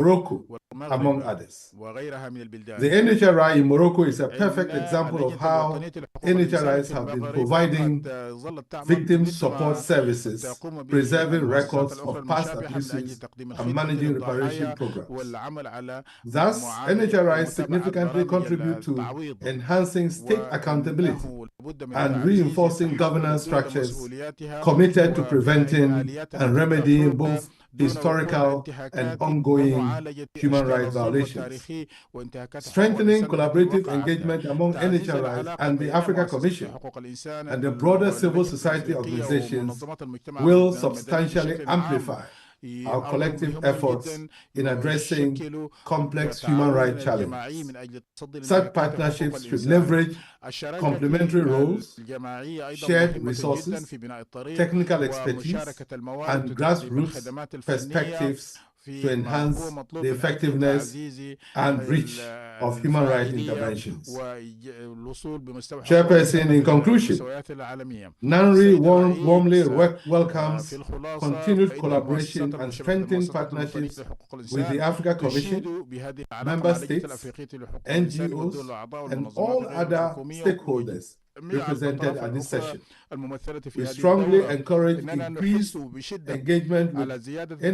Morocco, among others. The NHRI in Morocco is a perfect example of how NHRIs have been providing victim support services, preserving records of past abuses, and managing reparation programs. Thus, NHRIs significantly contribute to enhancing state accountability and reinforcing governance structures committed to preventing and remedying both historical and ongoing human rights violations. Strengthening collaborative engagement among NHRIs and the Africa Commission and the broader civil society organizations will substantially amplify our collective efforts in addressing complex human rights challenges. Such partnerships should leverage complementary roles, shared resources, technical expertise, and grassroots perspectives to enhance the effectiveness and reach of human rights interventions. Chairperson, in conclusion, NANRI warmly welcomes continued collaboration and strengthened partnerships with the Africa Commission, member states, NGOs, and all other stakeholders represented at this session. We strongly encourage increased engagement with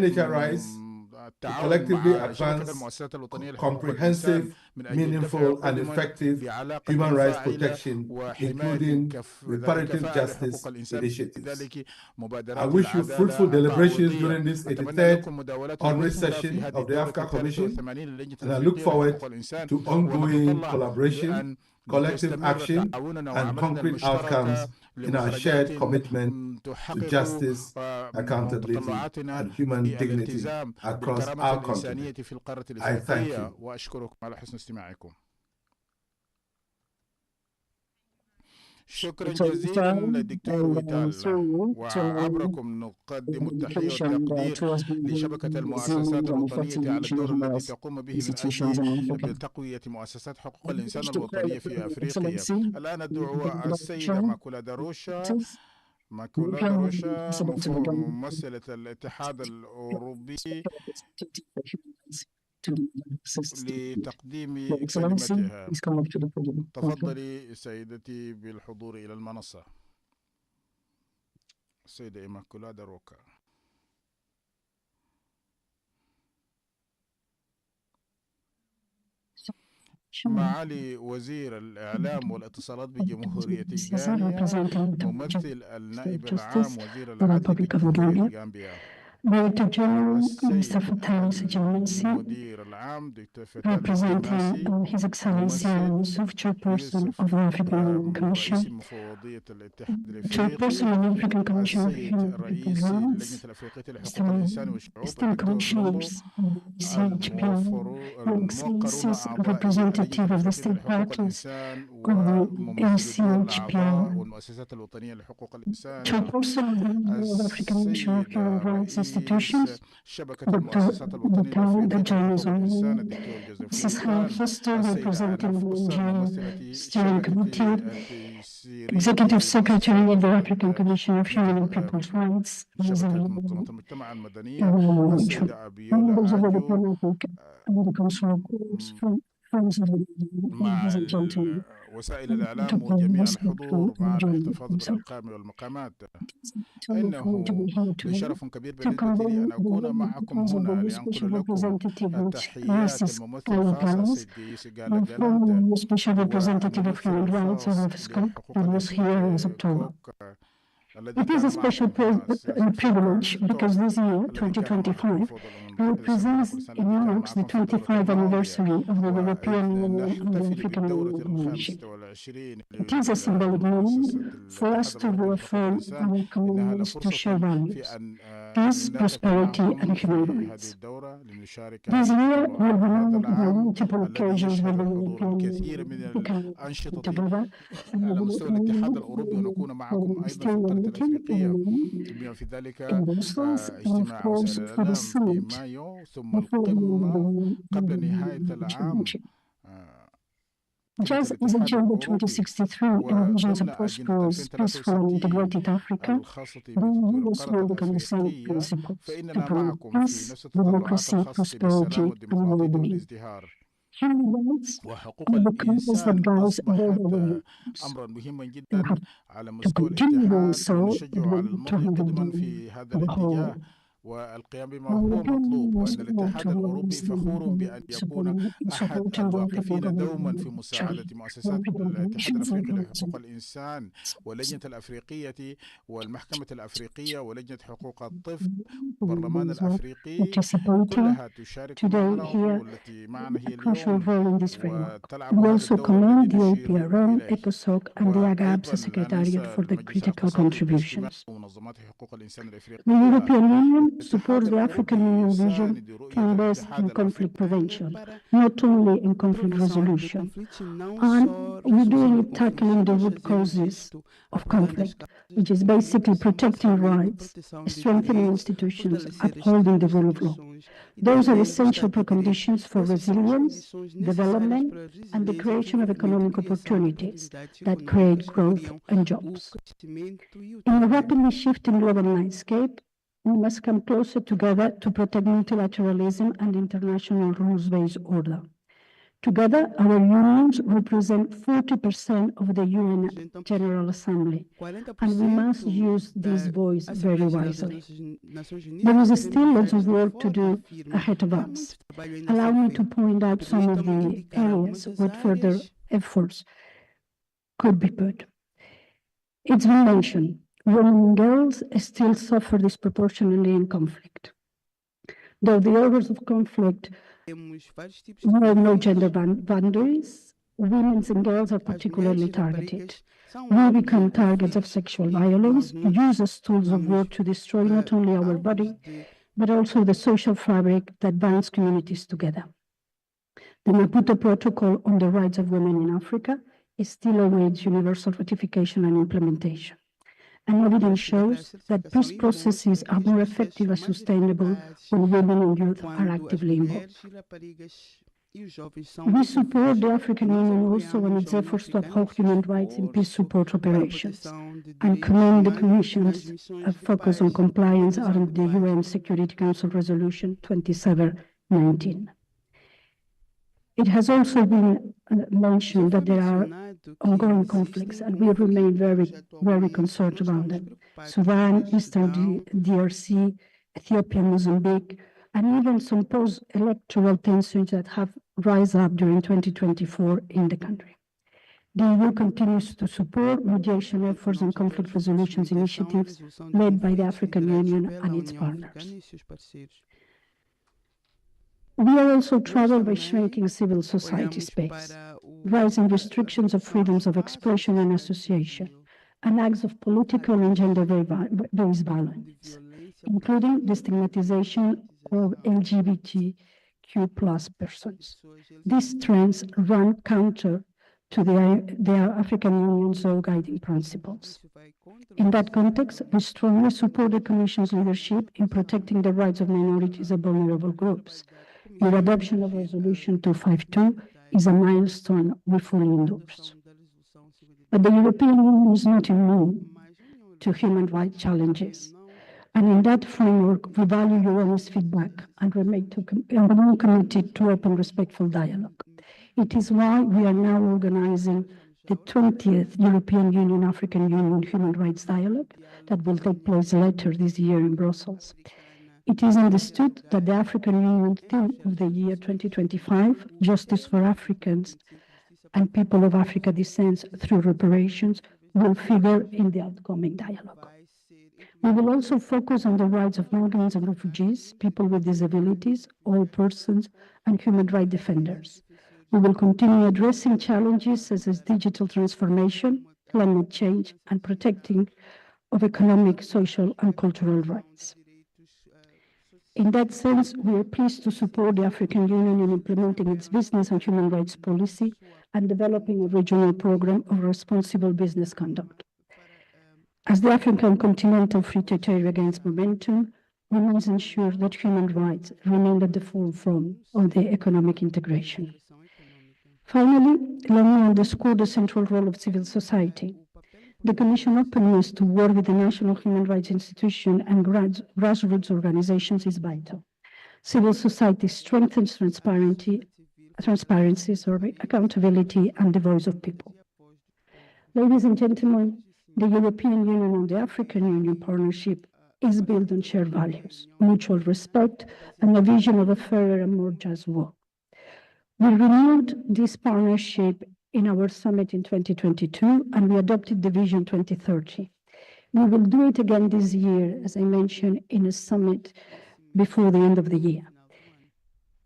NHRIs to collectively advance comprehensive, meaningful, and effective human rights protection, including reparative justice initiatives. I wish you fruitful deliberations during this 83rd Honorary Session of the Africa Commission, and I look forward to ongoing collaboration, collective action, and concrete outcomes in our shared commitment to justice, accountability, and human dignity across our continent. I thank you. شكرا جزيلا للدكتور ويتال، وعبركم نقدم التحية والتقدير لشبكة المؤسسات الوطنية على الدور الذي تقوم به من أجل بتقوية مؤسسات حقوق الإنسان الوطنية في أفريقيا. الآن أدعو السيدة ماكولا روشا، ممثلة الاتحاد الأوروبي لتقديم كلمتها. تفضلي سيدتي بالحضور إلى المنصة. السيدة إيماكولادا روكا. معالي وزير الإعلام والاتصالات بجمهورية غامبيا، ممثل النائب العام وزير العدل بجمهورية غامبيا، Mr. Fatai Sajansi, representing His Excellency Yusuf, Chairperson of the African Commission, Chairperson of the African Commission of Human Rights, Eastern Commissioners, CHP, Your Excellencies, representative of the state parties of the ACHP, Chairperson of the African Commission of Human Rights institutions, Dr. Journalism, Mrs. Hannah Foster, representing the NGO Steering Committee, Executive Secretary of the African Commission of Human and People's Rights, members of the Parliament and the Consular Corps, friends of the gentlemen. وسائل الإعلام وجميع الحضور مع الاحتفاظ بالأرقام والمقامات، إنه شرف كبير بالنسبة لي أن أكون معكم هنا لأنقل لكم التحيات الممثلة سيدي سيغالا جلانت Special Representative of Human Rights of Africa, who was here in October. It is a special privilege because this year, 2025, represents and marks the 25th anniversary of the European Union and the African Union. It is a symbolic moment for us to reaffirm our commitments to share values, peace, prosperity, and human rights. This year, we have on multiple occasions with the European Union together على مستوى الاتحاد الأوروبي ونكون معكم أيضا في القارة الأفريقية، بما في ذلك اجتماع وسائل الإعلام في مايو، ثم القمة قبل نهاية العام Just as Agenda 2063 envisions a prosperous, peaceful, and integrated Africa, the EU must look on the same principles to promote peace, democracy, prosperity, and well-being. Human rights are the compass that guides all the women. They have to continue doing so to have the whole. والقيام بما هو مطلوب، وأن الاتحاد الأوروبي فخور بأن يكون أحد الواقفين دوما في مساعدة مؤسسات الاتحاد الأفريقي لحقوق الإنسان واللجنة الأفريقية والمحكمة الأفريقية ولجنة حقوق الطفل والبرلمان الأفريقي، كلها تشارك معنا والتي معنا هي اليوم وتلعب هذا الدور الذي نشير إليه. وأيضا Secretariat for the critical contributions. ومنظمات حقوق الإنسان الأفريقية. The European Union supports the African Union vision to invest in conflict prevention, not only in conflict resolution. And we're doing it tackling the root causes of conflict, which is basically protecting rights, strengthening institutions, upholding the rule of law. Those are essential preconditions for resilience, development, and the creation of economic opportunities that create growth and jobs. In a rapidly shifting global landscape, we must come closer together to protect multilateralism and international rules-based order. Together, our unions represent 40% of the UN General Assembly, and we must use this voice very wisely. There is still lots of work to do ahead of us. Allow me to point out some of the areas where further efforts could be put. It's been mentioned. Women and girls still suffer disproportionately in conflict. Though the areas of conflict have no gender boundaries, women and girls are particularly targeted. We become targets of sexual violence, used as tools of war to destroy not only our body, but also the social fabric that binds communities together. The Maputo Protocol on the Rights of Women in Africa still awaits universal ratification and implementation. And evidence shows that peace processes are more effective and sustainable when women and youth are actively involved. We support the African Union also in its efforts to uphold human rights in peace support operations and commend the Commission's focus on compliance under the UN Security Council Resolution 2719. It has also been mentioned that there are ongoing conflicts, and we remain very, very concerned about them. Sudan, Eastern DRC, Ethiopia, Mozambique, and even some post-electoral tensions that have risen up during 2024 in the country. The EU continues to support mediation efforts and conflict resolutions initiatives led by the African Union and its partners. We are also troubled by shrinking civil society space, rising restrictions of freedoms of expression and association, and acts of political and gender-based violence, including the stigmatization of LGBTQ+ persons. These trends run counter to the African Union's own guiding principles. In that context, we strongly support the Commission's leadership in protecting the rights of minorities and vulnerable groups. Your adoption of Resolution 252 is a milestone we fully endorse. But the European Union is not immune to human rights challenges. And in that framework, we value your honest feedback and remain committed to open, respectful dialogue. It is why we are now organizing the 20th European Union-African Union Human Rights Dialogue that will take place later this year in Brussels. It is understood that the African Union theme of the year 2025, Justice for Africans and People of Africa Descent through Reparations, will figure in the upcoming dialogue. We will also focus on the rights of migrants and refugees, people with disabilities, all persons, and human rights defenders. We will continue addressing challenges such as digital transformation, climate change, and protecting of economic, social, and cultural rights. In that sense, we are pleased to support the African Union in implementing its business and human rights policy and developing a regional program of responsible business conduct. As the African continental free trade area gains momentum, we must ensure that human rights remain at the forefront of the economic integration. Finally, let me underscore the central role of civil society. The Commission openness to work with the national human rights institution and grassroots organizations is vital. Civil society strengthens transparency, accountability, and the voice of people. Ladies and gentlemen, the European Union and the African Union partnership is built on shared values, mutual respect, and a vision of a fairer and more just world. We renewed this partnership in our summit in 2022, and we adopted the Vision 2030. We will do it again this year, as I mentioned, in a summit before the end of the year.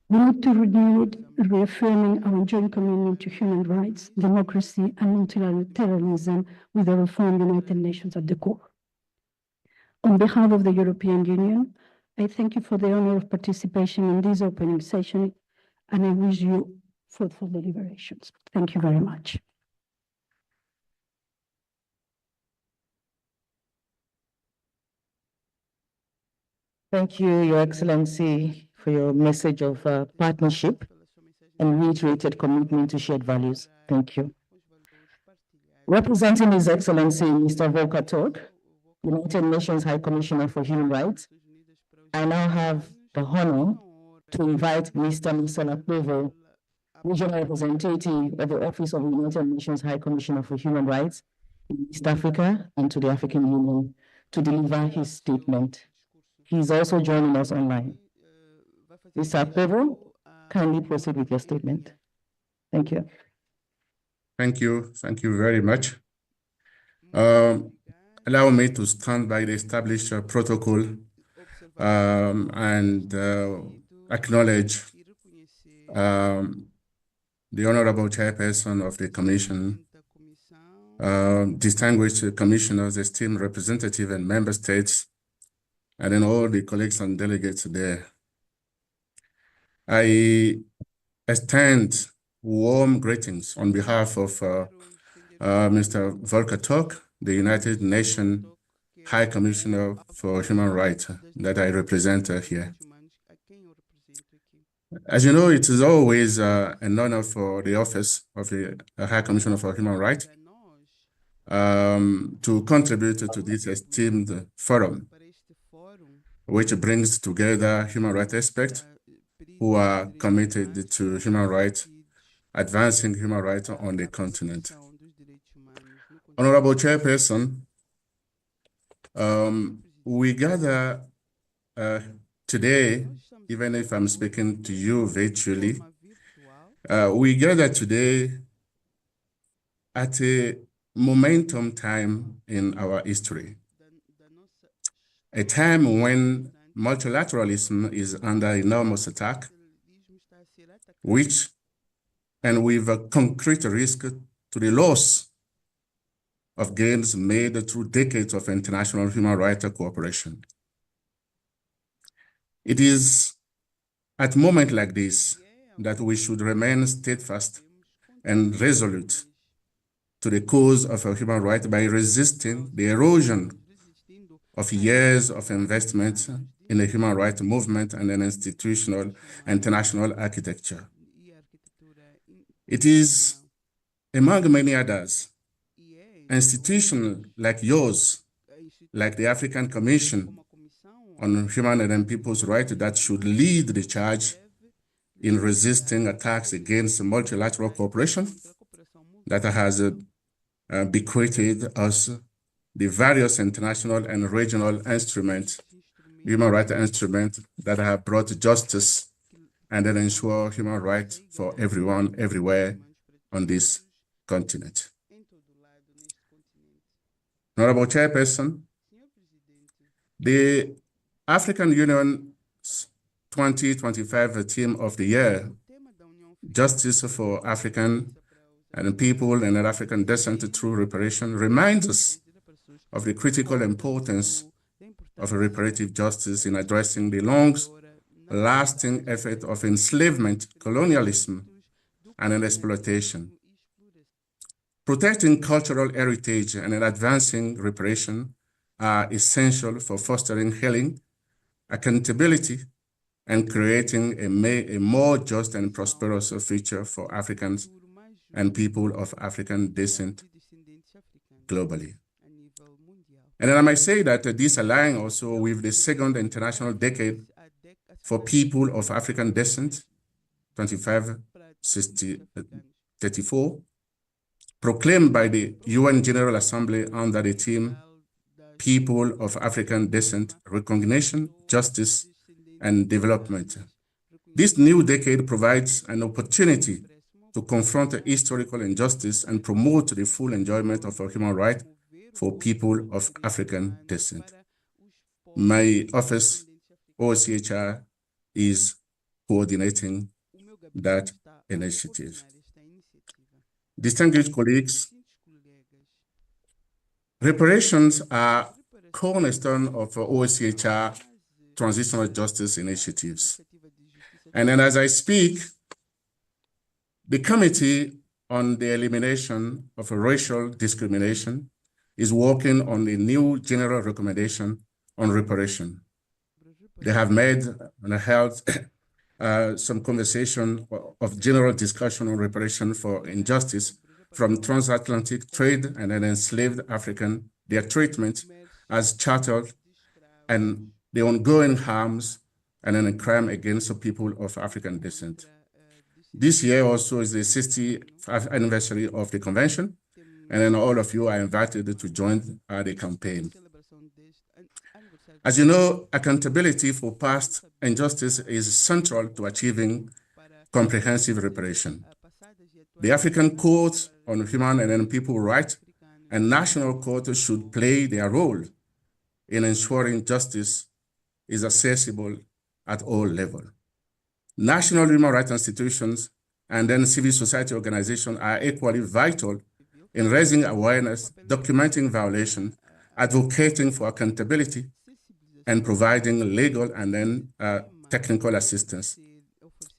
We need to renew it, reaffirming our joint commitment to human rights, democracy, and multilateralism with the reformed United Nations at the core. On behalf of the European Union, I thank you for the honor of participation in this opening session, and I wish you fruitful deliberations. Thank you very much. Thank you, Your Excellency, for your message of partnership and reiterated commitment to shared values. Thank you. Representing His Excellency, Mr. Volker Turk, United Nations High Commissioner for Human Rights, I now have the honor to invite Mr. Marcelo Povos, Regional Representative of the Office of the United Nations High Commissioner for Human Rights in East Africa and to the African Union, to deliver his statement. He's also joining us online. Mr. Povos, kindly proceed with your statement. Thank you. Thank you. Thank you very much. Allow me to stand by the established protocol and acknowledge the Honorable Chairperson of the Commission, distinguished commissioners, esteemed representatives and member states, and then all the colleagues and delegates there. I extend warm greetings on behalf of Mr. Volker Turk, the United Nations High Commissioner for Human Rights that I represent here. As you know, it is always an honor for the Office of the High Commissioner for Human Rights to contribute to this esteemed forum, which brings together human rights experts who are committed to human rights, advancing human rights on the continent. Honorable Chairperson, we gather today, even if I'm speaking to you virtually, we gather today at a momentum time in our history, a time when multilateralism is under enormous attack, and with a concrete risk to the loss of gains made through decades of international human rights cooperation. It is at moments like this that we should remain steadfast and resolute to the cause of our human rights by resisting the erosion of years of investment in the human rights movement and an institutional international architecture. It is, among many others, institutions like yours, like the African Commission on Human and People's Rights, that should lead the charge in resisting attacks against multilateral cooperation that has bequeathed us the various international and regional instruments, human rights instruments that have brought justice and then ensure human rights for everyone, everywhere on this continent. Honorable Chairperson, the African Union's 2025 theme of the year, Justice for African and People and African Descent Through Reparation, reminds us of the critical importance of reparative justice in addressing the long-lasting effect of enslavement, colonialism, and exploitation. Protecting cultural heritage and advancing reparation are essential for fostering healing, accountability, and creating a more just and prosperous future for Africans and people of African descent globally. And then I might say that this aligns also with the second International Decade for People of African Descent, 2534, proclaimed by the UN General Assembly under the theme People of African Descent, Recognition, Justice, and Development. This new decade provides an opportunity to confront the historical injustice and promote the full enjoyment of human rights for people of African descent. My office, OCHR, is coordinating that initiative. Distinguished colleagues, reparations are cornerstone of OCHR transitional justice initiatives. And then as I speak, the Committee on the Elimination of Racial Discrimination is working on a new general recommendation on reparation. They have made and held some conversation of general discussion on reparation for injustice from transatlantic trade and an enslaved African, their treatment as chattel, and the ongoing harms and a crime against the people of African descent. This year also is the 60th anniversary of the convention, and then all of you are invited to join the campaign. As you know, accountability for past injustice is central to achieving comprehensive reparation. The African Court on Human and People Rights and national courts should play their role in ensuring justice is accessible at all levels. National human rights institutions and then civil society organizations are equally vital in raising awareness, documenting violations, advocating for accountability, and providing legal and then technical assistance.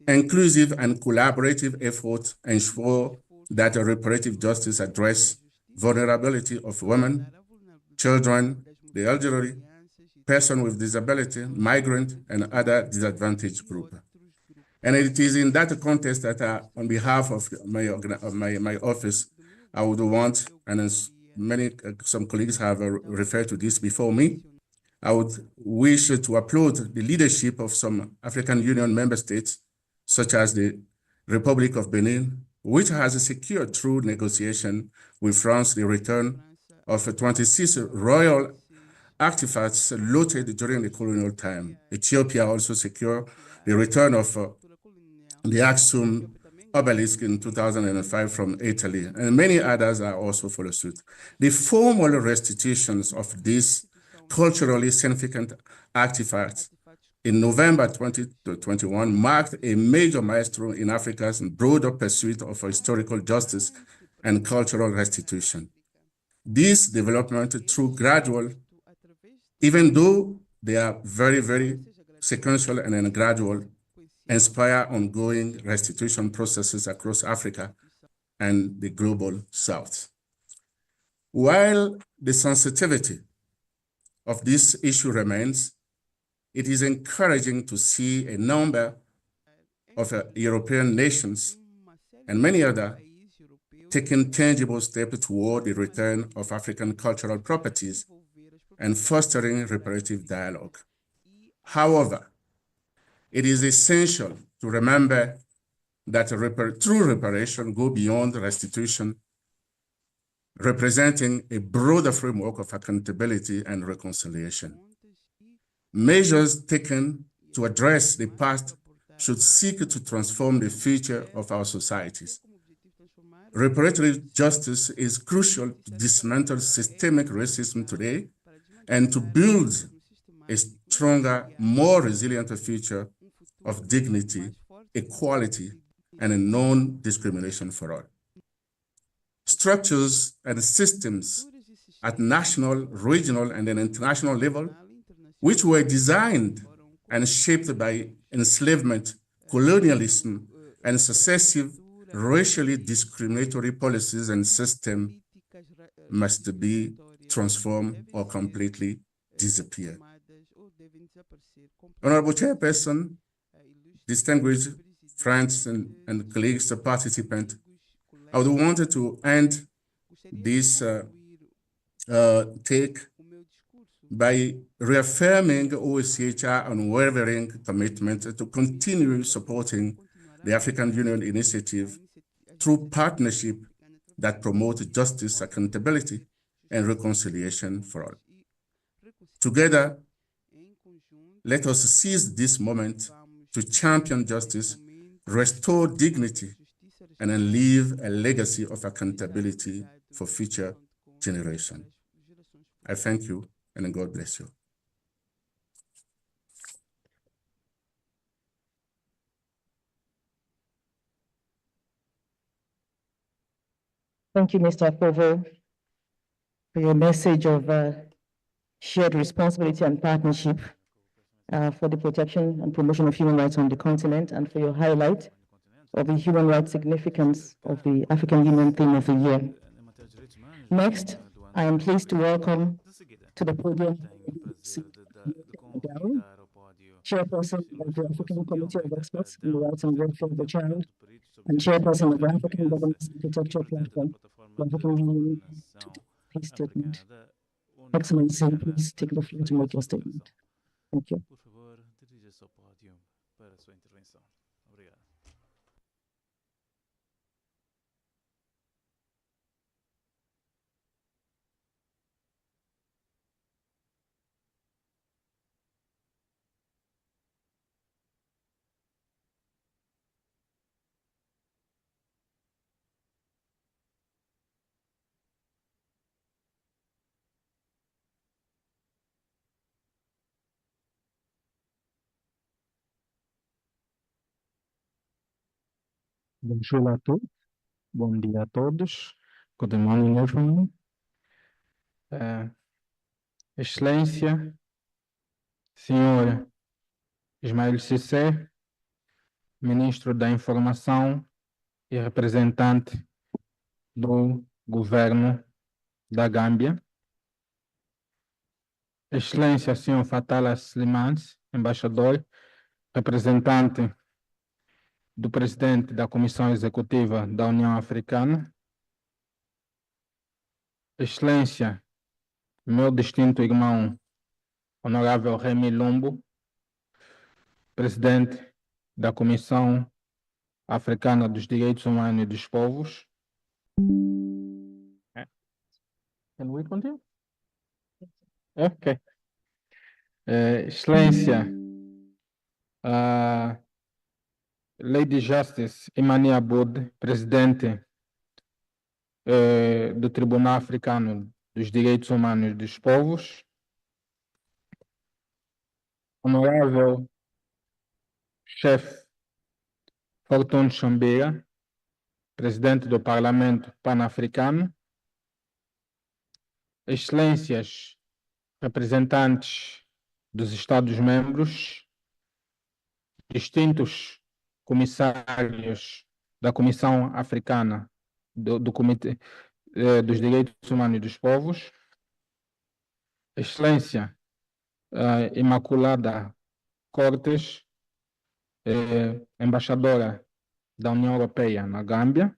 Inclusive and collaborative efforts ensure that reparative justice address vulnerability of women, children, the elderly, persons with disability, migrant, and other disadvantaged groups. And it is in that context that on behalf of my office, I would want, and as some colleagues have referred to this before me, I would wish to applaud the leadership of some African Union member states, such as the Republic of Benin, which has secured through negotiation with France the return of 26 royal artifacts looted during the colonial time. Ethiopia also secured the return of the Aksum obelisk in 2005 from Italy, and many others are also follow suit. The formal restitutions of these culturally significant artifacts in November 2021 marked a major milestone in Africa's broader pursuit of historical justice and cultural restitution. This development through gradual, even though they are very, very sequential and then gradual, inspire ongoing restitution processes across Africa and the global South. While the sensitivity of this issue remains, it is encouraging to see a number of European nations and many others taking tangible steps toward the return of African cultural properties and fostering reparative dialogue. However, it is essential to remember that true reparation goes beyond restitution, representing a broader framework of accountability and reconciliation. Measures taken to address the past should seek to transform the future of our societies. Reparative justice is crucial to dismantle systemic racism today and to build a stronger, more resilient future of dignity, equality, and a non-discrimination for all. Structures and systems at national, regional, and then international level, which were designed and shaped by enslavement, colonialism, and successive racially discriminatory policies and systems, must be transformed or completely disappear. Honorable Chairperson, distinguished friends and colleagues, participants, I would want to end this take by reaffirming OCHR unwavering commitment to continue supporting the African Union initiative through partnership that promotes justice, accountability, and reconciliation for all. Together, let us seize this moment to champion justice, restore dignity, and leave a legacy of accountability for future generations. I thank you, and God bless you. Thank you, Mr. Povos, for your message of shared responsibility and partnership for the protection and promotion of human rights on the continent, and for your highlight of the human rights significance of the African Union theme of the year. Next, I am pleased to welcome to the podium Chairperson of the African Committee of Experts on the Rights and Welfare of the Child, and Chairperson of the African Governance Architecture Platform, the African Union. Please statement. Excellency, please take the floor to make your statement. Thank you. Bonjour à tous, bom dia a todos, good morning everyone. Excelência, Senhor Ismael Cissé, Ministro da Informação e representante do Governo da Gâmbia. Excelência, Senhor Fatala Slimans, Embaixador, representante do Presidente da Comissão Executiva da União Africana. Excelência, meu distinto irmão, Honorável Remy Lumbo, Presidente da Comissão Africana dos Direitos Humanos e dos Povos. Can we continue? Ok. Excelência, Lady Justice Imani Aboud, Presidente do Tribunal Africano dos Direitos Humanos e dos Povos. Honorável Chefe Fortune Chambeira, Presidente do Parlamento Pan-Africano. Excelências, representantes dos Estados-membros, distintos comissários da Comissão Africana do Comitê dos Direitos Humanos e dos Povos. Excelência, Imaculada Cortes, embaixadora da União Europeia na Gâmbia.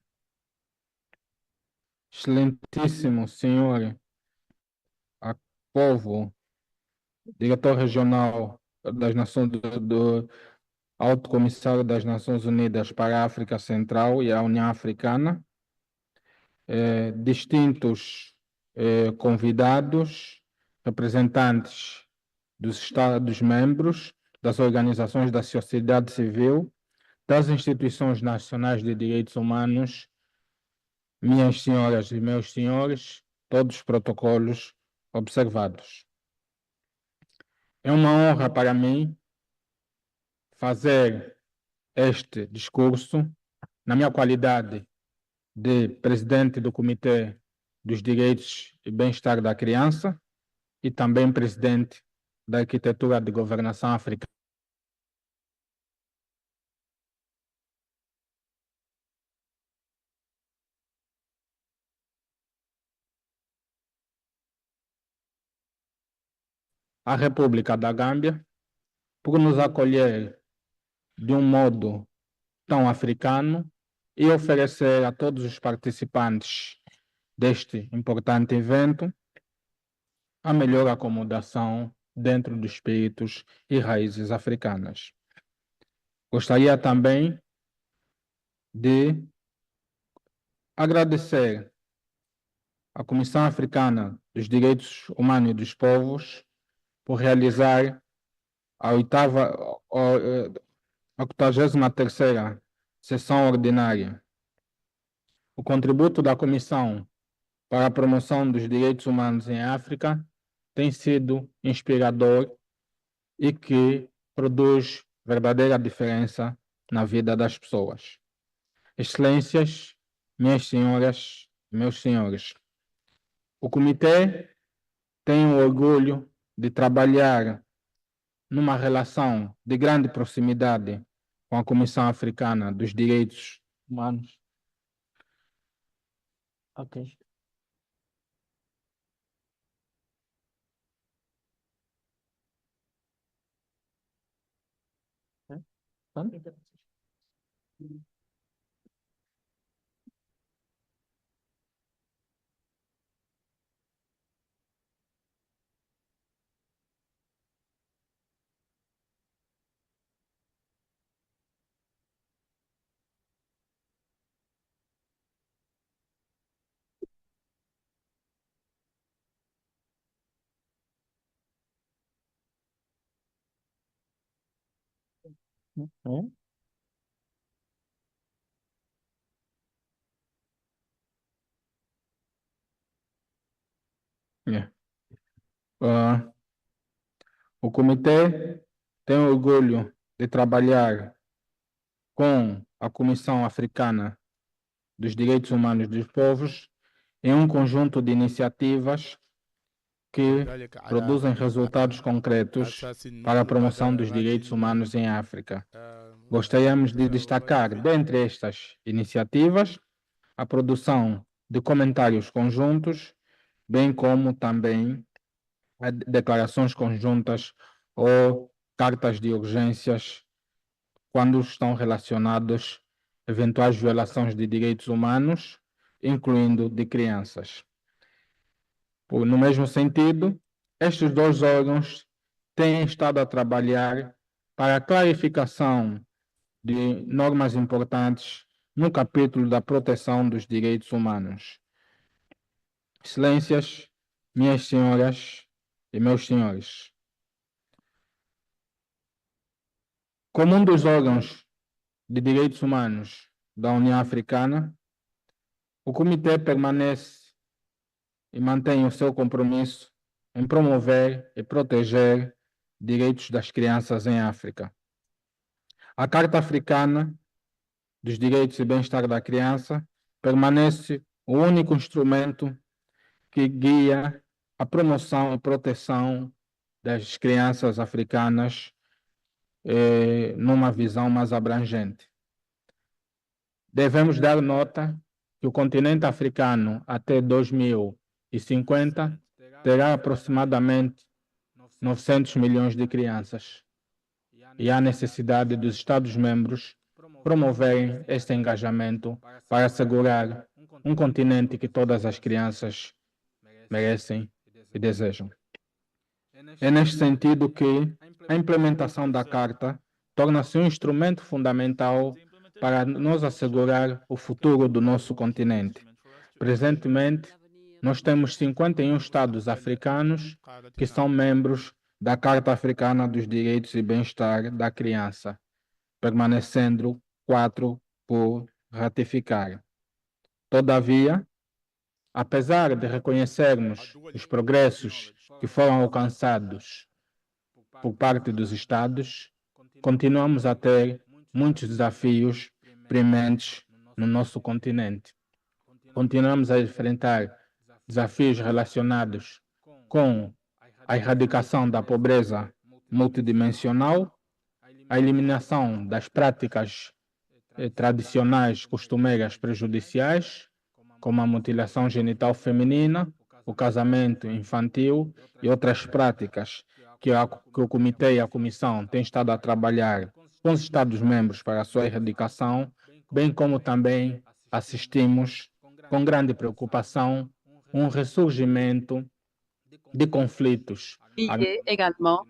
Excelentíssimo senhor Povos, diretor regional das Nações do Alto Comissário das Nações Unidas para a África Central e a União Africana. Distintos convidados, representantes dos Estados-membros, das organizações da sociedade civil, das instituições nacionais de direitos humanos, minhas senhoras e meus senhores, todos os protocolos observados. É uma honra para mim fazer este discurso na minha qualidade de presidente do Comitê dos Direitos e Bem-Estar da Criança e também presidente da Arquitetura de Governação Africana. A República da Gâmbia, por nos acolher de um modo tão africano, e oferecer a todos os participantes deste importante evento a melhor acomodação dentro dos espíritos e raízes africanas. Gostaria também de agradecer à Comissão Africana dos Direitos Humanos e dos Povos por realizar a 83ª Sessão Ordinária. O contributo da Comissão para a promoção dos direitos humanos em África tem sido inspirador e que produz verdadeira diferença na vida das pessoas. Excelências, minhas senhoras e meus senhores, o Comitê tem o orgulho de trabalhar numa relação de grande proximidade com a Comissão Africana dos Direitos Humanos. Ok. O Comitê tem orgulho de trabalhar com a Comissão Africana dos Direitos Humanos dos Povos em um conjunto de iniciativas que produzem resultados concretos para a promoção dos direitos humanos em África. Gostaríamos de destacar, dentre estas iniciativas, a produção de comentários conjuntos, bem como também declarações conjuntas ou cartas de urgências quando estão relacionados a eventuais violações de direitos humanos, incluindo de crianças. No mesmo sentido, estes dois órgãos têm estado a trabalhar para a clarificação de normas importantes no capítulo da proteção dos direitos humanos. Excelências, minhas senhoras e meus senhores, como um dos órgãos de direitos humanos da União Africana, o Comitê permanece e mantém o seu compromisso em promover e proteger direitos das crianças em África. A Carta Africana dos Direitos e Bem-Estar da Criança permanece o único instrumento que guia a promoção e proteção das crianças africanas numa visão mais abrangente. Devemos dar nota que o continente africano até 2050 terá aproximadamente 900 milhões de crianças e há necessidade dos Estados-membros promoverem este engajamento para assegurar um continente que todas as crianças merecem e desejam. É neste sentido que a implementação da Carta torna-se um instrumento fundamental para nos assegurar o futuro do nosso continente. Presentemente, nós temos 51 Estados africanos que são membros da Carta Africana dos Direitos e Bem-Estar da Criança, permanecendo 4 por ratificar. Todavia, apesar de reconhecermos os progressos que foram alcançados por parte dos Estados, continuamos a ter muitos desafios prementes no nosso continente. Continuamos a enfrentar desafios relacionados com a erradicação da pobreza multidimensional, a eliminação das práticas tradicionais costumeiras prejudiciais, como a mutilação genital feminina, o casamento infantil e outras práticas que o Comitê e a Comissão têm estado a trabalhar com os Estados-membros para a sua erradicação, bem como também assistimos com grande preocupação um ressurgimento de conflitos. Également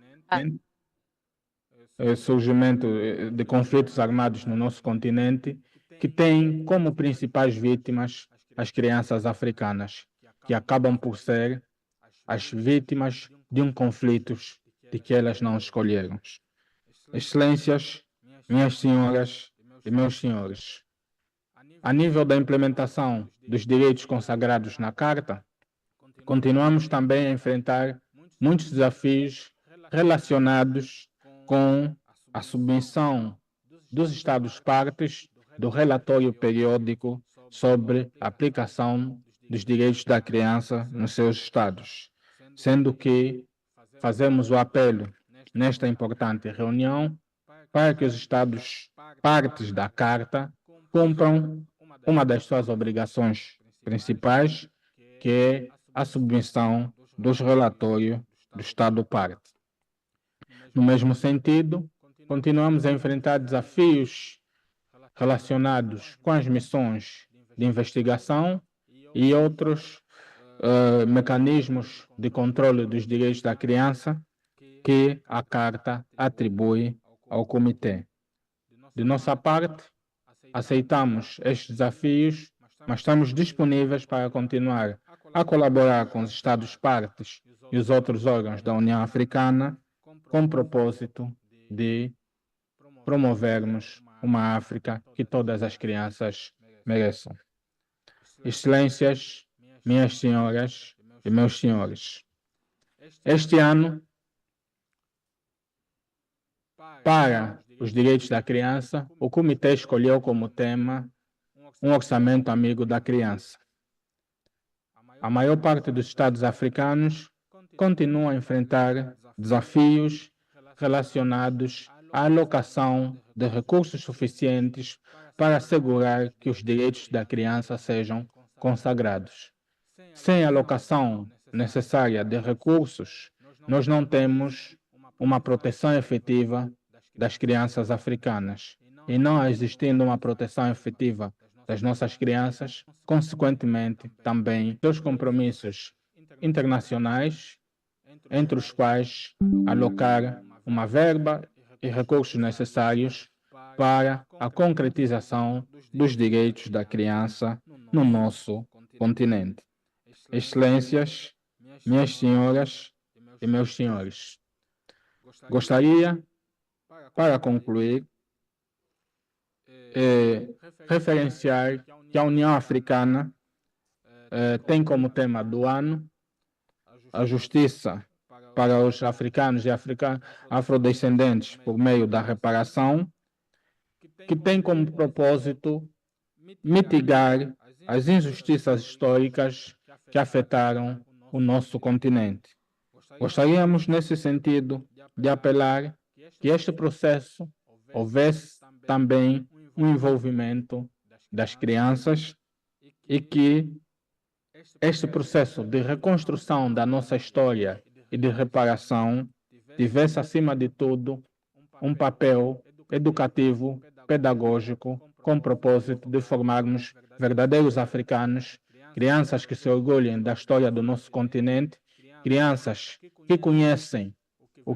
Surgimento de conflitos armados no nosso continente, que tem como principais vítimas as crianças africanas, que acabam por ser as vítimas de um conflito de que elas não escolheram. Excelências, minhas senhoras e meus senhores, a nível da implementação dos direitos consagrados na Carta, continuamos também a enfrentar muitos desafios relacionados com a submissão dos Estados-partes do relatório periódico sobre a aplicação dos direitos da criança nos seus Estados, sendo que fazemos o apelo nesta importante reunião para que os Estados-partes da Carta cumpram uma das suas obrigações principais, que é a submissão dos relatórios do Estado-parte. No mesmo sentido, continuamos a enfrentar desafios relacionados com as missões de investigação e outros mecanismos de controle dos direitos da criança que a Carta atribui ao Comitê. De nossa parte, aceitamos estes desafios, mas estamos disponíveis para continuar a colaborar com os Estados-partes e os outros órgãos da União Africana com o propósito de promovermos uma África que todas as crianças mereçam. Excelências, minhas senhoras e meus senhores, este ano, para os direitos da criança, o Comitê escolheu como tema um orçamento amigo da criança. A maior parte dos Estados africanos continua a enfrentar desafios relacionados à alocação de recursos suficientes para assegurar que os direitos da criança sejam consagrados. Sem a alocação necessária de recursos, nós não temos uma proteção efetiva das crianças africanas. E não existindo uma proteção efetiva das nossas crianças, consequentemente, também dos compromissos internacionais, entre os quais alocar uma verba e recursos necessários para a concretização dos direitos da criança no nosso continente. Excelências, minhas senhoras e meus senhores, gostaria, para concluir, referenciar que a União Africana tem como tema do ano a justiça para os africanos e afrodescendentes por meio da reparação, que tem como propósito mitigar as injustiças históricas que afetaram o nosso continente. Gostaríamos, nesse sentido, de apelar que este processo houvesse também um envolvimento das crianças e que este processo de reconstrução da nossa história e de reparação tivesse, acima de tudo, um papel educativo, pedagógico, com o propósito de formarmos verdadeiros africanos, crianças que se orgulhem da história do nosso continente, crianças que conhecem o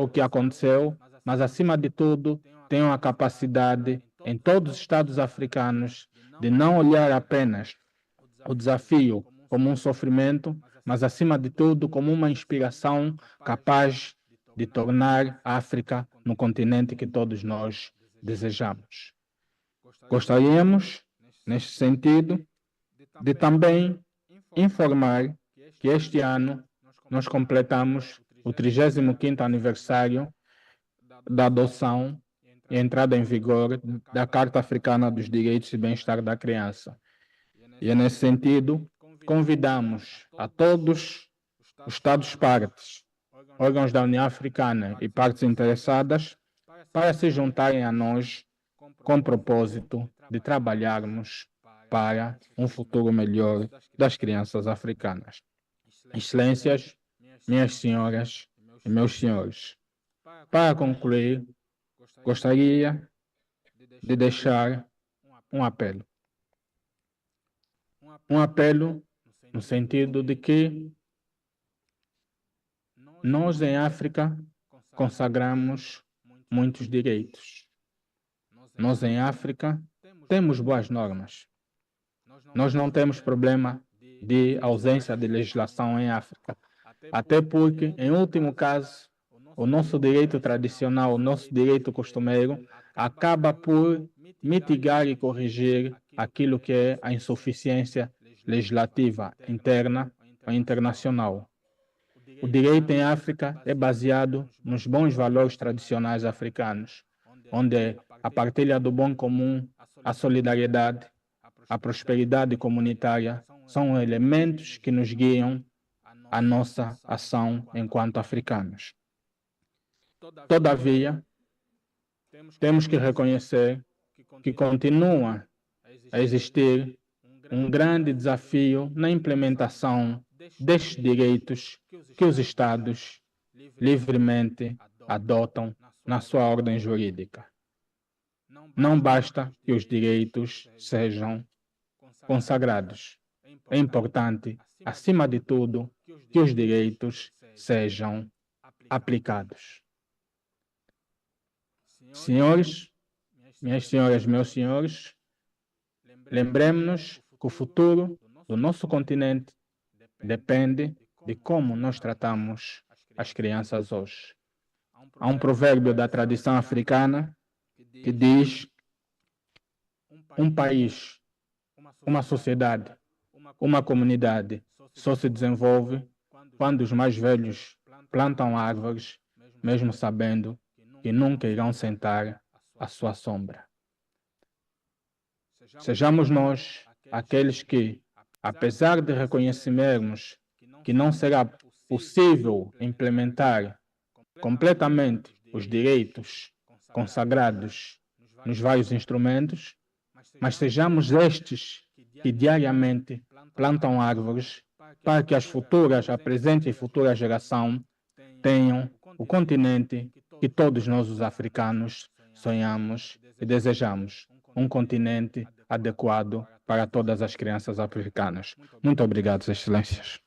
que aconteceu, mas, acima de tudo, tenham a capacidade, em todos os Estados africanos, de não olhar apenas o desafio como um sofrimento, mas, acima de tudo, como uma inspiração capaz de tornar a África no continente que todos nós desejamos. Gostaríamos, neste sentido, de também informar que este ano nós completamos o 35º aniversário da adoção e entrada em vigor da Carta Africana dos Direitos e Bem-Estar da Criança. E é nesse sentido, convidamos a todos os Estados-partes, órgãos da União Africana e partes interessadas para se juntarem a nós com o propósito de trabalharmos para um futuro melhor das crianças africanas. Excelências, minhas senhoras e meus senhores, para concluir, gostaria de deixar um apelo. Um apelo no sentido de que nós, em África, consagramos muitos direitos. Nós, em África, temos boas normas. Nós não temos problema de ausência de legislação em África. Até porque, em último caso, o nosso direito tradicional, o nosso direito costumeiro, acaba por mitigar e corrigir aquilo que é a insuficiência legislativa interna ou internacional. O direito em África é baseado nos bons valores tradicionais africanos, onde a partilha do bom comum, a solidariedade, a prosperidade comunitária são elementos que nos guiam a nossa ação enquanto africanos. Todavia, temos que reconhecer que continua a existir um grande desafio na implementação destes direitos que os Estados livremente adotam na sua ordem jurídica. Não basta que os direitos sejam consagrados. É importante, acima de tudo, que os direitos sejam aplicados. Senhores, minhas senhoras, meus senhores, lembremos-nos que o futuro do nosso continente depende de como nós tratamos as crianças hoje. Há um provérbio da tradição africana que diz: um país, uma sociedade, uma comunidade só se desenvolve quando os mais velhos plantam árvores, mesmo sabendo que nunca irão sentar à sua sombra. Sejamos nós aqueles que, apesar de reconhecermos que não será possível implementar completamente os direitos consagrados nos vários instrumentos, mas sejamos estes que diariamente plantam árvores para que a presente e futura geração tenham o continente que todos nós, os africanos, sonhamos e desejamos. Um continente adequado para todas as crianças africanas. Muito obrigado, Excelências.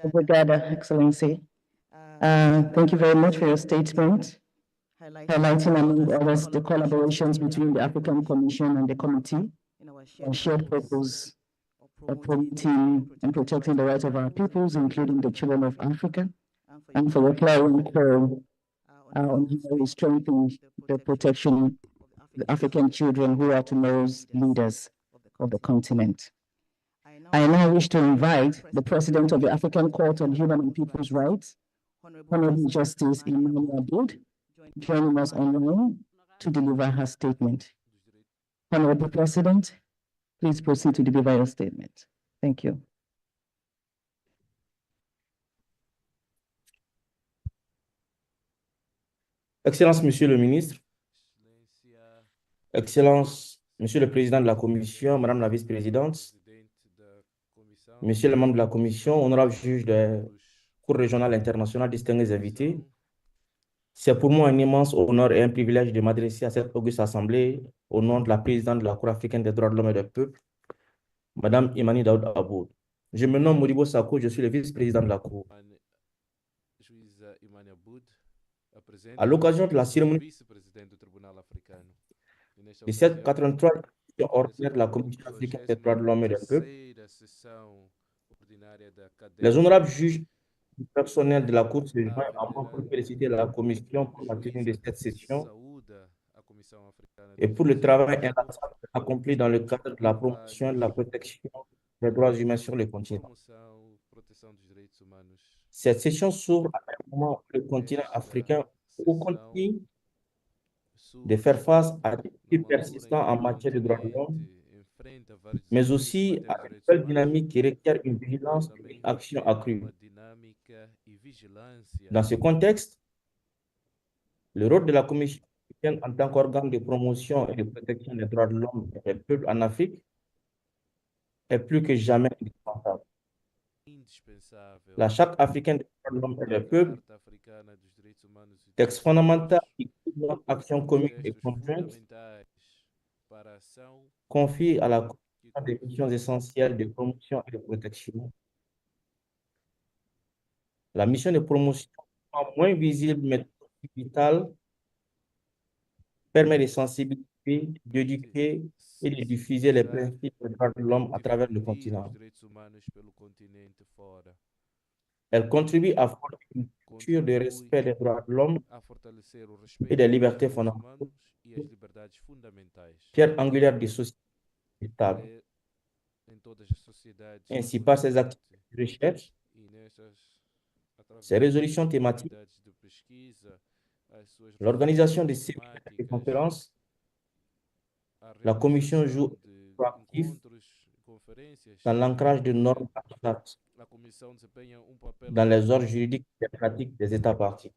Obrigada, Excellency. Thank you very much for your statement, highlighting among others the collaborations between the African Commission and the Committee, our shared purpose of promoting and protecting the rights of our peoples, including the children of Africa, and for the clarion call on how we strengthen the protection of the African children who are tomorrow's leaders of the continent. I now wish to invite the President of the African Court on Human and People's Rights, Honorable Justice Emmanuel Aboud, joining us online to deliver her statement. Honorable President, please proceed to deliver your statement. Thank you. Excellence, Monsieur le Ministre, Excellence, Monsieur le Président de la Commission, Madame la Vice-Présidente, Monsieur le membre de la Commission, Honorable Juge de Cour régionale internationale, distingués invités, c'est pour moi un immense honneur et un privilège de m'adresser à cette auguste assemblée au nom de la présidente de la Cour africaine des droits de l'homme et du peuple, Madame Imani Dawda Aboud. Je me nomme Modibo Sako, je suis le vice-président de la Cour. À l'occasion de la cérémonie de cette 83e session ordinaire de la Commission africaine des droits de l'homme et du peuple, les honorables juges du personnel de la Cour se joignent à moi pour féliciter la Commission pour la tenue de cette session et pour le travail inlassable accompli dans le cadre de la promotion et de la protection des droits humains sur le continent. Cette session s'ouvre à un moment où le continent africain continue de faire face à des défis persistants en matière de droits de l'homme, mais aussi à une nouvelle dynamique qui requiert une vigilance et une action accrue. Dans ce contexte, le rôle de la Commission africaine en tant qu'organe de promotion et de protection des droits de l'homme et des peuples en Afrique est plus que jamais indispensable. La Charte africaine des droits de l'homme et des peuples, texte fondamental qui guide notre action commune et conjointe, confie à la Commission des missions essentielles de promotion et de protection. La mission de promotion, moins visible mais vitale, permet de sensibiliser, d'éduquer et de diffuser les principes des droits de l'homme à travers le continent. Elle contribue à former une culture de respect des droits de l'homme et des libertés fondamentales, pierre angulaire des sociétés stables. Ainsi, par ses activités de recherche, ses résolutions thématiques, l'organisation des séminaires et des conférences, la Commission joue un rôle actif dans l'ancrage de normes abstraites dans les ordres juridiques et pratiques des États parties.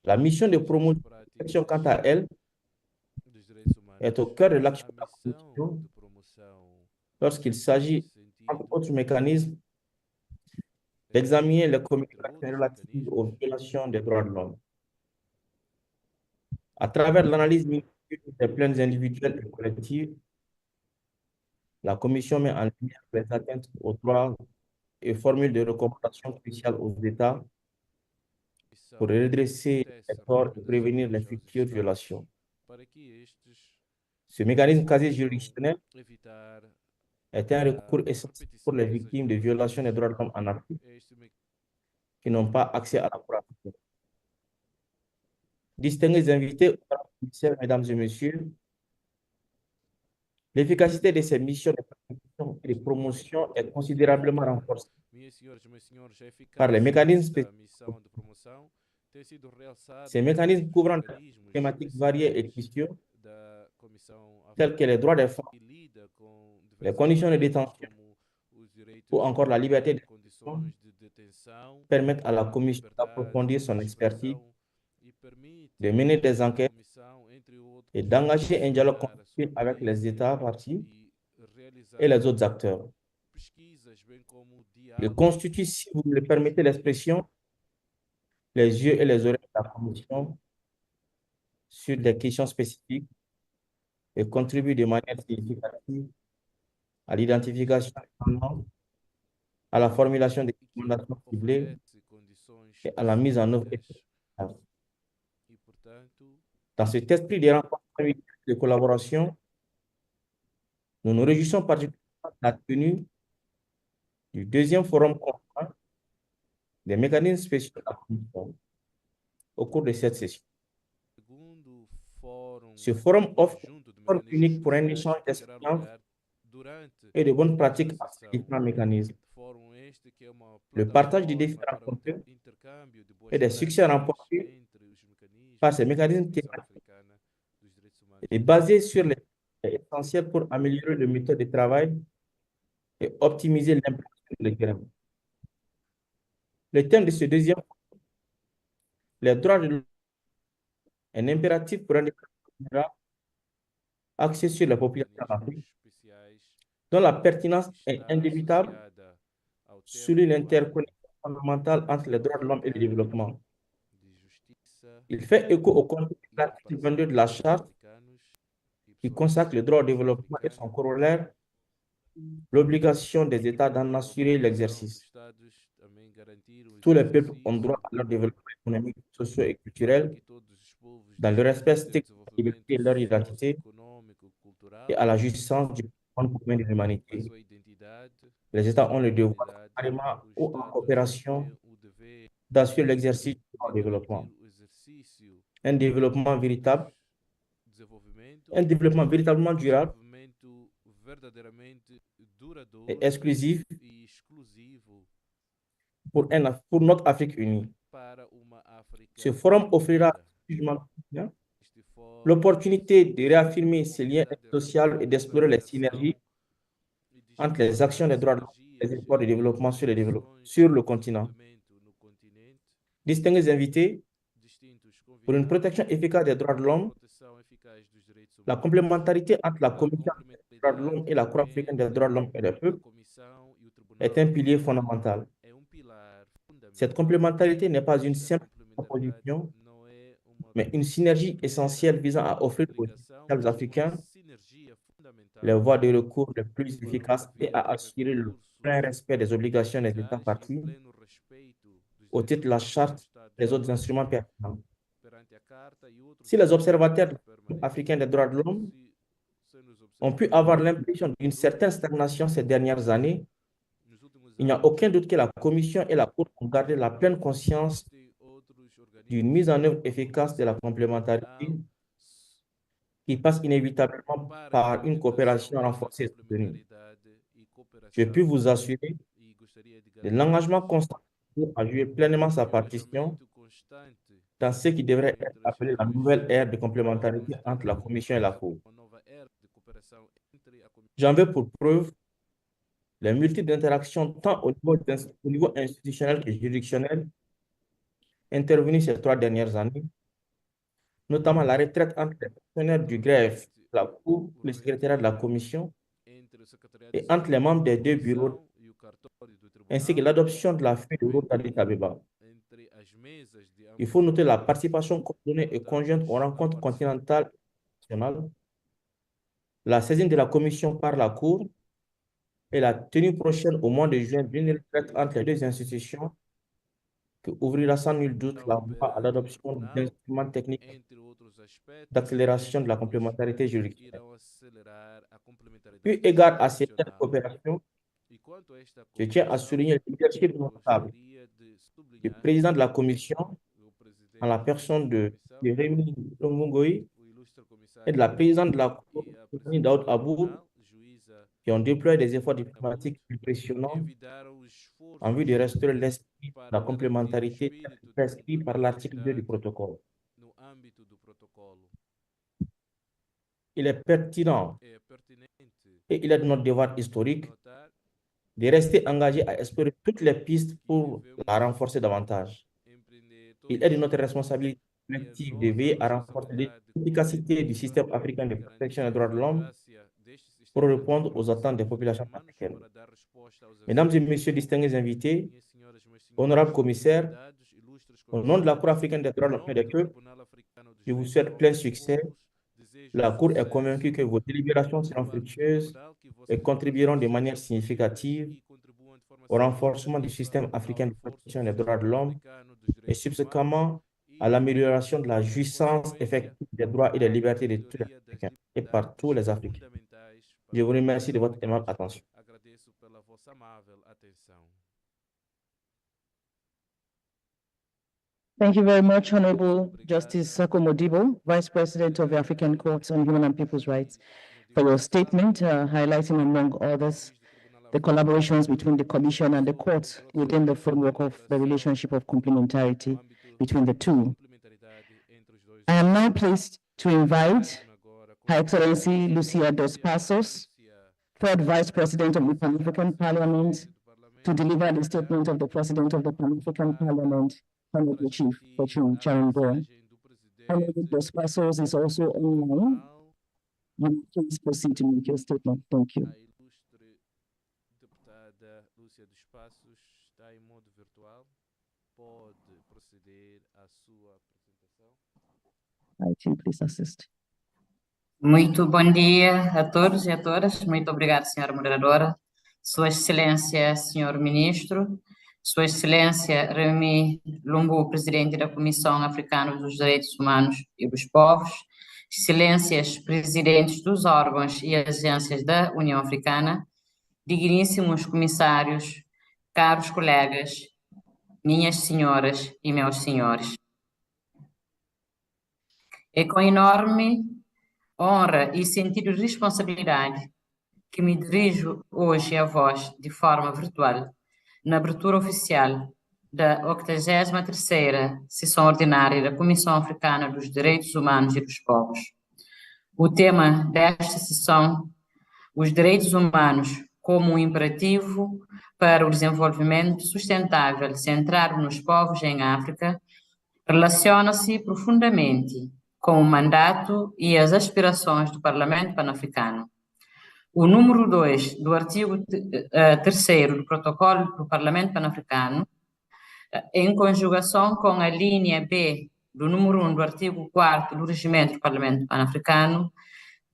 La mission de promotion, quant à elle, est au cœur de l'action de la Commission lorsqu'il s'agit, entre autres mécanismes, d'examiner les communications relatives aux violations des droits de l'homme. À travers l'analyse minutieuse des plaintes individuelles et collectives, la Commission met en lumière les atteintes aux droits et formule des recommandations cruciales aux États pour redresser les torts et prévenir les futures violations. Ce mécanisme quasi-juridictionnel est un recours essentiel pour les victimes de violations des droits de l'homme en Afrique qui n'ont pas accès à la Cour africaine. Distingués invités, mesdames et messieurs, l'efficacité de ces missions de protection et de promotion est considérablement renforcée par les mécanismes spécifiques. Ces mécanismes couvrant des thématiques variées et cruciales, telles que les droits des femmes, les conditions de détention ou encore la liberté d'expression, permettent à la Commission d'approfondir son expertise, de mener des enquêtes et d'engager un dialogue constructif avec les États parties et les autres acteurs. Il constitue, si vous me le permettez l'expression, les yeux et les oreilles de la Commission sur des questions spécifiques et contribue de manière significative à l'identification des tendances, à la formulation des recommandations ciblées et à la mise en œuvre efficace. Dans cet esprit de renforcement de collaboration, nous nous réjouissons particulièrement de la tenue du deuxième forum conjoint des mécanismes spéciaux de la Commission au cours de cette session. Ce forum offre une forme unique pour un échange d'expériences et de bonnes pratiques à ces différents mécanismes. Le partage des défis rencontrés et des succès remportés par ces mécanismes thématiques est basé sur les essentiels pour améliorer les méthodes de travail et optimiser l'impact de terrain. Le thème de ce deuxième, les droits de l'homme, un impératif pour un État général axé sur la population africaine, dont la pertinence est indubitable, souligne l'interconnexion fondamentale entre les droits de l'homme et le développement. Il fait écho au contenu de l'article 22 de la Charte qui consacre le droit au développement et son corollaire, l'obligation des États d'en assurer l'exercice. Tous les peuples ont droit à leur développement économique, social et culturel, dans le respect strict de la liberté de leur identité et à la jouissance du monde commun de l'humanité. Les États ont le devoir, carrément ou en coopération, d'assurer l'exercice du développement. Un développement véritablement durable et exclusif pour notre Afrique unie. Ce forum offrira l'opportunité de réaffirmer ces liens sociaux et d'explorer les synergies entre les actions des droits de l'homme et les efforts de développement sur le continent. Distingués invités, Pour une protection efficace des droits de l'homme, la complémentarité entre la Commission des droits de l'homme et la Cour africaine des droits de l'homme et des peuples est un pilier fondamental. Cette complémentarité n'est pas une simple proposition, mais une synergie essentielle visant à offrir aux justices africains les voies de recours les plus efficaces et à assurer le plein respect des obligations des États partis au titre de la Charte et des autres instruments pertinents. Si les observateurs africains des droits de l'homme ont pu avoir l'impression d'une certaine stagnation ces dernières années, il n'y a aucun doute que la Commission et la Cour ont gardé la pleine conscience d'une mise en œuvre efficace de la complémentarité qui passe inévitablement par une coopération renforcée et soutenue. Je puis vous assurer de l'engagement constant à jouer pleinement sa partition dans ce qui devrait être appelé la nouvelle ère de complémentarité entre la Commission et la Cour. J'en veux pour preuve les multiples interactions tant au niveau institutionnel que juridictionnel intervenues ces 3 dernières années, notamment la retraite entre les fonctionnaires du greffe, la Cour, le secrétariat de la Commission, et entre les membres des 2 bureaux, ainsi que l'adoption de la feuille de route d'Addis Abeba. Il faut noter la participation coordonnée et conjointe aux rencontres continentales et nationales, la saisine de la Commission par la Cour et la tenue prochaine au mois de juin d'une retraite entre les 2 institutions qui ouvrira sans nul doute la voie à l'adoption d'instruments techniques d'accélération de la complémentarité juridictionnelle. Eu égard à cette coopération, je tiens à souligner le leadership notable du président de la Commission en la personne de Rémi Longongoy et de la présidente de la Cour, Dawda, qui ont déployé des efforts diplomatiques impressionnants en vue de restaurer l'esprit de la complémentarité prescrit par l'article 2 du protocole. Il est pertinent et il est de notre devoir historique de rester engagé à explorer toutes les pistes pour la renforcer davantage. Il est de notre responsabilité collective de veiller à renforcer l'efficacité du système africain de protection des droits de l'homme pour répondre aux attentes des populations africaines. Mesdames et messieurs distingués invités, honorables commissaires, au nom de la Cour africaine des droits de l'homme et des peuples, je vous souhaite plein succès. La Cour est convaincue que vos délibérations seront fructueuses et contribueront de manière significative au renforcement du système africain de protection des droits de l'homme et subséquemment à l'amélioration de la jouissance effective des droits et des libertés de tous les Africains et par tous les Africains. Je vous remercie de votre aimable attention. Thank you very much, Honorable Justice Sako Modibo, Vice President of the African Courts on Human and People's Rights, for your statement highlighting, among others, the collaborations between the Commission and the courts within the framework of the relationship of complementarity between the two. I am now pleased to invite Her Excellency Lucia dos Passos, Third Vice President of the Pan-African Parliament, to deliver the statement of the President of the Pan-African Parliament, Honorable Chief Fortune Charango. Honorable dos Passos is also online. You please proceed to make your statement. Thank you. Lúcia dos Passos está em modo virtual. Pode proceder à sua apresentação. I think please assist. Muito bom dia a todos e a todas. Muito obrigada, senhora moderadora. Sua Excelência, senhor Ministro, Sua Excelência Rémi Lungu, Presidente da Comissão Africana dos Direitos Humanos e dos Povos, Excelências Presidentes dos órgãos e agências da União Africana, digníssimos comissários, caros colegas, minhas senhoras e meus senhores. É com enorme honra e sentido de responsabilidade que me dirijo hoje a vós de forma virtual na abertura oficial da 83ª Sessão Ordinária da Comissão Africana dos Direitos Humanos e dos Povos. O tema desta sessão, os direitos humanos como um imperativo para o desenvolvimento sustentável centrado nos povos em África, relaciona-se profundamente com o mandato e as aspirações do Parlamento Pan-Africano. O número 2 do artigo 3º do Protocolo do Parlamento Pan-Africano, em conjugação com a linha B do número 1 do artigo 4º do Regimento do Parlamento Pan-Africano,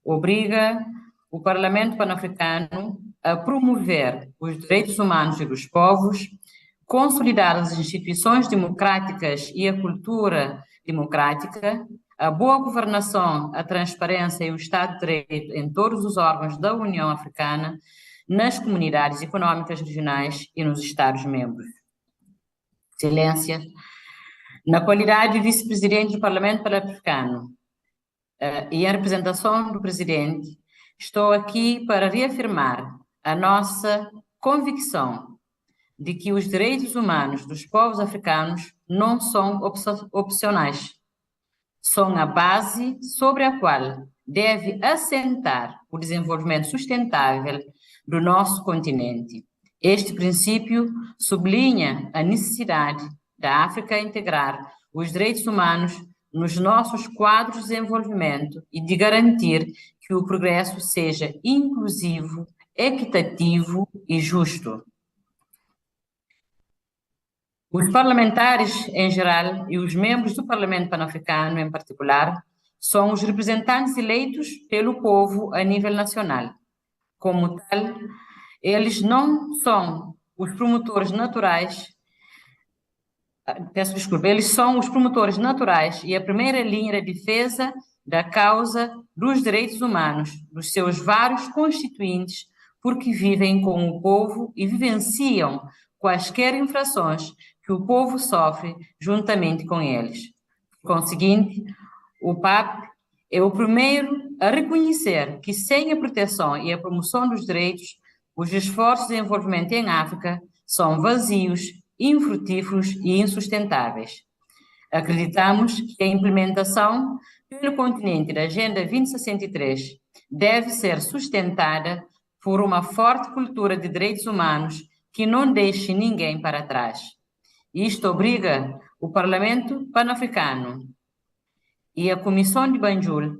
obriga o Parlamento Pan-Africano a promover os direitos humanos e dos povos, consolidar as instituições democráticas e a cultura democrática, a boa governação, a transparência e o Estado de Direito em todos os órgãos da União Africana, nas comunidades econômicas regionais e nos Estados-membros. Excelência, na qualidade de vice-presidente do Parlamento Pan-Africano e em representação do presidente, estou aqui para reafirmar a nossa convicção de que os direitos humanos dos povos africanos não são opcionais. São a base sobre a qual deve assentar o desenvolvimento sustentável do nosso continente. Este princípio sublinha a necessidade da África integrar os direitos humanos nos nossos quadros de desenvolvimento e de garantir que o progresso seja inclusivo, equitativo e justo. Os parlamentares, em geral, e os membros do Parlamento Pan-Africano, em particular, são os representantes eleitos pelo povo a nível nacional. Como tal, eles não são os promotores naturais, eles são os promotores naturais e a primeira linha de defesa da causa dos direitos humanos, dos seus vários constituintes, porque vivem com o povo e vivenciam quaisquer infrações que o povo sofre juntamente com eles. Por conseguinte, o PAP é o primeiro a reconhecer que sem a proteção e a promoção dos direitos, os esforços de desenvolvimento em África são vazios, infrutíferos e insustentáveis. Acreditamos que a implementação pelo continente da Agenda 2063 deve ser sustentada por uma forte cultura de direitos humanos que não deixe ninguém para trás. Isto obriga o Parlamento Pan-Africano e a Comissão de Banjul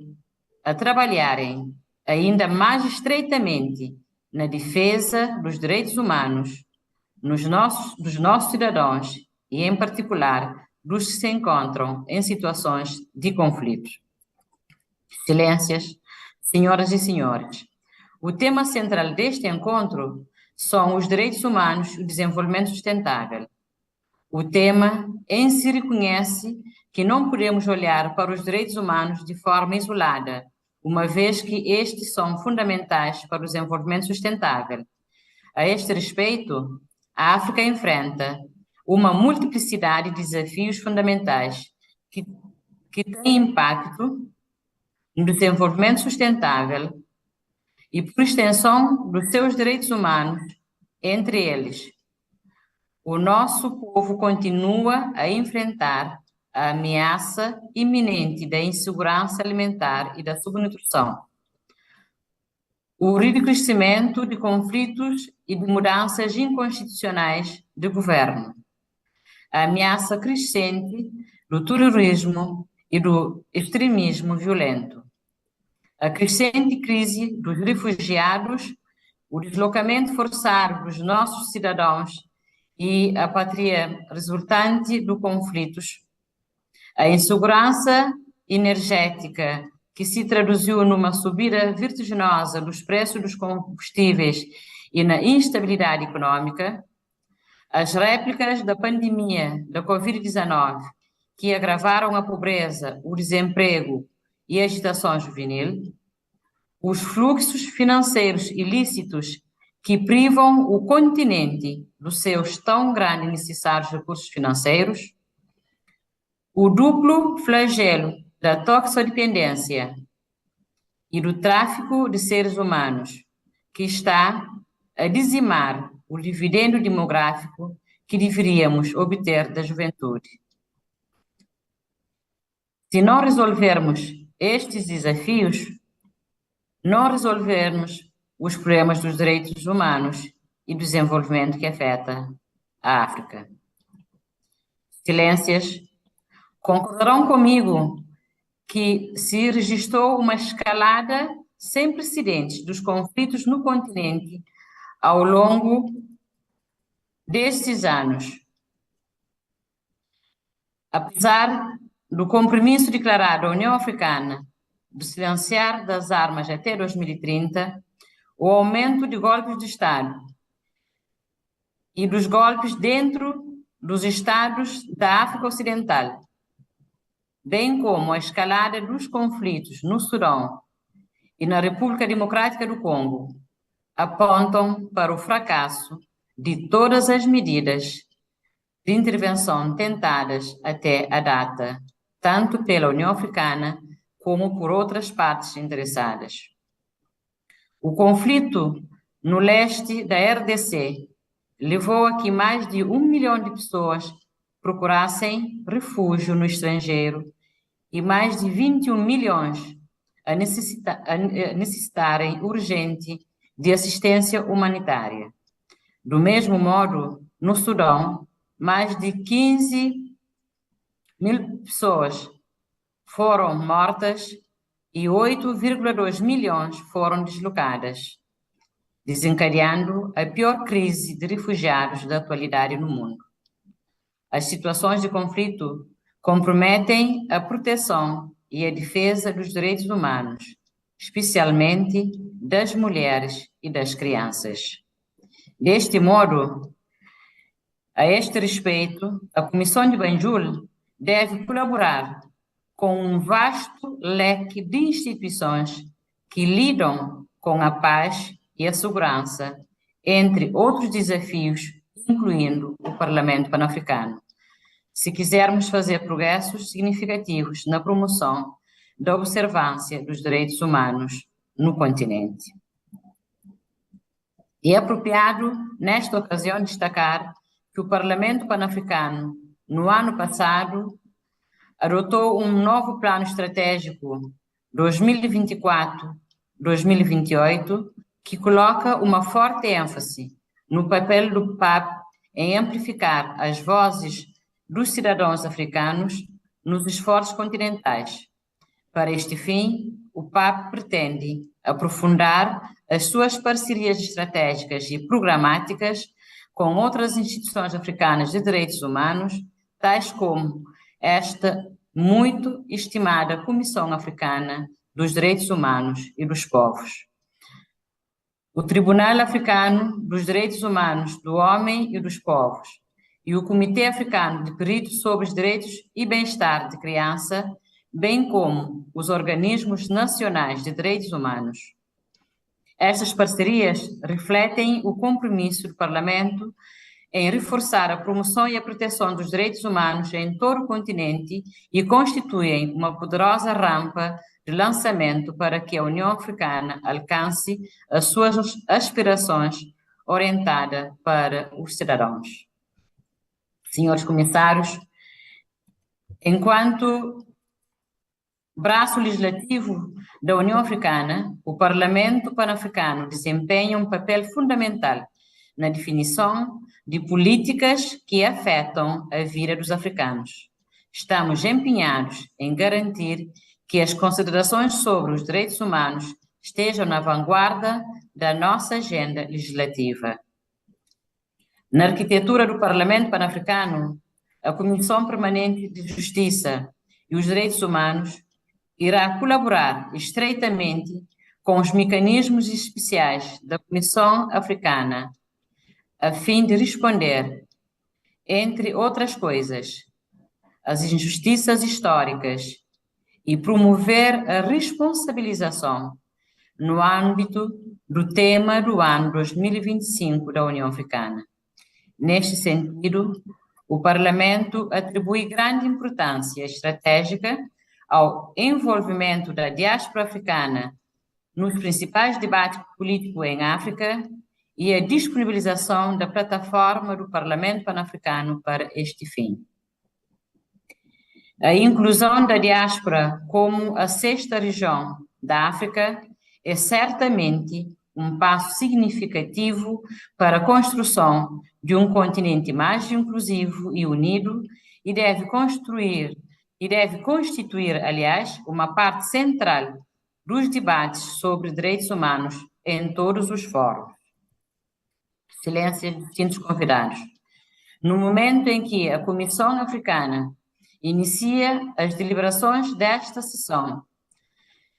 a trabalharem ainda mais estreitamente na defesa dos direitos humanos dos nossos cidadãos e, em particular, dos que se encontram em situações de conflito. Excelências, senhoras e senhores, o tema central deste encontro são os direitos humanos e o desenvolvimento sustentável. O tema em si reconhece que não podemos olhar para os direitos humanos de forma isolada, uma vez que estes são fundamentais para o desenvolvimento sustentável. A este respeito, a África enfrenta uma multiplicidade de desafios fundamentais que têm impacto no desenvolvimento sustentável e, por extensão, dos seus direitos humanos, entre eles. O nosso povo continua a enfrentar a ameaça iminente da insegurança alimentar e da subnutrição, o recrudescimento de conflitos e de mudanças inconstitucionais de governo, a ameaça crescente do terrorismo e do extremismo violento, a crescente crise dos refugiados, o deslocamento forçado dos nossos cidadãos e a apatria resultante dos conflitos, a insegurança energética que se traduziu numa subida vertiginosa dos preços dos combustíveis e na instabilidade econômica, as réplicas da pandemia da Covid-19 que agravaram a pobreza, o desemprego e a agitação juvenil, os fluxos financeiros ilícitos que privam o continente dos seus tão grandes e necessários recursos financeiros, o duplo flagelo da toxicodependência e do tráfico de seres humanos, que está a dizimar o dividendo demográfico que deveríamos obter da juventude. Se não resolvermos estes desafios, não resolvermos os problemas dos direitos humanos e do desenvolvimento que afeta a África. Excelências, Concordarão comigo que se registrou uma escalada sem precedentes dos conflitos no continente ao longo destes anos. Apesar do compromisso declarado da União Africana de silenciar das armas até 2030, o aumento de golpes de Estado e dos golpes dentro dos Estados da África Ocidental, bem como a escalada dos conflitos no Sudão e na República Democrática do Congo, apontam para o fracasso de todas as medidas de intervenção tentadas até a data, tanto pela União Africana como por outras partes interessadas. O conflito no leste da RDC levou a que mais de 1 milhão de pessoas procurassem refúgio no estrangeiro e mais de 21 milhões a necessitarem urgente de assistência humanitária. Do mesmo modo, no Sudão, mais de 15 mil pessoas foram mortas e 8,2 milhões foram deslocadas, desencadeando a pior crise de refugiados da atualidade no mundo. As situações de conflito comprometem a proteção e a defesa dos direitos humanos, especialmente das mulheres e das crianças. Deste modo, a este respeito, a Comissão de Banjul deve colaborar com um vasto leque de instituições que lidam com a paz e a segurança, entre outros desafios, incluindo o Parlamento Pan-Africano, se quisermos fazer progressos significativos na promoção da observância dos direitos humanos no continente. É apropriado, nesta ocasião, destacar que o Parlamento Pan-Africano, no ano passado, adotou um novo plano estratégico 2024-2028, que coloca uma forte ênfase no papel do PAP em amplificar as vozes dos cidadãos africanos nos esforços continentais. Para este fim, o PAP pretende aprofundar as suas parcerias estratégicas e programáticas com outras instituições africanas de direitos humanos, tais como esta muito estimada Comissão Africana dos Direitos Humanos e dos Povos, o Tribunal Africano dos Direitos Humanos do Homem e dos Povos e o Comitê Africano de Peritos sobre os Direitos e Bem-Estar de Criança, bem como os organismos nacionais de direitos humanos. Estas parcerias refletem o compromisso do Parlamento em reforçar a promoção e a proteção dos direitos humanos em todo o continente e constituem uma poderosa rampa de lançamento para que a União Africana alcance as suas aspirações orientada para os cidadãos. Senhores comissários, enquanto braço legislativo da União Africana, o Parlamento Pan-Africano desempenha um papel fundamental na definição de políticas que afetam a vida dos africanos. Estamos empenhados em garantir que as considerações sobre os direitos humanos estejam na vanguarda da nossa agenda legislativa. Na arquitetura do Parlamento Pan-Africano, a Comissão Permanente de Justiça e os Direitos Humanos irá colaborar estreitamente com os mecanismos especiais da Comissão Africana, a fim de responder, entre outras coisas, às injustiças históricas e promover a responsabilização no âmbito do tema do ano 2025 da União Africana. Neste sentido, o Parlamento atribui grande importância estratégica ao envolvimento da diáspora africana nos principais debates políticos em África e a disponibilização da plataforma do Parlamento Pan-Africano para este fim. A inclusão da diáspora como a sexta região da África é certamente um passo significativo para a construção de um continente mais inclusivo e unido e deve constituir e deve constituir, aliás, uma parte central dos debates sobre direitos humanos em todos os fóruns. Excelências, distintos convidados. No momento em que a Comissão Africana inicia as deliberações desta sessão,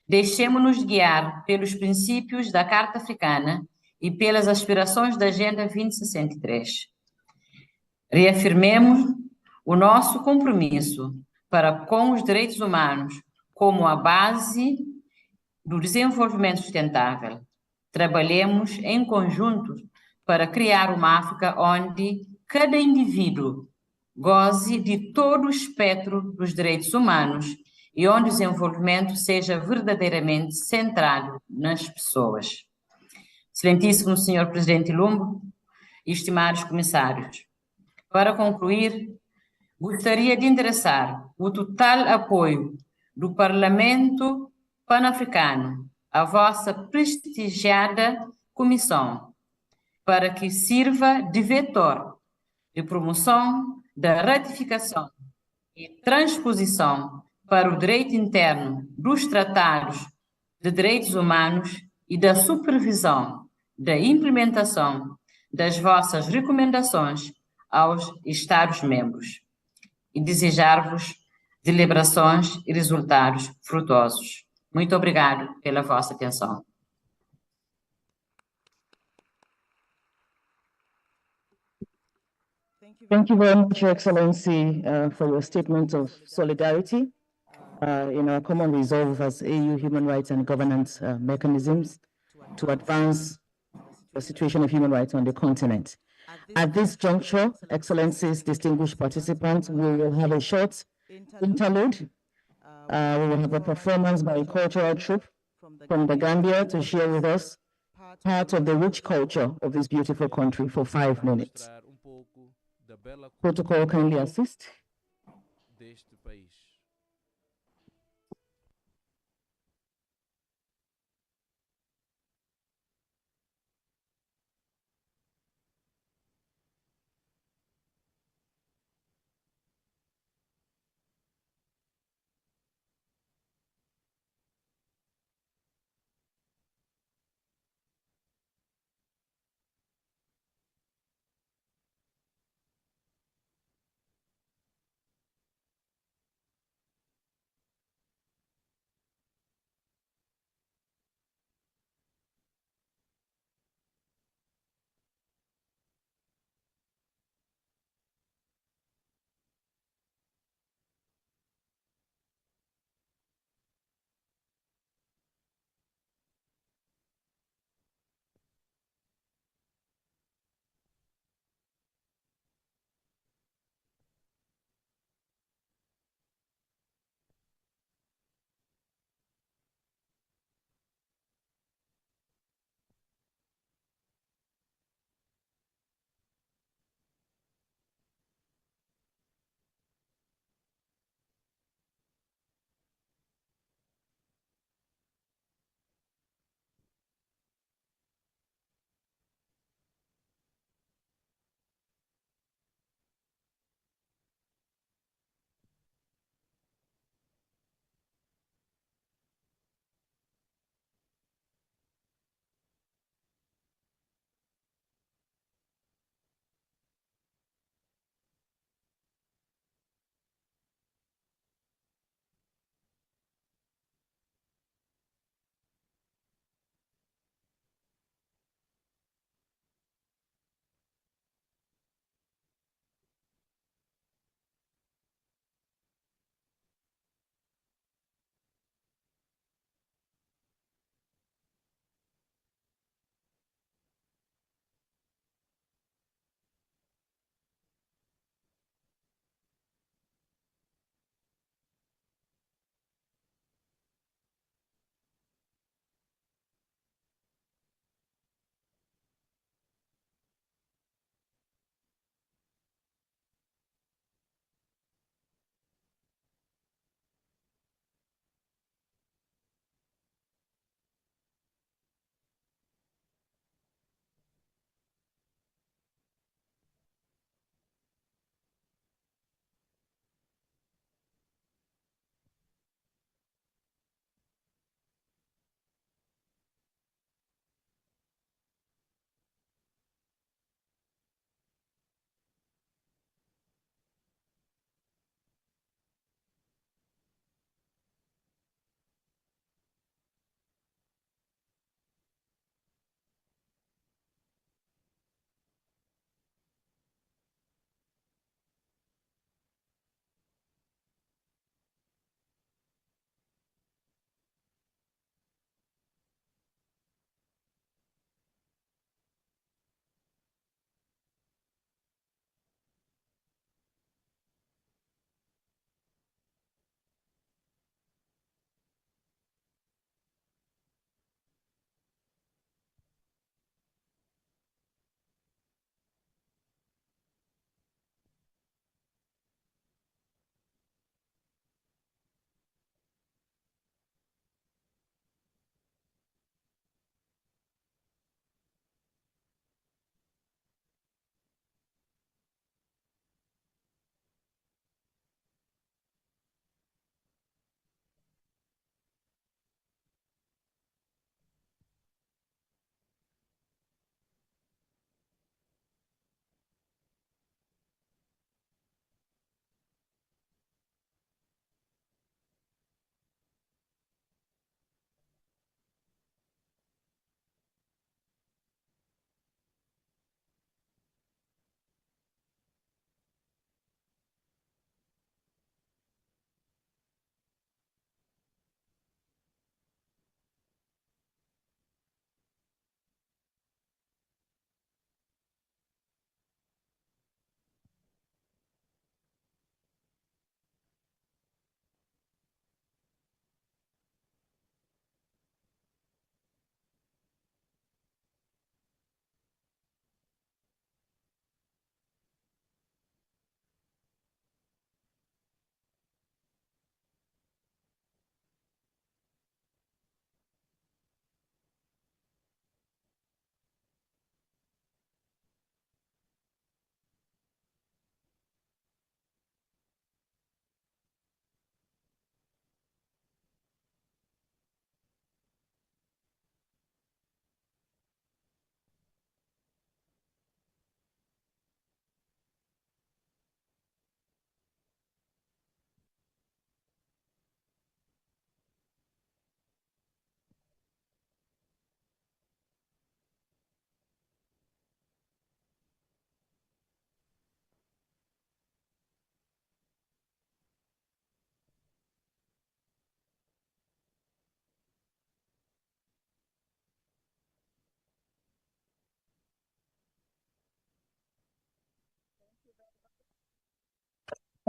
deixemo-nos guiar pelos princípios da Carta Africana e pelas aspirações da Agenda 2063. Reafirmemos o nosso compromisso para com os direitos humanos como a base do desenvolvimento sustentável. Trabalhemos em conjunto para criar uma África onde cada indivíduo goze de todo o espectro dos direitos humanos e onde o desenvolvimento seja verdadeiramente centrado nas pessoas. Excelentíssimo Senhor Presidente Lumbo e estimados comissários, para concluir, gostaria de endereçar o total apoio do Parlamento Pan-Africano à vossa prestigiada Comissão, para que sirva de vetor de promoção da ratificação e transposição para o direito interno dos tratados de direitos humanos e da supervisão da implementação das vossas recomendações aos Estados-membros e desejar-vos deliberações e resultados frutuosos. Muito obrigado pela vossa atenção. Thank you very much, Your Excellency, for your statement of solidarity in our common resolve as AU human rights and governance mechanisms to advance the situation of human rights on the continent. At this juncture, Excellencies, distinguished participants, we will have a short interlude. We will have a performance by a cultural troupe from the Gambia to share with us part of the rich culture of this beautiful country for 5 minutes. Protocol, kindly assist. Deste país.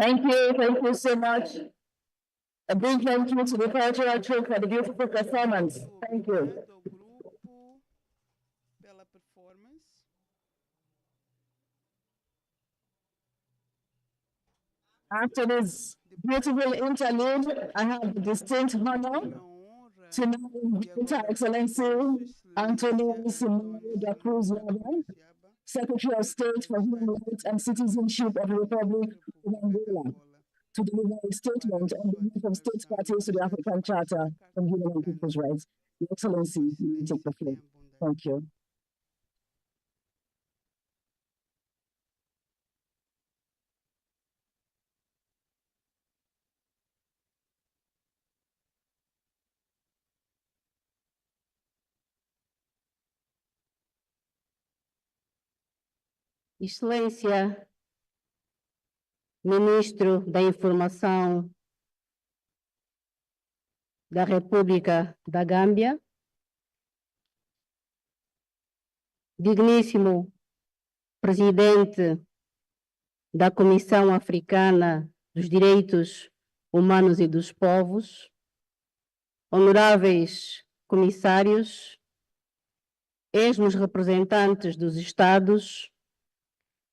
Thank you so much. A big thank you to the cultural troupe for the beautiful performance. Thank you. After this beautiful interlude, I have the distinct honor to now invite Her Excellency Antonio Simão da Cruz Jawara, Secretary of State for Human Rights and Citizenship of the Republic of Angola, to deliver a statement on behalf of state parties to the African Charter on Human and People's Rights. Your Excellency, you may take the floor. Thank you. Excelência, Ministro da Informação da República da Gâmbia, digníssimo Presidente da Comissão Africana dos Direitos Humanos e dos Povos, honoráveis comissários, esmos representantes dos Estados,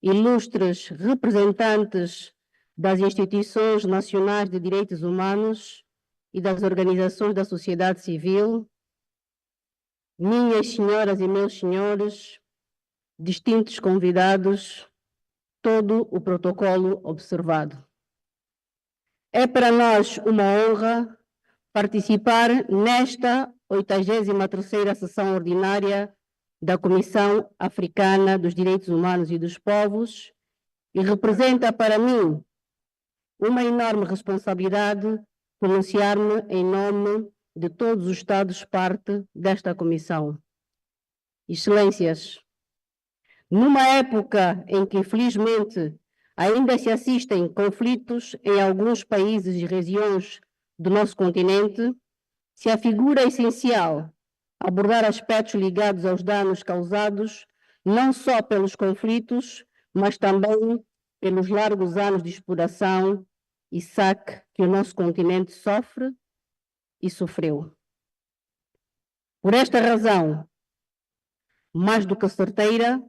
ilustres representantes das instituições nacionais de direitos humanos e das organizações da sociedade civil, minhas senhoras e meus senhores, distintos convidados, todo o protocolo observado. É para nós uma honra participar nesta 83ª Sessão Ordinária da Comissão Africana dos Direitos Humanos e dos Povos e representa para mim uma enorme responsabilidade pronunciar-me em nome de todos os Estados parte desta Comissão. Excelências, numa época em que, infelizmente, ainda se assistem conflitos em alguns países e regiões do nosso continente, se afigura essencial abordar aspectos ligados aos danos causados não só pelos conflitos, mas também pelos largos anos de exploração e saque que o nosso continente sofre e sofreu. Por esta razão, mais do que certeira,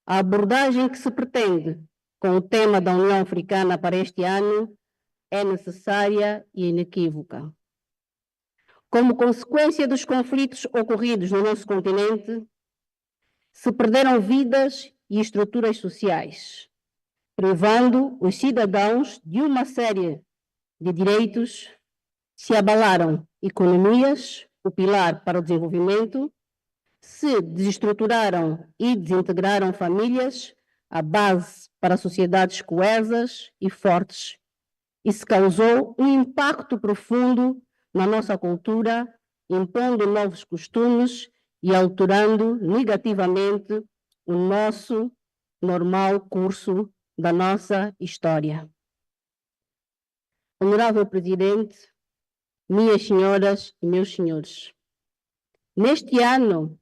a abordagem que se pretende com o tema da União Africana para este ano é necessária e inequívoca. Como consequência dos conflitos ocorridos no nosso continente, se perderam vidas e estruturas sociais, privando os cidadãos de uma série de direitos, se abalaram economias, o pilar para o desenvolvimento, se desestruturaram e desintegraram famílias, a base para sociedades coesas e fortes, e se causou um impacto profundo na nossa cultura, impondo novos costumes e alterando negativamente o nosso normal curso da nossa história. Honorável Presidente, minhas senhoras e meus senhores, neste ano,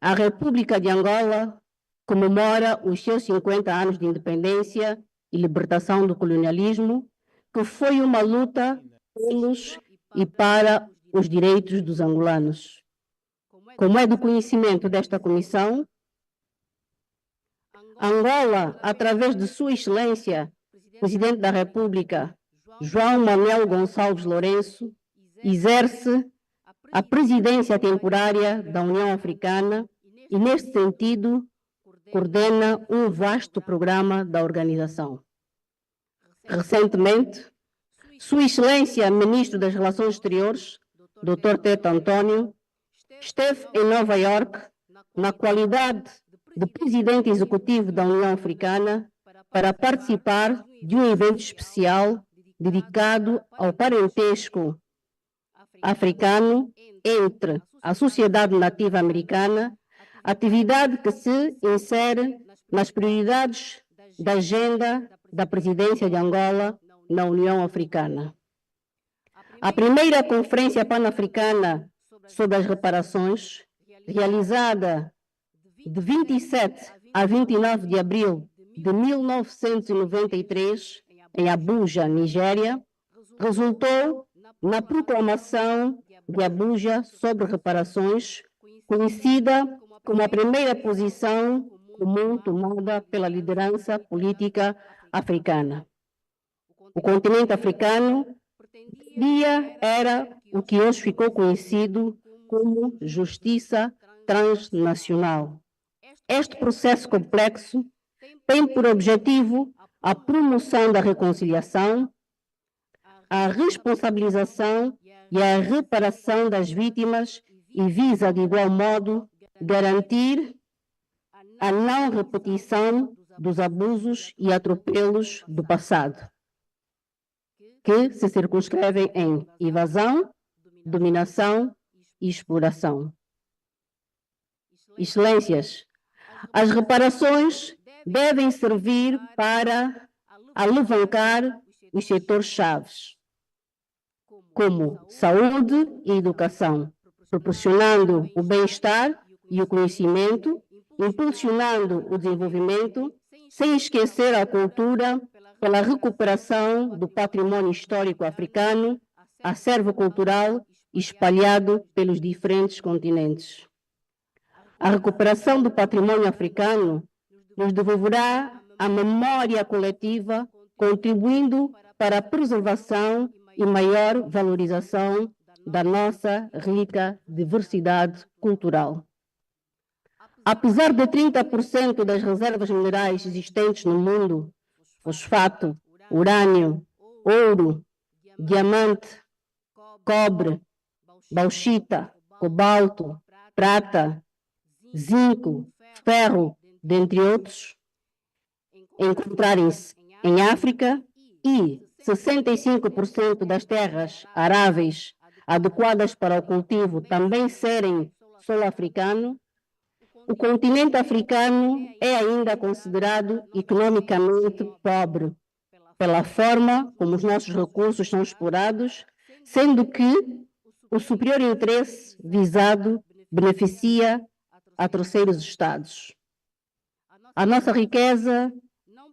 a República de Angola comemora os seus 50 anos de independência e libertação do colonialismo, que foi uma luta pelos e para os direitos dos angolanos. Como é do conhecimento desta comissão, Angola, através de Sua Excelência, Presidente da República, João Manuel Gonçalves Lourenço, exerce a presidência temporária da União Africana e, neste sentido, coordena um vasto programa da organização. Recentemente, Sua Excelência, Ministro das Relações Exteriores, Dr. Tete Antônio, esteve em Nova Iorque na qualidade de Presidente Executivo da União Africana para participar de um evento especial dedicado ao parentesco africano entre a sociedade nativa americana, atividade que se insere nas prioridades da agenda da presidência de Angola na União Africana. A primeira Conferência Pan-Africana sobre as Reparações, realizada de 27 a 29 de abril de 1993, em Abuja, Nigéria, resultou na proclamação de Abuja sobre reparações, conhecida como a primeira posição comum tomada pela liderança política africana. O continente africano era o que hoje ficou conhecido como justiça transnacional. Este processo complexo tem por objetivo a promoção da reconciliação, a responsabilização e a reparação das vítimas e visa, de igual modo, garantir a não repetição dos abusos e atropelos do passado, que se circunscrevem em invasão, dominação e exploração. Excelências, as reparações devem servir para alavancar os setores-chaves, como saúde e educação, proporcionando o bem-estar e o conhecimento, impulsionando o desenvolvimento, sem esquecer a cultura pela recuperação do patrimônio histórico africano, acervo cultural espalhado pelos diferentes continentes. A recuperação do patrimônio africano nos devolverá a memória coletiva, contribuindo para a preservação e maior valorização da nossa rica diversidade cultural. Apesar de 30% das reservas minerais existentes no mundo, fosfato, urânio, ouro, diamante, cobre, bauxita, cobalto, prata, zinco, ferro, dentre outros, encontrarem-se em África e 65% das terras aráveis adequadas para o cultivo também serem solo africano, o continente africano é ainda considerado economicamente pobre, pela forma como os nossos recursos são explorados, sendo que o superior interesse visado beneficia a terceiros estados. A nossa riqueza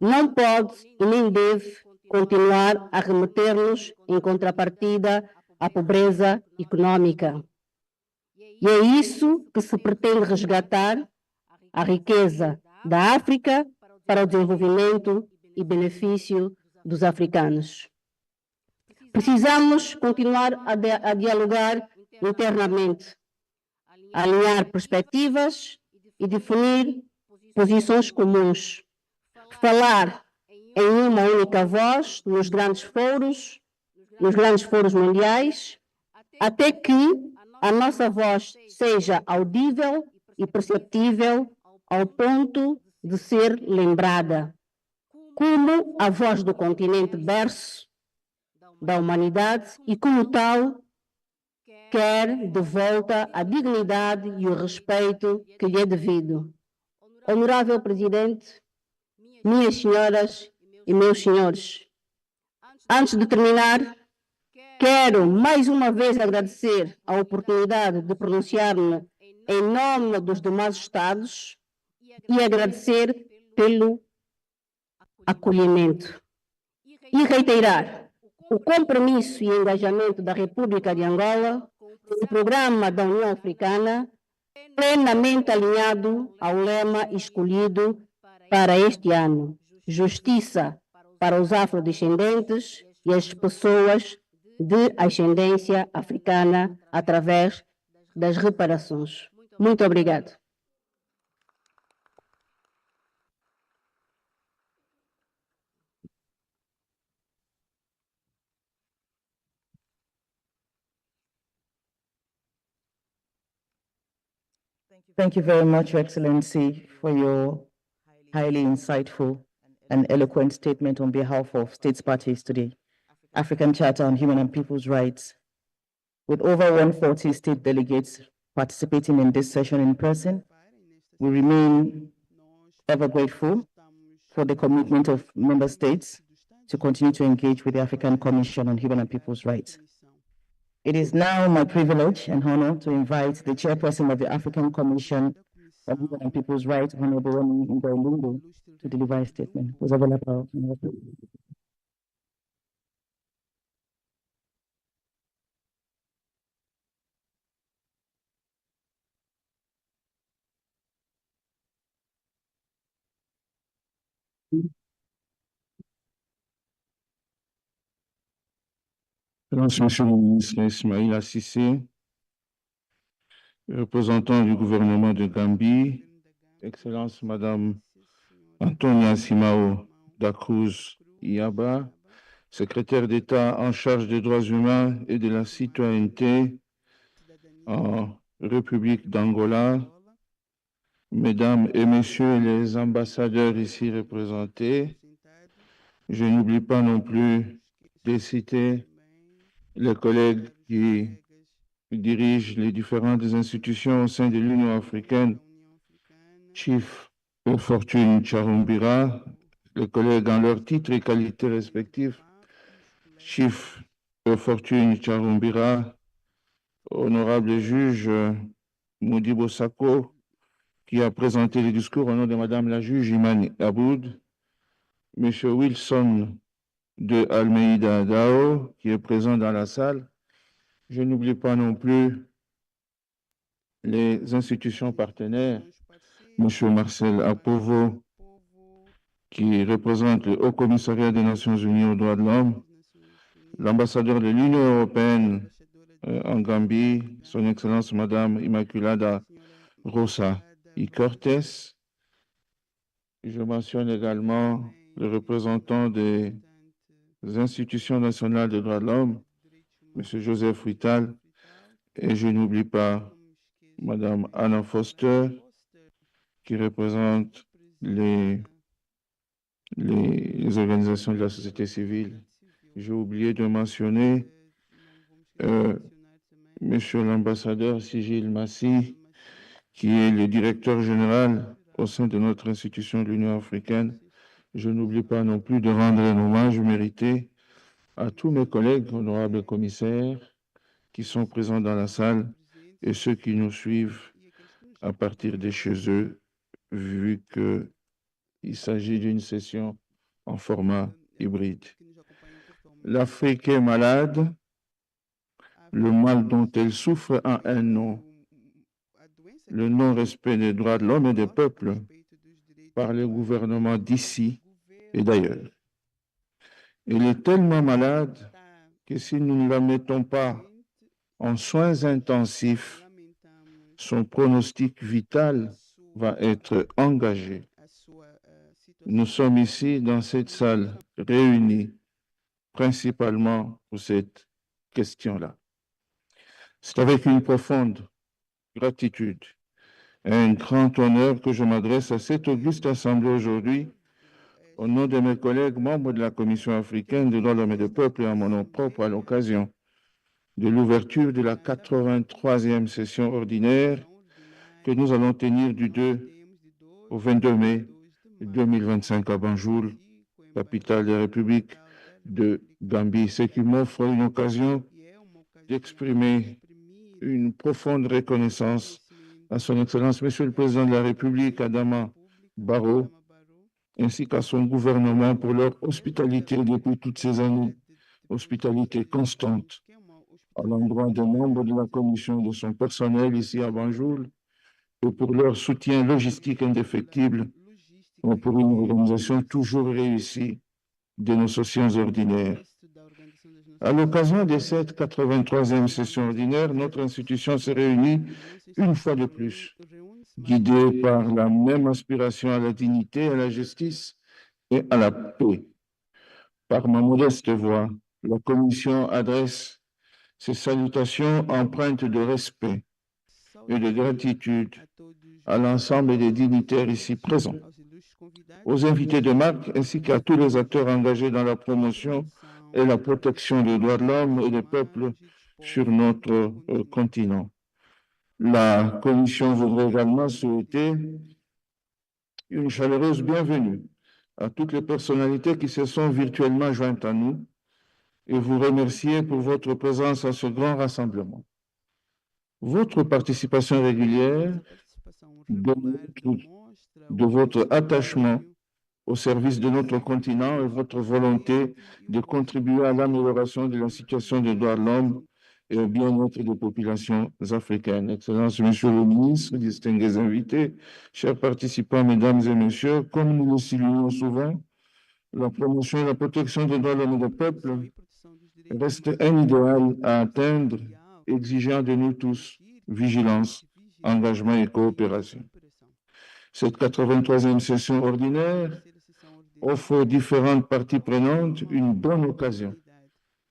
não pode e nem deve continuar a remeter-nos em contrapartida à pobreza econômica. E é isso que se pretende resgatar, a riqueza da África para o desenvolvimento e benefício dos africanos. Precisamos continuar a dialogar internamente, alinhar perspectivas e definir posições comuns, falar em uma única voz nos grandes foros mundiais, até que a nossa voz seja audível e perceptível ao ponto de ser lembrada, como a voz do continente berço da humanidade e, como tal, quer de volta a dignidade e o respeito que lhe é devido. Honorável Presidente, minhas senhoras e meus senhores, antes de terminar, quero mais uma vez agradecer a oportunidade de pronunciar-me em nome dos demais Estados e agradecer pelo acolhimento. E reiterar o compromisso e engajamento da República de Angola com o programa da União Africana, plenamente alinhado ao lema escolhido para este ano: justiça para os afrodescendentes e as pessoas de ascendência africana através das reparações. Muito obrigado. Thank you very much, Your Excellency, for your highly insightful and eloquent statement on behalf of states parties today. African Charter on Human and People's Rights. With over 140 state delegates participating in this session in person, we remain ever grateful for the commitment of member states to continue to engage with the African Commission on Human and People's Rights. It is now my privilege and honor to invite the chairperson of the African Commission on Human and People's Rights, Honorable Ndolungu, to deliver a statement. Monsieur le ministre Ismaïl Assissé, représentant du gouvernement de Gambie, Excellence Madame Antonia Simao da Cruz Iaba, secrétaire d'État en charge des droits humains et de la citoyenneté en République d'Angola, Mesdames et Messieurs les ambassadeurs ici représentés, je n'oublie pas non plus de citer les collègues qui dirigent les différentes institutions au sein de l'Union africaine, Chief Fortune Charumbira, les collègues en leur titre et qualité respectifs, Chief Fortune Charumbira, honorable juge Modibo Sako, qui a présenté le discours au nom de Madame la juge Imani Aboud, Monsieur Wilson de Almeida Dao, qui est présent dans la salle. Je n'oublie pas non plus les institutions partenaires, Monsieur Marcel Apovo, qui représente le Haut Commissariat des Nations Unies aux droits de l'homme, l'ambassadeur de l'Union européenne en Gambie, son Excellence Madame Immaculada Rosa y Cortés. Je mentionne également le représentant des institutions nationales des droits de l'homme, M. Joseph Whittal, et je n'oublie pas Mme Anna Foster, qui représente les organisations de la société civile. J'ai oublié de mentionner M. l'ambassadeur Sigil Massi, qui est le directeur général au sein de notre institution de l'Union africaine. Je n'oublie pas non plus de rendre un hommage mérité à tous mes collègues, honorables commissaires, qui sont présents dans la salle et ceux qui nous suivent à partir de chez eux, vu qu'il s'agit d'une session en format hybride. L'Afrique est malade, le mal dont elle souffre a un nom, le non-respect des droits de l'homme et des peuples par les gouvernements d'ici et d'ailleurs. Elle est tellement malade que si nous ne la mettons pas en soins intensifs, son pronostic vital va être engagé. Nous sommes ici dans cette salle réunis principalement pour cette question-là. C'est avec une profonde gratitude et un grand honneur que je m'adresse à cette auguste assemblée aujourd'hui au nom de mes collègues membres de la Commission africaine des droits de l'homme et des peuples et à mon nom propre à l'occasion de l'ouverture de la 83e session ordinaire que nous allons tenir du 2 au 22 mai 2025 à Banjul, capitale de la République de Gambie, ce qui m'offre une occasion d'exprimer une profonde reconnaissance à son Excellence, Monsieur le Président de la République, Adama Barrow, ainsi qu'à son gouvernement pour leur hospitalité depuis toutes ces années, hospitalité constante à l'endroit des membres de la commission et de son personnel ici à Banjul, et pour leur soutien logistique indéfectible pour une organisation toujours réussie de nos sessions ordinaires. À l'occasion de cette 83e session ordinaire, notre institution se réunit une fois de plus, guidée par la même aspiration à la dignité, à la justice et à la paix. Par ma modeste voix, la Commission adresse ses salutations empreintes de respect et de gratitude à l'ensemble des dignitaires ici présents, aux invités de marque ainsi qu'à tous les acteurs engagés dans la promotion et la protection des droits de l'homme et des peuples sur notre continent. La Commission voudrait également souhaiter une chaleureuse bienvenue à toutes les personnalités qui se sont virtuellement jointes à nous et vous remercier pour votre présence à ce grand rassemblement. Votre participation régulière de votre attachement au service de notre continent et votre volonté de contribuer à l'amélioration de la situation des droits de l'homme et au bien-être des populations africaines. Excellences, Monsieur le ministre, distingués invités, chers participants, Mesdames et Messieurs, comme nous le soulignons souvent, la promotion et la protection des droits de l'homme et des peuples reste un idéal à atteindre, exigeant de nous tous vigilance, engagement et coopération. Cette 83e session ordinaire offre aux différentes parties prenantes une bonne occasion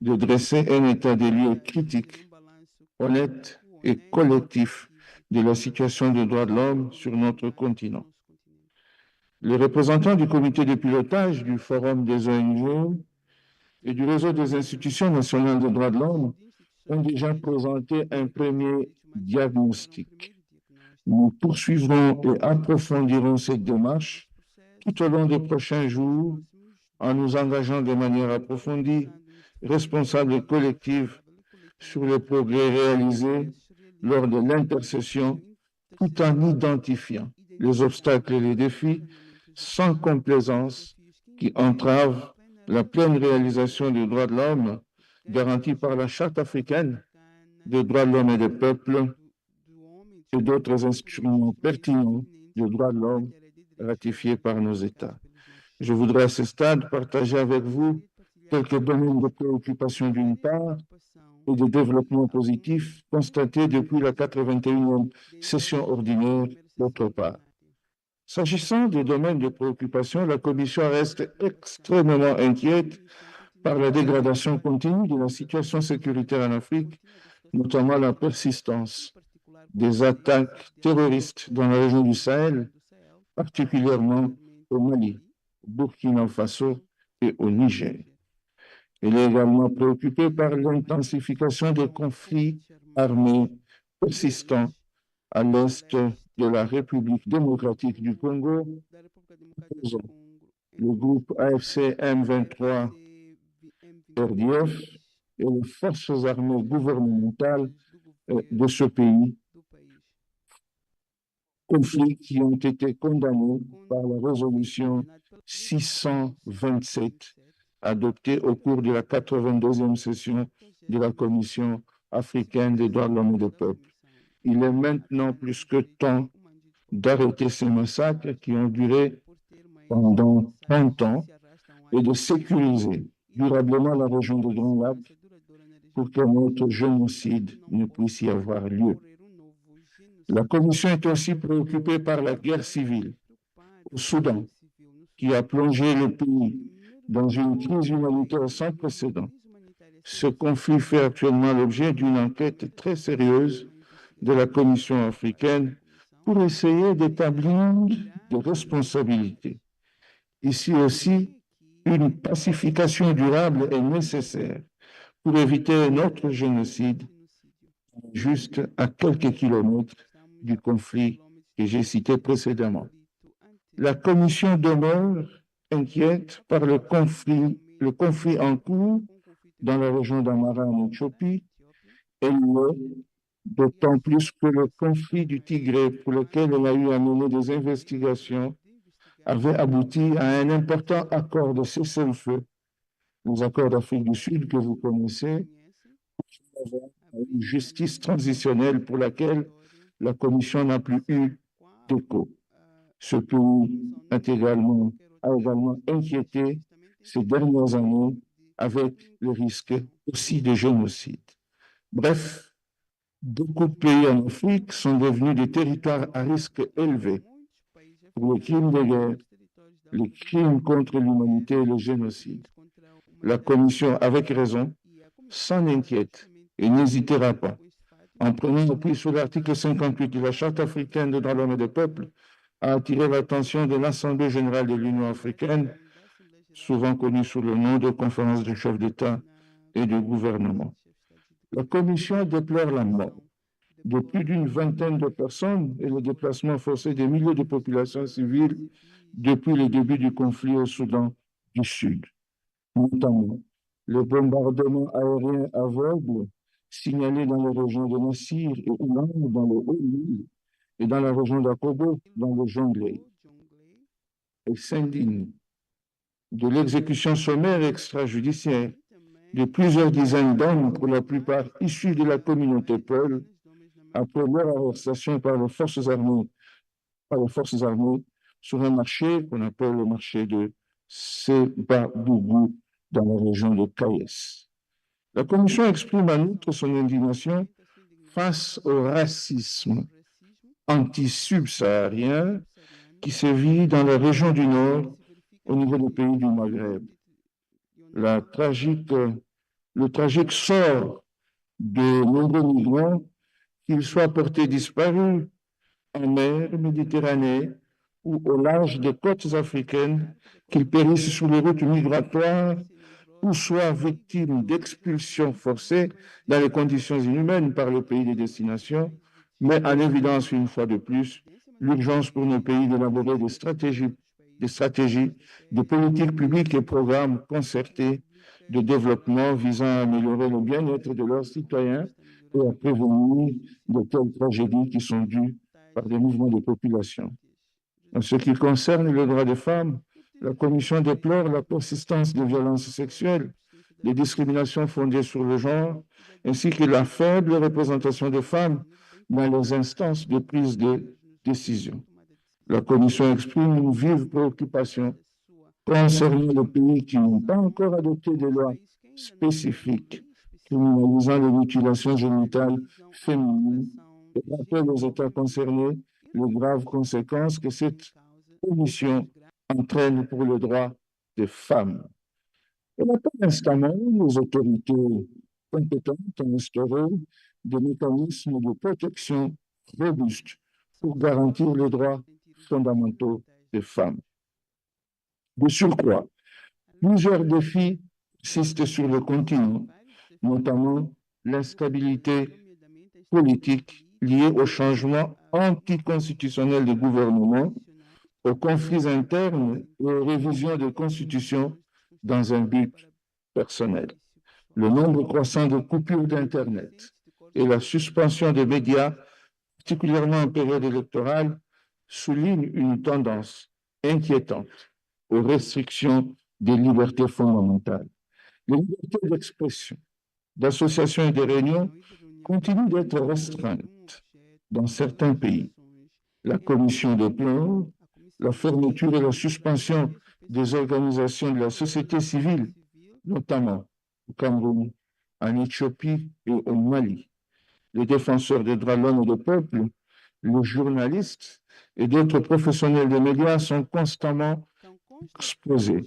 de dresser un état des lieux critique, honnête et collectif de la situation des droits de l'homme sur notre continent. Les représentants du comité de pilotage du Forum des ONG et du réseau des institutions nationales des droits de l'homme ont déjà présenté un premier diagnostic. Nous poursuivrons et approfondirons cette démarche tout au long des prochains jours en nous engageant de manière approfondie, responsable et collective sur les progrès réalisés lors de l'intercession, tout en identifiant les obstacles et les défis sans complaisance qui entravent la pleine réalisation des droits de l'homme garantis par la Charte africaine des droits de l'homme et des peuples et d'autres instruments pertinents des droits de l'homme ratifiés par nos États. Je voudrais à ce stade partager avec vous quelques domaines de préoccupation d'une part et de développement positif constatés depuis la 81e session ordinaire d'autre part. S'agissant des domaines de préoccupation, la Commission reste extrêmement inquiète par la dégradation continue de la situation sécuritaire en Afrique, notamment la persistance des attaques terroristes dans la région du Sahel, particulièrement au Mali, au Burkina Faso et au Niger. Elle est également préoccupée par l'intensification des conflits armés persistants à l'est de la République démocratique du Congo, le groupe AFC M23 RDF et les forces armées gouvernementales de ce pays, conflits qui ont été condamnés par la résolution 627 adoptée au cours de la 82e session de la Commission africaine des droits de l'homme et des peuples. Il est maintenant plus que temps d'arrêter ces massacres qui ont duré pendant 30 ans et de sécuriser durablement la région des Grands Lacs pour que notre génocide ne puisse y avoir lieu. La Commission est aussi préoccupée par la guerre civile au Soudan, qui a plongé le pays dans une crise humanitaire sans précédent. Ce conflit fait actuellement l'objet d'une enquête très sérieuse de la Commission africaine pour essayer d'établir des responsabilités. Ici aussi, une pacification durable est nécessaire pour éviter un autre génocide juste à quelques kilomètres du conflit que j'ai cité précédemment. La Commission demeure inquiète par le conflit en cours dans la région d'Amara en Éthiopie. Elle l'est d'autant plus que le conflit du Tigré, pour lequel elle a eu à mener des investigations, avait abouti à un important accord de cessez-le-feu, les accords d'Afrique du Sud que vous connaissez, une justice transitionnelle pour laquelle la Commission n'a plus eu d'écho. Ce pays a également inquiété ces dernières années avec le risque aussi de génocide. Bref, beaucoup de pays en Afrique sont devenus des territoires à risque élevé pour les crimes de guerre, les crimes contre l'humanité et le génocide. La Commission, avec raison, s'en inquiète et n'hésitera pas, en prenant appui sur l'article 58 de la Charte africaine des droits de l'homme et des peuples, à attirer l'attention de l'Assemblée générale de l'Union africaine, souvent connue sous le nom de Conférence des chefs d'État et de gouvernement. La Commission déplore la mort de plus d'une vingtaine de personnes et le déplacement forcé des milliers de populations civiles depuis le début du conflit au Soudan du Sud, notamment le bombardement aérien aveugle signalé dans les régions de Nassir et Oulan, dans le Haut-Nil, et dans la région d'Akobo, dans le Jonglei. Elle s'indigne de l'exécution sommaire extrajudiciaire de plusieurs dizaines d'hommes, pour la plupart issus de la communauté Peul, après leur arrestation par les forces armées, sur un marché qu'on appelle le marché de Sebabougou dans la région de Kayes. La Commission exprime en outre son indignation face au racisme anti-subsaharien qui sévit dans la région du Nord au niveau des pays du Maghreb. Le tragique sort de nombreux migrants, qu'ils soient portés disparus en mer Méditerranée ou au large des côtes africaines, qu'ils périssent sur les routes migratoires ou soient victimes d'expulsions forcées dans les conditions inhumaines par le pays de destination, met en évidence une fois de plus l'urgence pour nos pays d'élaborer des stratégies, de politiques publiques et programmes concertés de développement visant à améliorer le bien-être de leurs citoyens et à prévenir de telles tragédies qui sont dues par des mouvements de population. En ce qui concerne les droits des femmes, la Commission déplore la persistance des violences sexuelles, les discriminations fondées sur le genre, ainsi que la faible représentation des femmes dans les instances de prise de décision. La Commission exprime une vive préoccupation concernant les pays qui n'ont pas encore adopté des lois spécifiques criminalisant les mutilations génitales féminines et rappelle aux États concernés les graves conséquences que cette omission entraîne pour le droit des femmes. Et pour l'instant, les autorités compétentes ont instauré des mécanismes de protection robustes pour garantir les droits fondamentaux des femmes. De surcroît, plusieurs défis persistent sur le continent, notamment l'instabilité politique liée au changement anticonstitutionnel du gouvernement, aux conflits internes et aux révisions de constitution dans un but personnel. Le nombre croissant de coupures d'Internet et la suspension des médias, particulièrement en période électorale, soulignent une tendance inquiétante aux restrictions des libertés fondamentales. Les libertés d'expression, d'association et de réunion continuent d'être restreintes dans certains pays. La Commission déplore la fermeture et la suspension des organisations de la société civile, notamment au Cameroun, en Éthiopie et au Mali. Les défenseurs des droits de l'homme et du peuple, les journalistes et d'autres professionnels des médias sont constamment exposés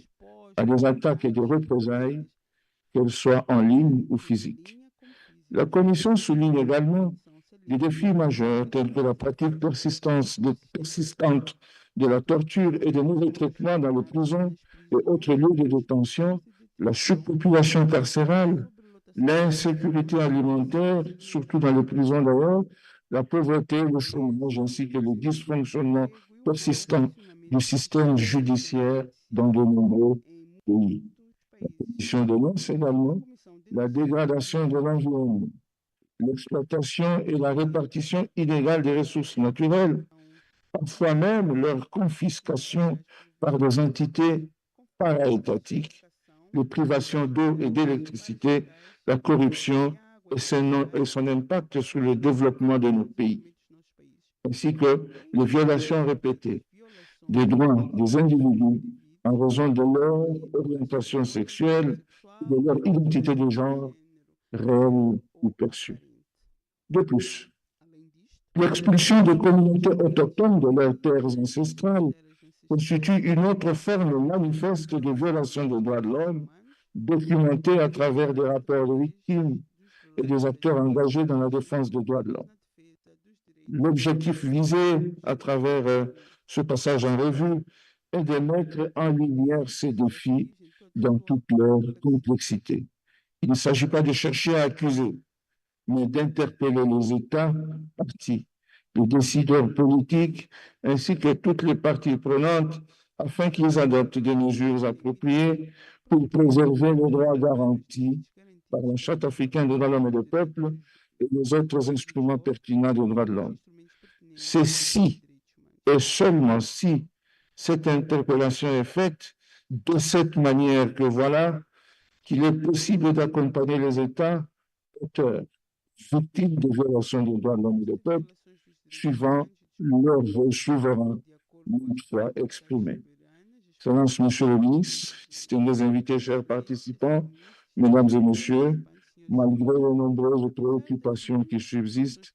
à des attaques et des représailles, qu'elles soient en ligne ou physiques. La Commission souligne également des défis majeurs tels que la pratique persistante de la torture et des mauvais traitements dans les prisons et autres lieux de détention, la surpopulation carcérale, l'insécurité alimentaire, surtout dans les prisons d'ailleurs, la pauvreté, le chômage ainsi que le dysfonctionnement persistant du système judiciaire dans de nombreux pays. La Commission dénonce également la dégradation de l'environnement, l'exploitation et la répartition illégale des ressources naturelles, parfois même leur confiscation par des entités para-étatiques, les privations d'eau et d'électricité, la corruption et son impact sur le développement de nos pays, ainsi que les violations répétées des droits des individus en raison de leur orientation sexuelle, de leur identité de genre, réelle ou perçue. De plus, l'expulsion des communautés autochtones de leurs terres ancestrales constitue une autre forme manifeste de violation des droits de l'homme, documentée à travers des rapports de victimes et des acteurs engagés dans la défense des droits de l'homme. L'objectif visé à travers ce passage en revue est de mettre en lumière ces défis dans toute leur complexité. Il ne s'agit pas de chercher à accuser, mais d'interpeller les États parties, les décideurs politiques, ainsi que toutes les parties prenantes, afin qu'ils adoptent des mesures appropriées pour préserver les droits garantis par la Charte africaine des droits de l'homme et du peuple et les autres instruments pertinents des droits de l'homme. C'est si, et seulement si, cette interpellation est faite de cette manière que voilà qu'il est possible d'accompagner les États auteurs, victimes de violations des droits de l'homme et des peuples, suivant leur vœu souverain, une fois exprimé. Excellences, Monsieur le ministre, distingués invités, chers participants, Mesdames et Messieurs, malgré les nombreuses préoccupations qui subsistent,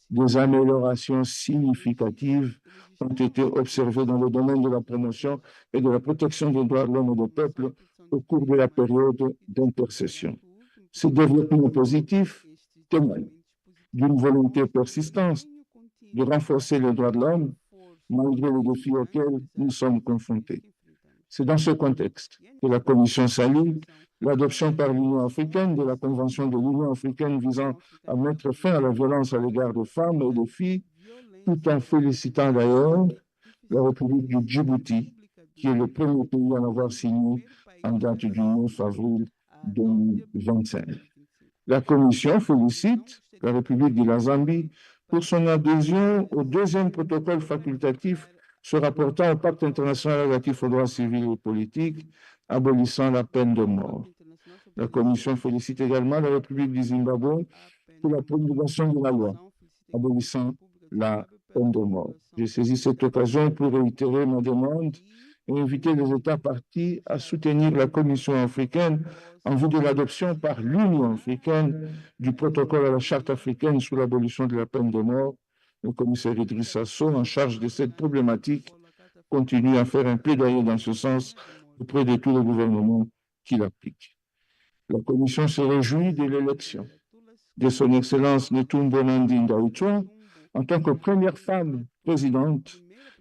des améliorations significatives ont été observées dans le domaine de la promotion et de la protection des droits de l'homme et des peuples au cours de la période d'intercession. Ces développements positifs témoignent d'une volonté persistante de renforcer les droits de l'homme malgré les défis auxquels nous sommes confrontés. C'est dans ce contexte que la Commission salue l'adoption par l'Union africaine de la Convention de l'Union africaine visant à mettre fin à la violence à l'égard des femmes et des filles, tout en félicitant d'ailleurs la République du Djibouti, qui est le premier pays à l'avoir signé en date du 9 avril 2025. La Commission félicite la République de la Zambie pour son adhésion au deuxième protocole facultatif se rapportant au pacte international relatif aux droits civils et politiques, abolissant la peine de mort. La Commission félicite également la République du Zimbabwe pour la promulgation de la loi abolissant la peine de mort. J'ai saisi cette occasion pour réitérer ma demande et inviter les États partis à soutenir la Commission africaine en vue de l'adoption par l'Union africaine du protocole à la Charte africaine sur l'abolition de la peine de mort. Le commissaire Idrissa Sow, en charge de cette problématique, continue à faire un plaidoyer dans ce sens auprès de tous les gouvernements qui l'appliquent. La Commission se réjouit de l'élection de son Excellence Netumbo Nandi-Ndaitwah en tant que première femme présidente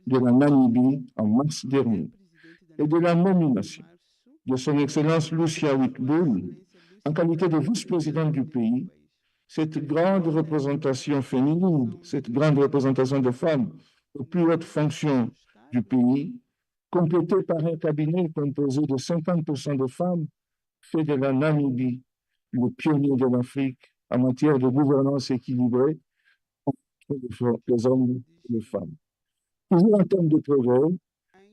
de la Namibie en mars dernier et de la nomination de son Excellence Lucia Witbooi en qualité de vice-présidente du pays. Cette grande représentation féminine, cette grande représentation de femmes aux plus hautes fonctions du pays, complétée par un cabinet composé de 50% de femmes, fait de la Namibie le pionnier de l'Afrique en matière de gouvernance équilibrée entre les hommes et les femmes. Toujours en termes de progrès,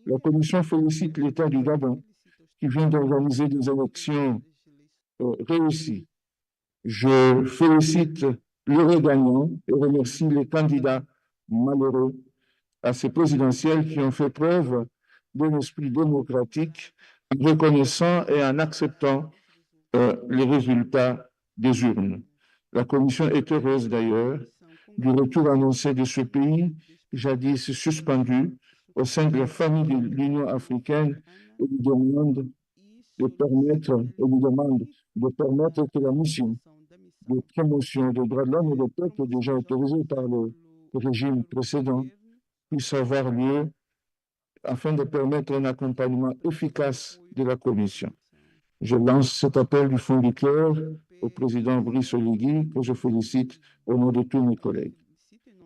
la Commission félicite l'État du Gabon qui vient d'organiser des élections réussies. Je félicite l'heureux gagnant et remercie les candidats malheureux à ces présidentielles qui ont fait preuve d'un esprit démocratique en reconnaissant et en acceptant les résultats des urnes. La Commission est heureuse d'ailleurs du retour annoncé de ce pays, jadis suspendu, au sein de la famille de l'Union africaine et lui demande de permettre que la mission de promotion des droits de l'homme et des peuples déjà autorisée par le régime précédent puisse avoir lieu afin de permettre un accompagnement efficace de la Commission. Je lance cet appel du fond du cœur au président Brice Oligui, que je félicite au nom de tous mes collègues.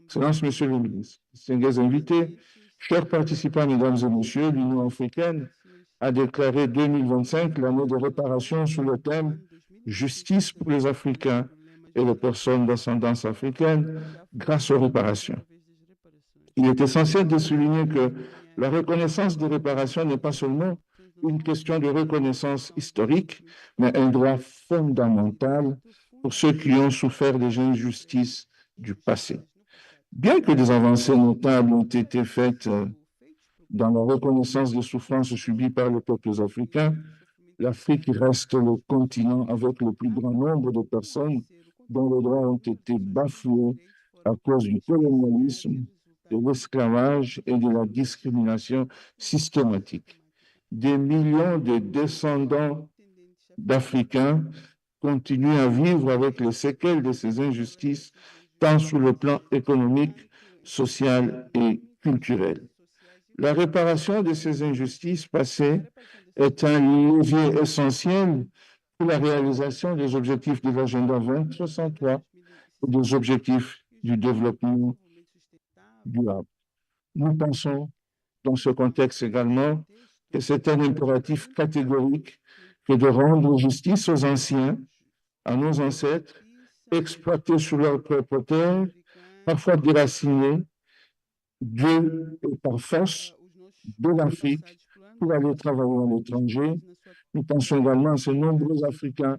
Excellences, Monsieur le ministre, distingués invités, chers participants, Mesdames et Messieurs, l'Union africaine a déclaré 2025 l'année de réparation sous le thème « Justice pour les Africains et les personnes d'ascendance africaine grâce aux réparations ». Il est essentiel de souligner que la reconnaissance des réparations n'est pas seulement une question de reconnaissance historique, mais un droit fondamental pour ceux qui ont souffert des injustices du passé. Bien que des avancées notables ont été faites dans la reconnaissance des souffrances subies par les peuples africains, l'Afrique reste le continent avec le plus grand nombre de personnes dont les droits ont été bafoués à cause du colonialisme, de l'esclavage et de la discrimination systématique. Des millions de descendants d'Africains continuent à vivre avec les séquelles de ces injustices, tant sur le plan économique, social et culturel. La réparation de ces injustices passées est un levier essentiel pour la réalisation des objectifs de l'agenda 2063 et des objectifs du développement durable. Nous pensons dans ce contexte également que c'est un impératif catégorique que de rendre justice aux anciens, à nos ancêtres, exploités sur leur propre terre, parfois déracinés, de et par force de l'Afrique pour aller travailler à l'étranger, Nous pensons également à ces nombreux Africains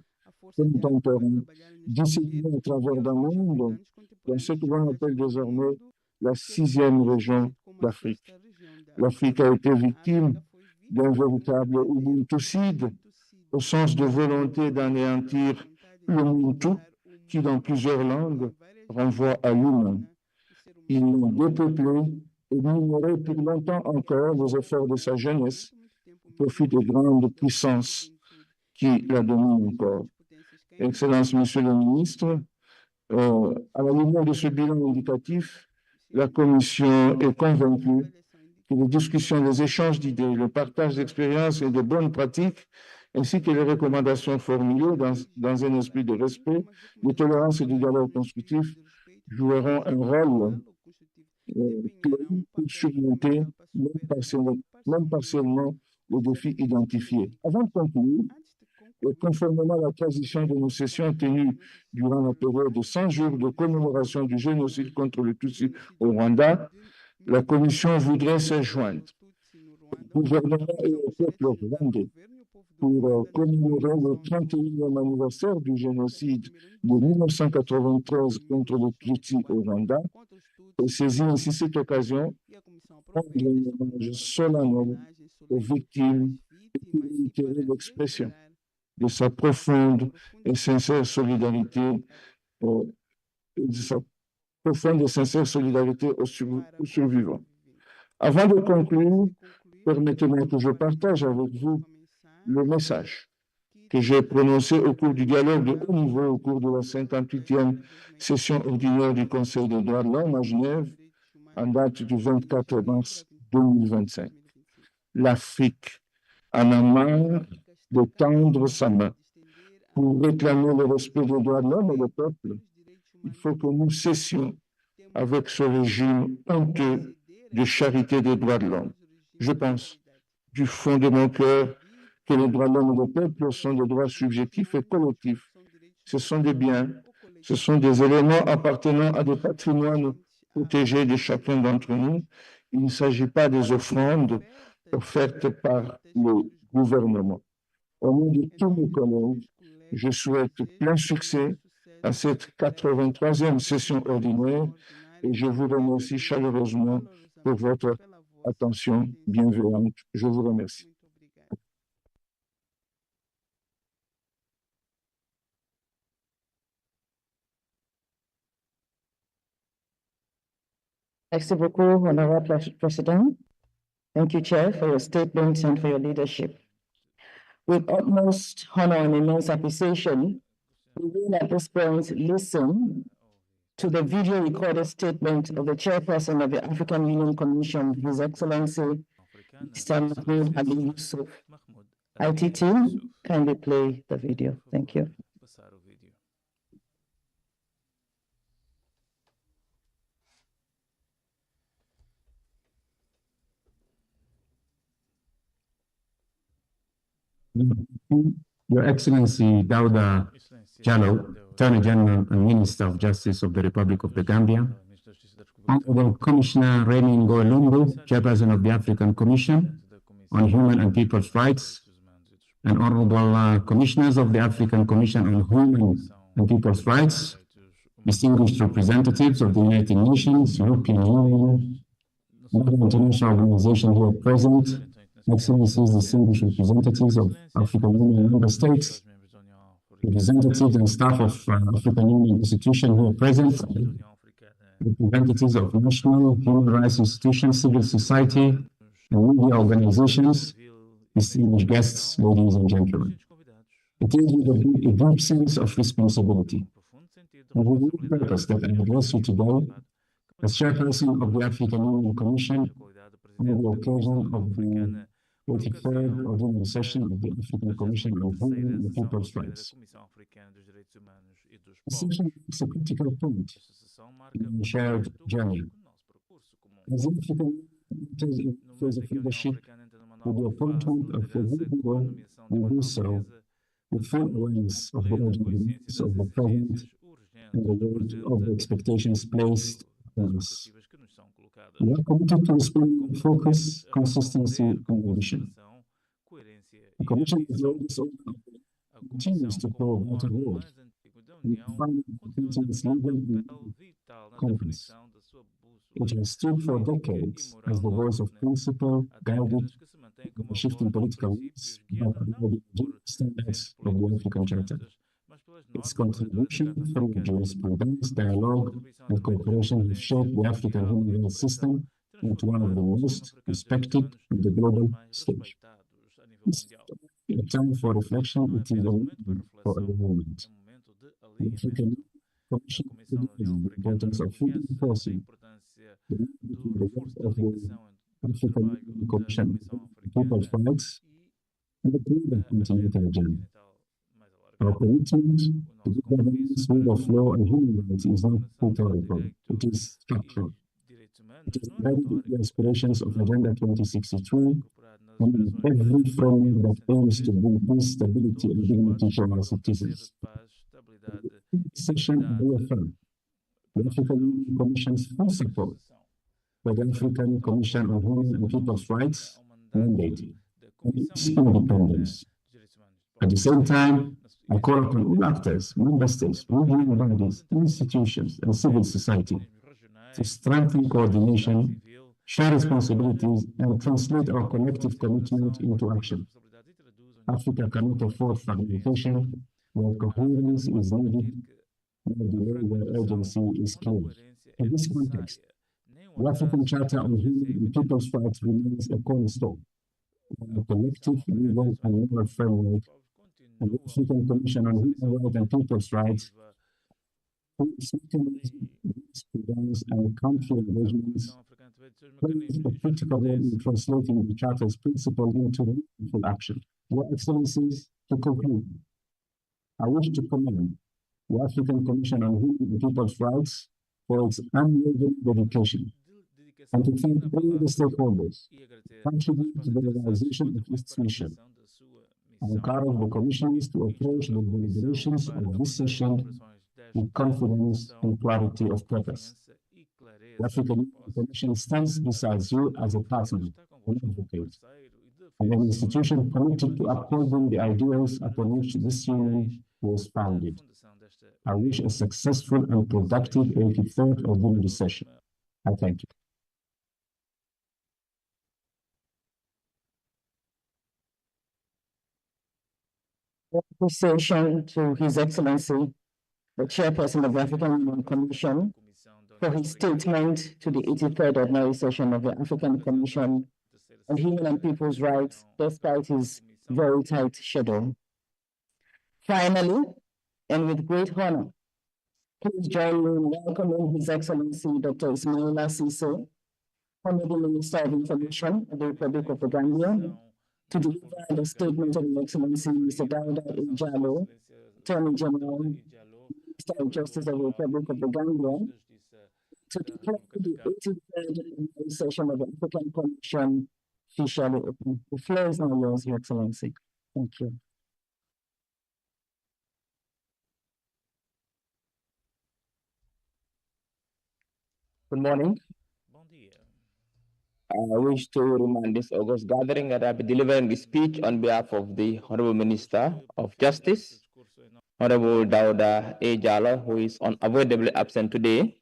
contemporains disséminés à travers le monde dans ce que l'on appelle désormais la 6e région d'Afrique. L'Afrique a été victime d'un véritable ubuntucide, au sens de volonté d'anéantir l'Ubuntu, qui dans plusieurs langues renvoie à l'humain. Ils l'ont dépeuplé et ignoré pour longtemps encore les efforts de sa jeunesse au profit des grandes puissances qui la dominent encore. Excellence, Monsieur le Ministre, à la lumière de ce bilan indicatif, la Commission est convaincue que les discussions, les échanges d'idées, le partage d'expériences et de bonnes pratiques, ainsi que les recommandations formulées dans un esprit de respect, de tolérance et de dialogue constructif, joueront un rôle clé pour surmonter, même partiellement, les défis identifiés. Avant de conclure, et conformément à la tradition de nos sessions tenues durant la période de 100 jours de commémoration du génocide contre le Tutsi au Rwanda, la Commission voudrait se joindre au gouvernement et au peuple rwandais pour commémorer le 31e anniversaire du génocide de 1993 contre le Tutsi au Rwanda et saisir ainsi cette occasion pour rendre un hommage solennel aux victimes et pour réitérer l'expression de sa profonde et sincère solidarité aux survivants. Avant de conclure, permettez-moi que je partage avec vous le message que j'ai prononcé au cours du dialogue de haut niveau au cours de la 58e session ordinaire du Conseil des droits de l'homme à Genève en date du 24 mars 2025. L'Afrique en a marre de tendre sa main pour réclamer le respect des droits de l'homme et le peuple. Il faut que nous cessions avec ce régime honteux de charité des droits de l'homme. Je pense du fond de mon cœur que les droits de l'homme et le peuple sont des droits subjectifs et collectifs. Ce sont des biens, ce sont des éléments appartenant à des patrimoines protégés de chacun d'entre nous. Il ne s'agit pas des offrandes offertes par le gouvernement. Au nom de tous mes collègues, je souhaite plein succès à cette 83e session ordinaire et je vous remercie chaleureusement pour votre attention bienveillante. Je vous remercie. Merci beaucoup, Honorable President. Thank you, Chair, for your statements and for your leadership. With utmost honor and immense appreciation, we will at this point listen to the video recorded statement of the Chairperson of the African Union Commission, His Excellency, Mr. Mahmoud Ali Yusuf. IT team, kindly play the video. Thank you. Your Excellency Dawda Jallow, Attorney General and Minister of Justice of the Republic of the Gambia, Honorable Commissioner Remy Ngoy-Lumbu, Chairperson of the African Commission on Human and People's Rights, and Honorable Commissioners of the African Commission on Human and People's Rights, distinguished representatives of the United Nations, European Union, and other international organizations who are present, Excellencies, distinguished representatives of African Union member states, representatives and staff of African Union institutions who are present, representatives of national human rights institutions, civil society, and media organizations, distinguished guests, ladies and gentlemen. It is with a deep sense of responsibility and with the purpose that I address you today as Chairperson of the African Union Commission on the occasion of the 43rd ordinary session of the African Commission on Human and People's Rights. This session is a critical point in the shared journey. As the African enters in a phase of leadership with the appointment of a new leader, we do so with full awareness of the urgent needs of the present and the weight of the expectations placed on us. We are committed to responding with focus, consistency, and ambition. The Commission is always continues to play a vital role in defining the country's legal compass. It has stood for decades as the voice of principle, guided by shifting political needs by the standards of the African Charter. Its contribution through jurisprudence, dialogue, and cooperation have shaped the African human rights system into one of the most respected on the global stage. It's a time for reflection. It is a moment for alignment. The African Commission recognizes the importance of fully enforcing the work of the African Commission on People's Rights and the Privada continental agenda. Our commitment to good governance, rule of law, and human rights is not rhetorical, it is structural. It is embedded in the aspirations of Agenda 2063 and in every framework that aims to bring peace, stability, and dignity to our citizens. In this session, we affirm the African Union Commission's full support for the African Commission on Human and People's Rights mandate and its independence. At the same time, I call upon all actors, member states, regional bodies, institutions, and civil society to strengthen coordination, share responsibilities, and translate our collective commitment into action. Africa cannot afford fragmentation, where coherence is needed, where urgency is clear. In this context, the African Charter on Human and People's Rights remains a cornerstone of a collective legal and moral framework, and the African Commission on Human Rights and People's Rights jurisprudence and country engagements plays a critical role in translating the Charter's principles into meaningful action. Your Excellencies, to conclude, I wish to commend the African Commission on Human and People's Rights for its unwavering dedication, and to thank all the stakeholders contributing to the realization of its mission. I encourage the commissioners to approach the deliberations of this session with confidence and clarity of purpose. The African Commission stands beside you as a partner and advocate, and an institution committed to upholding the ideals upon which this union was founded. I wish a successful and productive 83rd Ordinary Session. I thank you. Appreciation to His Excellency, the Chairperson of the African Union Commission, for his statement to the 83rd Ordinary Session of the African Commission on Human and People's Rights, despite his very tight schedule. Finally, and with great honor, please join me in welcoming His Excellency Dr. Ismaila Cisse, Honorable Minister of Information of the Republic of the Gambia, to deliver the statement of His Excellency Mr. Dawda, Attorney General, Minister of Justice of the Republic of the Gambia, to declare the 83rd session of the African Commission officially open. The floor is now yours, Your Excellency. Thank you. Good morning. I wish to remind this August gathering that I'll be delivering the speech on behalf of the Honorable Minister of Justice, Honorable Dawda A. Jallow, who is unavoidably absent today,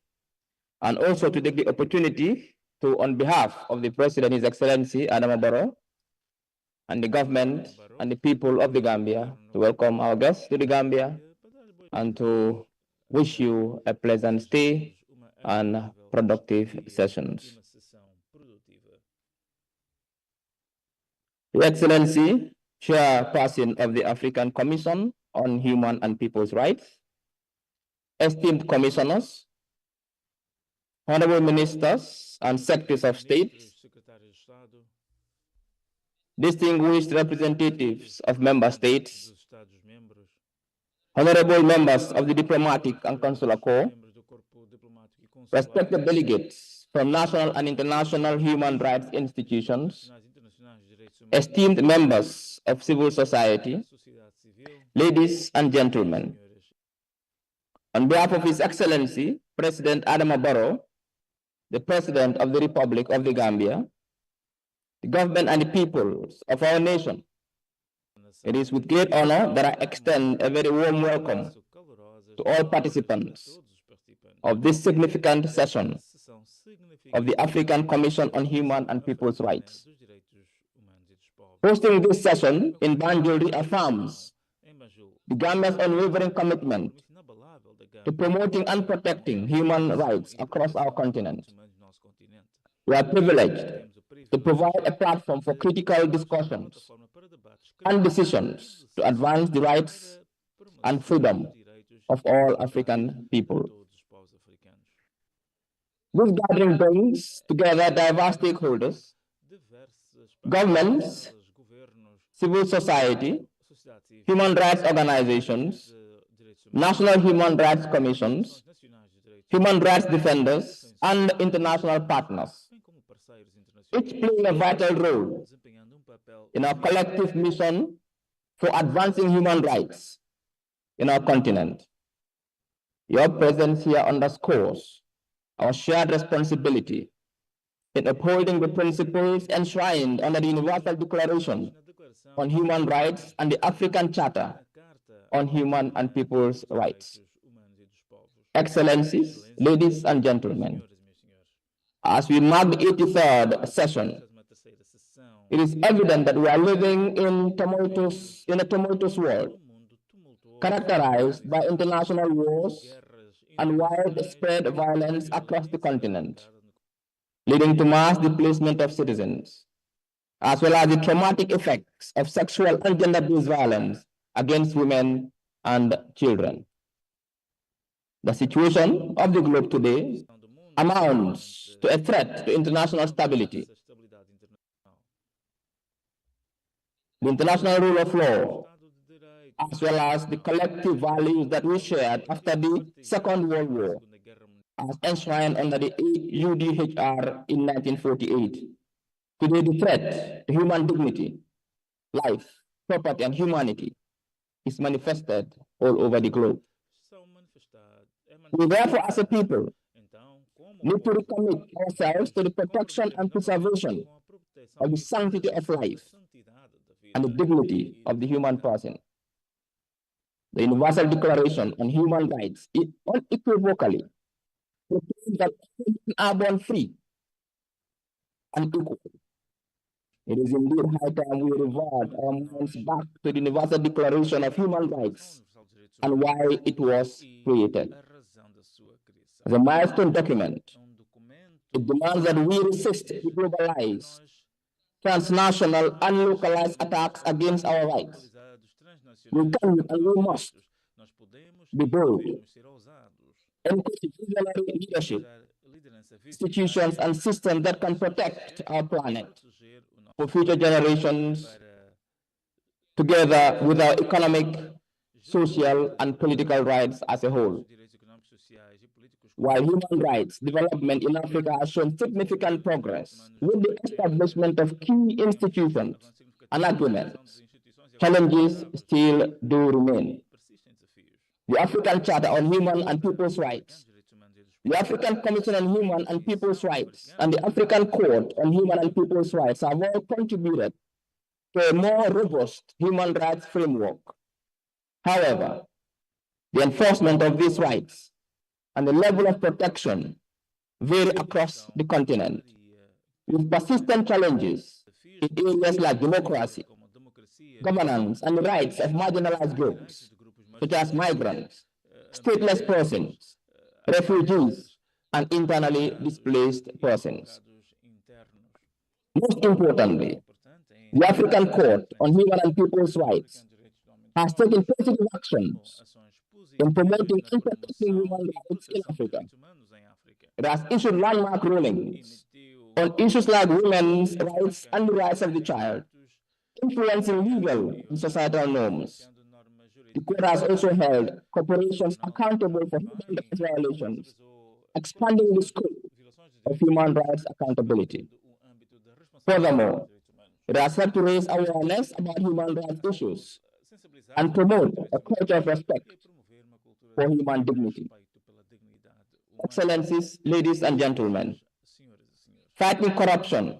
and also to take the opportunity to, on behalf of the President, His Excellency Adama Barrow, and the government and the people of the Gambia, to welcome our guests to the Gambia and to wish you a pleasant stay and productive sessions. Your Excellency, Chairperson of the African Commission on Human and People's Rights, esteemed commissioners, honorable ministers and secretaries of state, distinguished representatives of member states, honorable members of the diplomatic and consular corps, respected delegates from national and international human rights institutions, esteemed members of civil society, ladies and gentlemen. On behalf of His Excellency, President Adama Barrow, the President of the Republic of the Gambia, the government and the peoples of our nation, It is with great honor that I extend a very warm welcome to all participants of this significant session of the African Commission on Human and People's Rights. Hosting this session in Banjul affirms the Gambia's unwavering commitment to promoting and protecting human rights across our continent. We are privileged to provide a platform for critical discussions and decisions to advance the rights and freedom of all African people. This gathering brings together diverse stakeholders, governments, civil society, human rights organizations, national human rights commissions, human rights defenders, and international partners, each playing a vital role in our collective mission for advancing human rights in our continent. Your presence here underscores our shared responsibility in upholding the principles enshrined under the Universal Declaration on Human Rights and the African Charter on Human and People's Rights. Excellencies, ladies and gentlemen, as we mark the 83rd session, it is evident that we are living in a tumultuous world, characterized by international wars and widespread violence across the continent, leading to mass displacement of citizens, as well as the traumatic effects of sexual and gender-based violence against women and children. The situation of the globe today amounts to a threat to international stability. The international rule of law, as well as the collective values that we shared after the Second World War, as enshrined under the UDHR in 1948. Today, the threat to human dignity, life, property, and humanity is manifested all over the globe. We therefore, as a people, need to recommit ourselves to the protection and preservation of the sanctity of life and the dignity of the human person. The Universal Declaration on Human Rights is unequivocally proclaims that humans are born free and equal. It is indeed high time we revert our minds back to the Universal Declaration of Human Rights and why it was created. As a milestone document, it demands that we resist the globalized, transnational, and localized attacks against our rights. We can and we must be bold, encourage visionary leadership, institutions, and systems that can protect our planet for future generations, together with our economic, social, and political rights as a whole. While human rights development in Africa has shown significant progress with the establishment of key institutions and agreements, challenges still do remain. The African Charter on Human and People's Rights, the African Commission on Human and People's Rights, and the African Court on Human and People's Rights have all contributed to a more robust human rights framework. However, the enforcement of these rights and the level of protection vary across the continent, with persistent challenges in areas like democracy, governance, and the rights of marginalized groups, such as migrants, stateless persons, refugees, and internally displaced persons. Most importantly, the African Court on Human and People's Rights has taken positive actions in promoting and protecting human rights in Africa. It has issued landmark rulings on issues like women's rights and the rights of the child, influencing legal and societal norms. The court has also held corporations accountable for human rights violations, expanding the scope of human rights accountability. Furthermore, it has helped to raise awareness about human rights issues and promote a culture of respect for human dignity. Excellencies, ladies and gentlemen, fighting corruption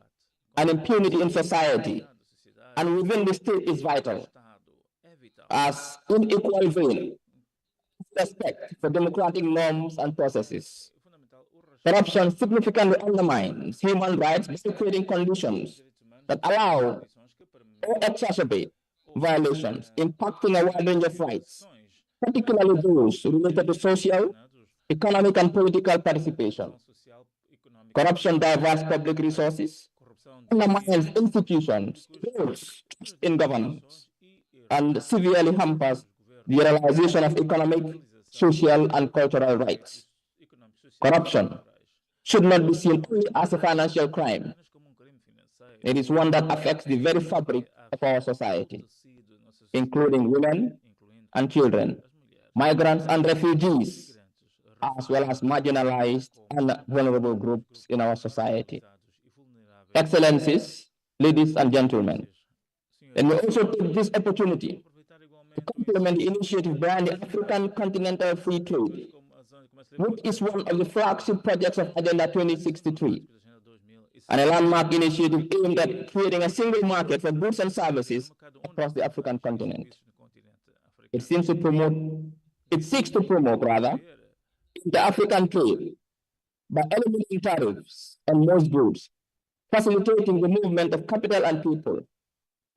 and impunity in society and within the state is vital. as unequal vein, respect for democratic norms and processes. Corruption significantly undermines human rights by creating conditions that allow or exacerbate violations impacting a wide range of rights, particularly those related to social, economic, and political participation. Corruption diverts public resources, undermines institutions, builds trust in governance, and severely hampers the realization of economic, social, and cultural rights. Corruption should not be seen only as a financial crime. It is one that affects the very fabric of our society, including women and children, migrants and refugees, as well as marginalized and vulnerable groups in our society. Excellencies, ladies and gentlemen, and we also take this opportunity to complement the initiative behind the African Continental Free Trade, which is one of the flagship projects of Agenda 2063, and a landmark initiative aimed at creating a single market for goods and services across the African continent. It seeks to promote the African trade by eliminating tariffs on most goods, facilitating the movement of capital and people,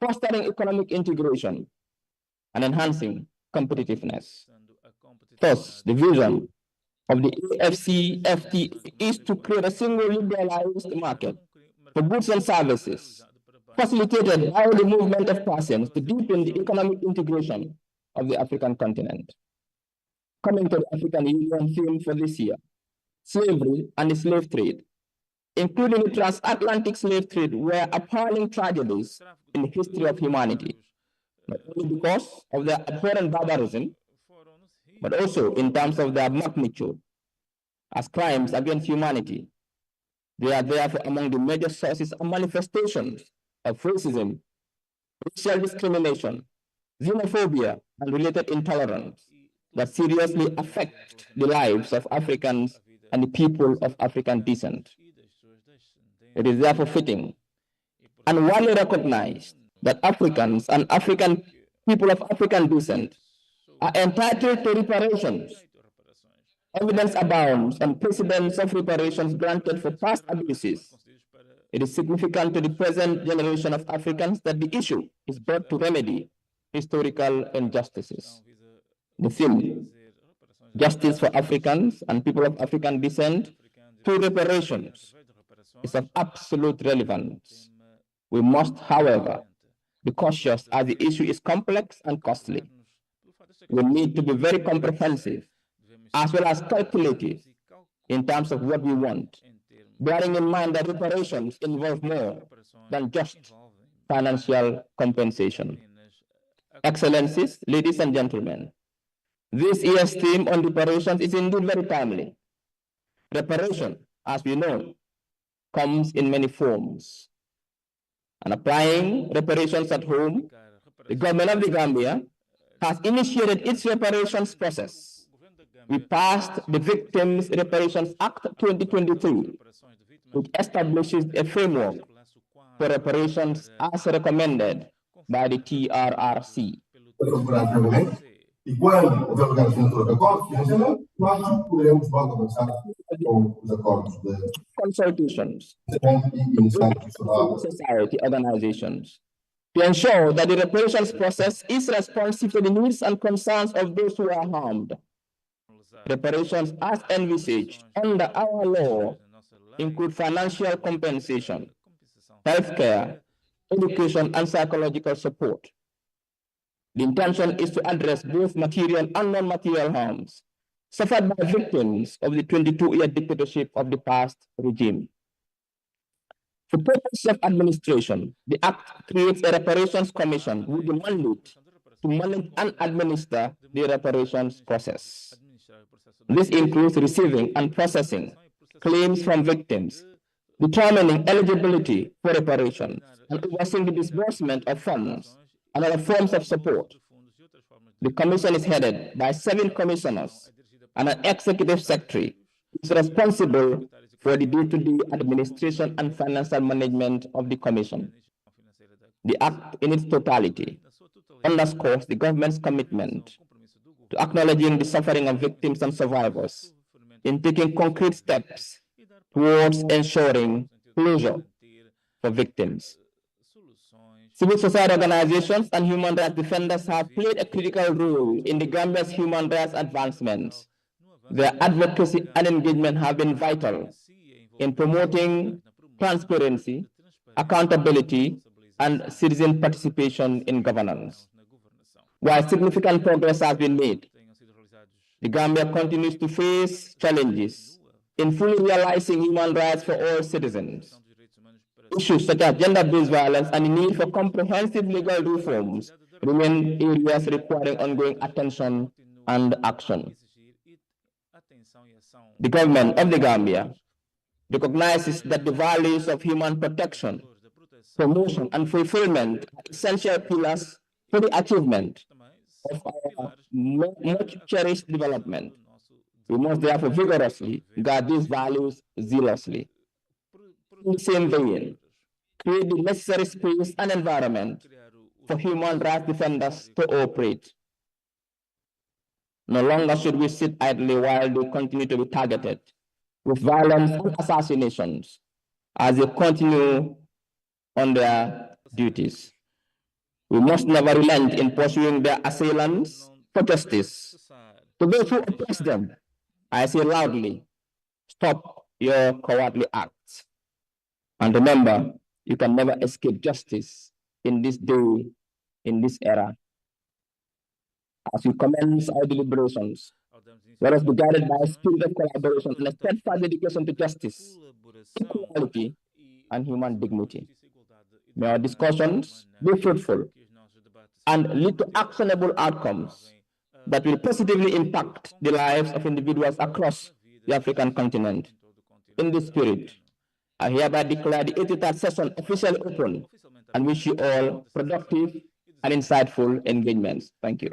fostering economic integration, and enhancing competitiveness. Thus, the vision of the AFCFTA is to create a single liberalized market for goods and services, facilitated by the movement of persons to deepen the economic integration of the African continent. Coming to the African Union theme for this year, slavery and the slave trade, including the transatlantic slave trade, were appalling tragedies in the history of humanity, not only because of their abhorrent barbarism, but also in terms of their magnitude. As crimes against humanity, they are therefore among the major sources and manifestations of racism, racial discrimination, xenophobia, and related intolerance that seriously affect the lives of Africans and the people of African descent. It is therefore fitting and widely recognized that Africans and people of African descent are entitled to reparations. Evidence abounds and precedents of reparations granted for past abuses. It is significant to the present generation of Africans that the issue is brought to remedy historical injustices. The theme, justice for Africans and people of African descent through reparations, is of absolute relevance. We must, however, be cautious as the issue is complex and costly. We need to be very comprehensive as well as calculative in terms of what we want, bearing in mind that reparations involve more than just financial compensation. Excellencies, ladies and gentlemen, this year's theme on reparations is indeed very timely. Reparation, as we know, comes in many forms. And applying reparations at home, the government of the Gambia has initiated its reparations process. We passed the Victims Reparations Act 2023, which establishes a framework for reparations as recommended by the TRRC. E quando houver organização de acordos, nós poderemos logo avançar com os acordos de consultations with society organizations to ensure that the reparations process is responsive to the needs and concerns of those who are harmed. Reparations as envisaged under our law include financial compensation, healthcare, education, and psychological support. The intention is to address both material and non-material harms suffered by victims of the 22-year dictatorship of the past regime. For purposes of administration, the Act creates a reparations commission with the mandate to manage and administer the reparations process. This includes receiving and processing claims from victims, determining eligibility for reparations, and overseeing the disbursement of funds and other forms of support. The commission is headed by 7 commissioners and an executive secretary who is responsible for the day-to-day administration and financial management of the commission. The Act in its totality underscores the government's commitment to acknowledging the suffering of victims and survivors in taking concrete steps towards ensuring closure for victims. Civil society organizations and human rights defenders have played a critical role in the Gambia's human rights advancements. Their advocacy and engagement have been vital in promoting transparency, accountability, and citizen participation in governance. While significant progress has been made, the Gambia continues to face challenges in fully realizing human rights for all citizens. Issues such as gender-based violence and the need for comprehensive legal reforms remain areas requiring ongoing attention and action. The government of the Gambia recognizes that the values of human protection, promotion, and fulfillment are essential pillars for the achievement of our much cherished development. We must therefore vigorously guard these values zealously. In the same vein, create the necessary space and environment for human rights defenders to operate. No longer should we sit idly while they continue to be targeted with violence and assassinations as they continue on their duties. We must never relent in pursuing their assailants for justice. To those who oppress them, I say loudly, stop your cowardly acts. And remember, you can never escape justice in this day, in this era. As we commence our deliberations, let us be guided by a spirit of collaboration and a steadfast dedication to justice, equality, and human dignity. May our discussions be fruitful and lead to actionable outcomes that will positively impact the lives of individuals across the African continent. In this spirit, I hereby declare the 83rd session officially open and wish you all productive and insightful engagements. Thank you.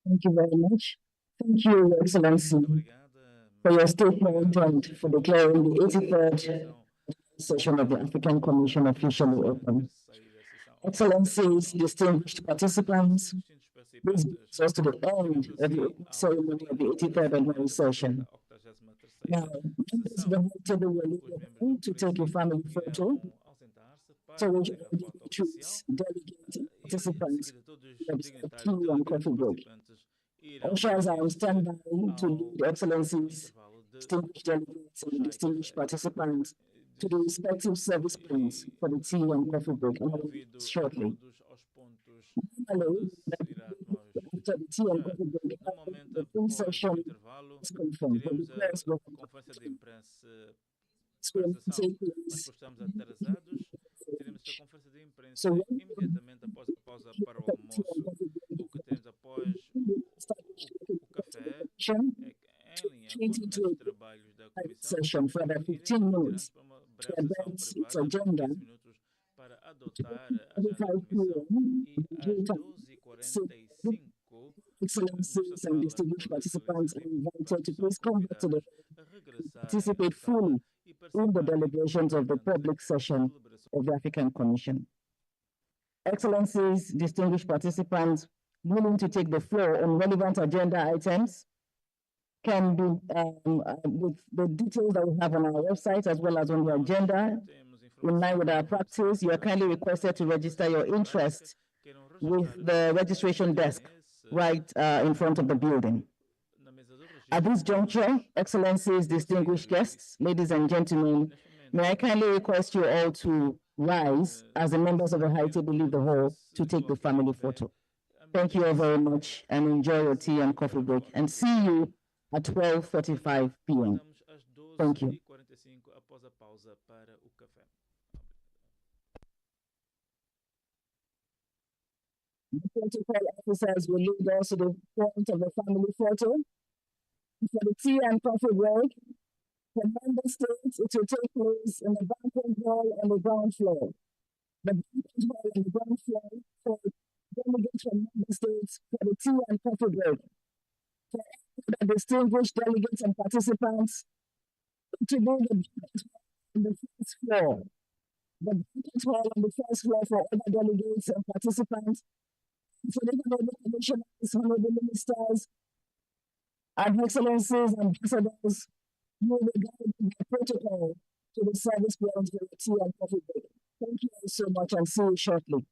Thank you very much. Thank you, Your Excellency, for your statement and for declaring the 83rd session of the African Commission officially open. Excellencies, distinguished participants, this brings us to the end of the ceremony of the 83rd annual session. Now, members of the table will leave to take a family photo, to which all dignitaries, delegates, and participants will observe tea and coffee break. Ushers are on standby to lead Excellencies, distinguished delegates, and distinguished participants to the respective service points for the tea and coffee break, and I will shortly. Normally, after the tea and coffee break, the full session is confirmed, but the press will take place. So when imediatamente após a pausa para o almoço, o que temos após o café é em linha com os trabalhos da Comissão for about 15 minutes to adopt its agenda para adotar a agenda da Comissão e às 12h45 Excellencies and distinguished participants are invited to please come back to the participate fully in the deliberations of the public session of the African Commission. Excellencies, distinguished participants willing to take the floor on relevant agenda items can be with the details that we have on our website as well as on the agenda. In line with our practice, you are kindly requested to register your interest with the registration desk right in front of the building. At this juncture, Excellencies, distinguished guests, ladies and gentlemen, may I kindly request you all to rise as the members of the high table leave the hall to take the family photo. Thank you all very much and enjoy your tea and coffee break, and see you at 12:45 p.m. Thank you. The protocol officers will lead us to the point of the family photo. For the tea and coffee break, For member states, it will take place in the banquet hall on the ground floor. The banquet hall on the ground floor for delegates from member states for the tea and coffee break. For the distinguished delegates and participants, to do the banquet hall on the first floor. The banquet hall on the first floor for other delegates and participants, for the honorable commissioners, honorable ministers, and excellencies, ambassadors, you will guide the protocol to the service grounds for the tea and coffee break. Thank you all so much and see you shortly.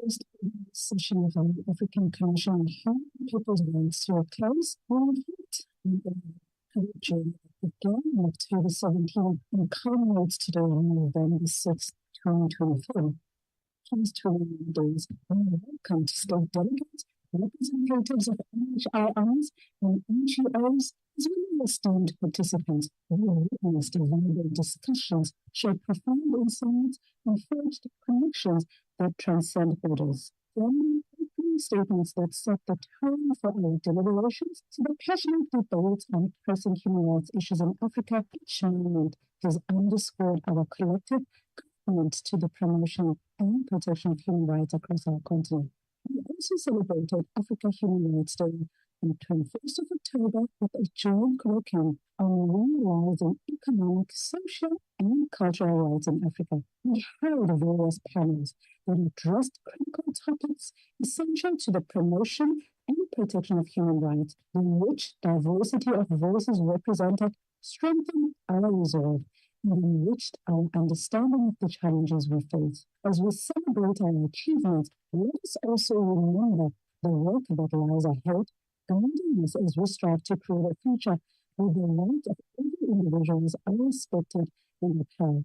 First session of the African Commission on People's Rights to a close. Again, on October 17th, and culminates today on November 6th, 2024. Please to days. Welcome to state delegates, representatives of NHRIs and NGOs, as well as esteemed participants who are witnessed in valuable discussions, share profound insights, and forged connections that transcend borders. Opening statements that set the tone for our deliberations, so the passionate debate on pressing human rights issues in Africa each moment has underscored our collective commitment to the promotion and protection of human rights across our continent. We also celebrated Africa Human Rights Day on 21st of October with a joint curriculum on realizing economic, social, and cultural rights in Africa. We held various panels that addressed critical topics essential to the promotion and protection of human rights, in which diversity of voices represented strengthened our resolve and enriched our understanding of the challenges we face. As we celebrate our achievements, let us also remember the work that lies ahead, guiding us as we strive to create a future where the rights of every individual are respected and upheld.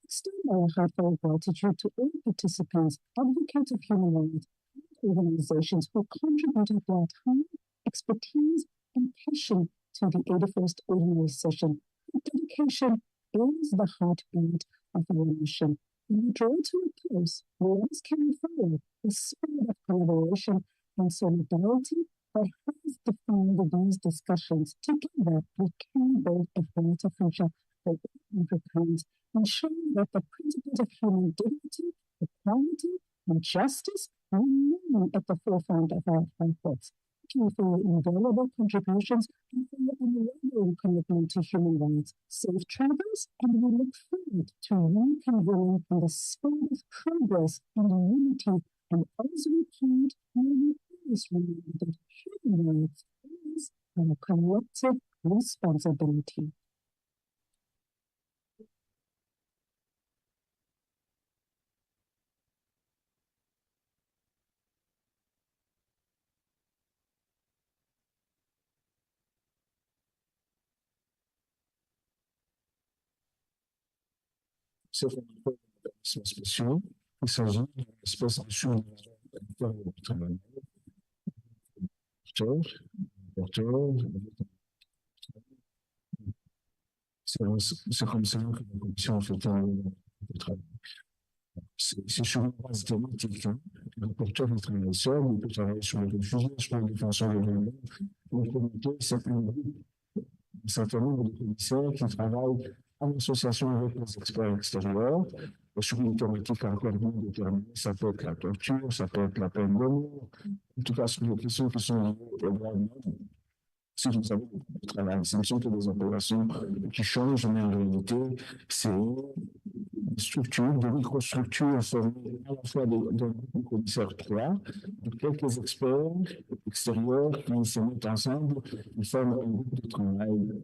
Extend our heartfelt gratitude to all participants, advocates of human rights, and organizations who contributed their time, expertise, and passion to the 81st Ordinary Session. Their dedication is the heartbeat of our mission. When we draw to a close, we must carry forward the spirit of collaboration and solidarity that has defined these discussions. Together, we can build a brighter future for Africans, ensuring that the principles of human dignity, equality, and justice remain at the forefront of our efforts. Thank you for your invaluable contributions and for your unwavering commitment to human rights. Safe travels, and we look forward to reconvening in the spirit of progress and unity. And as we plead, may we always remember that human rights is our collective responsibility. C'est une mission spéciale. Il s'agit d'une espèce de travail. C'est comme ça que la commission fait le travail. C'est sur une base thématique. Le rapporteur ne travaille seul, il peut travailler sur les réfugiés, sur la défense de l'environnement. Le comité, c'est un groupe, un certain nombre de commissaires qui travaillent en association avec les experts extérieurs, sur une thématique encore bien déterminée. Ça peut être la torture, ça peut être la peine de mort, en tout cas sur les questions qui sont liées au droit de l'homme. Si vous avez du travail, ce ne sont que des opérations qui changent, mais en réalité, c'est des structures, des microstructures formées à la fois des commissaires 3, de quelques experts extérieurs qui se mettent ensemble, ils forment un groupe de travail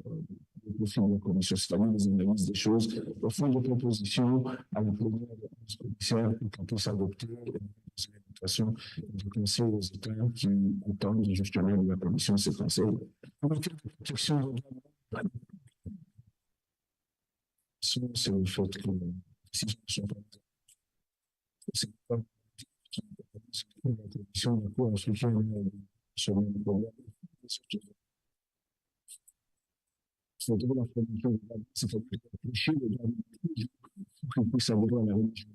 au profil de la commission, c'est-à-dire des analyses des choses, au fond de propositions à la première des commissaires pour qu'on puisse adopter des orientations du Conseil aux États qui attendent justement de la commission ces conseils. En matière de protection des droits de l'homme, c'est le fait que si je ne suis pas c'est pas la commission de la Cour africaine sur le problème C'est la formation de c'est réfléchir pour qu'on puisse avoir la religion.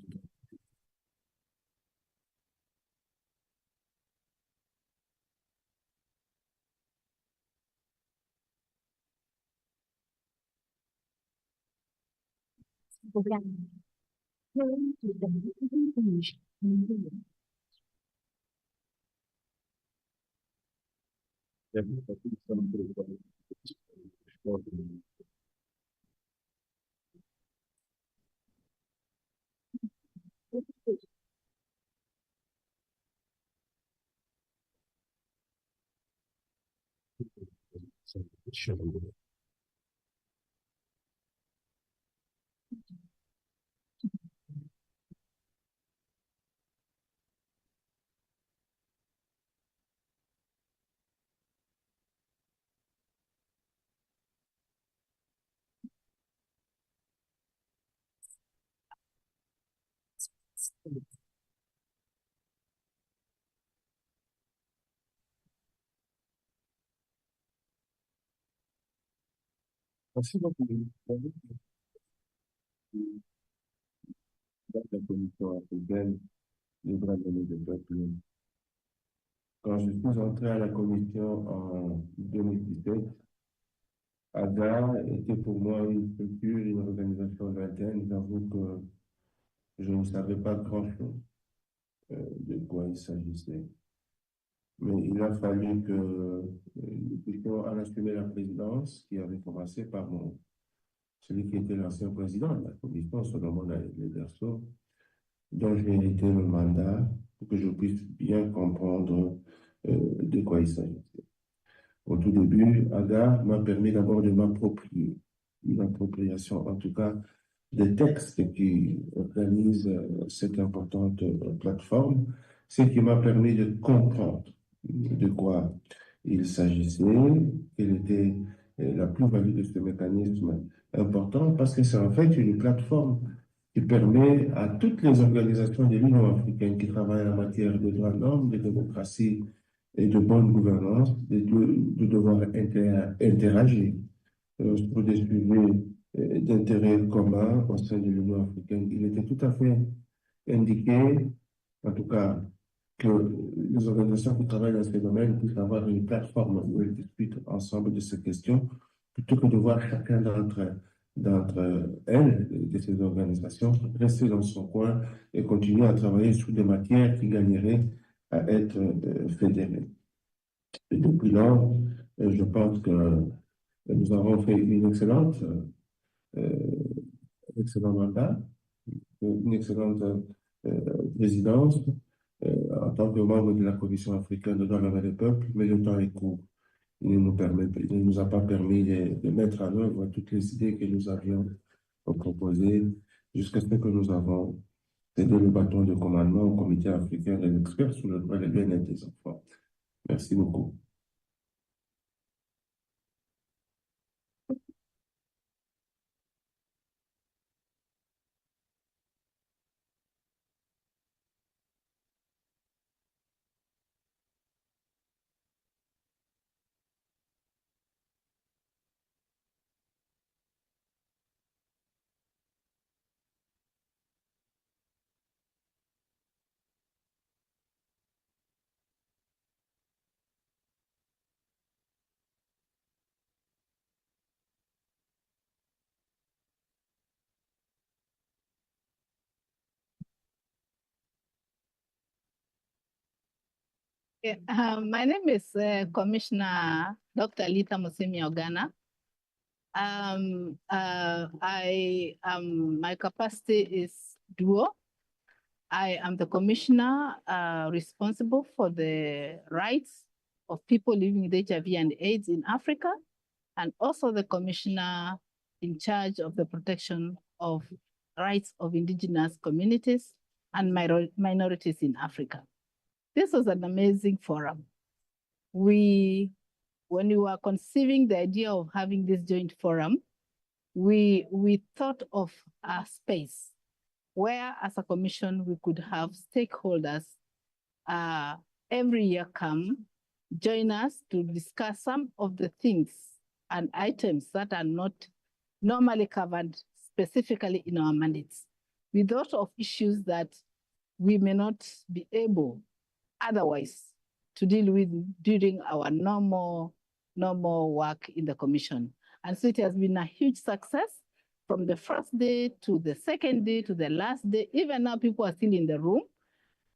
Merci beaucoup. La Commission africaine des droits de l'homme et des peuples. Quand je suis entré à la Commission en 2017, AGA était pour moi une structure, une organisation lointaine. J'avoue que je ne savais pas grand-chose de quoi il s'agissait. Mais il a fallu que nous puissions en assumer la présidence, qui avait commencé par celui qui était l'ancien président de la Commission, Solomon Lederso, dont j'ai hérité le mandat pour que je puisse bien comprendre de quoi il s'agissait. Au tout début, AGA m'a permis d'abord de m'approprier, une appropriation en tout cas des textes qui organisent cette importante plateforme, ce qui m'a permis de comprendre de quoi il s'agissait, quelle était la plus-value de ce mécanisme important, parce que c'est en fait une plateforme qui permet à toutes les organisations de l'Union africaine qui travaillent en matière de droits de l'homme, de démocratie et de bonne gouvernance de devoir interagir sur des sujets d'intérêt commun au sein de l'Union africaine. Il était tout à fait indiqué, en tout cas, que les organisations qui travaillent dans ce domaine puissent avoir une plateforme où elles discutent ensemble de ces questions, plutôt que de voir chacun d'entre elles, de ces organisations, rester dans son coin et continuer à travailler sur des matières qui gagneraient à être fédérées. Et depuis lors, je pense que nous avons fait une excellent mandat, une excellente présidence en tant que membre de la Commission africaine de droits de l'homme et des peuples, mais le temps est court. Il ne nous a pas permis de mettre en œuvre toutes les idées que nous avions proposées jusqu'à ce que nous avons cédé le bâton de commandement au Comité africain des experts sur le droit et le bien-être des enfants. Merci beaucoup. My name is Commissioner Dr. Lita Musimi-Ogana. My capacity is dual. I am the commissioner responsible for the rights of people living with HIV and AIDS in Africa, and also the commissioner in charge of the protection of rights of indigenous communities and minorities in Africa. This was an amazing forum. When we were conceiving the idea of having this joint forum, we thought of a space where, as a commission, we could have stakeholders every year come join us to discuss some of the things and items that are not normally covered specifically in our mandates. We thought of issues that we may not be able otherwise to deal with during our normal work in the commission. And so it has been a huge success from the first day to the second day to the last day. Even now, people are still in the room.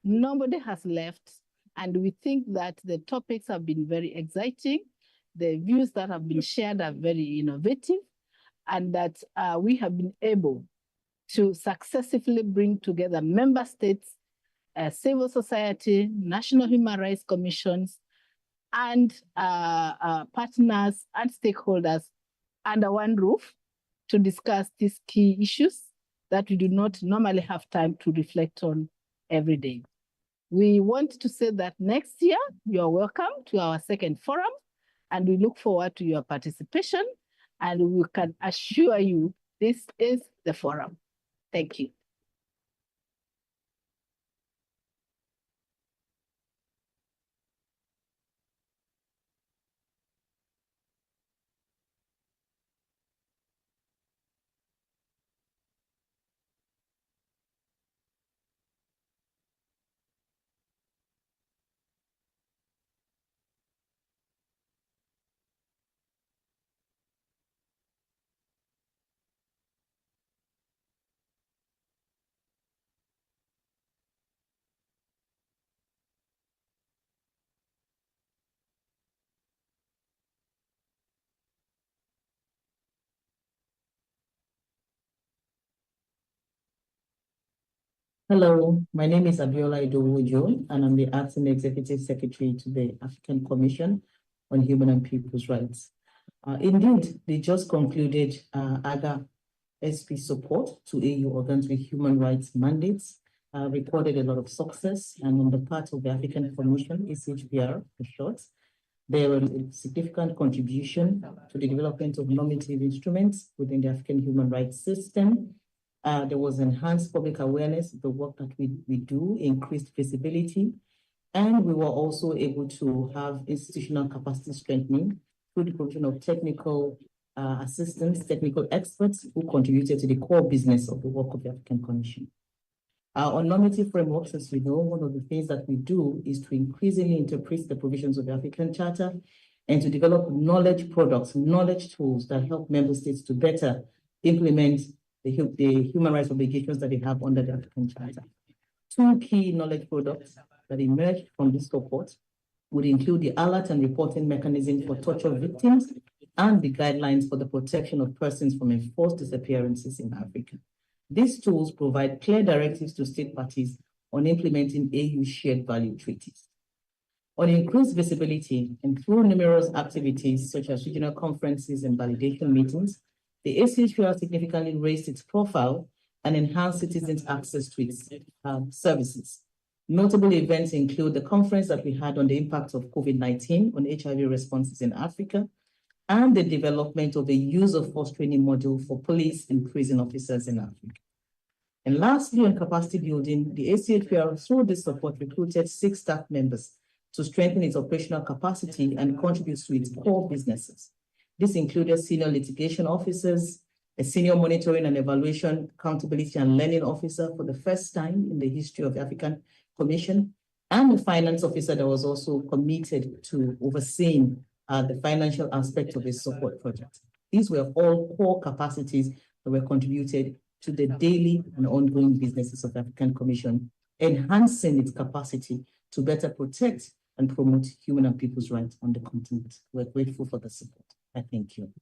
Nobody has left. And we think that the topics have been very exciting. The views that have been shared are very innovative, and that we have been able to successfully bring together member states, civil society, national human rights commissions, and partners and stakeholders under one roof to discuss these key issues that we do not normally have time to reflect on every day. We want to say that next year, you are welcome to our second forum, and we look forward to your participation, and we can assure you this is the forum. Thank you. Hello, my name is Abiola Idowu-Ojo, and I'm the Acting Executive Secretary to the African Commission on Human and People's Rights. Indeed, they just concluded AGA SP support to AU organs with human rights mandates, recorded a lot of success, and on the part of the African Commission, ACHPR for short, there was a significant contribution to the development of normative instruments within the African human rights system. There was enhanced public awareness of the work that we do, increased visibility, and we were also able to have institutional capacity strengthening through the provision of technical assistance, technical experts who contributed to the core business of the work of the African Commission. On normative frameworks, as you know, one of the things that we do is to increasingly interpret the provisions of the African Charter and to develop knowledge products, knowledge tools that help member states to better implement the human rights obligations that they have under the African Charter. Two key knowledge products that emerged from this support would include the alert and reporting mechanism for torture victims and the guidelines for the protection of persons from enforced disappearances in Africa. These tools provide clear directives to state parties on implementing AU shared value treaties. On increased visibility and through numerous activities such as regional conferences and validation meetings, the ACHPR significantly raised its profile and enhanced citizens' access to its services. Notable events include the conference that we had on the impact of COVID-19 on HIV responses in Africa, and the development of a use of force training module for police and prison officers in Africa. And lastly, on capacity building, the ACHPR, through this support, recruited 6 staff members to strengthen its operational capacity and contribute to its core businesses. This included senior litigation officers, a senior monitoring and evaluation, accountability and learning officer for the first time in the history of the African Commission, and a finance officer that was also committed to overseeing the financial aspect of this support project. These were all core capacities that were contributed to the daily and ongoing businesses of the African Commission, enhancing its capacity to better protect and promote human and people's rights on the continent. We're grateful for the support. I thank you.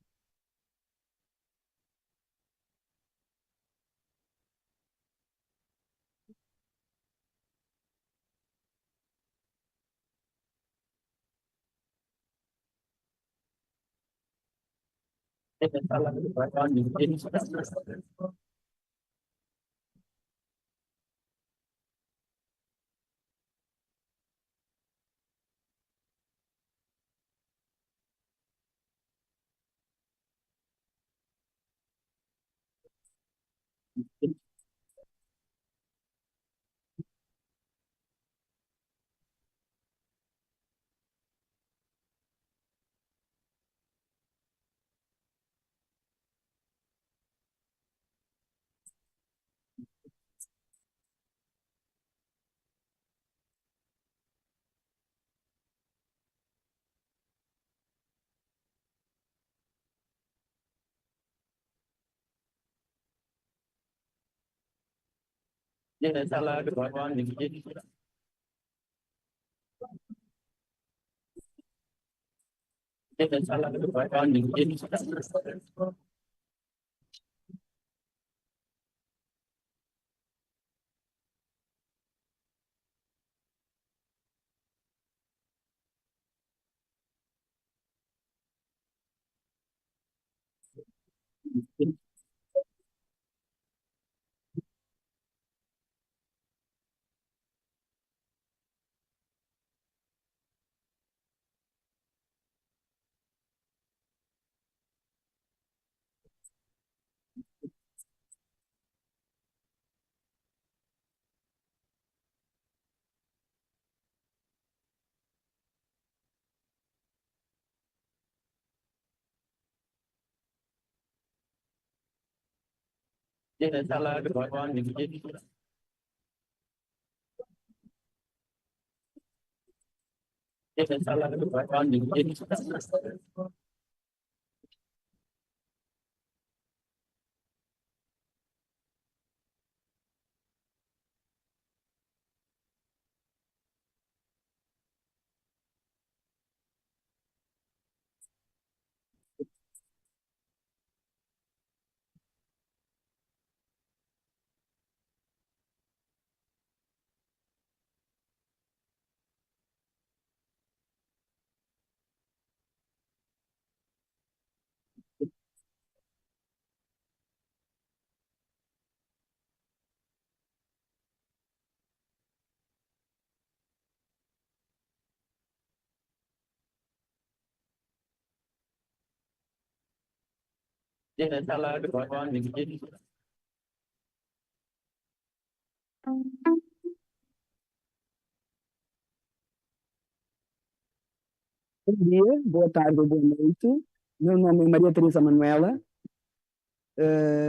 Bom dia, boa tarde ou boa noite. Meu nome é Maria Teresa Manuela.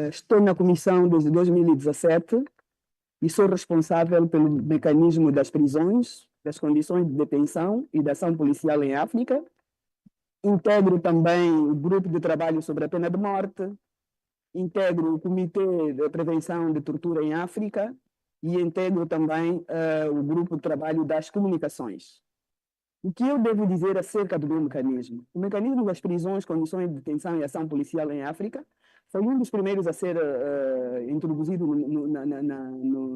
Estou na comissão desde 2017 e sou responsável pelo mecanismo das prisões, das condições de detenção e da ação policial em África. Integro também o grupo de trabalho sobre a pena de morte, integro o Comitê de Prevenção de Tortura em África e integro também o grupo de trabalho das comunicações. O que eu devo dizer acerca do meu mecanismo? O mecanismo das prisões, condições de detenção e ação policial em África foi um dos primeiros a ser introduzido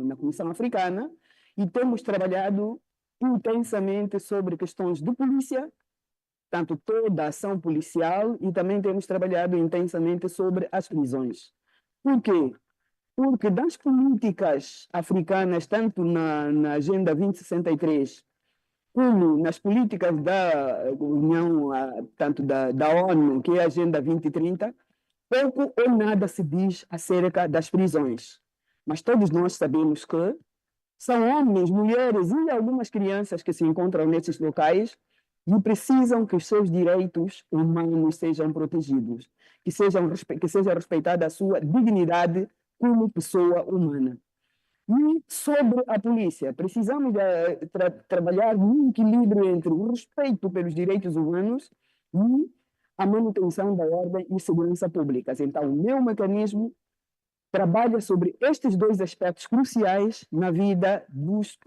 na Comissão Africana e temos trabalhado intensamente sobre questões de polícia, tanto toda a ação policial, e também temos trabalhado intensamente sobre as prisões. Por quê? Porque das políticas africanas, tanto na Agenda 2063, como nas políticas da União, tanto da ONU, que é a Agenda 2030, pouco ou nada se diz acerca das prisões. Mas todos nós sabemos que são homens, mulheres e algumas crianças que se encontram nesses locais e precisam que os seus direitos humanos sejam protegidos, que seja respeitada a sua dignidade como pessoa humana. E sobre a polícia, precisamos trabalhar no equilíbrio entre o respeito pelos direitos humanos e a manutenção da ordem e segurança públicas. Então, o meu mecanismo trabalha sobre estes dois aspectos cruciais na vida dos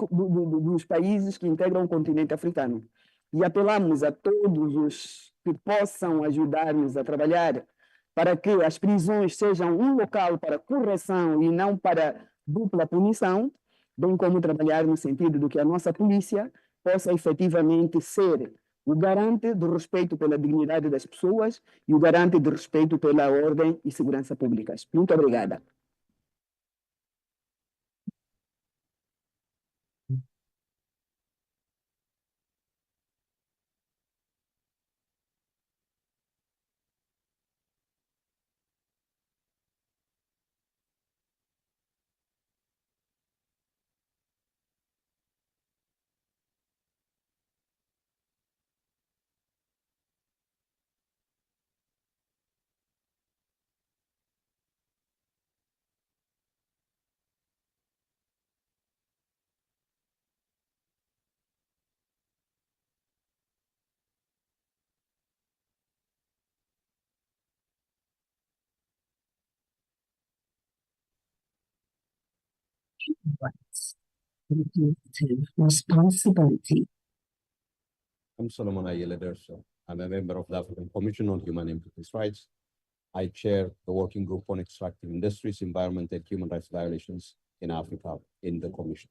países que integram o continente africano. E apelamos a todos os que possam ajudar-nos a trabalhar para que as prisões sejam um local para correção e não para dupla punição, bem como trabalhar no sentido de que a nossa polícia possa efetivamente ser o garante do respeito pela dignidade das pessoas e o garante do respeito pela ordem e segurança públicas. Muito obrigada. human rights and collective responsibility. I'm Solomon Ayele Derso. I'm a member of the African Commission on Human and People's Rights. I chair the working group on extractive industries, environment, and human rights violations in Africa in the Commission.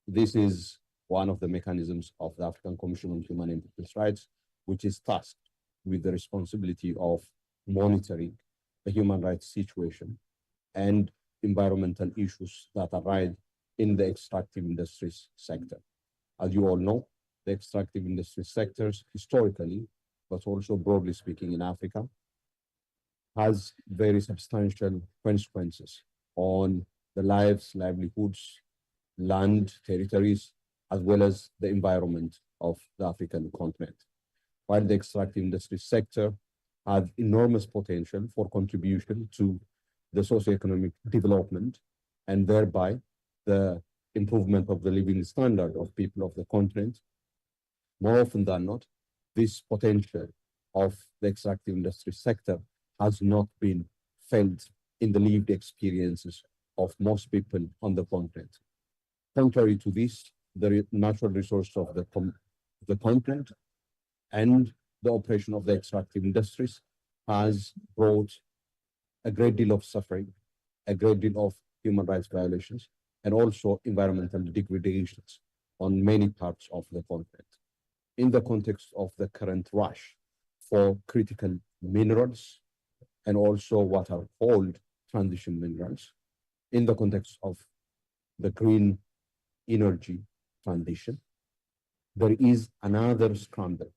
This is one of the mechanisms of the African Commission on Human and People's Rights, which is tasked with the responsibility of monitoring the human rights situation and environmental issues that arise in the extractive industries sector. As you all know, the extractive industry sectors historically, but also broadly speaking in Africa, has very substantial consequences on the lives, livelihoods, land, territories, as well as the environment of the African continent. While the extractive industry sector has enormous potential for contribution to the socioeconomic development and thereby the improvement of the living standard of people of the continent, more often than not, this potential of the extractive industry sector has not been felt in the lived experiences of most people on the continent. Contrary to this, the natural resources of the continent and the operation of the extractive industries has brought a great deal of suffering, a great deal of human rights violations, and also environmental degradations on many parts of the continent. In the context of the current rush for critical minerals and also what are called transition minerals, in the context of the green energy transition, there is another scramble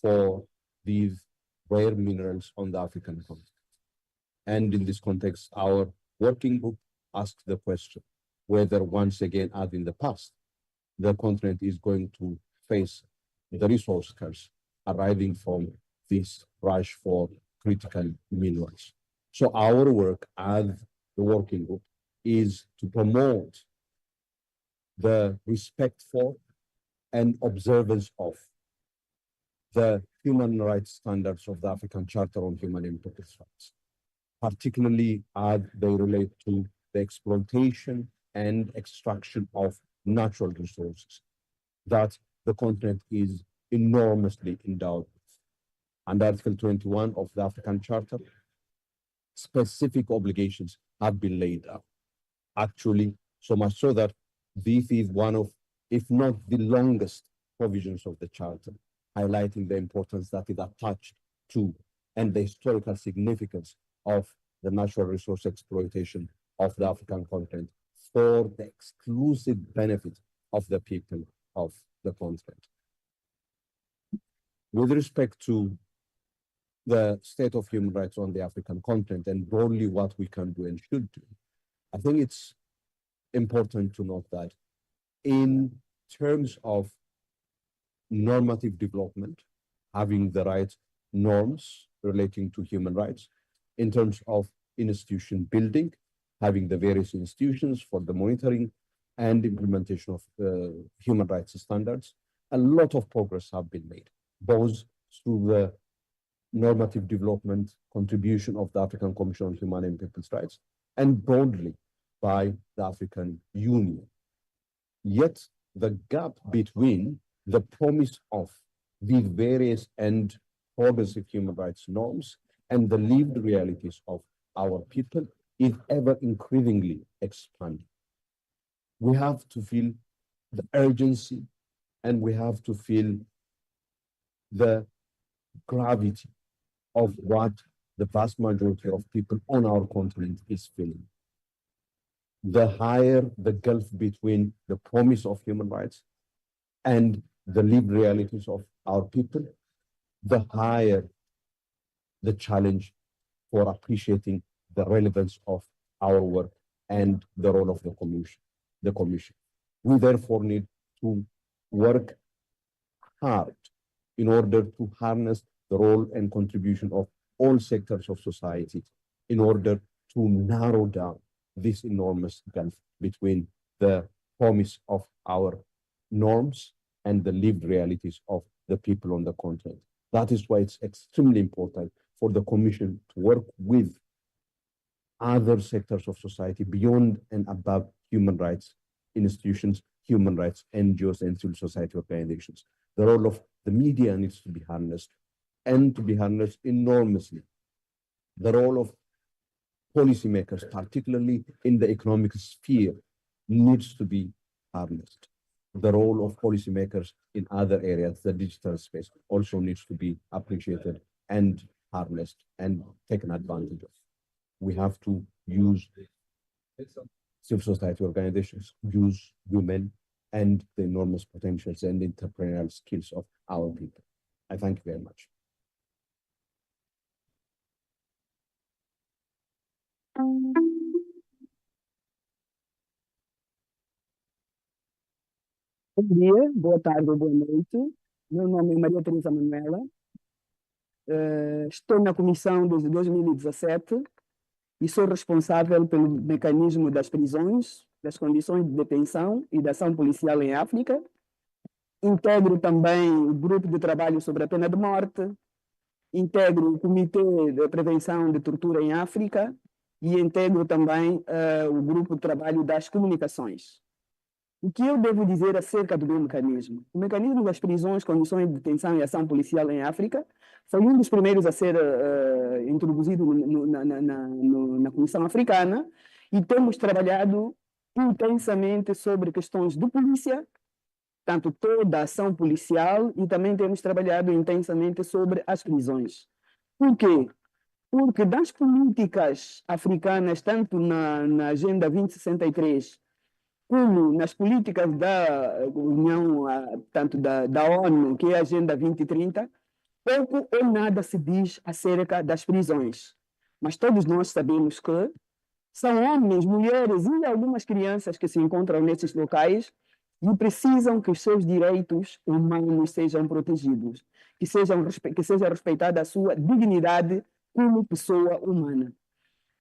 for these rare minerals on the African continent. And in this context, our working group asked the question whether once again, as in the past, the continent is going to face the resource curse arising from this rush for critical minerals. So our work as the working group is to promote the respect for and observance of the human rights standards of the African Charter on Human and People's Rights, particularly as they relate to the exploitation and extraction of natural resources that the continent is enormously endowed with. Under Article 21 of the African Charter, specific obligations have been laid out. Actually, so much so that this is one of, if not the longest provisions of the Charter, highlighting the importance that is attached to and the historical significance of the natural resource exploitation of the African continent for the exclusive benefit of the people of the continent. With respect to the state of human rights on the African continent and broadly what we can do and should do, I think it's important to note that in terms of normative development, having the right norms relating to human rights, in terms of institution building, having the various institutions for the monitoring and implementation of human rights standards, a lot of progress have been made, both through the normative development contribution of the African Commission on Human and People's Rights, and broadly by the African Union. Yet the gap between the promise of these various and progressive human rights norms and the lived realities of our people is ever increasingly expanding. We have to feel the urgency and we have to feel the gravity of what the vast majority of people on our continent is feeling. The higher the gulf between the promise of human rights and the lived realities of our people, the higher the challenge for appreciating the relevance of our work and the role of the commission. We therefore need to work hard in order to harness the role and contribution of all sectors of society in order to narrow down this enormous gulf between the promise of our norms and the lived realities of the people on the continent. That is why it's extremely important for the Commission to work with other sectors of society beyond and above human rights institutions, human rights NGOs, and civil society organizations. The role of the media needs to be harnessed, and to be harnessed enormously. The role of policymakers, particularly in the economic sphere, needs to be harnessed. The role of policymakers in other areas, the digital space, also needs to be appreciated and harnessed and taken advantage of. We have to use civil society organizations, use women, and the enormous potentials and entrepreneurial skills of our people. I thank you very much. Bom dia, boa tarde ou boa noite. Meu nome é Maria Teresa Manuela. Estou na comissão desde 2017 e sou responsável pelo mecanismo das prisões, das condições de detenção e da ação policial em África. Integro também o grupo de trabalho sobre a pena de morte, integro o Comitê de Prevenção de Tortura em África e integro também o grupo de trabalho das comunicações. O que eu devo dizer acerca do meu mecanismo? O mecanismo das prisões, condições de detenção e ação policial em África foi um dos primeiros a ser introduzido na Comissão Africana e temos trabalhado intensamente sobre questões de polícia, tanto toda a ação policial, e também temos trabalhado intensamente sobre as prisões. Por quê? Porque das políticas africanas, tanto na Agenda 2063, como nas políticas da União, tanto da ONU, que é a Agenda 2030, pouco ou nada se diz acerca das prisões. Mas todos nós sabemos que são homens, mulheres e algumas crianças que se encontram nesses locais e precisam que os seus direitos humanos sejam protegidos, que seja respeitada a sua dignidade como pessoa humana.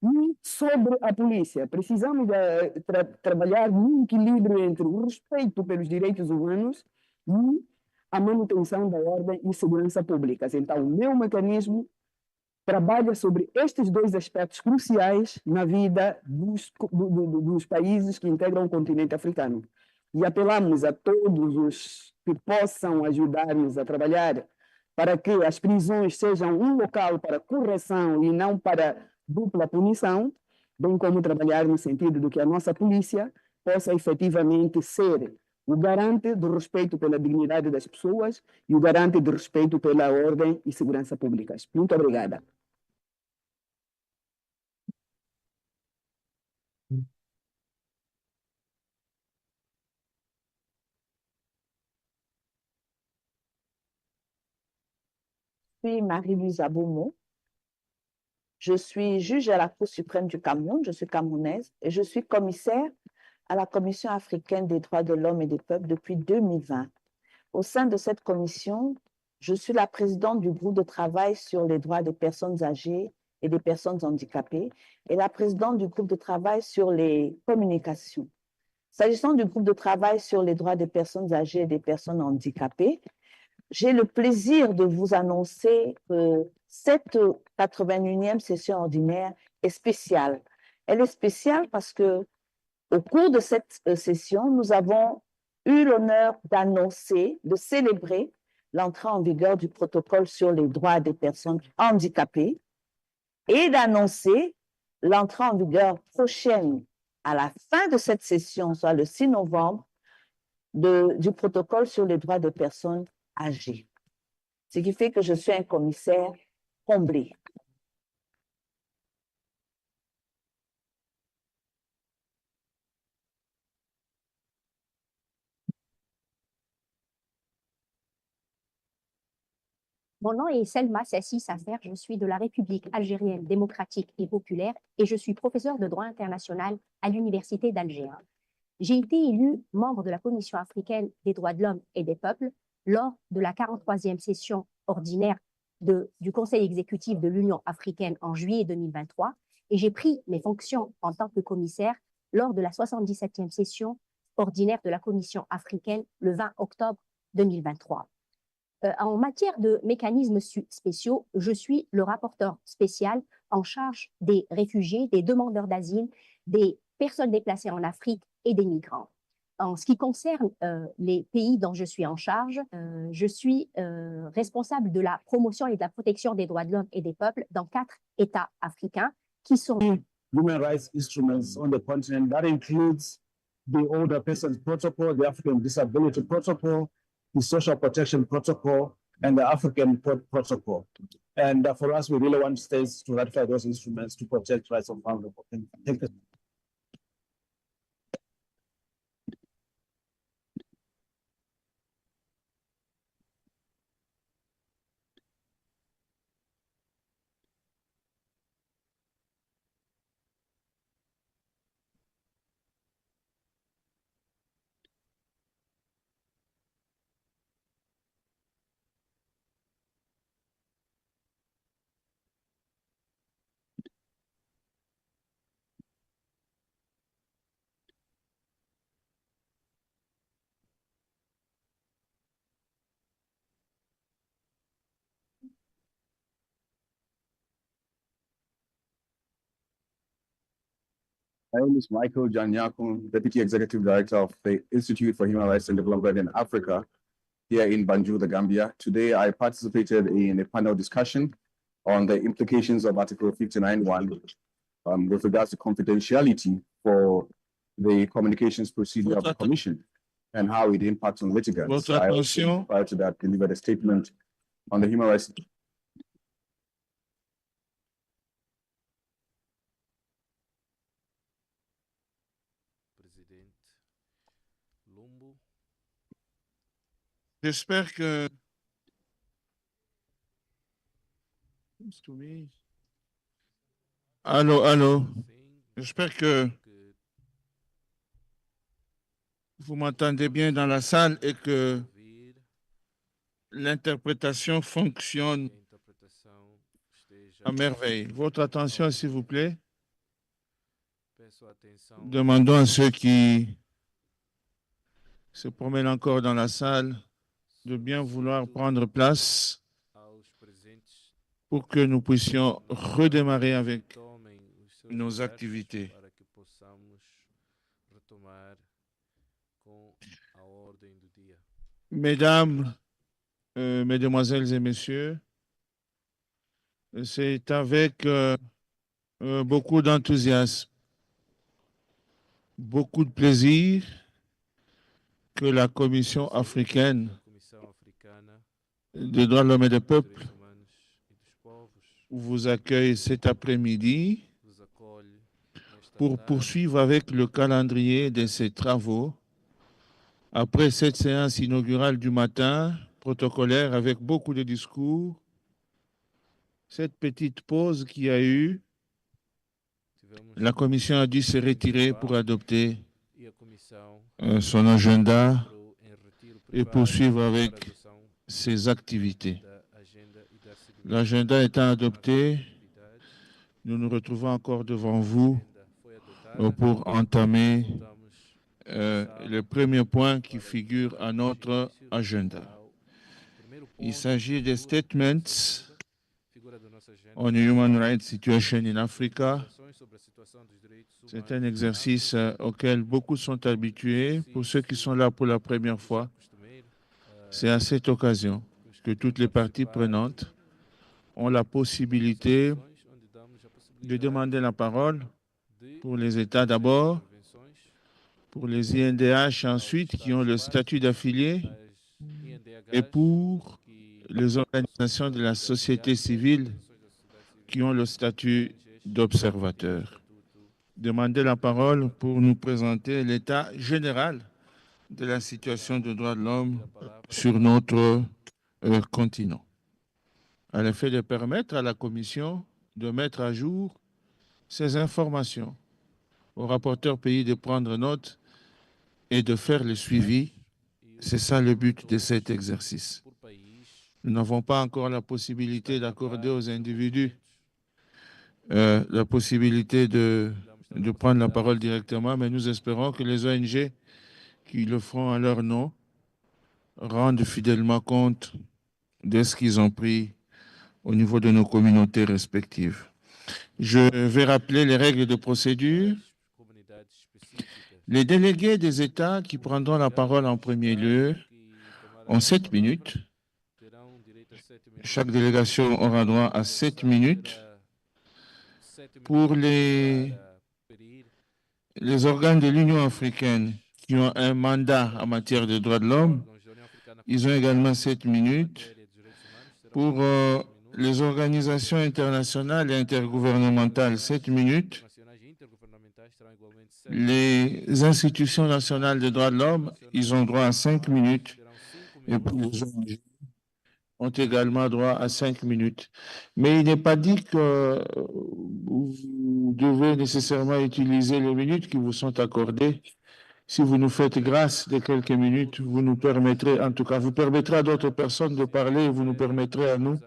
E sobre a polícia, precisamos trabalhar no equilíbrio entre o respeito pelos direitos humanos e a manutenção da ordem e segurança públicas. Então, o meu mecanismo trabalha sobre estes dois aspectos cruciais na vida dos países que integram o continente africano. E apelamos a todos os que possam ajudar-nos a trabalhar para que as prisões sejam um local para correção e não para dupla punição, bem como trabalhar no sentido de que a nossa polícia possa efetivamente ser o garante do respeito pela dignidade das pessoas e o garante do respeito pela ordem e segurança públicas. Muito obrigada. Je suis Marie-Louise Aboumou. Je suis juge à la Cour suprême du Cameroun, je suis camerounaise, et je suis commissaire à la Commission africaine des droits de l'homme et des peuples depuis 2020. Au sein de cette commission, je suis la présidente du groupe de travail sur les droits des personnes âgées et des personnes handicapées et la présidente du groupe de travail sur les communications. S'agissant du groupe de travail sur les droits des personnes âgées et des personnes handicapées, j'ai le plaisir de vous annoncer que cette 81e session ordinaire est spéciale. Elle est spéciale parce que au cours de cette session, nous avons eu l'honneur d'annoncer, de célébrer l'entrée en vigueur du protocole sur les droits des personnes handicapées et d'annoncer l'entrée en vigueur prochaine à la fin de cette session, soit le 6 novembre, du protocole sur les droits des personnes âgées. Ce qui fait que je suis un commissaire comblé. Mon nom est Selma Sassi Safer, je suis de la République algérienne démocratique et populaire et je suis professeure de droit international à l'Université d'Alger. J'ai été élue membre de la Commission africaine des droits de l'homme et des peuples lors de la 43e session ordinaire du Conseil exécutif de l'Union africaine en juillet 2023 et j'ai pris mes fonctions en tant que commissaire lors de la 77e session ordinaire de la Commission africaine le 20 octobre 2023. En matière de mécanismes spéciaux, je suis le rapporteur spécial en charge des réfugiés, des demandeurs d'asile, des personnes déplacées en Afrique et des migrants. En ce qui concerne les pays dont je suis en charge, je suis responsable de la promotion et de la protection des droits de l'homme et des peuples dans 4 États africains qui sont... Human rights instruments on the continent. That includes the Older Persons Protocol, the African Disability Protocol, the Social Protection Protocol, and the African Protocol. And for us, we really want states to ratify those instruments to protect rights of vulnerable. Thank you. My name is Michael Janyakun, Deputy Executive Director of the Institute for Human Rights and Development in Africa, here in Banjul, the Gambia. Today, I participated in a panel discussion on the implications of Article 59(1) with regards to confidentiality for the communications procedure of the Commission and how it impacts on litigants. I also, prior to that, delivered a statement on the human rights. J'espère que Allô. J'espère que vous m'entendez bien dans la salle et que l'interprétation fonctionne à merveille. Votre attention, s'il vous plaît. Demandons à ceux qui se promènent encore dans la salle de bien vouloir prendre place pour que nous puissions redémarrer avec nos activités. Mesdames, Mesdemoiselles et Messieurs, c'est avec beaucoup d'enthousiasme, beaucoup de plaisir que la Commission africaine des droits de l'homme et des peuples vous accueille cet après-midi pour poursuivre avec le calendrier de ces travaux après cette séance inaugurale du matin, protocolaire avec beaucoup de discours, cette petite pause qu'il y a eu, la Commission a dû se retirer pour adopter son agenda et poursuivre avec ses activités. L'agenda étant adopté, nous nous retrouvons encore devant vous pour entamer le premier point qui figure à notre agenda. Il s'agit des statements on the human rights situation in Africa. C'est un exercice auquel beaucoup sont habitués. Pour ceux qui sont là pour la première fois, c'est à cette occasion que toutes les parties prenantes ont la possibilité de demander la parole pour les États d'abord, pour les INDH ensuite qui ont le statut d'affilié et pour les organisations de la société civile qui ont le statut d'observateur. Demander la parole pour nous présenter l'état général de la situation des droits de l'homme sur notre continent, à l'effet de permettre à la Commission de mettre à jour ces informations, au rapporteur pays de prendre note et de faire le suivi. C'est ça le but de cet exercice. Nous n'avons pas encore la possibilité d'accorder aux individus la possibilité de prendre la parole directement, mais nous espérons que les ONG qui le feront à leur nom rendent fidèlement compte de ce qu'ils ont pris au niveau de nos communautés respectives. Je vais rappeler les règles de procédure. Les délégués des États qui prendront la parole en premier lieu ont 7 minutes. Chaque délégation aura droit à 7 minutes. Pour les organes de l'Union africaine qui ont un mandat en matière de droits de l'homme, ils ont également 7 minutes. Pour les organisations internationales et intergouvernementales, 7 minutes. Les institutions nationales des droits de l'homme, ils ont droit à 5 minutes. Et pour les ONG, ont également droit à 5 minutes. Mais il n'est pas dit que vous devez nécessairement utiliser les minutes qui vous sont accordées. Si vous nous faites grâce de quelques minutes, vous nous permettrez, en tout cas, vous permettrez à d'autres personnes de parler et vous nous permettrez à nous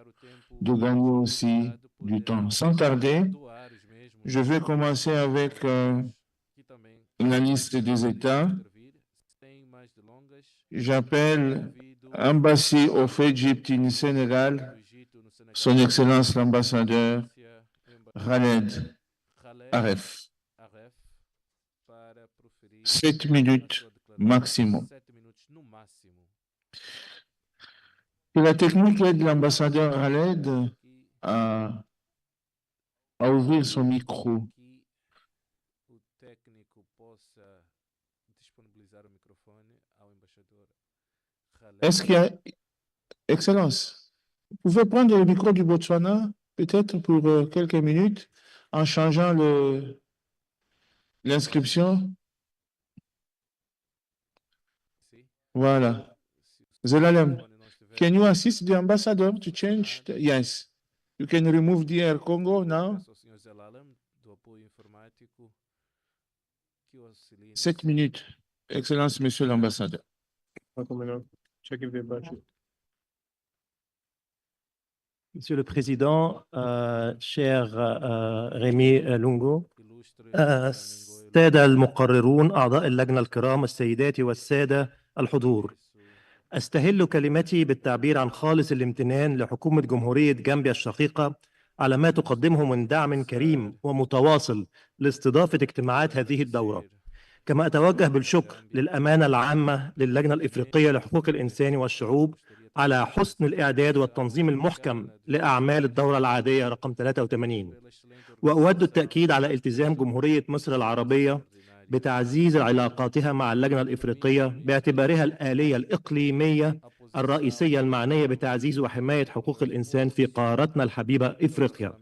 de gagner aussi du temps. Sans tarder, je vais commencer avec la liste des États. J'appelle Embassy of Egypt in Sénégal, Son Excellence l'ambassadeur Khaled Aref. 7 minutes maximum. Et la technique aide l'ambassadeur Khaled à ouvrir son micro. Est-ce qu'il y a... Excellence, vous pouvez prendre le micro du Botswana, peut-être pour quelques minutes, en changeant l'inscription. Voilà. Zelalem, can you assist the ambassador to change? Yes. You can remove the Air Congo now. 7 minutes. Excellence, Monsieur l'ambassadeur. Monsieur le Président, cher ريمي لونغو، السادة المقررون، أعضاء اللجنة الكرام، السيدات والسادة الحضور، أستهل كلمتي بالتعبير عن خالص الامتنان لحكومة جمهورية غامبيا الشقيقة على ما تقدمه من دعم كريم ومتواصل لاستضافة اجتماعات هذه الدورة. كما أتوجه بالشكر للأمانة العامة للجنة الإفريقية لحقوق الإنسان والشعوب على حسن الإعداد والتنظيم المحكم لأعمال الدورة العادية رقم 83. وأود التأكيد على التزام جمهورية مصر العربية بتعزيز علاقاتها مع اللجنة الإفريقية باعتبارها الآلية الإقليمية الرئيسية المعنية بتعزيز وحماية حقوق الإنسان في قارتنا الحبيبة إفريقيا.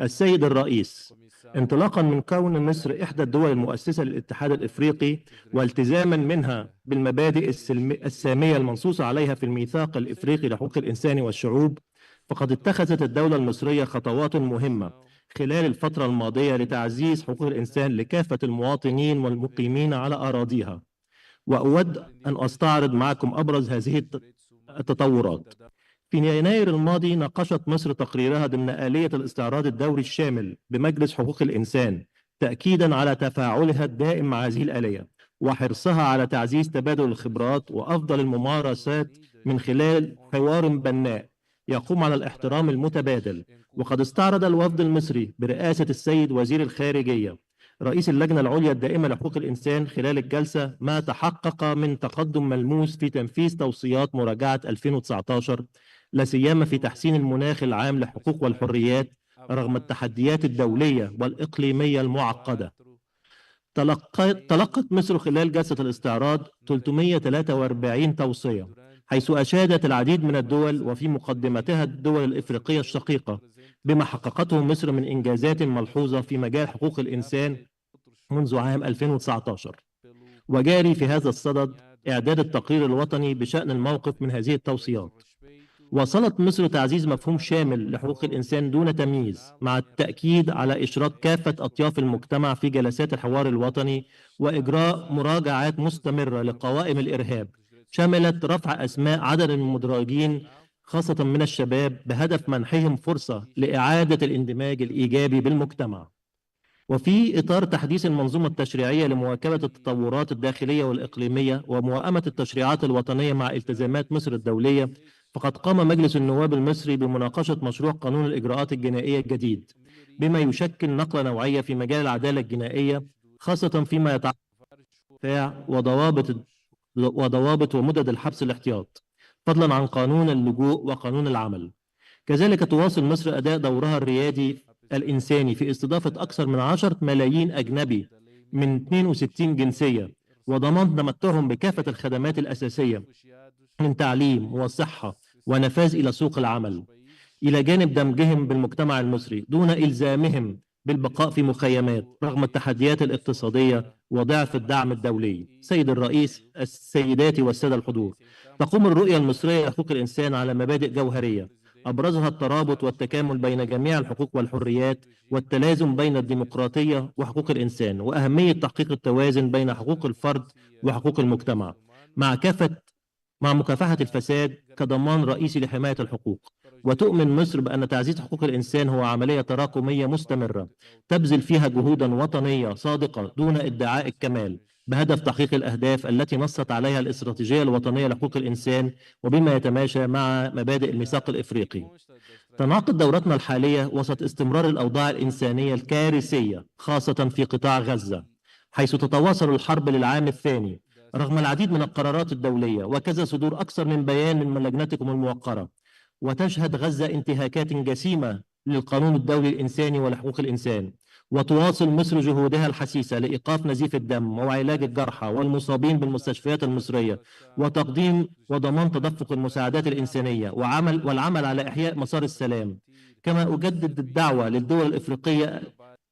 السيد الرئيس، انطلاقا من كون مصر إحدى الدول المؤسسة للاتحاد الإفريقي والتزاما منها بالمبادئ السامية المنصوصة عليها في الميثاق الإفريقي لحقوق الإنسان والشعوب، فقد اتخذت الدولة المصرية خطوات مهمة خلال الفترة الماضية لتعزيز حقوق الإنسان لكافة المواطنين والمقيمين على أراضيها. وأود أن أستعرض معكم أبرز هذه التطورات. في يناير الماضي ناقشت مصر تقريرها ضمن آلية الاستعراض الدوري الشامل بمجلس حقوق الإنسان، تأكيداً على تفاعلها الدائم مع هذه الآلية وحرصها على تعزيز تبادل الخبرات وأفضل الممارسات من خلال حوار بناء يقوم على الاحترام المتبادل. وقد استعرض الوفد المصري برئاسة السيد وزير الخارجية رئيس اللجنة العليا الدائمة لحقوق الإنسان خلال الجلسة ما تحقق من تقدم ملموس في تنفيذ توصيات مراجعة 2019، لا سيما في تحسين المناخ العام للحقوق والحريات رغم التحديات الدولية والإقليمية المعقدة. تلقت مصر خلال جلسة الاستعراض 343 توصية، حيث أشادت العديد من الدول وفي مقدمتها الدول الإفريقية الشقيقة بما حققته مصر من إنجازات ملحوظة في مجال حقوق الإنسان منذ عام 2019. وجاري في هذا الصدد إعداد التقرير الوطني بشأن الموقف من هذه التوصيات. واصلت مصر تعزيز مفهوم شامل لحقوق الإنسان دون تمييز، مع التأكيد على إشراك كافة أطياف المجتمع في جلسات الحوار الوطني وإجراء مراجعات مستمرة لقوائم الإرهاب شملت رفع أسماء عدد من المدرجين خاصة من الشباب بهدف منحهم فرصة لإعادة الاندماج الإيجابي بالمجتمع. وفي إطار تحديث المنظومة التشريعية لمواكبة التطورات الداخلية والإقليمية وموائمة التشريعات الوطنية مع التزامات مصر الدولية، فقد قام مجلس النواب المصري بمناقشة مشروع قانون الإجراءات الجنائية الجديد، بما يشكل نقلة نوعية في مجال العدالة الجنائية، خاصة فيما يتعلق الدفاع وضوابط ومدد الحبس الاحتياط، فضلا عن قانون اللجوء وقانون العمل. كذلك تواصل مصر أداء دورها الريادي الإنساني في استضافة أكثر من 10 ملايين أجنبي من 62 جنسية، وضمان تمتعهم بكافة الخدمات الأساسية من تعليم وصحة ونفاذ إلى سوق العمل، إلى جانب دمجهم بالمجتمع المصري دون إلزامهم بالبقاء في مخيمات رغم التحديات الاقتصادية وضعف الدعم الدولي. سيد الرئيس، السيدات والسادة الحضور، تقوم الرؤية المصرية لحقوق الإنسان على مبادئ جوهرية أبرزها الترابط والتكامل بين جميع الحقوق والحريات، والتلازم بين الديمقراطية وحقوق الإنسان، وأهمية تحقيق التوازن بين حقوق الفرد وحقوق المجتمع مع مكافحة الفساد كضمان رئيسي لحماية الحقوق. وتؤمن مصر بأن تعزيز حقوق الإنسان هو عملية تراكمية مستمرة تبذل فيها جهودا وطنية صادقة دون ادعاء الكمال، بهدف تحقيق الأهداف التي نصت عليها الاستراتيجية الوطنية لحقوق الإنسان وبما يتماشى مع مبادئ الميثاق الإفريقي. تنعقد دورتنا الحالية وسط استمرار الأوضاع الإنسانية الكارثية خاصة في قطاع غزة، حيث تتواصل الحرب للعام الثاني رغم العديد من القرارات الدولية، وكذا صدور أكثر من بيان من لجنتكم الموقرة. وتشهد غزة انتهاكات جسيمة للقانون الدولي الإنساني ولحقوق الإنسان. وتواصل مصر جهودها الحثيثة لإيقاف نزيف الدم وعلاج الجرحى والمصابين بالمستشفيات المصرية، وتقديم وضمان تدفق المساعدات الإنسانية والعمل على إحياء مسار السلام. كما أجدد الدعوة للدول الإفريقية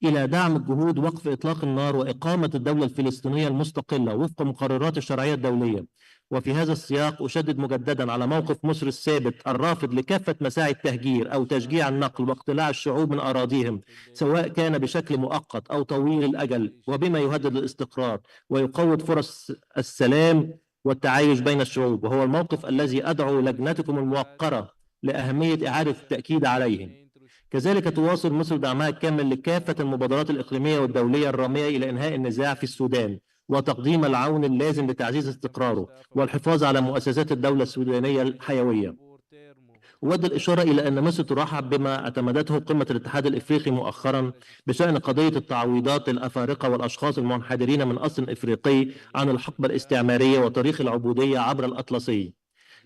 إلى دعم الجهود وقف إطلاق النار وإقامة الدولة الفلسطينية المستقلة وفق مقررات الشرعية الدولية. وفي هذا السياق أشدد مجددا على موقف مصر الثابت الرافض لكافة مساعي التهجير أو تشجيع النقل واقتلاع الشعوب من أراضيهم، سواء كان بشكل مؤقت أو طويل الأجل، وبما يهدد الاستقرار ويقوض فرص السلام والتعايش بين الشعوب، وهو الموقف الذي أدعو لجنتكم الموقرة لأهمية إعادة التأكيد عليه. كذلك تواصل مصر دعمها الكامل لكافة المبادرات الإقليمية والدولية الرامية إلى إنهاء النزاع في السودان، وتقديم العون اللازم لتعزيز استقراره والحفاظ على مؤسسات الدولة السودانية الحيوية. أود الإشارة إلى أن مصر ترحب بما اعتمدته قمة الاتحاد الإفريقي مؤخرا بشأن قضية التعويضات للأفارقة والأشخاص المنحدرين من أصل إفريقي عن الحقبة الاستعمارية وتاريخ العبودية عبر الأطلسي.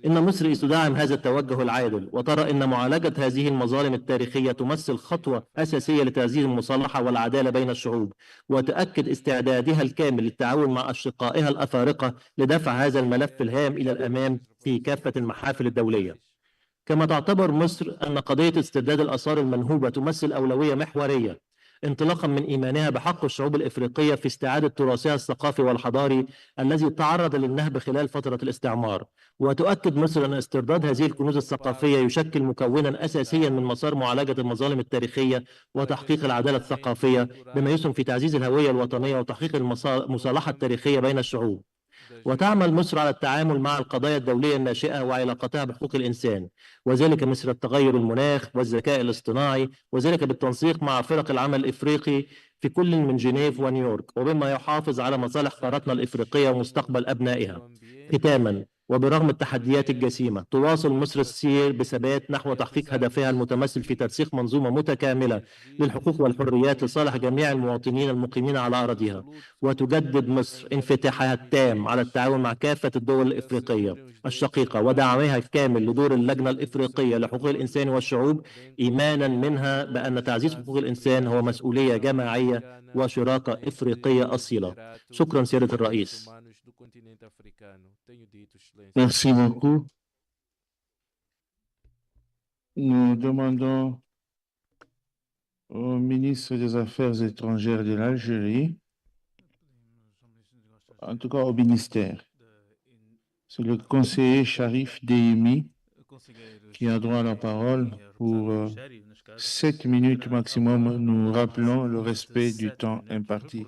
إن مصر تدعم هذا التوجه العادل، وترى أن معالجة هذه المظالم التاريخية تمثل خطوة أساسية لتعزيز المصالحة والعدالة بين الشعوب، وتؤكد استعدادها الكامل للتعاون مع أشقائها الأفارقة لدفع هذا الملف الهام إلى الأمام في كافة المحافل الدولية. كما تعتبر مصر أن قضية استرداد الآثار المنهوبة تمثل أولوية محورية، انطلاقا من إيمانها بحق الشعوب الإفريقية في استعادة تراثها الثقافي والحضاري الذي تعرض للنهب خلال فترة الاستعمار. وتؤكد مصر أن استرداد هذه الكنوز الثقافية يشكل مكونا أساسيا من مسار معالجة المظالم التاريخية وتحقيق العدالة الثقافية، بما يسهم في تعزيز الهوية الوطنية وتحقيق المصالحة التاريخية بين الشعوب. وتعمل مصر على التعامل مع القضايا الدولية الناشئة وعلاقتها بحقوق الإنسان، وذلك مثل التغير المناخ والذكاء الاصطناعي، وذلك بالتنسيق مع فرق العمل الإفريقي في كل من جنيف ونيويورك، وبما يحافظ على مصالح قارتنا الإفريقية ومستقبل أبنائها. ختاما، وبرغم التحديات الجسيمة تواصل مصر السير بثبات نحو تحقيق هدفها المتمثل في ترسيخ منظومة متكاملة للحقوق والحريات لصالح جميع المواطنين المقيمين على أراضيها. وتجدد مصر انفتاحها التام على التعاون مع كافة الدول الإفريقية الشقيقة ودعمها الكامل لدور اللجنة الإفريقية لحقوق الإنسان والشعوب، إيمانا منها بأن تعزيز حقوق الإنسان هو مسؤولية جماعية وشراكة إفريقية أصيلة. شكرا سيادة الرئيس. Merci beaucoup. Nous demandons au ministre des Affaires étrangères de l'Algérie, en tout cas au ministère, c'est le conseiller Sharif Deyemi qui a droit à la parole pour 7 minutes maximum. Nous rappelons le respect du temps imparti.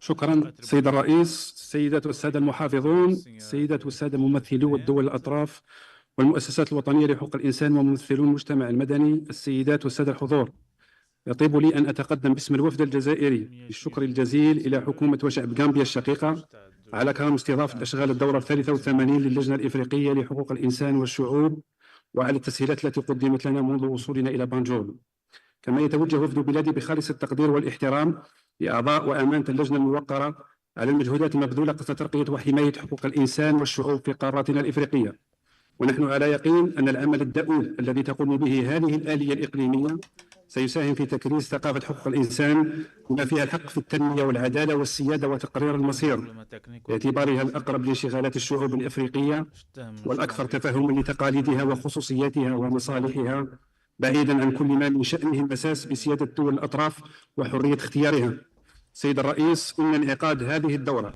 شكرا سيد الرئيس، السيدات والسادة المحافظون، السيدات والسادة ممثلو الدول الأطراف والمؤسسات الوطنية لحقوق الإنسان وممثلو المجتمع المدني، السيدات والسادة الحضور، يطيب لي أن أتقدم باسم الوفد الجزائري بالشكر الجزيل إلى حكومة وشعب غامبيا الشقيقة على كرم استضافة أشغال الدورة 83 للجنة الإفريقية لحقوق الإنسان والشعوب، وعلى التسهيلات التي قدمت لنا منذ وصولنا إلى بانجول. كما يتوجه وفد بلادي بخالص التقدير والاحترام لأعضاء وأمانة اللجنة الموقرة على المجهودات المبذولة قصد ترقية وحماية حقوق الإنسان والشعوب في قارتنا الإفريقية، ونحن على يقين أن العمل الدؤوب الذي تقوم به هذه الآلية الإقليمية سيساهم في تكريس ثقافة حقوق الإنسان بما فيها الحق في التنمية والعدالة والسيادة وتقرير المصير باعتبارها الأقرب لانشغالات الشعوب الإفريقية والأكثر تفهما لتقاليدها وخصوصياتها ومصالحها، بعيدا عن كل ما من شأنه المساس بسيادة دول الأطراف وحرية اختيارها. سيد الرئيس، إن انعقاد هذه الدورة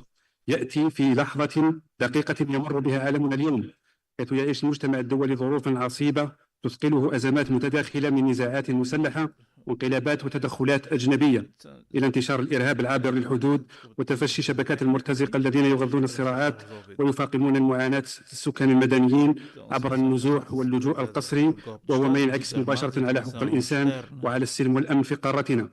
يأتي في لحظة دقيقة يمر بها عالمنا اليوم، حيث يعيش المجتمع الدولي ظروفا عصيبة تثقله أزمات متداخلة من نزاعات مسلحة وانقلابات وتدخلات أجنبية إلى انتشار الإرهاب العابر للحدود وتفشي شبكات المرتزقة الذين يغذون الصراعات ويفاقمون المعاناة السكان المدنيين عبر النزوح واللجوء القسري، وهو ما ينعكس مباشرة على حقوق الإنسان وعلى السلم والأمن في قارتنا.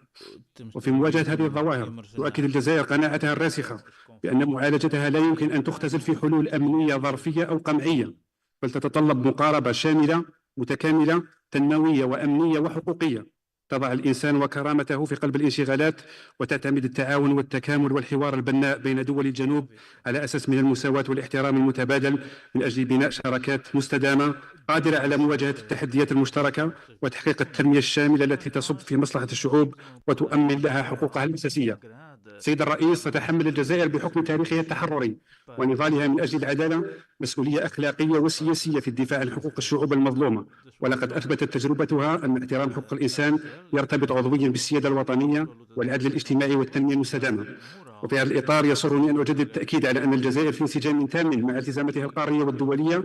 وفي مواجهة هذه الظواهر تؤكد الجزائر قناعتها الراسخة بأن معالجتها لا يمكن أن تختزل في حلول أمنية ظرفية أو قمعية، بل تتطلب مقاربة شاملة متكاملة تنموية وأمنية وحقوقية تضع الإنسان وكرامته في قلب الانشغالات، وتعتمد التعاون والتكامل والحوار البناء بين دول الجنوب على أساس من المساواة والاحترام المتبادل من أجل بناء شراكات مستدامة قادرة على مواجهة التحديات المشتركة وتحقيق التنمية الشاملة التي تصب في مصلحة الشعوب وتؤمن لها حقوقها الأساسية. سيد الرئيس، تتحمل الجزائر بحكم تاريخها التحرري ونضالها من أجل العدالة مسؤولية أخلاقية وسياسية في الدفاع عن حقوق الشعوب المظلومة، ولقد أثبتت تجربتها أن احترام حقوق الإنسان يرتبط عضويا بالسيادة الوطنية والعدل الاجتماعي والتنمية المستدامة. وفي هذا الإطار يسرني أن أجدد التأكيد على أن الجزائر في انسجام تام مع التزاماتها القارية والدولية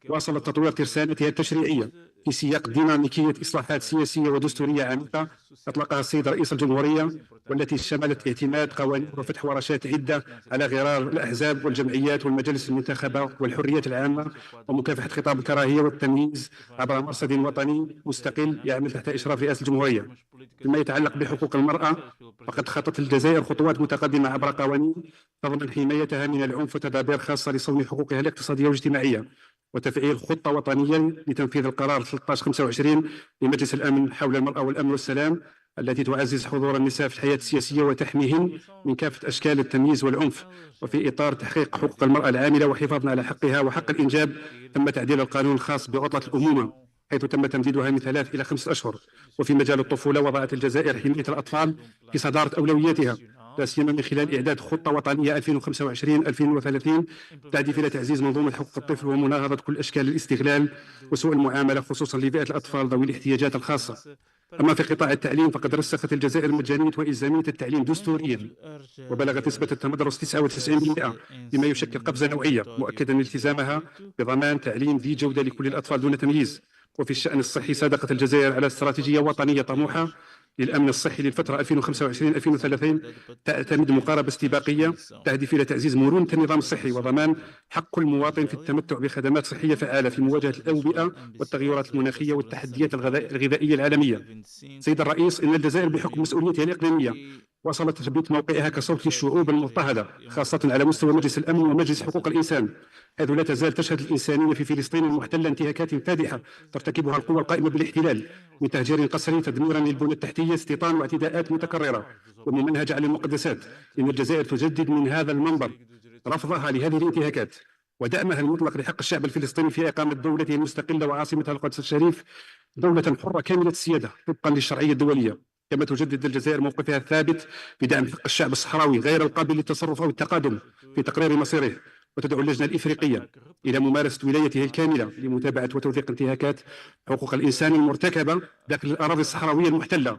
واصلت تطوير ترسانتها التشريعية في سياق ديناميكية إصلاحات سياسية ودستورية عميقة أطلقها السيد رئيس الجمهورية، والتي شملت اعتماد قوانين وفتح ورشات عدة على غرار الأحزاب والجمعيات والمجالس المنتخبة والحريات العامة ومكافحة خطاب الكراهية والتمييز عبر مرصد وطني مستقل يعمل تحت إشراف رئاسة الجمهورية. فيما يتعلق بحقوق المرأة، فقد خطت الجزائر خطوات متقدمة عبر قوانين تضمن حمايتها من العنف وتدابير خاصة لصون حقوقها الاقتصادية والاجتماعية، وتفعيل خطة وطنية لتنفيذ القرار 1325 لمجلس الأمن حول المرأة والأمن والسلام، التي تعزز حضور النساء في الحياة السياسية وتحميهن من كافة أشكال التمييز والعنف. وفي إطار تحقيق حقوق المرأة العاملة وحفاظنا على حقها وحق الإنجاب، تم تعديل القانون الخاص بعطلة الأمومة حيث تم تمديدها من 3 إلى 5 أشهر. وفي مجال الطفولة وضعت الجزائر حماية الأطفال في صدارة أولوياتها، لا سيما من خلال إعداد خطة وطنية 2025-2030 تهدف إلى تعزيز منظومة حقوق الطفل ومناهضة كل أشكال الاستغلال وسوء المعاملة خصوصا لفئة الأطفال ذوي الاحتياجات الخاصة. أما في قطاع التعليم فقد رسخت الجزائر مجانية وإلزامية التعليم دستوريا، وبلغت نسبة التمدرس 99% بما يشكل قفزة نوعية، مؤكدا التزامها بضمان تعليم ذي جودة لكل الأطفال دون تمييز. وفي الشأن الصحي صادقت الجزائر على استراتيجية وطنية طموحة للأمن الصحي للفترة 2025-2030 تعتمد مقاربة استباقية تهدف إلى تعزيز مرونة النظام الصحي وضمان حق كل مواطن في التمتع بخدمات صحية فعالة في مواجهة الأوبئة والتغيرات المناخية والتحديات الغذائية العالمية. سيد الرئيس، إن الجزائر بحكم مسؤوليتها الإقليمية وصلت تثبيت موقعها كصوت للشعوب المضطهدة خاصة على مستوى مجلس الأمن ومجلس حقوق الإنسان، حيث لا تزال تشهد الإنسانية في فلسطين المحتلة انتهاكات فادحة ترتكبها القوى القائمة بالاحتلال من تهجير قسري، تدميرا للبنى التحتية، استيطان واعتداءات متكررة وممنهجة على المقدسات. إن الجزائر تجدد من هذا المنبر رفضها لهذه الانتهاكات ودعمها المطلق لحق الشعب الفلسطيني في إقامة دولته المستقلة وعاصمتها القدس الشريف دولة حرة كاملة السيادة طبقا للشرعية الدولية. كما تجدد الجزائر موقفها الثابت بدعم حق الشعب الصحراوي غير القابل للتصرف أو التقادم في تقرير مصيره، وتدعو اللجنة الإفريقية إلى ممارسة ولايتها الكاملة لمتابعة وتوثيق انتهاكات حقوق الإنسان المرتكبة داخل الأراضي الصحراوية المحتلة،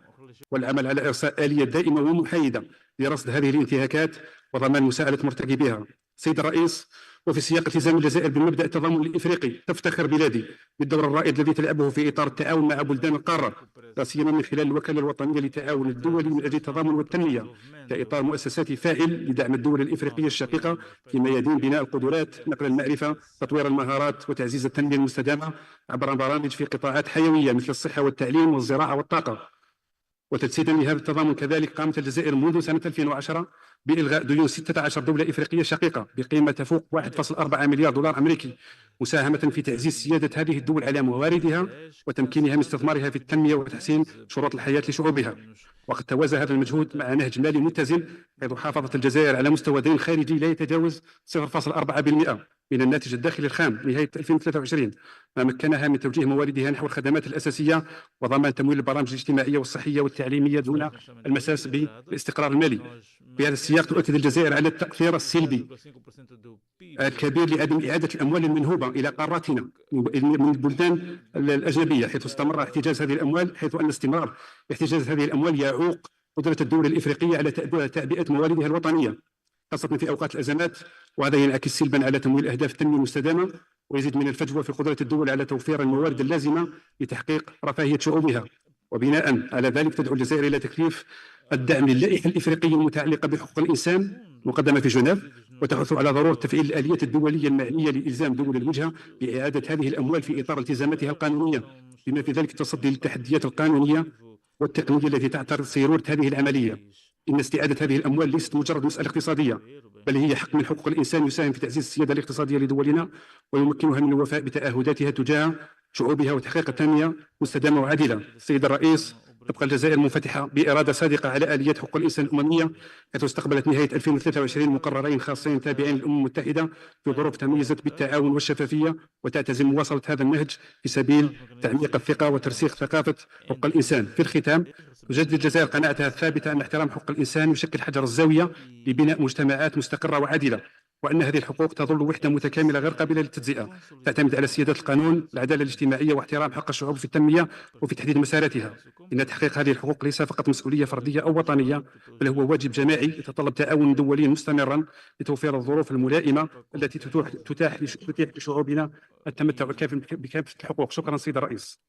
والعمل على إرساء آلية دائمة ومحايدة لرصد هذه الانتهاكات وضمان مساءلة مرتكبيها. سيد الرئيس، وفي سياق التزام الجزائر بمبدأ التضامن الإفريقي، تفتخر بلادي بالدور الرائد الذي تلعبه في إطار التعاون مع بلدان القارة، لا سيما من خلال الوكالة الوطنية للتعاون الدولي من أجل التضامن والتنمية كإطار مؤسساتي فاعل لدعم الدول الإفريقية الشقيقة في ميادين بناء القدرات، نقل المعرفة، تطوير المهارات، وتعزيز التنمية المستدامة عبر برامج في قطاعات حيوية مثل الصحة والتعليم والزراعة والطاقة. وتجسيدا لهذا التضامن كذلك قامت الجزائر منذ سنة 2010 بإلغاء ديون 16 دولة إفريقية شقيقة بقيمة تفوق 1.4 مليار دولار أمريكي، مساهمة في تعزيز سيادة هذه الدول على مواردها وتمكينها من استثمارها في التنمية وتحسين شروط الحياة لشعوبها. وقد توازى هذا المجهود مع نهج مالي متزن، حيث حافظت الجزائر على مستوى دين خارجي لا يتجاوز 0.4% من الناتج الداخلي الخام لنهاية 2023، ما مكنها من توجيه مواردها نحو الخدمات الأساسية وضمان تمويل البرامج الاجتماعية والصحية والتعليمية دون المساس بالاستقرار المالي. في هذا السياق تؤكد الجزائر على التأثير السلبي الكبير لعدم إعادة الأموال المنهوبة إلى قاراتنا من البلدان الأجنبية، حيث استمر احتجاز هذه الأموال، حيث أن استمرار احتجاز هذه الأموال يعوق قدرة الدول الإفريقية على تعبئة مواردها الوطنية، خاصة في أوقات الأزمات، وهذا ينعكس سلبا على تمويل أهداف التنمية المستدامة ويزيد من الفجوة في قدرة الدول على توفير الموارد اللازمة لتحقيق رفاهية شعوبها. وبناء على ذلك تدعو الجزائر إلى تكليف الدعم للائحة الإفريقية المتعلقة بحقوق الإنسان مقدمة في جنيف، وتحث على ضرورة تفعيل الآليات الدولية المعنية لإلزام دول الوجهة بإعادة هذه الأموال في إطار التزاماتها القانونية، بما في ذلك التصدي للتحديات القانونية والتقنية التي تعترض سيرورة هذه العملية. إن استعادة هذه الأموال ليست مجرد مسألة اقتصادية، بل هي حق من حقوق الإنسان يساهم في تعزيز السيادة الاقتصادية لدولنا ويمكنها من الوفاء بتعهداتها تجاه شعوبها وتحقيق تنمية مستدامة وعادلة. السيد الرئيس، تبقى الجزائر منفتحة بإرادة صادقة على آليات حقوق الإنسان الأممية، حيث استقبلت نهاية 2023 مقررين خاصين تابعين للأمم المتحدة في ظروف تميزت بالتعاون والشفافية، وتعتزم مواصلة هذا النهج في سبيل تعميق الثقة وترسيخ ثقافة حقوق الإنسان. في الختام، تجدد الجزائر قناعتها الثابتة أن احترام حقوق الإنسان يشكل حجر الزاوية لبناء مجتمعات مستقرة وعادلة، وأن هذه الحقوق تظل وحدة متكاملة غير قابلة للتجزئة، تعتمد على سيادة القانون، العدالة الاجتماعية، واحترام حق الشعوب في التنمية وفي تحديد مساراتها. إن تحقيق هذه الحقوق ليس فقط مسؤولية فردية أو وطنية، بل هو واجب جماعي يتطلب تعاون دولي مستمرا لتوفير الظروف الملائمة التي تتيح لشعوبنا التمتع بكافة الحقوق. شكرا سيد الرئيس.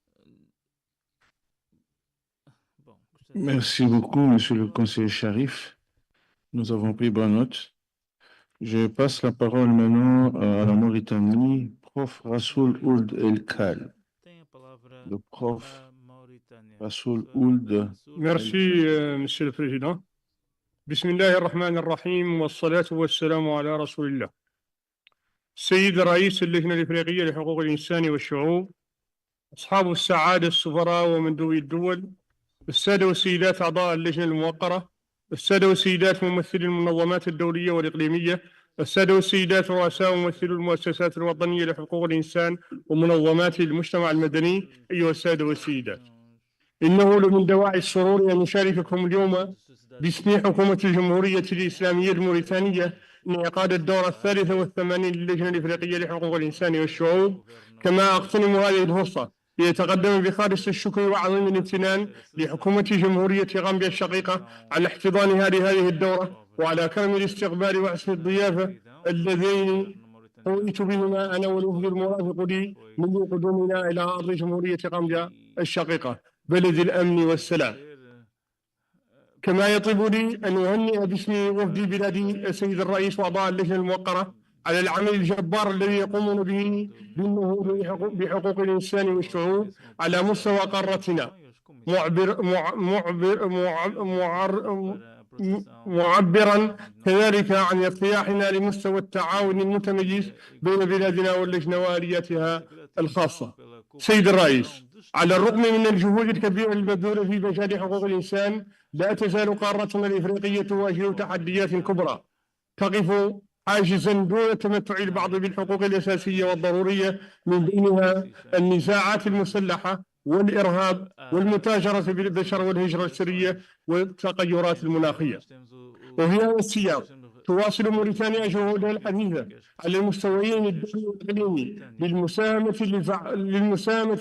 Merci beaucoup, Monsieur le Conseiller Sharif. Nous avons pris bonne note. Je passe la parole maintenant à la Mauritanie, Prof. Rassoul Ould El Khal. Le Prof. Rassoul Ould. Merci, Monsieur le Président. Bismillah ar-Rahman ar-Rahim, wassalatu wassalamu ala Rasulillah. السيد رئيس اللجنة الإفريقية لحقوق الإنسان والشعوب، أصحاب السعادة السفراء ومندوبي الدول، السادة والسيدات أعضاء اللجنة الموقرة، السادة والسيدات ممثلي المنظمات الدولية والإقليمية، السادة والسيدات رؤساء وممثلو المؤسسات الوطنية لحقوق الإنسان ومنظمات المجتمع المدني، أيها السادة والسيدات، إنه لمن دواعي السرور أن نشارككم اليوم باسم حكومة الجمهورية الإسلامية الموريتانية انعقاد الدورة 83 للجنة الإفريقية لحقوق الإنسان والشعوب. كما أغتنم هذه الفرصة ليتقدم بخالص الشكر وعظيم الامتنان لحكومة جمهورية غامبيا الشقيقة على احتضانها لهذه الدورة وعلى كرم الاستقبال وحسن الضيافة اللذين قويت بهما أنا والوفد المرافق لي منذ قدومنا إلى أرض جمهورية غامبيا الشقيقة بلد الأمن والسلام. كما يطيب لي أن أهنئ باسم وفد بلادي السيد الرئيس وأعضاء اللجنة الموقرة على العمل الجبار الذي يقومون به بالنهوض بحقوق الإنسان والشعوب على مستوى قارتنا، معبرا كذلك عن ارتياحنا لمستوى التعاون المتميز بين بلادنا واللجنة وآلياتها الخاصة. سيد الرئيس، على الرغم من الجهود الكبيرة المبذولة في مجال حقوق الإنسان، لا تزال قارتنا الإفريقية تواجه تحديات كبرى تقف حاجزا دون التمتع البعض بالحقوق الأساسية والضرورية، من بينها النزاعات المسلحة والإرهاب والمتاجرة بالبشر والهجرة السرية والتغيرات المناخية. وفي هذا السياق تواصل موريتانيا جهودها الحثيثة على المستويين الدولي والإقليمي للمساهمة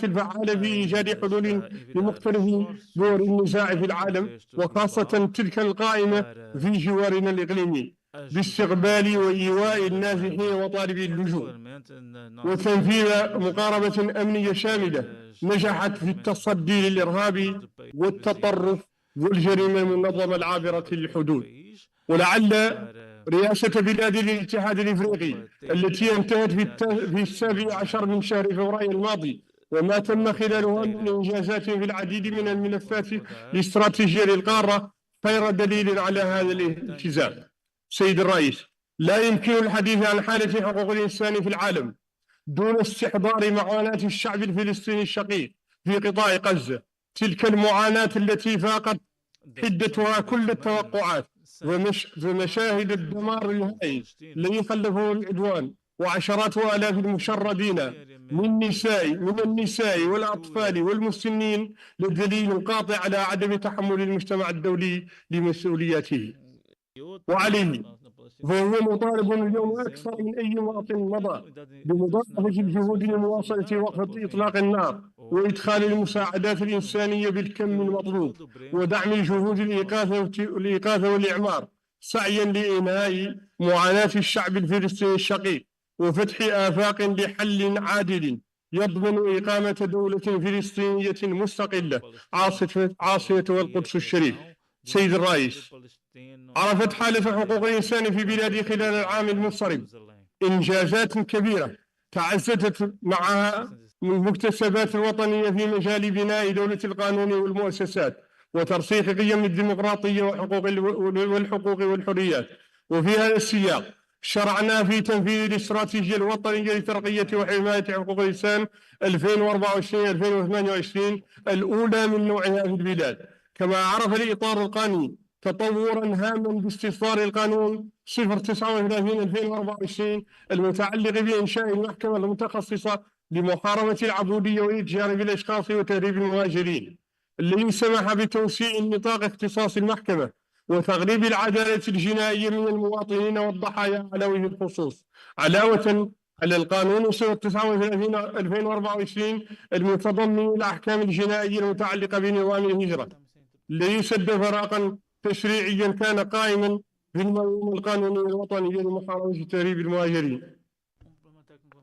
الفعالة في إيجاد حلول لمختلف دور النزاع في العالم، وخاصة تلك القائمة في جوارنا الإقليمي، باستقبال وإيواء النازحين وطالبي اللجوء، وتنفيذ مقاربة أمنية شاملة نجحت في التصدي للإرهاب والتطرف والجريمة المنظمة العابرة للحدود. ولعل رئاسة بلاد الاتحاد الإفريقي التي انتهت في 17 من شهر فبراير الماضي وما تم خلاله من إنجازات في العديد من الملفات الاستراتيجية للقارة خير دليل على هذا الالتزام. سيد الرئيس، لا يمكن الحديث عن حالة حقوق الإنسان في العالم دون استحضار معاناة الشعب الفلسطيني الشقيق في قطاع غزة، تلك المعاناة التي فاقت حدتها كل التوقعات، ومشاهد الدمار الهائل الذي خلفه العدوان، وعشرات آلاف المشردين من النساء والأطفال والمسنين لدليل قاطع على عدم تحمل المجتمع الدولي لمسؤولياته وعليه. وهو مطالب اليوم أكثر من أي مواطن مضى بمضاعفة الجهود لمواصلة وقف إطلاق النار وإدخال المساعدات الإنسانية بالكم المطلوب ودعم جهود الإغاثة والإعمار سعيا لإنهاء معاناة الشعب الفلسطيني الشقيق وفتح آفاق لحل عادل يضمن إقامة دولة فلسطينية مستقلة عاصمة القدس الشريف. سيد الرئيس، عرفت حالة حقوق الإنسان في بلادي خلال العام المنصرم إنجازات كبيرة تعززت معها المكتسبات الوطنية في مجال بناء دولة القانون والمؤسسات وترسيخ قيم الديمقراطية والحقوق والحريات. وفي هذا السياق شرعنا في تنفيذ الاستراتيجية الوطنية لترقية وحماية حقوق الإنسان 2024-2028 الأولى من نوعها في البلاد. كما عرف الإطار القانوني تطورا هاما باستصدار القانون 039/2024 المتعلق بإنشاء المحكمة المتخصصة لمحاربة العبودية والإتجار بالأشخاص وتهريب المهاجرين، الذي سمح بتوسيع نطاق اختصاص المحكمة وتغليب العدالة الجنائية من المواطنين والضحايا على وجه الخصوص، علاوة على القانون 039/2024 المتضمن الأحكام الجنائية المتعلقة بنظام الهجرة، الذي سد فراغا تشريعيا كان قائما في المنظومة القانونية الوطنية لمحاربة تهريب المهاجرين.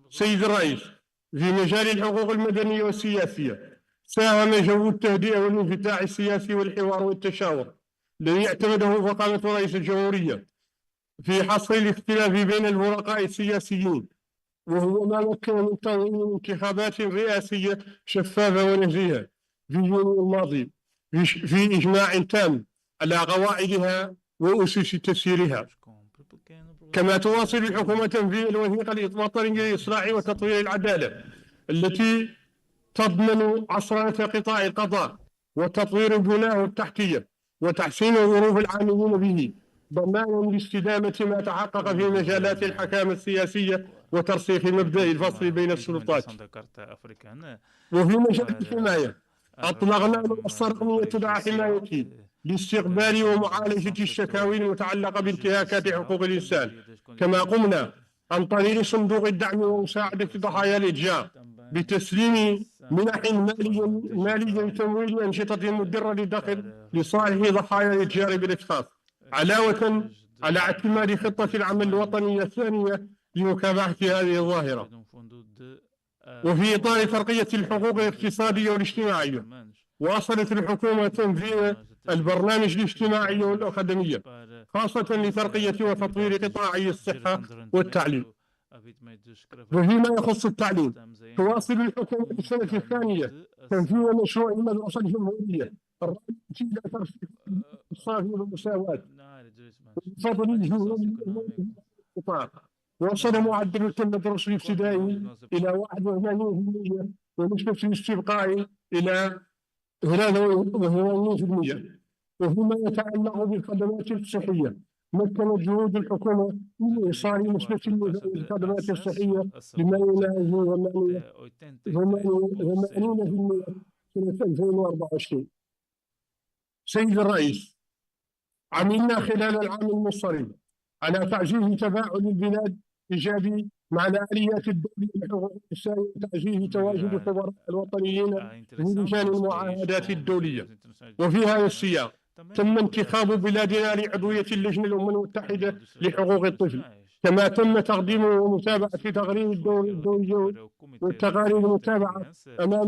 سيد الرئيس، في مجال الحقوق المدنية والسياسية ساهم جو التهدئة والانفتاح السياسي والحوار والتشاور الذي اعتمده فخامة رئيس الجمهورية في حصر الاختلاف بين الفرقاء السياسيين، وهو ما مكن من تنظيم انتخابات رئاسية شفافة ونزيهة في يونيو الماضي في إجماع تام على قواعدها وأسس تسييرها. كما تواصل الحكومة تنفيذ الوثيقة الوطنية لإصلاح وتطوير العدالة التي تضمن عصرنة قطاع القضاء وتطوير البنى والتحتية وتحسين ظروف العاملين به ضمانا لاستدامة ما تحقق في مجالات الحكامة السياسية وترسيخ مبدأ الفصل بين السلطات. وفي مجال الحماية أطلقنا منصة رقمية تدعى حمايتي لاستقبال ومعالجة الشكاوي المتعلقة بانتهاكات حقوق الإنسان. كما قمنا عن طريق صندوق الدعم ومساعدة ضحايا الإتجار بتسليم منح مالية لتمويل أنشطة مدرة للدخل لصالح ضحايا الإتجار بالأشخاص، علاوة على اعتماد خطة العمل الوطنية الثانية لمكافحة هذه الظاهرة. وفي إطار ترقية الحقوق الاقتصادية والاجتماعية واصلت الحكومة تنفيذ البرنامج الاجتماعي والأكاديمية خاصة لترقية وتطوير قطاعي الصحة والتعليم. وفيما يخص التعليم تواصل الحكومة السنة الثانية تنفيذ مشروع المدرسة الجمهورية الرئيسي إلى ترسيخ الصافي والمساواة بفضل الجهود القطاع. وصل معدل المدرسة الابتدائي إلى 81% ونسبة الاستبقاء إلى 83%. وفيما يتعلق بالخدمات الصحية مكنت جهود الحكومة من إيصال نسبة الخدمات الصحية بما يناهز 80% سنة 2024. سيد الرئيس، عملنا خلال العام المنصرم على تعزيز تفاعل البلاد إيجابي مع الآليات الدولية لحقوق الإنسان وتعزيز تواجد الخبراء الوطنيين في لجان المعاهدات الدولية. وفي هذا السياق تم انتخاب بلادنا لعضوية اللجنة الأمم المتحدة لحقوق الطفل، كما تم تقديم ومتابعة تقارير الدولية وتقارير المتابعة أمام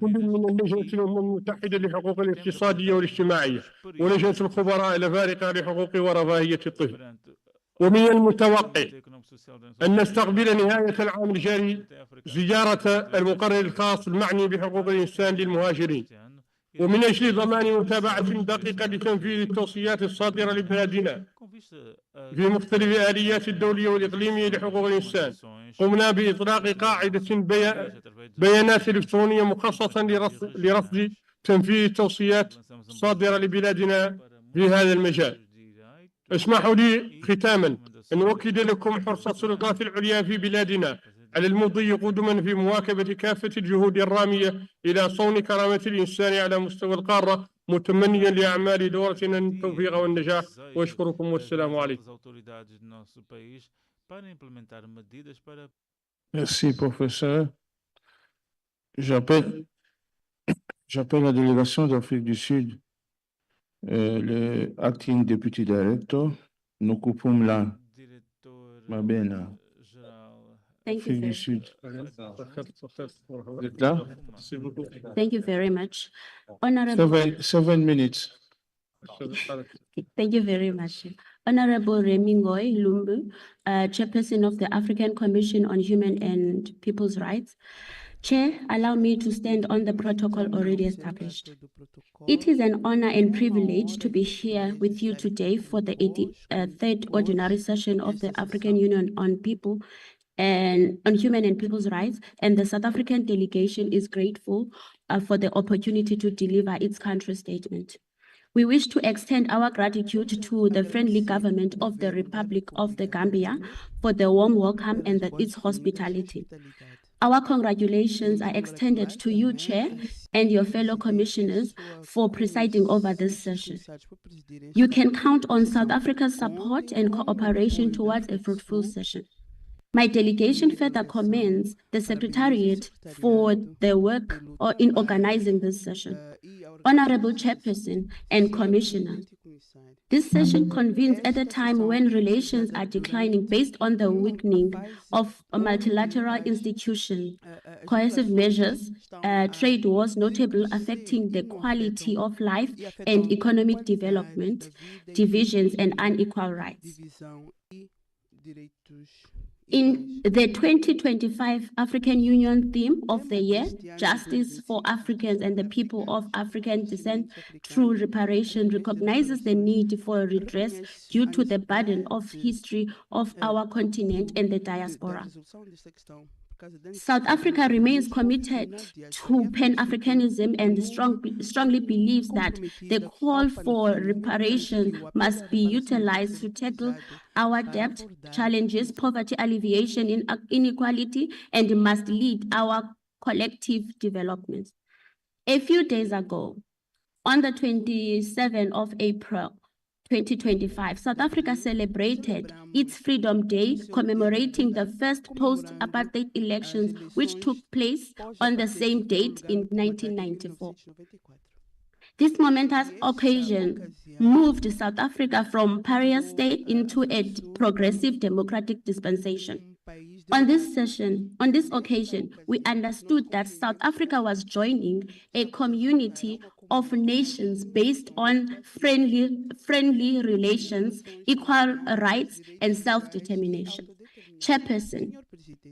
كل من اللجنة الأمم المتحدة لحقوق الاقتصادية والاجتماعية ولجنة الخبراء الأفارقة لحقوق ورفاهية الطفل. ومن المتوقع أن نستقبل نهاية العام الجاري زيارة المقرر الخاص المعني بحقوق الإنسان للمهاجرين، ومن أجل ضمان متابعة دقيقة لتنفيذ التوصيات الصادرة لبلادنا في مختلف الآليات الدولية والإقليمية لحقوق الإنسان، قمنا بإطلاق قاعدة بيانات إلكترونية مخصصة لرصد تنفيذ التوصيات الصادرة لبلادنا في هذا المجال. اسمحوا لي ختاما أن أؤكد لكم حرص السلطات العليا في بلادنا على المضي قدما في مواكبة كافة الجهود الرامية إلى صون كرامة الإنسان على مستوى القارة، متمنيا لأعمال دورتنا التوفيق والنجاح، وأشكركم والسلام عليكم. Merci, professeur. J'appelle la délégation d'Afrique du Sud, le acting deputy director, Nukupumla Mabena. Thank you. Afrique du Sud. Vous êtes là? Thank you very much. Honorable. 7 minutes. Thank you very much. Honorable Remi Ngoy Lumbu, Chairperson of the African Commission on Human and People's Rights. Chair, allow me to stand on the protocol already established. It is an honor and privilege to be here with you today for the 83rd Ordinary Session of the African Union on People and on Human and People's Rights, and the South African delegation is grateful for the opportunity to deliver its country statement. We wish to extend our gratitude to the friendly government of the Republic of the Gambia for the warm welcome and its hospitality. Our congratulations are extended to you, Chair, and your fellow commissioners for presiding over this session. You can count on South Africa's support and cooperation towards a fruitful session. My delegation further commends the Secretariat for their work in organizing this session. Honorable Chairperson and Commissioner, this session convenes at a time when relations are declining based on the weakening of a multilateral institution, coercive measures, trade wars, notably affecting the quality of life and economic development, divisions and unequal rights. In the 2025 African Union theme of the year, Justice for Africans and the People of African Descent Through Reparation, recognizes the need for redress due to the burden of history of our continent and the diaspora. South Africa remains committed to Pan-Africanism and strongly believes that the call for reparation must be utilized to tackle our debt challenges, poverty alleviation, inequality, and must lead our collective development. A few days ago, on the 27th of April, 2025, South Africa celebrated its Freedom Day, commemorating the first post-apartheid elections, which took place on the same date in 1994. This momentous occasion moved South Africa from pariah state into a progressive democratic dispensation. On this occasion, we understood that South Africa was joining a community of nations based on friendly relations, equal rights, and self-determination. Chairperson,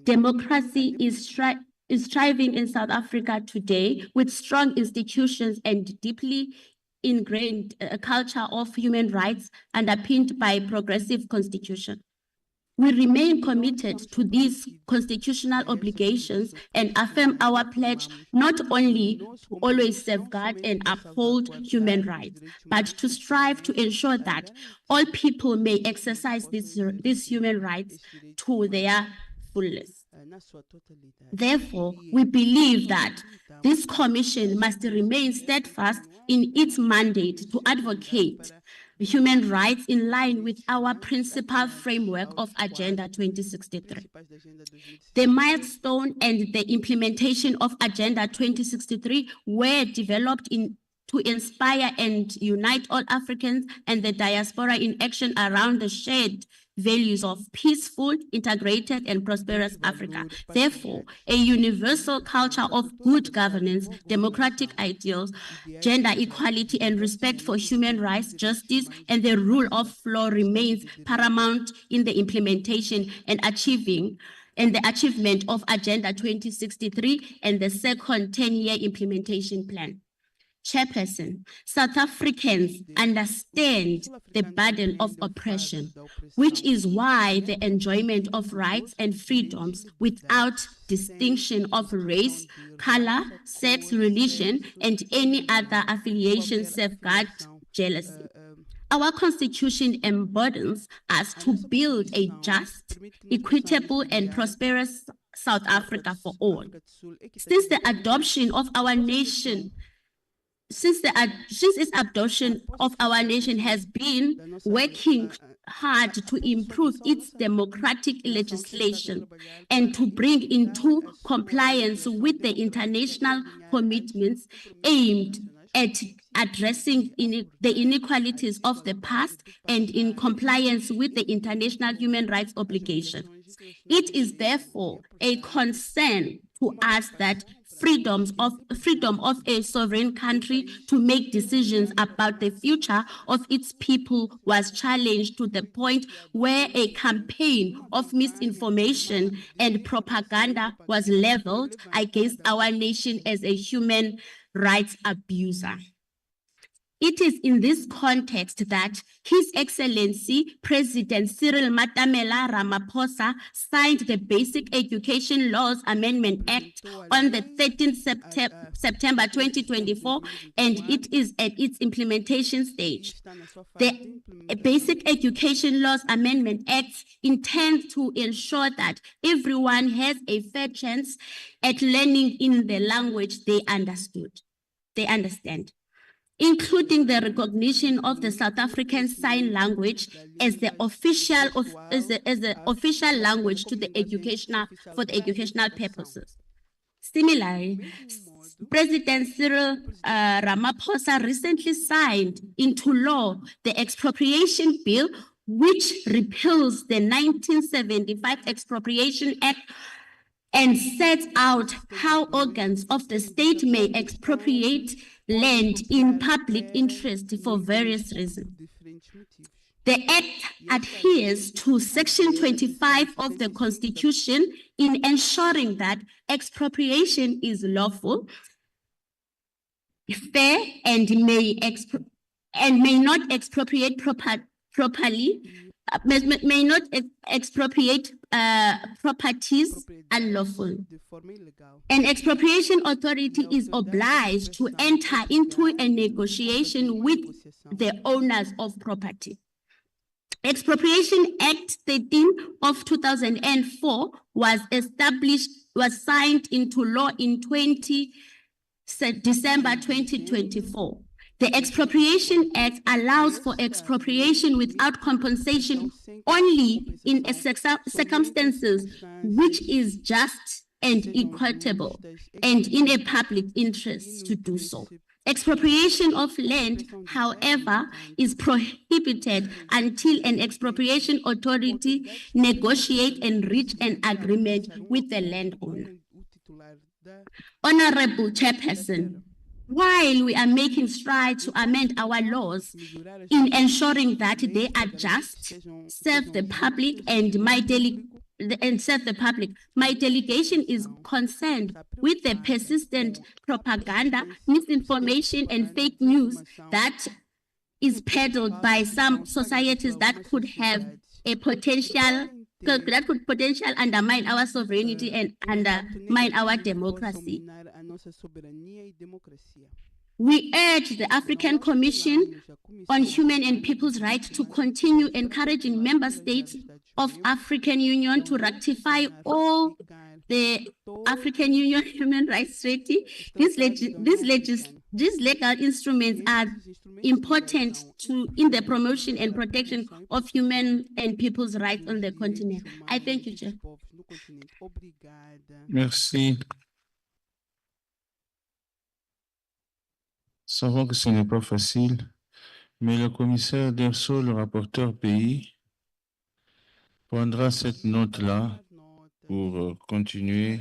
democracy is thriving in South Africa today with strong institutions and deeply ingrained culture of human rights underpinned by a progressive constitution. We remain committed to these constitutional obligations and affirm our pledge not only to always safeguard and uphold human rights, but to strive to ensure that all people may exercise these human rights to their fullest. Therefore, we believe that this commission must remain steadfast in its mandate to advocate human rights in line with our principal framework of Agenda 2063. The milestone and the implementation of Agenda 2063 were developed in to inspire and unite all Africans and the diaspora in action around the shared values of peaceful, integrated, and prosperous Africa. Therefore, a universal culture of good governance, democratic ideals, gender equality, and respect for human rights, justice, and the rule of law remains paramount in the implementation and the achievement of Agenda 2063 and the second 10-year implementation plan. Chairperson, South Africans understand the burden of oppression, which is why the enjoyment of rights and freedoms without distinction of race, color, sex, religion, and any other affiliation safeguard jealousy. Our Constitution embodies us to build a just, equitable, and prosperous South Africa for all. Since the adoption of our nation, since its adoption of our nation has been working hard to improve its democratic legislation and to bring into compliance with the international commitments aimed at addressing the inequalities of the past and in compliance with the international human rights obligations. It is therefore a concern to us that freedom of a sovereign country to make decisions about the future of its people was challenged to the point where a campaign of misinformation and propaganda was leveled against our nation as a human rights abuser. It is in this context that His Excellency President Cyril Matamela Ramaphosa signed the Basic Education Laws Amendment Act on the 13th September 2024, and it is at its implementation stage. The Basic Education Laws Amendment Act intends to ensure that everyone has a fair chance at learning in the language they understand, including the recognition of the South African Sign Language as the official language to the for the educational purposes. Similarly, President Cyril Ramaphosa recently signed into law the Expropriation Bill, which repeals the 1975 Expropriation Act and sets out how organs of the state may expropriate land in public interest for various reasons. The Act adheres to Section 25 of the Constitution in ensuring that expropriation is lawful, fair, and may not expropriate properties unlawful. An expropriation authority is obliged to enter into a negotiation with the owners of property. Expropriation Act 13 of 2004 was signed into law in December 2024. The Expropriation Act allows for expropriation without compensation only in circumstances which is just and equitable and in a public interest to do so. Expropriation of land, however, is prohibited until an expropriation authority negotiates and reach an agreement with the landowner. Honorable Chairperson, while we are making strides to amend our laws in ensuring that they are just, serve the public, and my delegation is concerned with the persistent propaganda, misinformation, and fake news that is peddled by some societies that could have a potential undermine our sovereignty and undermine our democracy. We urge the African Commission on Human and People's Rights to continue encouraging member states of African Union to ratify all the African Union Human Rights Treaty. These legal instruments are important in the promotion and protection of human and people's rights on the continent. I thank you, Chair. Merci. savons que ce n'est pas facile, mais le commissaire Derso, le rapporteur pays, prendra cette note-là pour continuer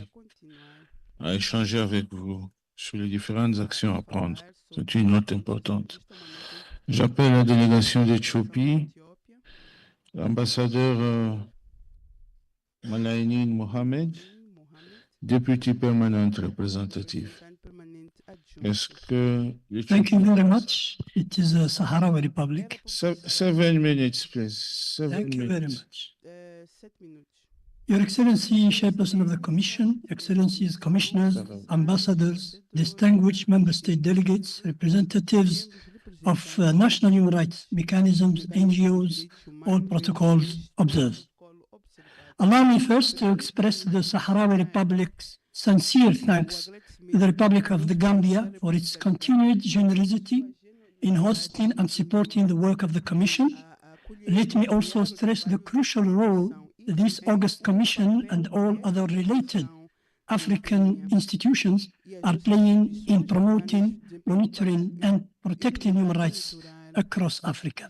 à échanger avec vous sur les différentes actions à prendre. C'est une note importante. J'appelle la délégation d'Éthiopie, l'ambassadeur Malaini Mohamed, député permanent représentatif. Est-ce que Thank you very much. It is a Sahrawi Republic. 7 minutes, please. Thank you very much. Your Excellency, Chairperson of the Commission, Excellencies, Commissioners, Ambassadors, distinguished Member State delegates, representatives of national human rights mechanisms, NGOs, all protocols observed. Allow me first to express the Sahrawi Republic's sincere thanks to the Republic of the Gambia for its continued generosity in hosting and supporting the work of the Commission. Let me also stress the crucial role this August Commission and all other related African institutions are playing in promoting, monitoring, and protecting human rights across Africa.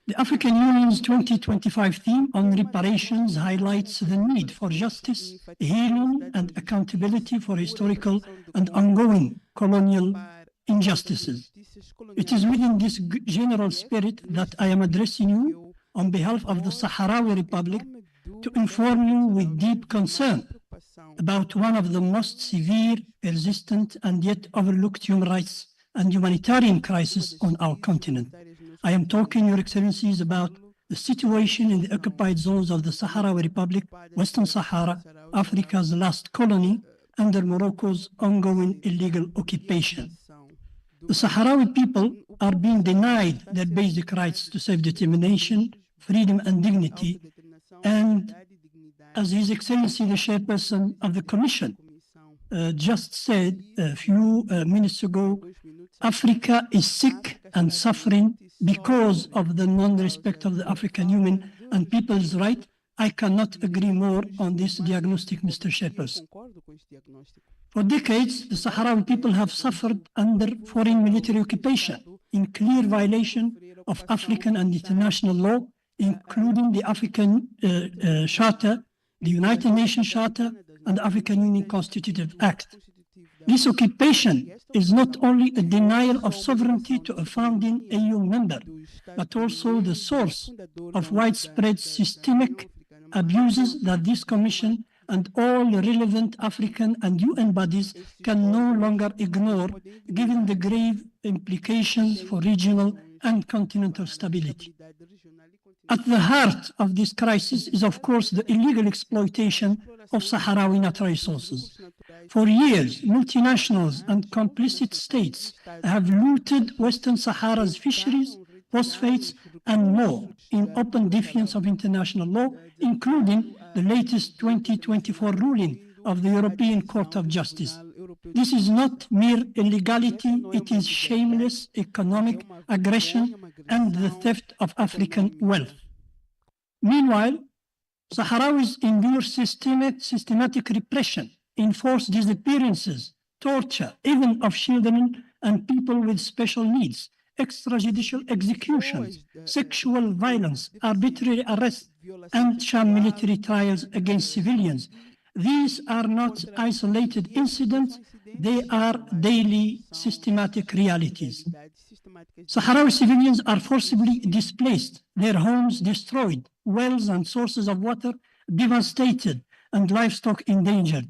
The African Union's 2025 theme on reparations highlights the need for justice, healing, and accountability for historical and ongoing colonial injustices. It is within this general spirit that I am addressing you on behalf of the Sahrawi Republic to inform you with deep concern about one of the most severe, persistent, and yet overlooked human rights and humanitarian crises on our continent. I am talking, Your Excellencies, about the situation in the occupied zones of the Sahrawi Republic, Western Sahara, Africa's last colony, under Morocco's ongoing illegal occupation. The Sahrawi people are being denied their basic rights to self-determination, freedom and dignity, and as His Excellency, the Chairperson of the Commission, just said a few minutes ago, Africa is sick and suffering because of the non-respect of the African human and people's right. I cannot agree more on this diagnostic, Mr. Chairperson. For decades, the Sahrawi people have suffered under foreign military occupation in clear violation of African and international law, including the African Charter, the United Nations Charter, and the African Union Constitutive Act. This occupation is not only a denial of sovereignty to a founding AU member, but also the source of widespread systemic abuses that this Commission and all relevant African and UN bodies can no longer ignore, given the grave implications for regional and continental stability. At the heart of this crisis is, of course, the illegal exploitation of Sahrawi natural resources. For years, multinationals and complicit states have looted Western Sahara's fisheries, phosphates, and more in open defiance of international law, including the latest 2024 ruling of the European Court of Justice. This is not mere illegality, it is shameless economic aggression and the theft of African wealth. Meanwhile, Sahrawis endure systematic repression, enforced disappearances, torture, even of children and people with special needs, extrajudicial executions, sexual violence, arbitrary arrests, and sham military trials against civilians. These are not isolated incidents, they are daily systematic realities. Sahrawi civilians are forcibly displaced, their homes destroyed, wells and sources of water devastated, and livestock endangered.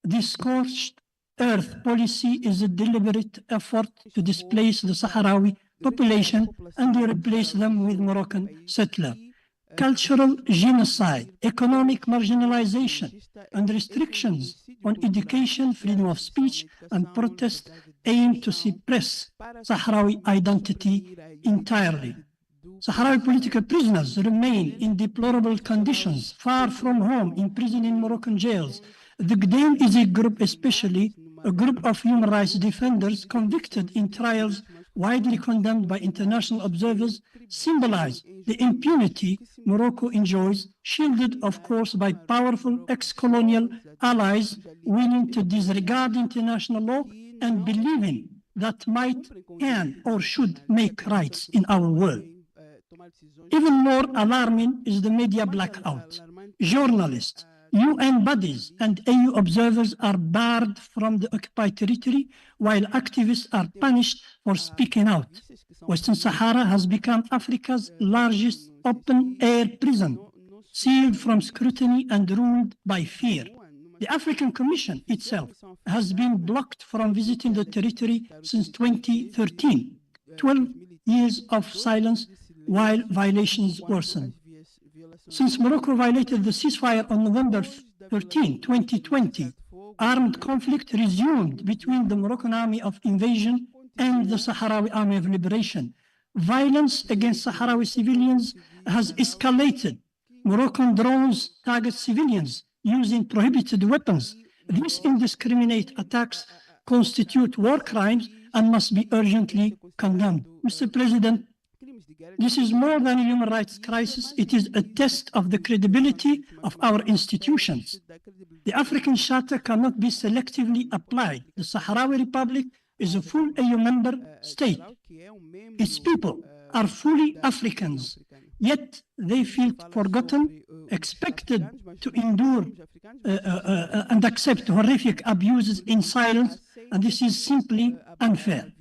This scorched earth policy is a deliberate effort to displace the Sahrawi population and to replace them with Moroccan settlers. Cultural genocide, economic marginalization, and restrictions on education, freedom of speech, and protest aim to suppress Sahrawi identity entirely. Sahrawi political prisoners remain in deplorable conditions, far from home, imprisoned in Moroccan jails. The Gdeim is a group, especially a group of human rights defenders convicted in trials widely condemned by international observers, symbolize the impunity Morocco enjoys, shielded, of course, by powerful ex-colonial allies willing to disregard international law and believing that might can or should make rights in our world. Even more alarming is the media blackout. Journalists, UN bodies, and AU observers are barred from the occupied territory, while activists are punished for speaking out. Western Sahara has become Africa's largest open-air prison, sealed from scrutiny and ruled by fear. The African Commission itself has been blocked from visiting the territory since 2013, 12 years of silence while violations worsen. Since Morocco violated the ceasefire on November 13, 2020, armed conflict resumed between the Moroccan Army of Invasion and the Sahrawi Army of Liberation. Violence against Sahrawi civilians has escalated. Moroccan drones target civilians using prohibited weapons. These indiscriminate attacks constitute war crimes and must be urgently condemned. Mr. President, this is more than a human rights crisis. It is a test of the credibility of our institutions. The African Charter cannot be selectively applied. The Sahrawi Republic is a full AU member state. Its people are fully Africans, yet they feel forgotten, expected to endure and accept horrific abuses in silence, and this is simply unfair.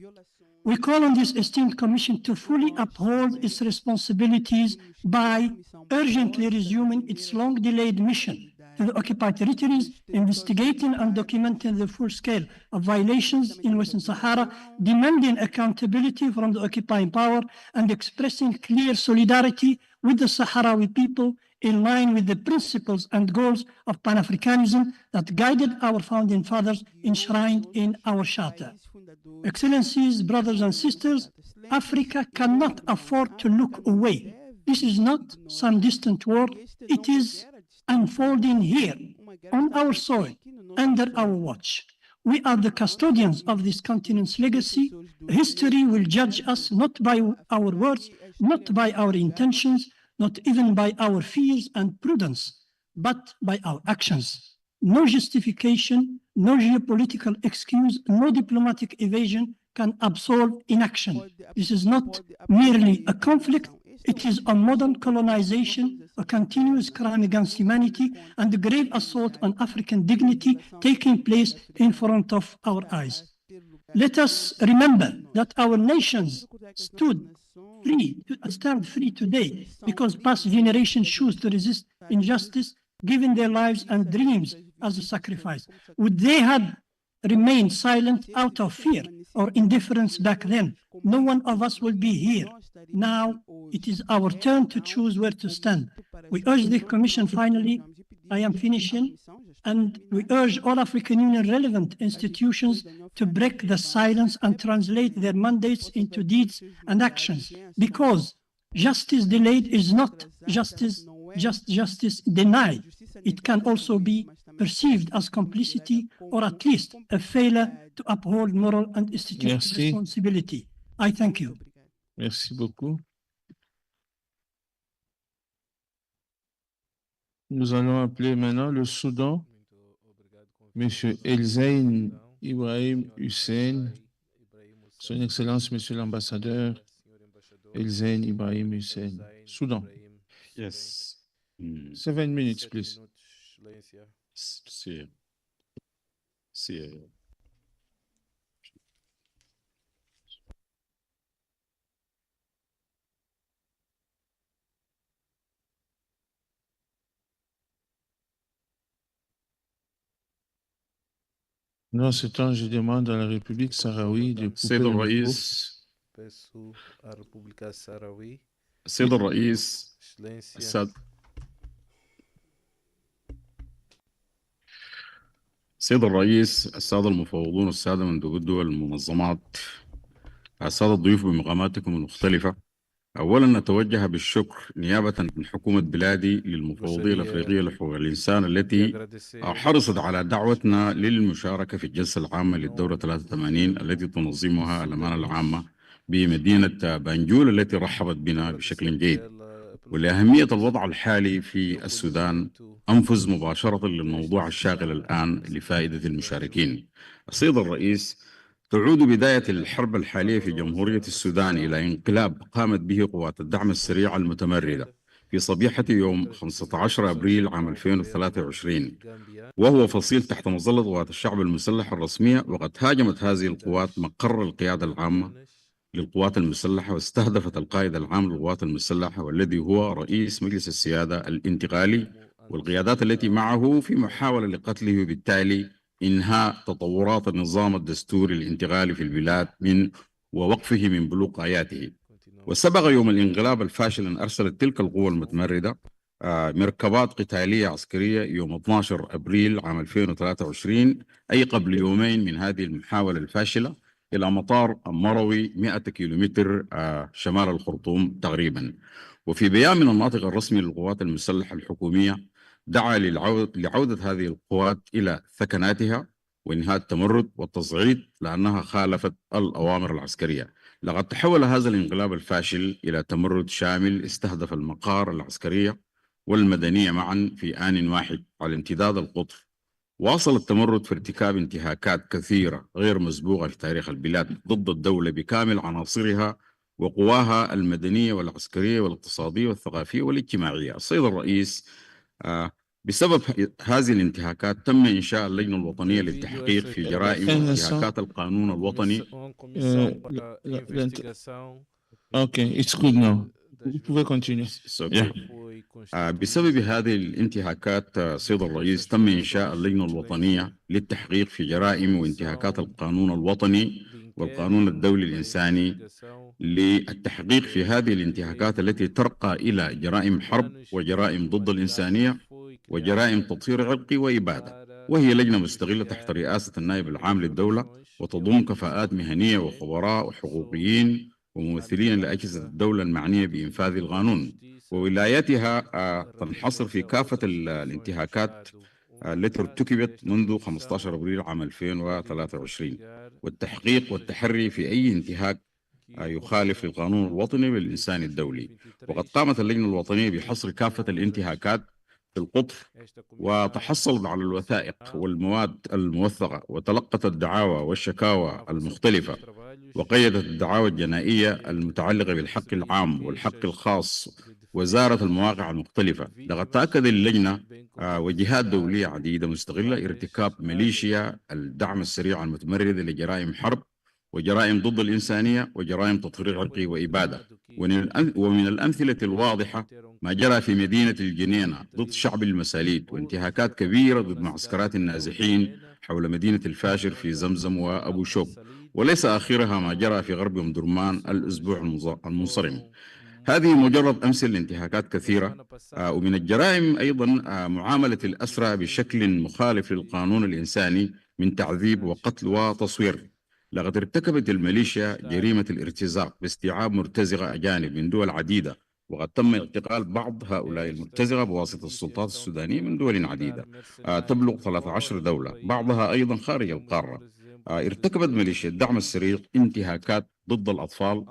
We call on this esteemed Commission to fully uphold its responsibilities by urgently resuming its long-delayed mission to the occupied territories, investigating and documenting the full scale of violations in Western Sahara, demanding accountability from the occupying power, and expressing clear solidarity with the Sahrawi people in line with the principles and goals of Pan-Africanism that guided our founding fathers enshrined in our Charter. Excellencies, brothers and sisters, Africa cannot afford to look away. This is not some distant war. It is unfolding here, on our soil, under our watch. We are the custodians of this continent's legacy. History will judge us not by our words, not by our intentions, not even by our fears and prudence, but by our actions. No justification, no geopolitical excuse, no diplomatic evasion can absolve inaction. This is not merely a conflict, it is a modern colonization, a continuous crime against humanity, and a grave assault on African dignity taking place in front of our eyes. Let us remember that our nations stand free today because past generations choose to resist injustice, giving their lives and dreams as a sacrifice. Would they have remained silent out of fear or indifference back then, no one of us will be here. Now it is our turn to choose where to stand. We urge the Commission, finally, I am finishing, and we urge all African Union relevant institutions to break the silence and translate their mandates into deeds and actions, because justice delayed is not justice denied. It can also be perceived as complicity or at least a failure to uphold moral and institutional responsibility. I thank you. Merci beaucoup. Nous allons appeler maintenant le Soudan, Monsieur Elzain Ibrahim Hussein, Son Excellence, Monsieur l'Ambassadeur Elzain Ibrahim Hussein, Soudan. Yes. 7 minutes, please. Dans ce temps, je demande à la République sahraoui de couper السيد الرئيس السيد الرئيس السيد الرئيس، السادة المفوضون، السادة مندوب الدول، المنظمات، السادة الضيوف بمقاماتكم المختلفة، أولا نتوجه بالشكر نيابة عن حكومة بلادي للمفوضية الأفريقية لحقوق الإنسان التي حرصت على دعوتنا للمشاركة في الجلسة العامة للدورة 83 التي تنظمها الأمانة العامة بمدينة بانجول التي رحبت بنا بشكل جيد. ولأهمية الوضع الحالي في السودان أنفذ مباشرة للموضوع الشاغل الآن لفائدة المشاركين. السيد الرئيس، تعود بداية الحرب الحالية في جمهورية السودان إلى انقلاب قامت به قوات الدعم السريع المتمردة في صبيحة يوم 15 أبريل عام 2023، وهو فصيل تحت مظلة قوات الشعب المسلح الرسمية. وقد هاجمت هذه القوات مقر القيادة العامة للقوات المسلحة، واستهدفت القائد العام للقوات المسلحة والذي هو رئيس مجلس السيادة الانتقالي والقيادات التي معه، في محاولة لقتله، وبالتالي إنهاء تطورات النظام الدستوري الانتقالي في البلاد ووقفه من بلوغ آياته. وسبق يوم الانقلاب الفاشل أن أرسلت تلك القوى المتمردة مركبات قتالية عسكرية يوم 12 أبريل عام 2023، أي قبل يومين من هذه المحاولة الفاشلة، إلى مطار مروي 100 كيلومتر شمال الخرطوم تقريبا. وفي بيان من الناطق الرسمي للقوات المسلحة الحكومية دعا لعودة هذه القوات إلى ثكناتها وإنهاء التمرد والتصعيد لأنها خالفت الأوامر العسكرية. لقد تحول هذا الانقلاب الفاشل إلى تمرد شامل استهدف المقار العسكرية والمدنية معا في آن واحد على امتداد القطر. واصل التمرد في ارتكاب انتهاكات كثيرة غير مسبوقة في تاريخ البلاد ضد الدولة بكامل عناصرها وقواها المدنية والعسكرية والاقتصادية والثقافية والاجتماعية. السيد الرئيس، بسبب هذه الانتهاكات تم إنشاء اللجنة الوطنية للتحقيق في جرائم انتهاكات القانون الوطني. Okay, it's good now. Vous pouvez continuer. بسبب هذه الانتهاكات سيد الرئيس تم إنشاء اللجنة الوطنية للتحقيق في جرائم وانتهاكات القانون الوطني والقانون الدولي الإنساني للتحقيق في هذه الانتهاكات التي ترقى إلى جرائم حرب وجرائم ضد الإنسانية وجرائم تطهير عرقي وإبادة. وهي لجنة مستقلة تحت رئاسة النائب العام للدولة، وتضم كفاءات مهنية وخبراء وحقوقيين وممثلين لأجهزة الدولة المعنية بإنفاذ القانون. وولايتها تنحصر في كافة الانتهاكات التي ارتكبت منذ 15 أبريل عام 2023، والتحقيق والتحري في أي انتهاك يخالف القانون الوطني والإنساني الدولي. وقد قامت اللجنة الوطنية بحصر كافة الانتهاكات في القطر، وتحصلت على الوثائق والمواد الموثقة، وتلقت الدعاوى والشكاوى المختلفة، وقيدت الدعاوى الجنائية المتعلقة بالحق العام والحق الخاص، وزارت المواقع المختلفة. لقد تأكد اللجنة وجهات دولية عديدة مستقلة ارتكاب ميليشيا الدعم السريع المتمردة لجرائم حرب وجرائم ضد الإنسانية وجرائم تطهير عرقي وإبادة. ومن الأمثلة الواضحة ما جرى في مدينة الجنينة ضد شعب المساليد، وانتهاكات كبيرة ضد معسكرات النازحين حول مدينة الفاشر في زمزم وأبو شوك، وليس آخرها ما جرى في غرب أم درمان الأسبوع المنصرم. هذه مجرد أمثلة لانتهاكات كثيرة. ومن الجرائم أيضا معاملة الأسرى بشكل مخالف للقانون الإنساني من تعذيب وقتل وتصوير. لقد ارتكبت الميليشيا جريمة الارتزاق باستيعاب مرتزقة أجانب من دول عديدة، وقد تم اعتقال بعض هؤلاء المرتزقة بواسطة السلطات السودانية من دول عديدة تبلغ 13 دولة، بعضها أيضا خارج القارة. ارتكبت ميليشيا الدعم السريع انتهاكات ضد الأطفال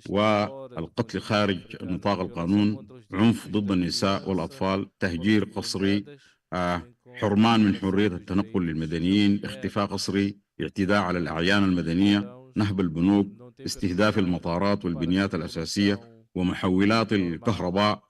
والقتل خارج نطاق القانون، عنف ضد النساء والأطفال، تهجير قسري، حرمان من حرية التنقل للمدنيين، اختفاء قسري، اعتداء على الأعيان المدنية، نهب البنوك، استهداف المطارات والبنيات الأساسية ومحولات الكهرباء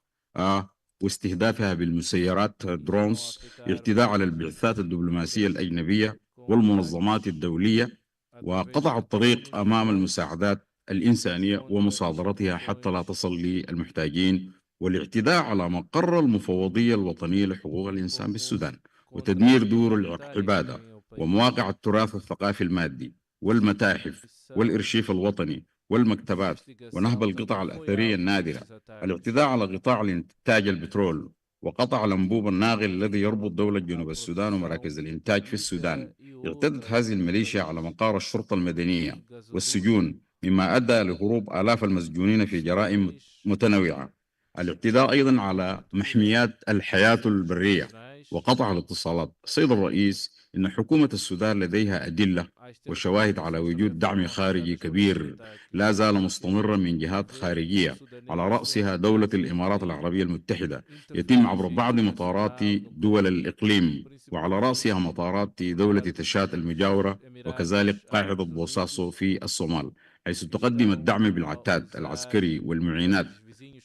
واستهدافها بالمسيرات درونز، اعتداء على البعثات الدبلوماسية الأجنبية والمنظمات الدولية، وقطع الطريق أمام المساعدات الإنسانية ومصادرتها حتى لا تصل للمحتاجين، والاعتداء على مقر المفوضية الوطنية لحقوق الإنسان بالسودان، وتدمير دور العبادة ومواقع التراث الثقافي المادي والمتاحف والإرشيف الوطني والمكتبات، ونهب القطع الأثرية النادرة، الاعتداء على قطاع إنتاج البترول، وقطع الأنبوب الناقل الذي يربط دولة جنوب السودان ومراكز الإنتاج في السودان. اعتدت هذه الميليشيا على مقار الشرطة المدنية والسجون، مما أدى لهروب آلاف المسجونين في جرائم متنوعة. الاعتداء أيضا على محميات الحياة البرية وقطع الاتصالات. السيد الرئيس، إن حكومة السودان لديها أدلة وشواهد على وجود دعم خارجي كبير لا زال مستمرا من جهات خارجية، على رأسها دولة الإمارات العربية المتحدة، يتم عبر بعض مطارات دول الإقليم، وعلى رأسها مطارات دولة تشاد المجاورة، وكذلك قاعدة بوساسو في الصومال، حيث تقدم الدعم بالعتاد العسكري والمعينات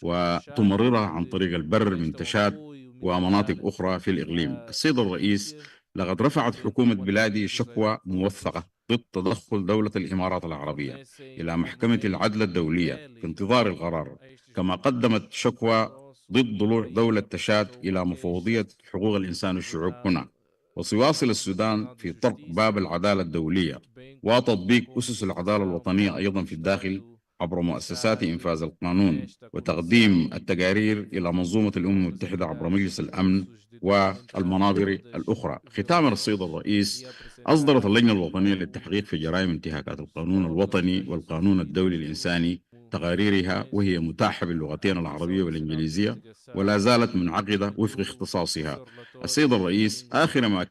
وتمررها عن طريق البر من تشاد ومناطق أخرى في الإقليم. السيد الرئيس، لقد رفعت حكومة بلادي شكوى موثقة ضد تدخل دولة الإمارات العربية إلى محكمة العدل الدولية في انتظار القرار، كما قدمت شكوى ضد ضلوع دولة تشاد إلى مفوضية حقوق الإنسان والشعوب هنا. وسيواصل السودان في طرق باب العدالة الدولية وتطبيق أسس العدالة الوطنية أيضا في الداخل عبر مؤسسات إنفاذ القانون، وتقديم التقارير إلى منظومة الأمم المتحدة عبر مجلس الأمن والمناظر الأخرى. ختاما السيد الرئيس، أصدرت اللجنة الوطنية للتحقيق في جرائم انتهاكات القانون الوطني والقانون الدولي الإنساني تقاريرها، وهي متاحة باللغتين العربية والإنجليزية، ولا زالت منعقدة وفق اختصاصها. السيد الرئيس، آخر ما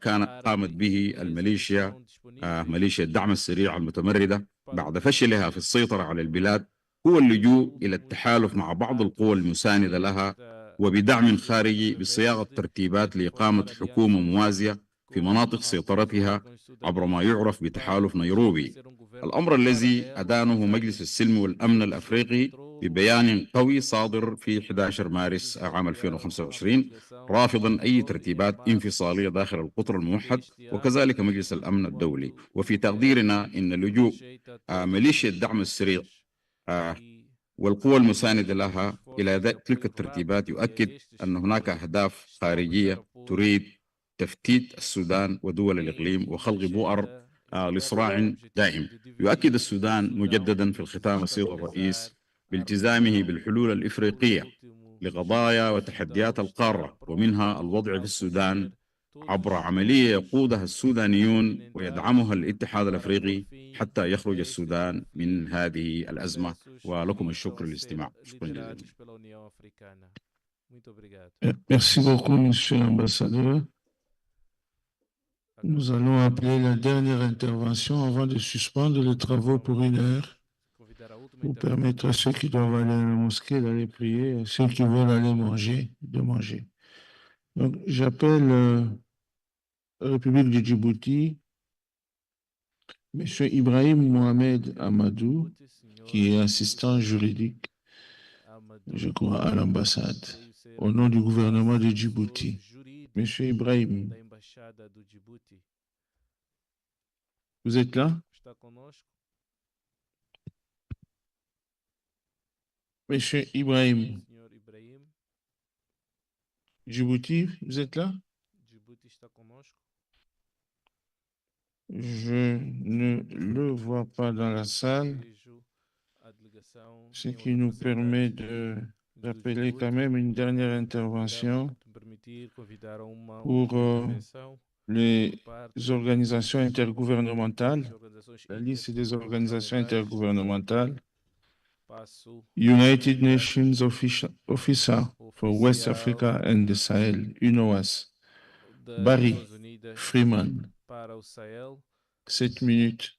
قامت به الميليشيا ميليشيا الدعم السريع المتمردة بعد فشلها في السيطرة على البلاد هو اللجوء إلى التحالف مع بعض القوى المساندة لها وبدعم خارجي بصياغة ترتيبات لإقامة حكومة موازية في مناطق سيطرتها عبر ما يعرف بتحالف نيروبي، الأمر الذي أدانه مجلس السلم والأمن الأفريقي ببيان قوي صادر في 11 مارس عام 2025 رافضا أي ترتيبات انفصالية داخل القطر الموحد، وكذلك مجلس الأمن الدولي. وفي تقديرنا إن لجوء ميليشيا الدعم السريع والقوى المساندة لها إلى تلك الترتيبات يؤكد أن هناك أهداف خارجية تريد تفتيت السودان ودول الإقليم وخلق بؤر لصراع دائم. يؤكد السودان مجددا في الختام السيد الرئيس بالتزامه بالحلول الإفريقية لقضايا وتحديات القارة، ومنها الوضع في السودان عبر عملية يقودها السودانيون ويدعمها الاتحاد الأفريقي حتى يخرج السودان من هذه الأزمة. ولكم الشكر للاستماع. شكرا جزيلا. Merci beaucoup, Monsieur l'Ambassadeur. Nous allons appeler la dernière intervention avant de suspendre les travaux pour 1 heure, pour permettre à ceux qui doivent aller à la mosquée d'aller prier, et ceux qui veulent aller manger, de manger. Donc, j'appelle la République du Djibouti, M. Ibrahim Mohamed Amadou, qui est assistant juridique, je crois, à l'ambassade, au nom du gouvernement de Djibouti. M. Ibrahim, vous êtes là? Monsieur Ibrahim, Djibouti, vous êtes là? Je ne le vois pas dans la salle, ce qui nous permet d'appeler quand même une dernière intervention pour les organisations intergouvernementales, la liste des organisations intergouvernementales. United Nations Officer for West Africa and the Sahel, UNOWAS, Barry Freeman, 7 minutes.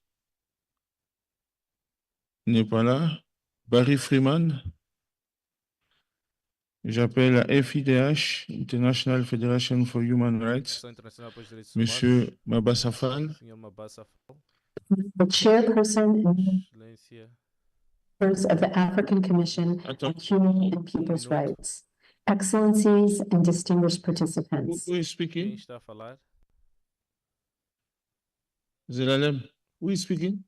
N'est pas là. Barry Freeman. J'appelle la FIDH, International Federation for Human Rights, Monsieur Mabasafal. The chairperson of the African Commission on Human and People's Rights, Excellencies and distinguished participants. Who is speaking? Zelalem, who is speaking?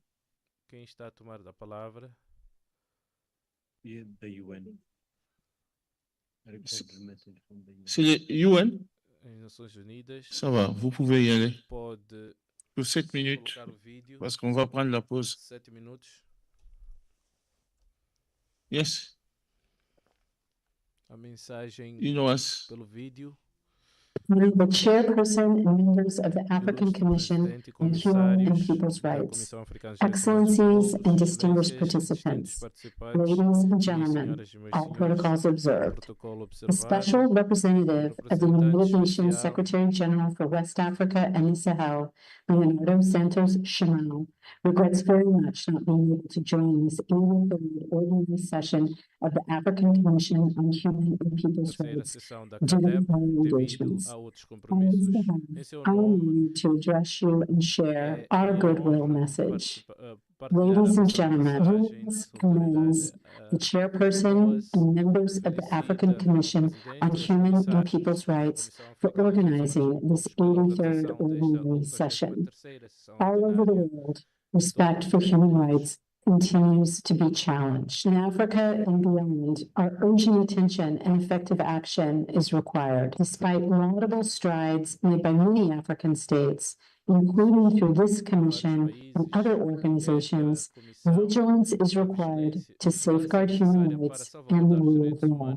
Quem está a tomar a palavra? The UN. C'est le UN? Ça va, vous pouvez y aller. Pour 7 minutes, parce qu'on va prendre la pause. 7 minutes. Yes. A mensagem UNOWAS. pelo vídeo. Honorable Chairperson and members of the African Commission on Human and People's Rights, Excellencies and distinguished participants, ladies and gentlemen, all protocols observed. The Special Representative of the United Nations Secretary General for West Africa and the Sahel, Leonardo Santos Chamão, regrets very much not being able to join this 83rd ordinary session of the African Commission on Human and People's Rights due to prior engagements. On his behalf, I am honored to address you and share our goodwill message. Ladies and gentlemen, U.S. commends the chairperson and members of the African Commission on Human and People's Rights for organizing this 83rd ordinary session. All over the world, respect for human rights continues to be challenged. In Africa and beyond, our urgent attention and effective action is required. Despite laudable strides made by many African states, including through this commission and other organizations, vigilance is required to safeguard human rights and the rule of law.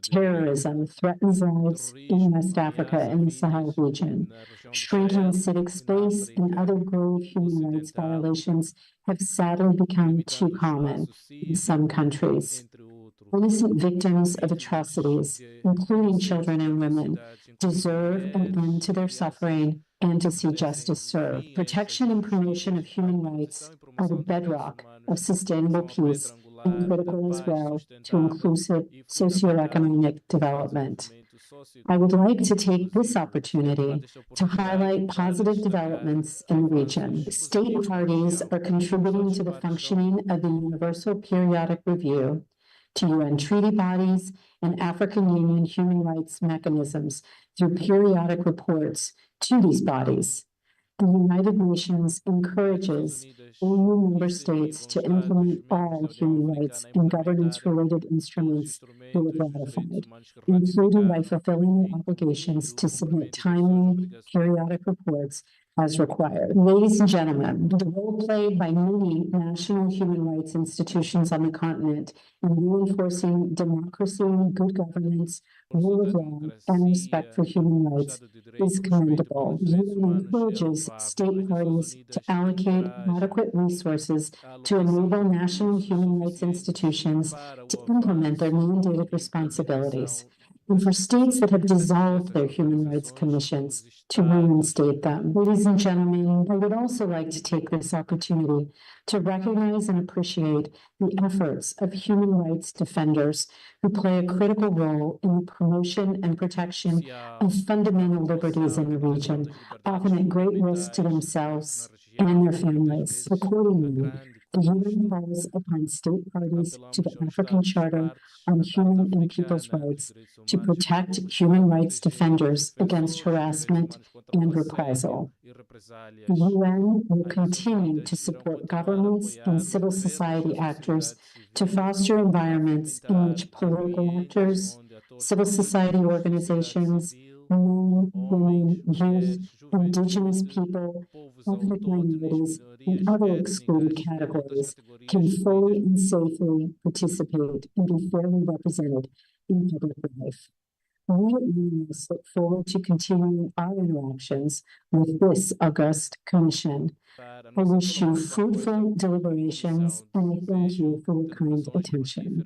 Terrorism threatens lives in West Africa and the Sahel region. Shrinking civic space and other grave human rights violations have sadly become too common in some countries. Innocent victims of atrocities, including children and women, deserve an end to their suffering and to see justice served. Protection and promotion of human rights are the bedrock of sustainable peace and critical as well to inclusive socioeconomic development. I would like to take this opportunity to highlight positive developments in the region. State parties are contributing to the functioning of the Universal Periodic Review, to UN treaty bodies and African Union human rights mechanisms through periodic reports to these bodies. The United Nations encourages EU member states to implement all human rights and governance-related instruments they have ratified, including by fulfilling their obligations to submit timely periodic reports as required. Ladies and gentlemen, the role played by many national human rights institutions on the continent in reinforcing democracy, good governance, rule of law, and respect for human rights is commendable. The UN encourages state parties to allocate adequate resources to enable national human rights institutions to implement their mandated responsibilities, and for states that have dissolved their human rights commissions to reinstate them. Ladies and gentlemen, I would also like to take this opportunity to recognize and appreciate the efforts of human rights defenders who play a critical role in the promotion and protection of fundamental liberties in the region, often at great risk to themselves and their families. Accordingly, the UN calls upon state parties to the African Charter on Human and People's Rights to protect human rights defenders against harassment and reprisal. The UN will continue to support governments and civil society actors to foster environments in which political actors, civil society organizations, men, women, youth, indigenous people, ethnic minorities, and other excluded categories can fully and safely participate and be fairly represented in public life. We at UNIS look forward to continuing our interactions with this august commission. I wish you fruitful deliberations and I thank you for your kind attention.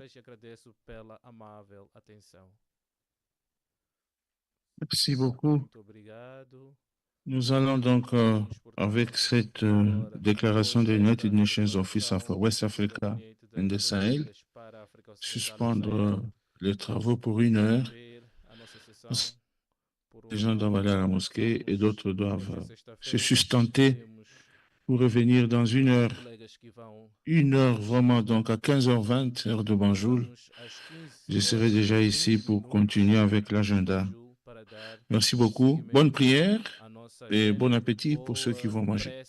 Merci beaucoup. Nous allons donc, avec cette déclaration de United Nations Office for West Africa and the Sahel, suspendre les travaux pour 1 heure. Les gens doivent aller à la mosquée et d'autres doivent se sustenter pour revenir dans 1 heure. 1 heure vraiment, donc à 15h20, heure de Banjul. Je serai déjà ici pour continuer avec l'agenda. Merci beaucoup. Bonne prière et bon appétit pour ceux qui vont manger.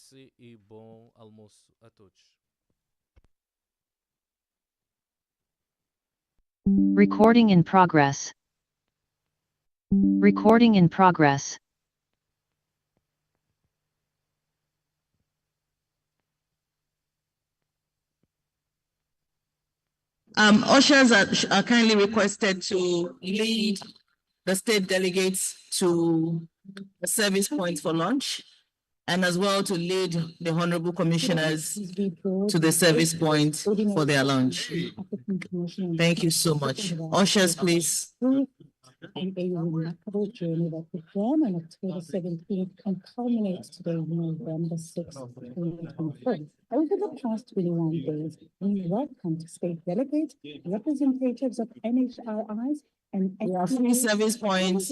Recording in progress. Recording in progress. Ushers are kindly requested to lead the state delegates to the service point for lunch, and as well to lead the honorable commissioners to the service point for their lunch. Thank you so much. Ushers, please. And a remarkable journey that began on October 17th and culminates today, November 6th, 2024. Over the past 21 days, we welcomed state delegates, representatives of NHRIs, and there are 3 service points,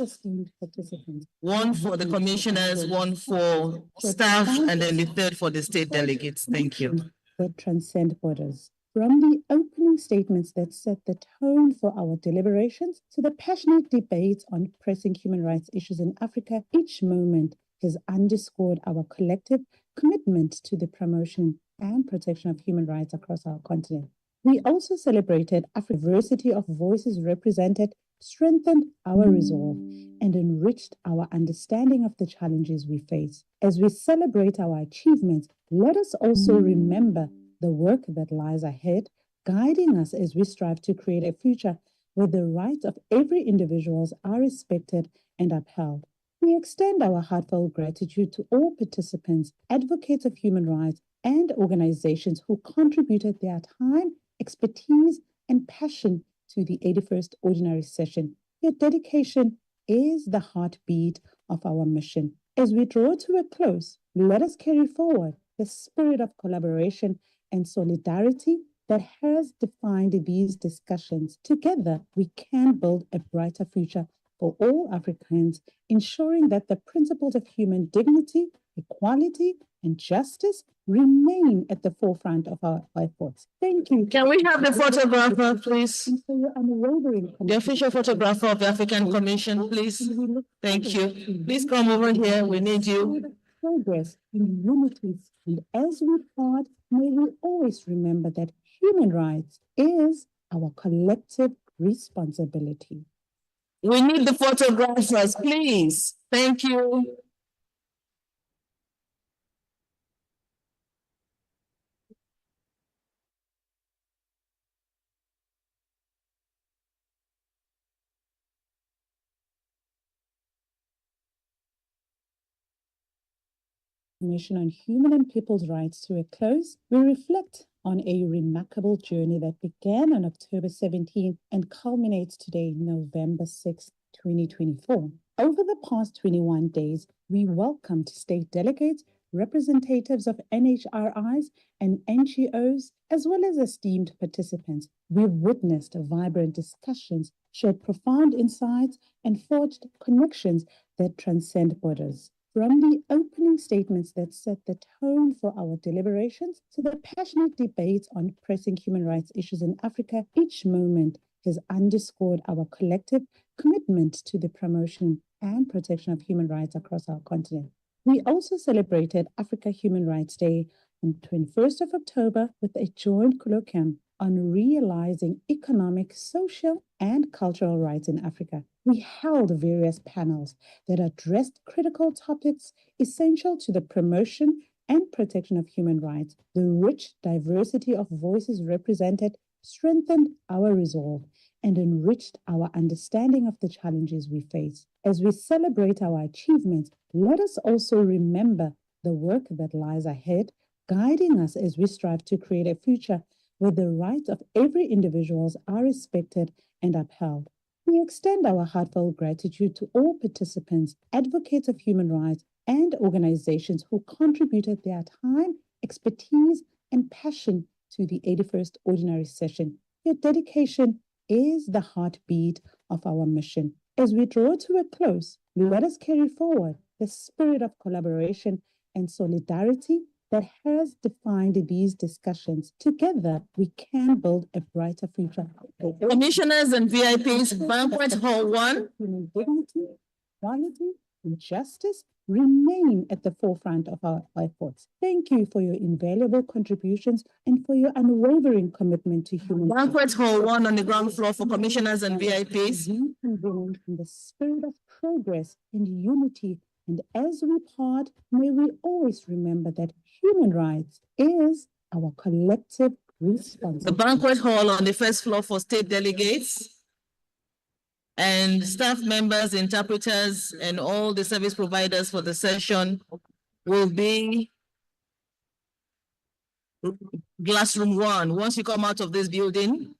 one for the commissioners, one for staff, and then the third for the state delegates. Thank you. That transcend borders. From the opening statements that set the tone for our deliberations to the passionate debates on pressing human rights issues in Africa, each moment has underscored our collective commitment to the promotion and protection of human rights across our continent. We also celebrated Africa's diversity of voices represented, strengthened our resolve, and enriched our understanding of the challenges we face. As we celebrate our achievements, let us also remember the work that lies ahead, guiding us as we strive to create a future where the rights of every individual are respected and upheld. We extend our heartfelt gratitude to all participants, advocates of human rights, and organizations who contributed their time, expertise, and passion to the 81st Ordinary Session. Your dedication is the heartbeat of our mission. As we draw to a close, let us carry forward the spirit of collaboration and solidarity that has defined these discussions. Together, we can build a brighter future for all Africans, ensuring that the principles of human dignity, equality, and justice remain at the forefront of our efforts. Thank you. Can we have the photographer, please? The official photographer of the African Commission, please. Thank you. Please come over here. We need you. Progress in unity, and as we part, may we always remember that human rights is our collective responsibility. We need the photographers, please. Thank you. Commission on Human and People's Rights to a close, we reflect on a remarkable journey that began on October 17th and culminates today, November 6th, 2024. Over the past 21 days, we welcomed state delegates, representatives of NHRIs and NGOs, as well as esteemed participants. We witnessed vibrant discussions, shared profound insights, and forged connections that transcend borders. From the opening statements that set the tone for our deliberations to the passionate debates on pressing human rights issues in Africa, each moment has underscored our collective commitment to the promotion and protection of human rights across our continent. We also celebrated Africa Human Rights Day on 21st of October with a joint colloquium on realizing economic, social, and cultural rights in Africa. We held various panels that addressed critical topics essential to the promotion and protection of human rights. The rich diversity of voices represented strengthened our resolve and enriched our understanding of the challenges we face. As we celebrate our achievements, let us also remember the work that lies ahead, guiding us as we strive to create a future where the rights of every individual are respected and upheld. We extend our heartfelt gratitude to all participants, advocates of human rights, and organizations who contributed their time, expertise, and passion to the 81st Ordinary Session. Your dedication is the heartbeat of our mission. As we draw to a close, let us carry forward the spirit of collaboration and solidarity that has defined these discussions. Together, we can build a brighter future. Commissioners and VIPs, Banquet Hall 1. Dignity, equality, and justice remain at the forefront of our efforts. Thank you for your invaluable contributions and for your unwavering commitment to human rights. Banquet Hall 1 on the ground floor for commissioners and VIPs. We convene in the spirit of progress and unity. And as we part, may we always remember that human rights is our collective responsibility. The banquet hall on the first floor for state delegates. And staff members, interpreters, and all the service providers for the session will be Glassroom 1. Once you come out of this building,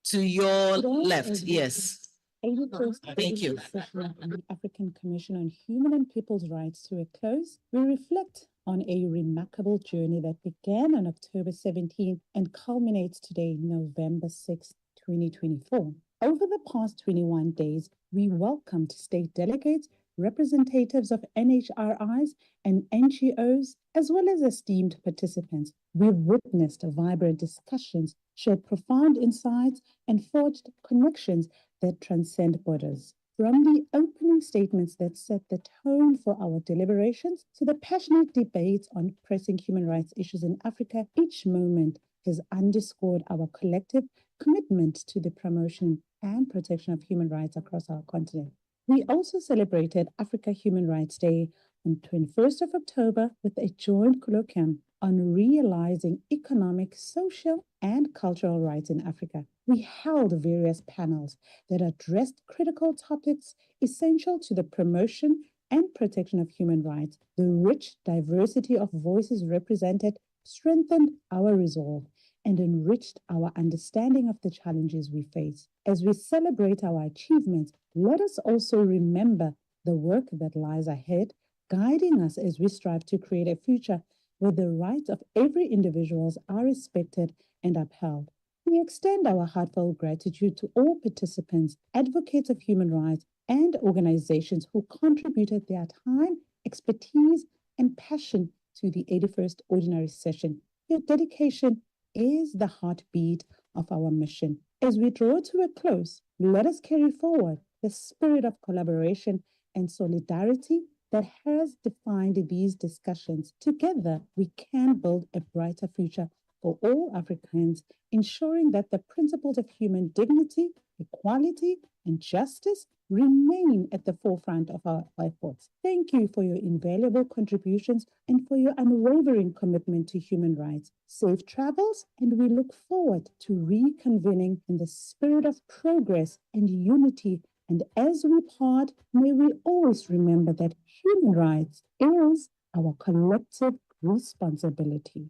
to your left, yes. Thank you. On the African Commission on Human and People's Rights to a close, we reflect on a remarkable journey that began on October 17 and culminates today, November 6, 2024. Over the past 21 days, we welcomed state delegates, representatives of NHRIs and NGOs, as well as esteemed participants. We witnessed vibrant discussions, shared profound insights, and forged connections that transcend borders. From the opening statements that set the tone for our deliberations to the passionate debates on pressing human rights issues in Africa, each moment has underscored our collective commitment to the promotion and protection of human rights across our continent. We also celebrated Africa Human Rights Day on 21st of October with a joint colloquium on realizing economic, social, and cultural rights in Africa. We held various panels that addressed critical topics essential to the promotion and protection of human rights. The rich diversity of voices represented strengthened our resolve and enriched our understanding of the challenges we face. As we celebrate our achievements, let us also remember the work that lies ahead, guiding us as we strive to create a future where the rights of every individual are respected and upheld. We extend our heartfelt gratitude to all participants, advocates of human rights, and organizations who contributed their time, expertise, and passion to the 81st Ordinary Session. Your dedication is the heartbeat of our mission. As we draw to a close, let us carry forward the spirit of collaboration and solidarity that has defined these discussions. Together, we can build a brighter future for all Africans, ensuring that the principles of human dignity, equality, and justice remain at the forefront of our efforts. Thank you for your invaluable contributions and for your unwavering commitment to human rights. Safe travels, and we look forward to reconvening in the spirit of progress and unity. And as we part, may we always remember that human rights is our collective responsibility.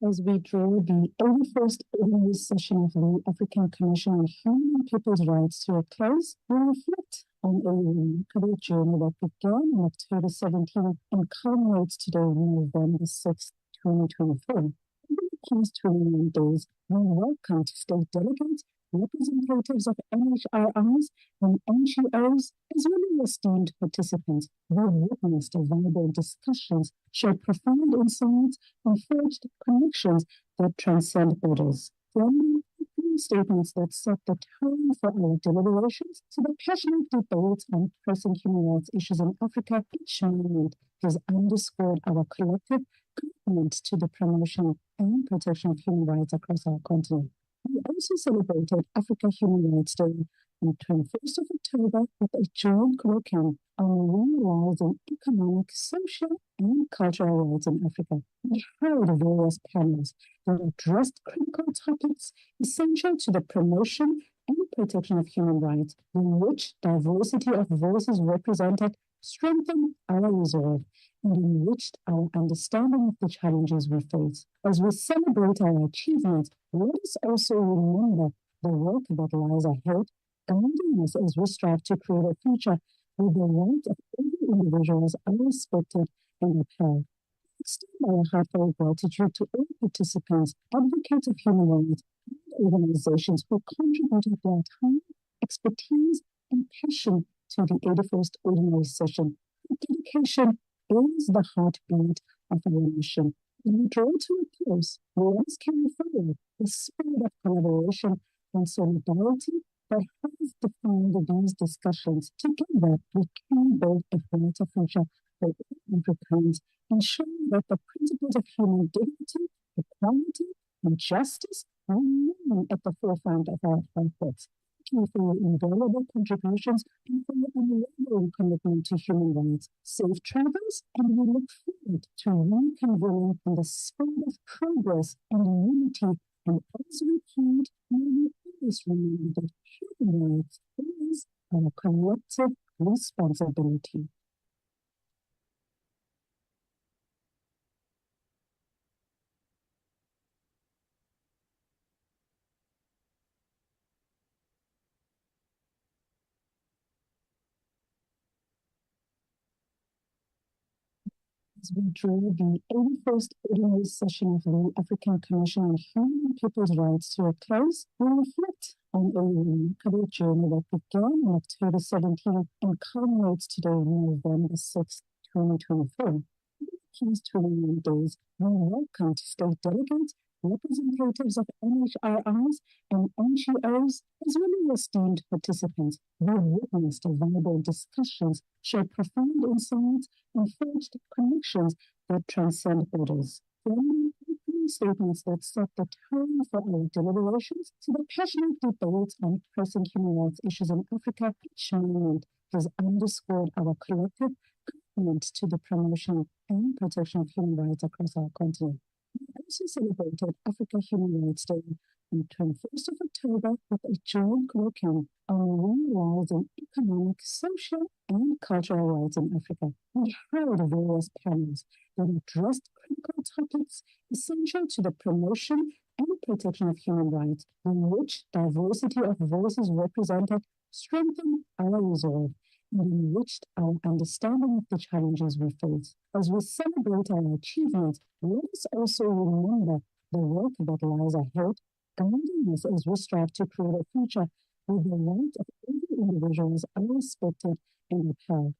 As we draw the 81st Ordinary Session of the African Commission on Human and People's Rights to a close, we reflect on a remarkable journey that began on October 17 and culminates today, November 6, 2024. Over the past 21 days, we welcomed state delegates, representatives of NHRIs and NGOs, as well as esteemed participants. We witnessed vibrant discussions, shared profound insights, and forged connections that transcend borders. From the opening statements that set the tone for our deliberations to the passionate debates on pressing human rights issues in Africa, each moment has underscored our collective commitment to the promotion and protection of human rights across our continent. We also celebrated Africa Human Rights Day on 21st of October with a joint colloquium on realizing economic, social, and cultural rights in Africa. We held various panels that addressed critical topics essential to the promotion and protection of human rights. The rich diversity of voices represented strengthened our resolve and enriched our understanding of the challenges we face. As we celebrate our achievements, let us also remember the work that lies ahead, guiding us as we strive to create a future where the rights of every individual are respected and upheld. We extend our heartfelt gratitude to all participants, advocates of human rights, and organizations who contributed their time, expertise, and passion to the 81st Ordinary Session. The dedication is the heartbeat of our mission. When we draw to a close, we must carry forward the spirit of collaboration and solidarity that has defined these discussions. Together, we can build a brighter future for all Africans, ensuring that the principles of human dignity, equality, and justice remain at the forefront of our efforts. you for your invaluable contributions and for your unwavering commitment to human rights. Safe travels, and we look forward to reconvening in the spirit of progress and unity. And as we plead, may we always remember that human rights is our collective responsibility. As we draw the 81st Ordinary Session of the African Commission on Human and People's Rights to a close, we reflect on a remarkable journey that began on October 17 and culminates today, November 6, 2024. In the past 21 days, we welcomed state delegates, representatives of NHRIs and NGOs, as well as esteemed participants. We witnessed viable discussions, shared profound insights, and forged connections that transcend borders. From opening statements that set the tone for our deliberations to the passionate debates on pressing human rights issues in Africa, each moment has underscored our collective commitment to the promotion and protection of human rights across our continent. We also celebrated Africa Human Rights Day on 21st of October with a joint curriculum on realizing economic, social, and cultural rights in Africa. We held various panels that addressed critical topics essential to the promotion and protection of human rights, in which diversity of voices represented strengthened our resolve and enriched our understanding of the challenges we face. As we celebrate our achievements, let us also remember the work that lies ahead, guiding us as we strive to create a future where the rights of every individual are respected and upheld.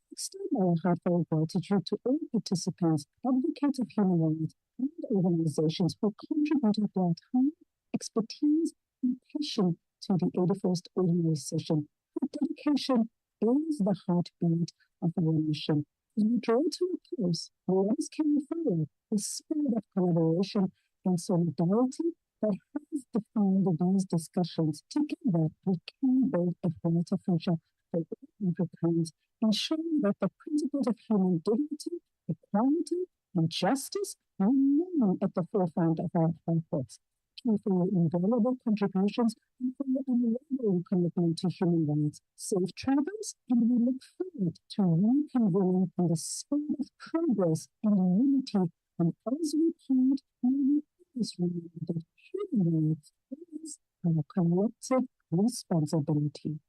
Extend our heartfelt gratitude to all participants, advocates of human rights, and organizations who contributed their time, expertise, and passion to the 81st Ordinary Session. Their dedication is the heartbeat of our mission. As we draw to a close, let us carry forward the spirit of collaboration and solidarity that has defined these discussions. Together, we can build a brighter future for all Africans, ensuring that the principles of human dignity, equality, and justice remain at the forefront of our efforts. Thank you for your invaluable contributions and for your unwavering commitment to human rights. Safe travels, and we look forward to reconvening in the spirit of progress and unity. And as we plead, may we always remember that human rights is our collective responsibility.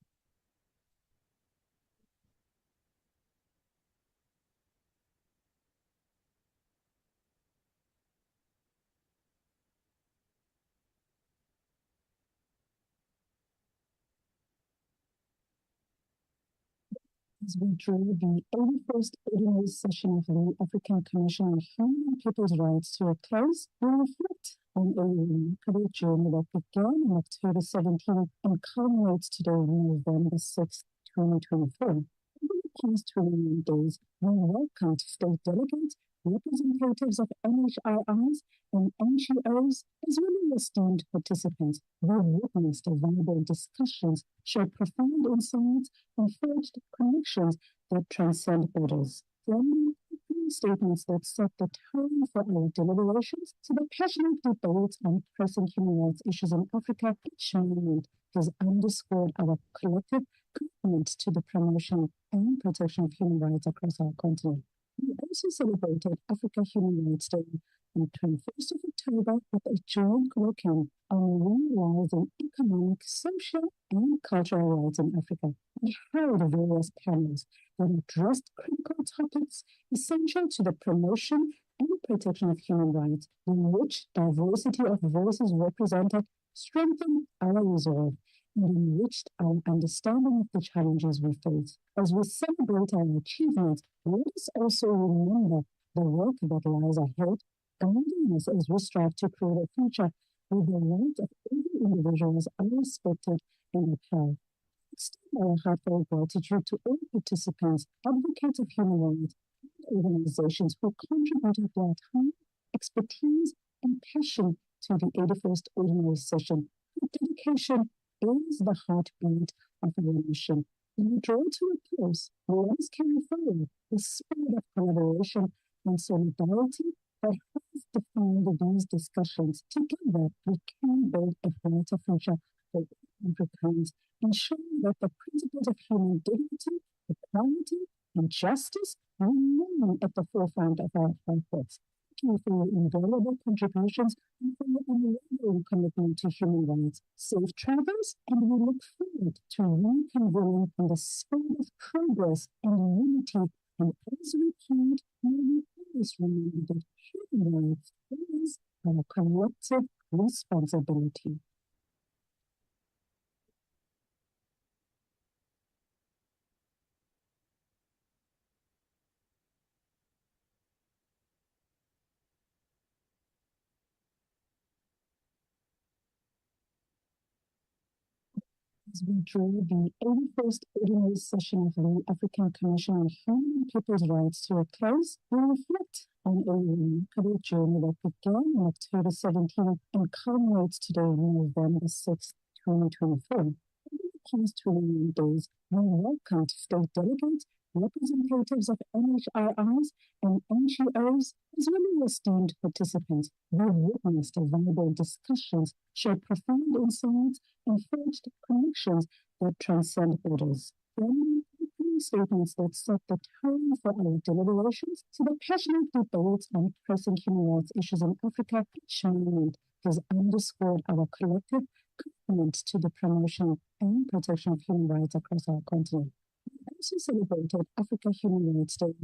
As we draw the 81st Ordinary Session of the African Commission on Human and People's Rights to a close, we reflect on a remarkable journey that began on October 17 and culminates today, November 6, 2024. Over the past 21 days, we welcomed state delegates, representatives of NHRIs and NGOs, as well as esteemed participants. We witnessed viable discussions, shared profound insights, and forged connections that transcend borders. From opening statements that set the tone for our deliberations to the passionate debates on pressing human rights issues in Africa, each moment has underscored our collective commitment to the promotion and protection of human rights across our continent. We also celebrated Africa Human Rights Day on 21st of October with a joint curriculum on realizing economic, social, and cultural rights in Africa. We held various panels that addressed critical topics essential to the promotion and protection of human rights, in which diversity of voices represented strengthened our resolve and enriched our understanding of the challenges we face. As we celebrate our achievements, let us also remember the work that lies ahead, guiding us as we strive to create a future where the rights of every individual are respected and upheld. Extend our heartfelt gratitude to all participants, advocates of human rights, and organizations who contributed their time, expertise, and passion to the 81st Ordinary Session. Their dedication is the heartbeat of our mission. We draw to a close. Let us carry forward the spirit of collaboration and solidarity that has defined these discussions. Together, we can build a brighter future for Africans, ensuring that the principles of human dignity, equality, and justice remain at the forefront of our efforts. Thank you for your invaluable contributions and for your unwavering commitment to human rights. Safe travels, and we look forward to reconvening in the spirit of progress and unity. And as we plead, may we always remember that human rights is our collective responsibility. As we draw the 81st Ordinary Session of the African Commission on Human and People's Rights to a close, we reflect on a remarkable journey that began on October 17 and culminates today on November 6, 2024. Over the past 21 days, we welcomed state delegates, representatives of NHRIs and NGOs, as well as esteemed participants. We witnessed vibrant discussions, shared profound insights, and forged connections that transcend borders. From opening statements that set the tone for our deliberations to the passionate debates on pressing human rights issues in Africa, each moment has underscored our collective commitment to the promotion and protection of human rights across our continent. We also celebrated Africa Human Rights Day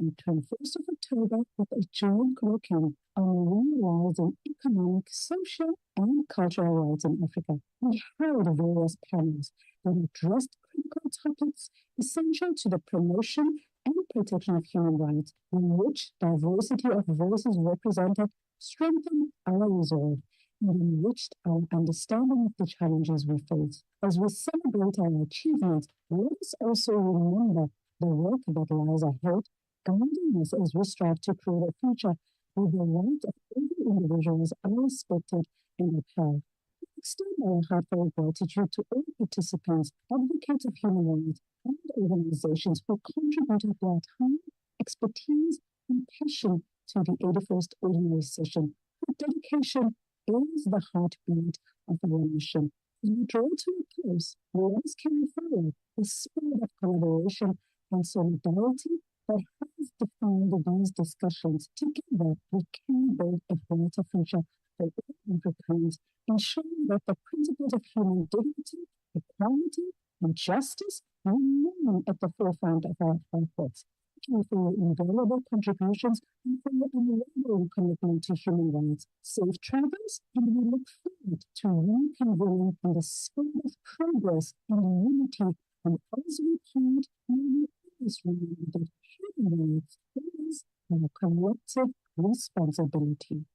on 21st of October with a joint curriculum on realizing economic, social, and cultural rights in Africa. We held various panels that addressed critical topics essential to the promotion and protection of human rights, in which diversity of voices represented strengthened our resolve and enriched our understanding of the challenges we face. As we celebrate our achievements, let us also remember the work that lies ahead, guiding us as we strive to create a future where the rights of every individual are respected and upheld. We extend our heartfelt gratitude to all participants, advocates of human rights, and organizations who contributed their time, expertise, and passion to the 81st Ordinary Session. Your dedication is the heartbeat of our mission. As we draw to a close, let us carry forward the spirit of collaboration and solidarity that has defined these discussions. Together, we can build a brighter future for all Africans, ensuring that the principles of human dignity, equality, and justice remain at the forefront of our efforts. Thank you for your invaluable contributions and for your unwavering commitment to human rights. Safe travels, and we look forward to reconvening in the spirit of progress and unity. And as we plead, may we always remember that human rights is our collective responsibility.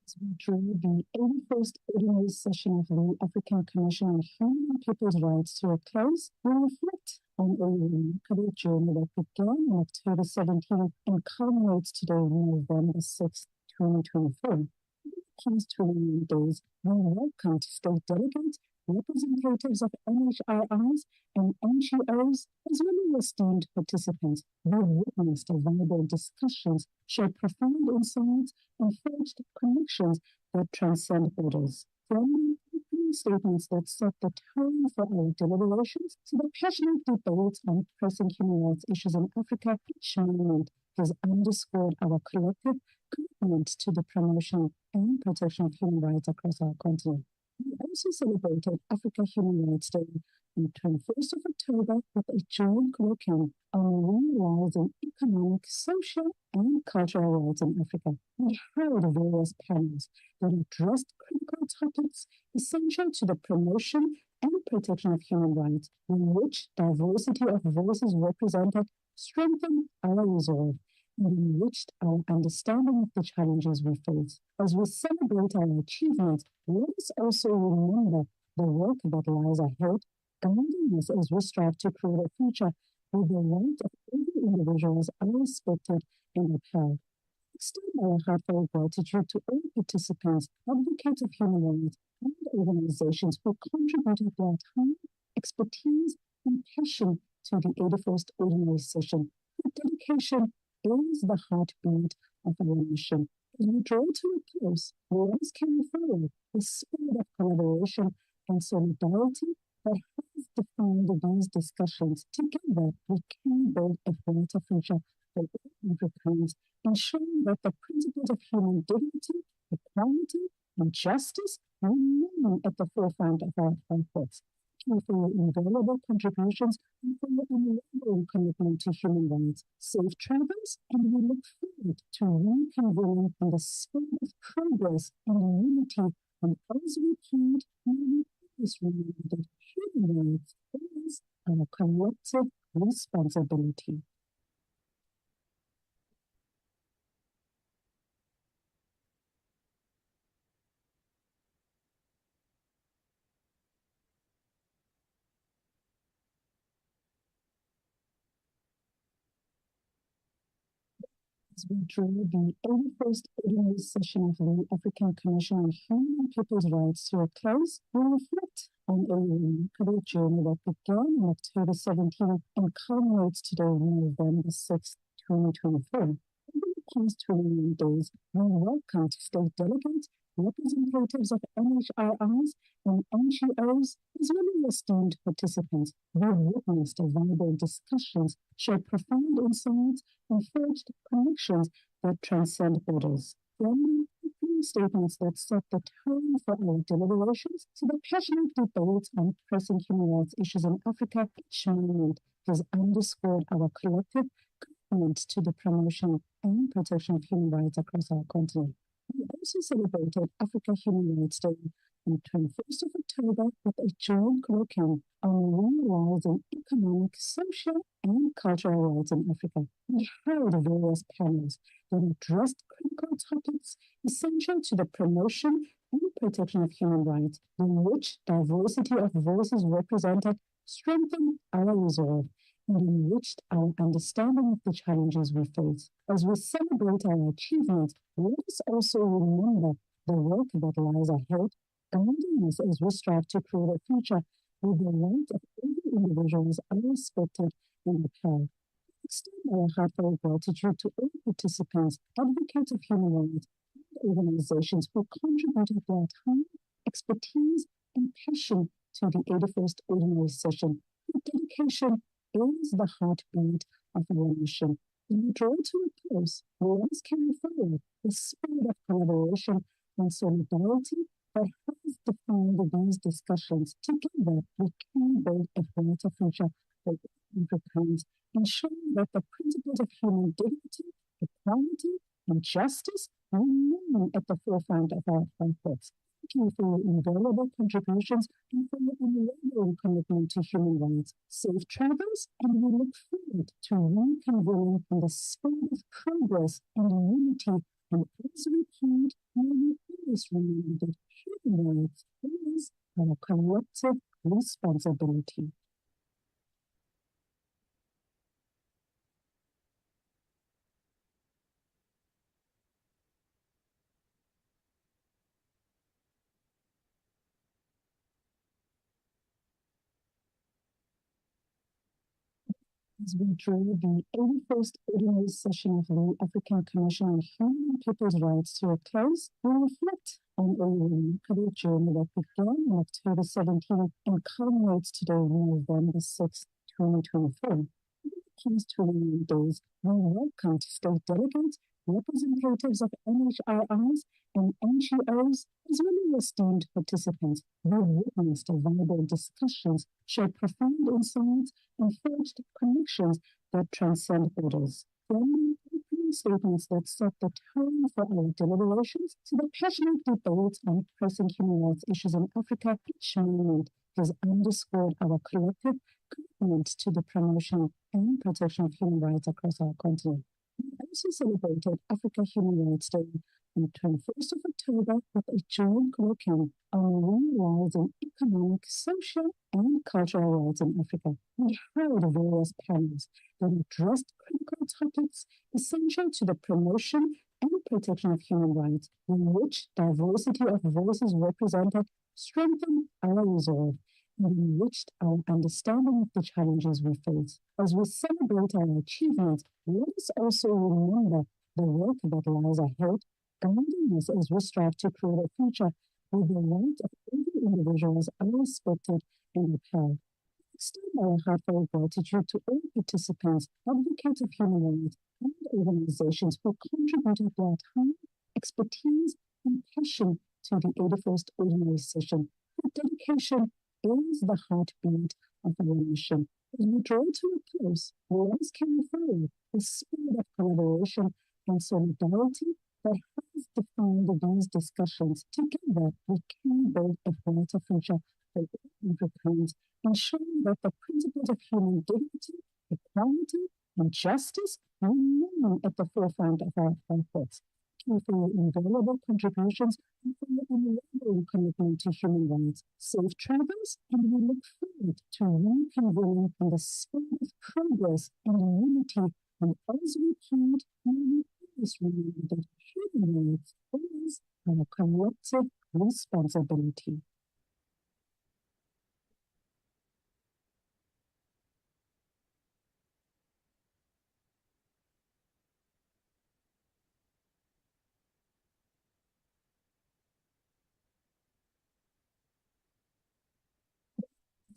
As we draw the 81st Ordinary Session of the African Commission on Human and People's Rights to a close, we reflect on a remarkable journey that began on October 17 and culminates today on November 6, 2024. Over the past 21 days, we welcomed state delegates, representatives of NHRIs and NGOs, as well as esteemed participants. We witnessed vibrant discussions, shared profound insights, and forged connections that transcend borders. From opening statements that set the tone for our deliberations to the passionate debates on pressing human rights issues in Africa, each moment has underscored our collective commitment to the promotion and protection of human rights across our continent. We also celebrated Africa Human Rights Day on 21st of October with a joint curriculum on realizing economic, social, and cultural rights in Africa. We held various panels that addressed critical topics essential to the promotion and protection of human rights, in which diversity of voices represented strengthened our resolve and enriched our understanding of the challenges we face. As we celebrate our achievements, let us also remember the work that lies ahead, guiding us as we strive to create a future where the rights of every individual are respected and upheld. Extend our heartfelt gratitude to all participants, advocates of human rights, and organizations who contributed their time, expertise, and passion to the 81st Ordinary Session. Your dedication is the heartbeat of our mission. As we draw to a close, let us carry forward the spirit of collaboration and solidarity that has defined these discussions. Together, we can build a brighter future for all Africans, ensuring that the principles of human dignity, equality, and justice remain at the forefront of our efforts. Thank you for your invaluable contributions and for your unwavering commitment to human rights. Safe travels, and we look forward to reconvening in the spirit of progress and unity. And as we plead, may we always remember that human rights is our collective responsibility. As we draw the 81st Ordinary Session of the African Commission on Human and People's Rights to a close, we reflect on a remarkable journey that began on October 17 and culminates today on November 6, 2024. Over the past 21 days, we welcomed state delegates, representatives of NHRIs and NGOs, as well as esteemed participants. We witnessed vibrant discussions, shared profound insights, and forged connections that transcend borders. From opening statements that set the tone for our deliberations to the passionate debates on pressing human rights issues in Africa, each moment has underscored our collective commitment to the promotion and protection of human rights across our continent. We also celebrated Africa Human Rights Day on 21st of October with a joint colloquium on realizing economic, social, and cultural rights in Africa. We held various panels that addressed critical topics essential to the promotion and protection of human rights, in which diversity of voices represented strengthened our resolve and enriched our understanding of the challenges we face. As we celebrate our achievements, let us also remember the work that lies ahead, guiding us as we strive to create a future where the rights of every individual are respected and upheld. Extend our heartfelt gratitude to all participants, advocates of human rights, and organizations who contributed their time, expertise, and passion to the 81st Ordinary Session. Your dedication is the heartbeat of our mission. As we draw to a close, let us carry forward the spirit of collaboration and solidarity that has defined these discussions. Together, we can build a brighter future for Africans, ensuring that the principles of human dignity, equality, and justice remain at the forefront of our efforts. Thank you for your invaluable contributions and for your unwavering commitment to human rights. Safe travels, and we look forward to reconvening in the spirit of progress and unity. And as we plead, may we always remember that human rights is our collective responsibility. As we draw the 81st Ordinary Session of the African Commission on Human and People's Rights to a close, we reflect on a remarkable journey that began on October 17 and culminates today on November 6, 2024. Over the past 21 days, we welcomed state delegates, representatives of NHRIs and NGOs, as well as esteemed participants. We witnessed vibrant discussions, shared profound insights, and forged connections that transcend borders. From opening statements that set the tone for our deliberations to the passionate debates on pressing human rights issues in Africa, each moment has underscored our collective commitment to the promotion and protection of human rights across our continent. We also celebrated Africa Human Rights Day on the 21st of October with a joint colloquium on marine rights and economic, social, and cultural rights in Africa. We held various panels that addressed critical topics essential to the promotion and protection of human rights, in which diversity of voices represented strengthened our resolve and enriched our understanding of the challenges we face. As we celebrate our achievements, let us also remember the work that lies ahead, guiding us as we strive to create a future where the rights of every individual are respected and upheld. Extend our heartfelt gratitude to all participants, advocates of human rights, and organizations who contributed their time, expertise, and passion to the 81st Ordinary Session. Their dedication is the heartbeat of our mission. As we draw to a close, let us carry forward the spirit of collaboration and solidarity that has defined these discussions. Together, we can build a brighter future for all Africans, ensuring that the principles of human dignity, equality, and justice remain at the forefront of our efforts. Thank you for your invaluable contributions and for your unwavering commitment to human rights. Safe travels, and we look forward to reconvening in the spirit of progress and unity. And as we part, may we always remember that human rights is our collective responsibility.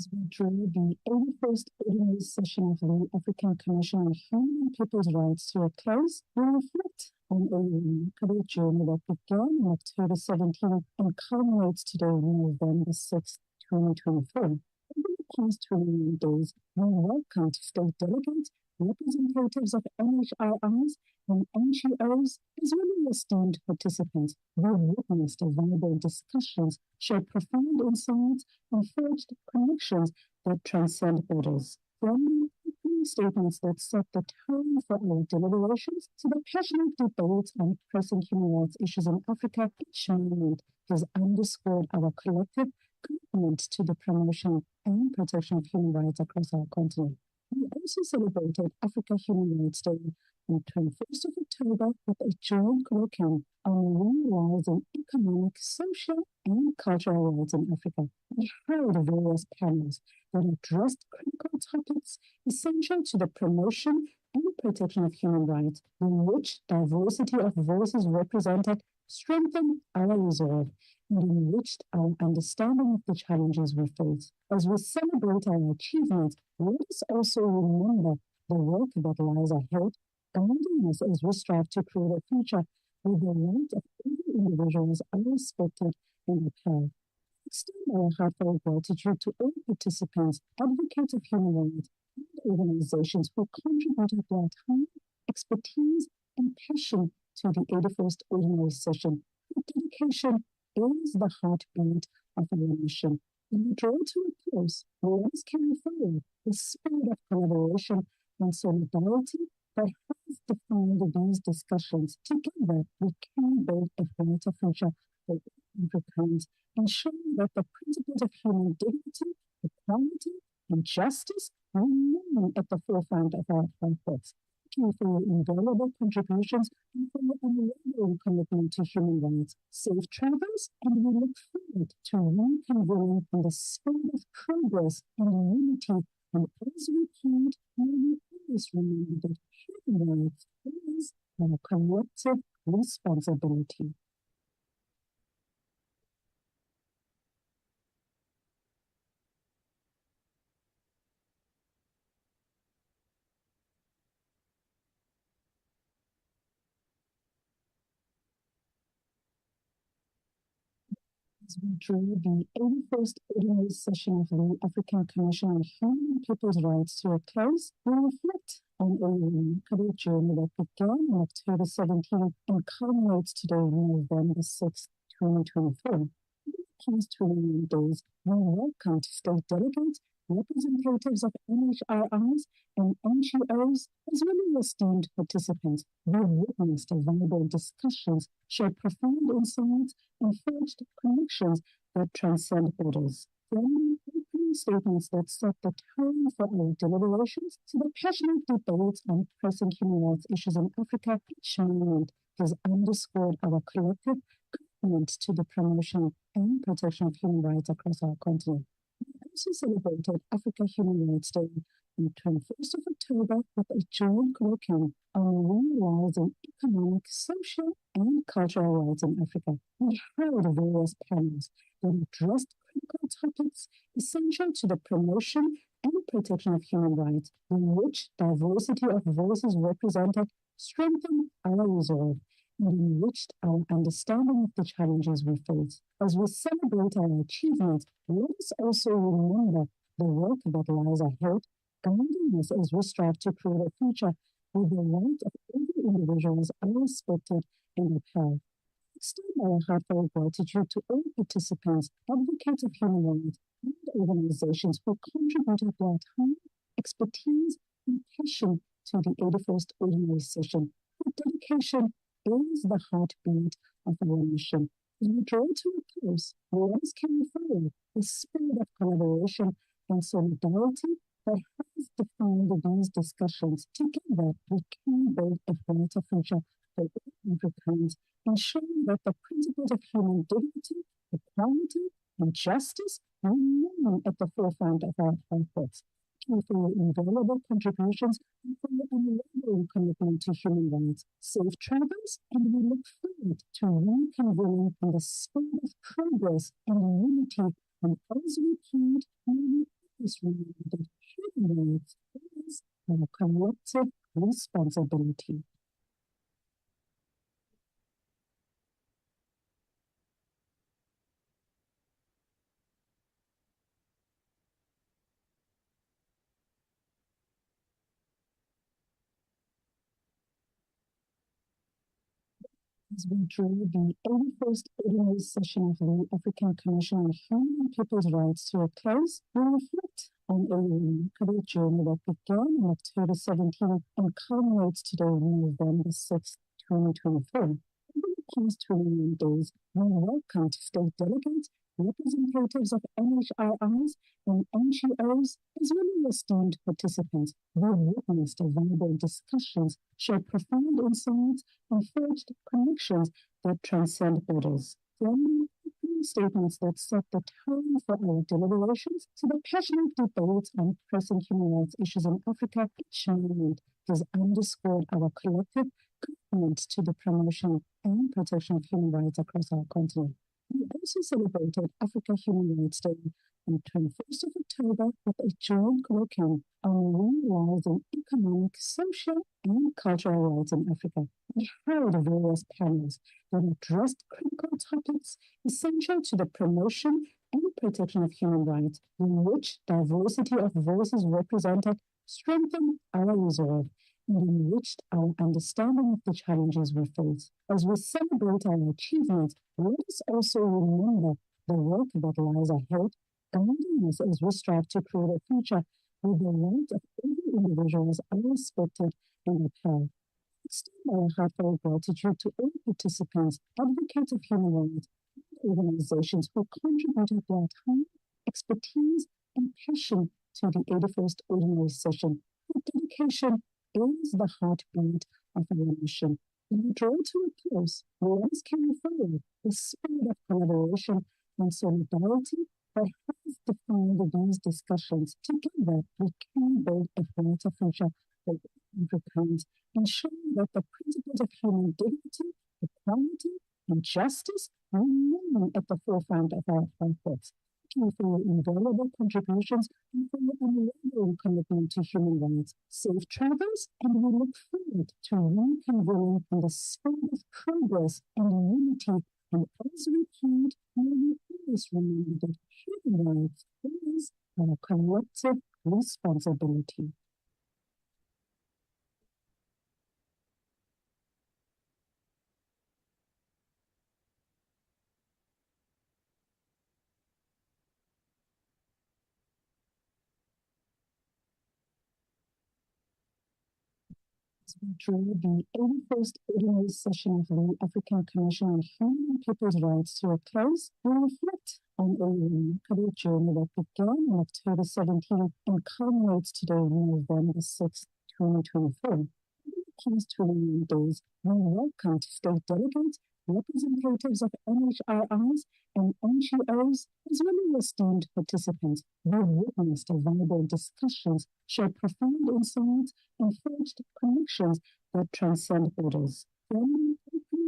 As we draw the 81st Ordinary Session of the African Commission on Human and People's Rights to a close, we reflect on a remarkable journey that began on October 17 and culminates today, November 6, 2024. Over the past 29 days, we welcomed state delegates, representatives of NHRIs and NGOs, as well as esteemed participants. We witnessed vibrant discussions, shared profound insights, and forged connections that transcend borders. From the statements that set the tone for our deliberations to the passionate debates on pressing human rights issues in Africa, each moment has underscored our collective commitment to the promotion and protection of human rights across our continent. We also celebrated Africa Human Rights Day on the 21st of October with a joint colloquium on marine rights and economic, social, and cultural rights in Africa. We held various panels that addressed critical topics essential to the promotion and protection of human rights, in which diversity of voices represented strengthened our resolve and enriched our understanding of the challenges we face. As we celebrate our achievements, let us also remember the work that lies ahead, guiding us as we strive to create a future where the rights of every individual are respected and upheld. Extend our heartfelt gratitude to all participants, advocates of human rights, and organizations who contributed their time, expertise, and passion to the 81st Ordinary Session. Their dedication is the heartbeat of our mission. When we draw to a close, let us carry forward the spirit of collaboration and solidarity that has defined these discussions. Together, we can build a brighter future for Africans, ensuring that the principles of human dignity, equality, and justice remain at the forefront of our efforts. Thank you for your invaluable contributions and for your unwavering commitment to human rights. Safe travels, and we look forward to reconvening in the spirit of progress and unity. And as we part, may we always remember that human rights is our collective responsibility. As we draw the 81st Ordinary Session of the African Commission on Human and People's Rights to a close, we reflect on a remarkable journey that began on October 17 and culminates today, November 6, 2024. In the past 29 days, we welcomed state delegates, representatives of NHRIs and NGOs, as well as esteemed participants who witnessed viable discussions, shared profound insights, and forged connections that transcend borders. Opening statements that set the tone for our deliberations, so the passionate debates on pressing human rights issues in Africa each moment has underscored our collective commitment to the promotion and protection of human rights across our continent. We also celebrated Africa Human Rights Day on 21st of October with a joint curriculum on realizing economic, social, and cultural rights in Africa. We held various panels that addressed critical topics essential to the promotion and protection of human rights, in which diversity of voices represented strengthened our resolve and enriched our understanding of the challenges we face. As we celebrate our achievements, let us also remember the work that lies ahead, guiding us as we strive to create a future where the rights of every individual are respected and upheld. Extend our heartfelt gratitude to all participants, advocates of human rights, and organizations who contributed their time, expertise, and passion to the 81st Ordinary Session. Your dedication is the heartbeat of our mission. As we draw to a close, let us carry forward the spirit of collaboration and solidarity that has defined these discussions. Together, we can build a brighter future for all Africans, ensuring that the principles of human dignity, equality, and justice remain at the forefront of our efforts. Thank you for your invaluable contributions and for your unwavering commitment to human rights. Safe travels, and we look forward to reconvening in the spirit of progress and unity. And as we plead, may we always remember that human rights is our collective responsibility. As we draw the 81st Ordinary Session of the African Commission on Human and People's Rights to a close, we reflect on a remarkable journey that began on October 17 and culminates today, November 6, 2024. Over the past 21 days, we welcomed state delegates, representatives of NHRIs and NGOs, as well as esteemed participants who witnessed viable discussions, shared profound insights, and forged connections that transcend borders. Opening statements that set the tone for our deliberations, so the passionate debates on pressing human rights issues in Africa each moment has underscored our collective commitment to the promotion and protection of human rights across our continent. We also celebrated Africa Human Rights Day on 21st of October with a joint curriculum on realizing economic, social, and cultural rights in Africa. We held various panels that addressed critical topics essential to the promotion and protection of human rights, in which diversity of voices represented strengthened our resolve and enriched our understanding of the challenges we face. As we celebrate our achievements, let us also remember the work that lies ahead, guiding us as we strive to create a future where the rights of every individual are respected and upheld. Extend our heartfelt gratitude to all participants, advocates of human rights, and organizations who contributed their time, expertise, and passion to the 81st Ordinary Session. Your dedication is the heartbeat of our mission. When we draw to a close, let us carry forward the spirit of collaboration and solidarity that has defined these discussions. Together, we can build a brighter future for Africans, ensuring that the principles of human dignity, equality, and justice remain at the forefront of our efforts. Thank you for your invaluable contributions and for your unwavering commitment to human rights. Safe travels, and we look forward to reconvening in the spirit of progress and unity. And as we plead, may we always remember that human rights is our collective responsibility. During the 81st Ordinary Session of the African Commission on Human and People's Rights to a close, we reflect on a remarkable journey that began on October 17 and culminates today on November 6, 2024. In the past 29 days, we welcomed state delegates, representatives of NHRIs and NGOs, as well as esteemed participants. We witnessed vibrant discussions, shared profound insights, and forged connections that transcend borders. Opening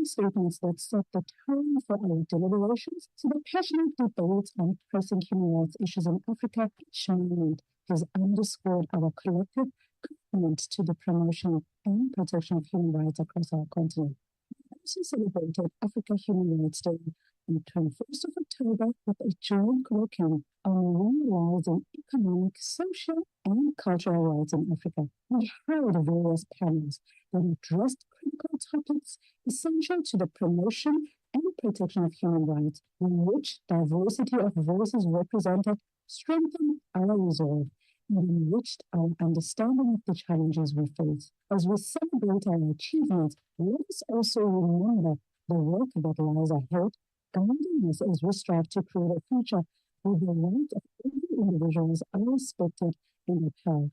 statements that set the tone for our deliberations, so the passionate debates on pressing human rights issues in Africa each moment has underscored our collective commitment to the promotion and protection of human rights across our continent. We also celebrated Africa Human Rights Day on the 21st of October with a joint curriculum on realizing economic, social, and cultural rights in Africa. We held various panels that addressed critical topics essential to the promotion and protection of human rights, in which diversity of voices represented strengthened our resolve and enriched our understanding of the challenges we face. As we celebrate our achievements, let us also remember the work that lies ahead, guiding us as we strive to create a future where the rights of every individual are respected and upheld.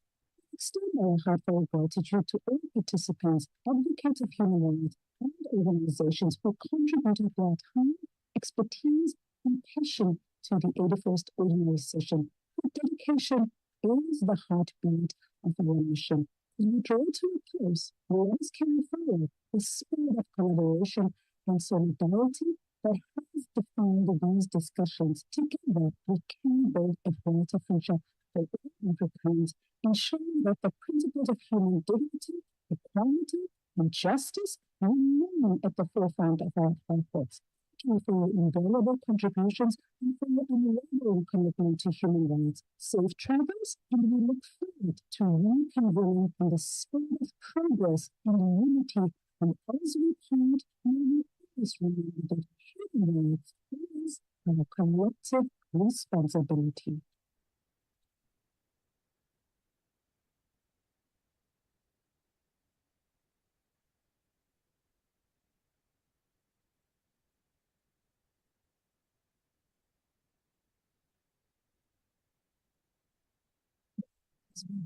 Extend our heartfelt gratitude to all participants, advocates of human rights, and organizations who contributed their time, expertise, and passion to the 81st Ordinary Session. Your dedication is the heartbeat of our mission. As we draw to a close, we must carry forward the spirit of collaboration and solidarity that has defined these discussions. Together, we can build a brighter future for all Africans, ensuring that the principles of human dignity, equality, and justice remain at the forefront of our efforts. Thank you for your invaluable contributions and for your unwavering commitment to human rights. Safe travels, and we look forward to reconvening in the spirit of progress and unity. And as we part, may we always remember that human rights is our collective responsibility.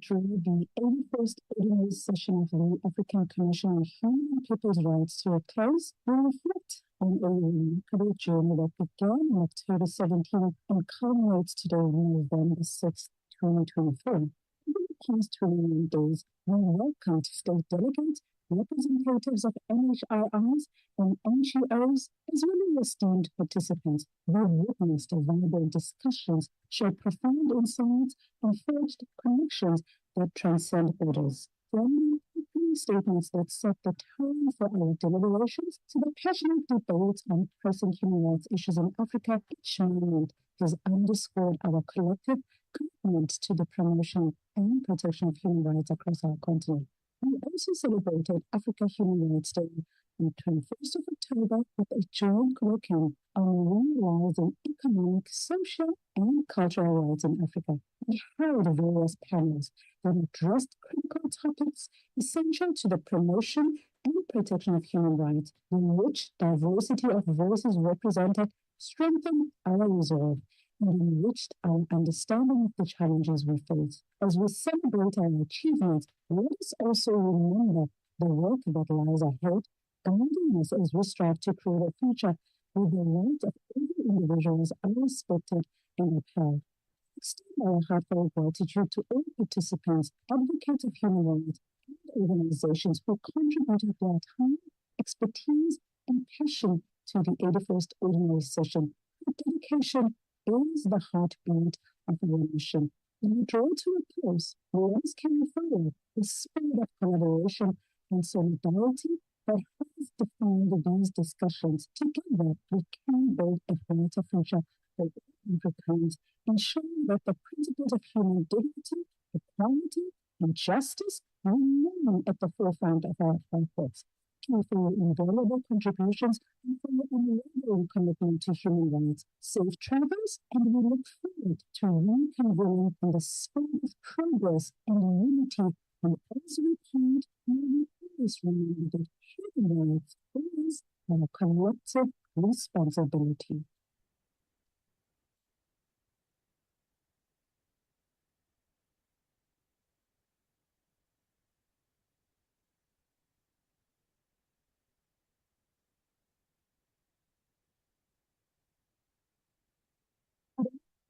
During the 81st Ordinary Session of the African Commission on Human and People's Rights to a close, we reflect on a remarkable journey that began on October 17 and culminates today on November 6, 2024. In the past 29 days, we welcomed state delegates, representatives of NHRIs and NGOs, as well as esteemed participants. We witnessed vibrant discussions, shared profound insights, and forged connections that transcend borders. Opening statements that set the tone for our deliberations, so the passionate debates on pressing human rights issues in Africa each moment has underscored our collective commitment to the promotion and protection of human rights across our continent. We also celebrated Africa Human Rights Day on the 21st of October with a joint curriculum on realizing economic, social, and cultural rights in Africa. We held various panels that addressed critical topics essential to the promotion and protection of human rights, in which diversity of voices represented strengthened our resolve and enriched our understanding of the challenges we face. As we celebrate our achievements, let us also remember the work that lies ahead, guiding us as we strive to create a future where the rights of every individual are respected and upheld. Extend our heartfelt gratitude to all participants, advocates of human rights, and organizations who contributed their time, expertise, and passion to the 81st Ordinary Session. Your dedication is the heartbeat of our mission. When we draw to a close, we must carry forward the spirit of collaboration and solidarity that has defined these discussions. Together, we can build a brighter future for all Africans, ensuring that the principles of human dignity, equality, and justice remain at the forefront of our efforts. Thank you for your invaluable contributions and for your unwavering commitment to human rights. Safe travels, and we look forward to reconvening in the spirit of progress and unity. And as we part, may we always remember that human rights is our collective responsibility.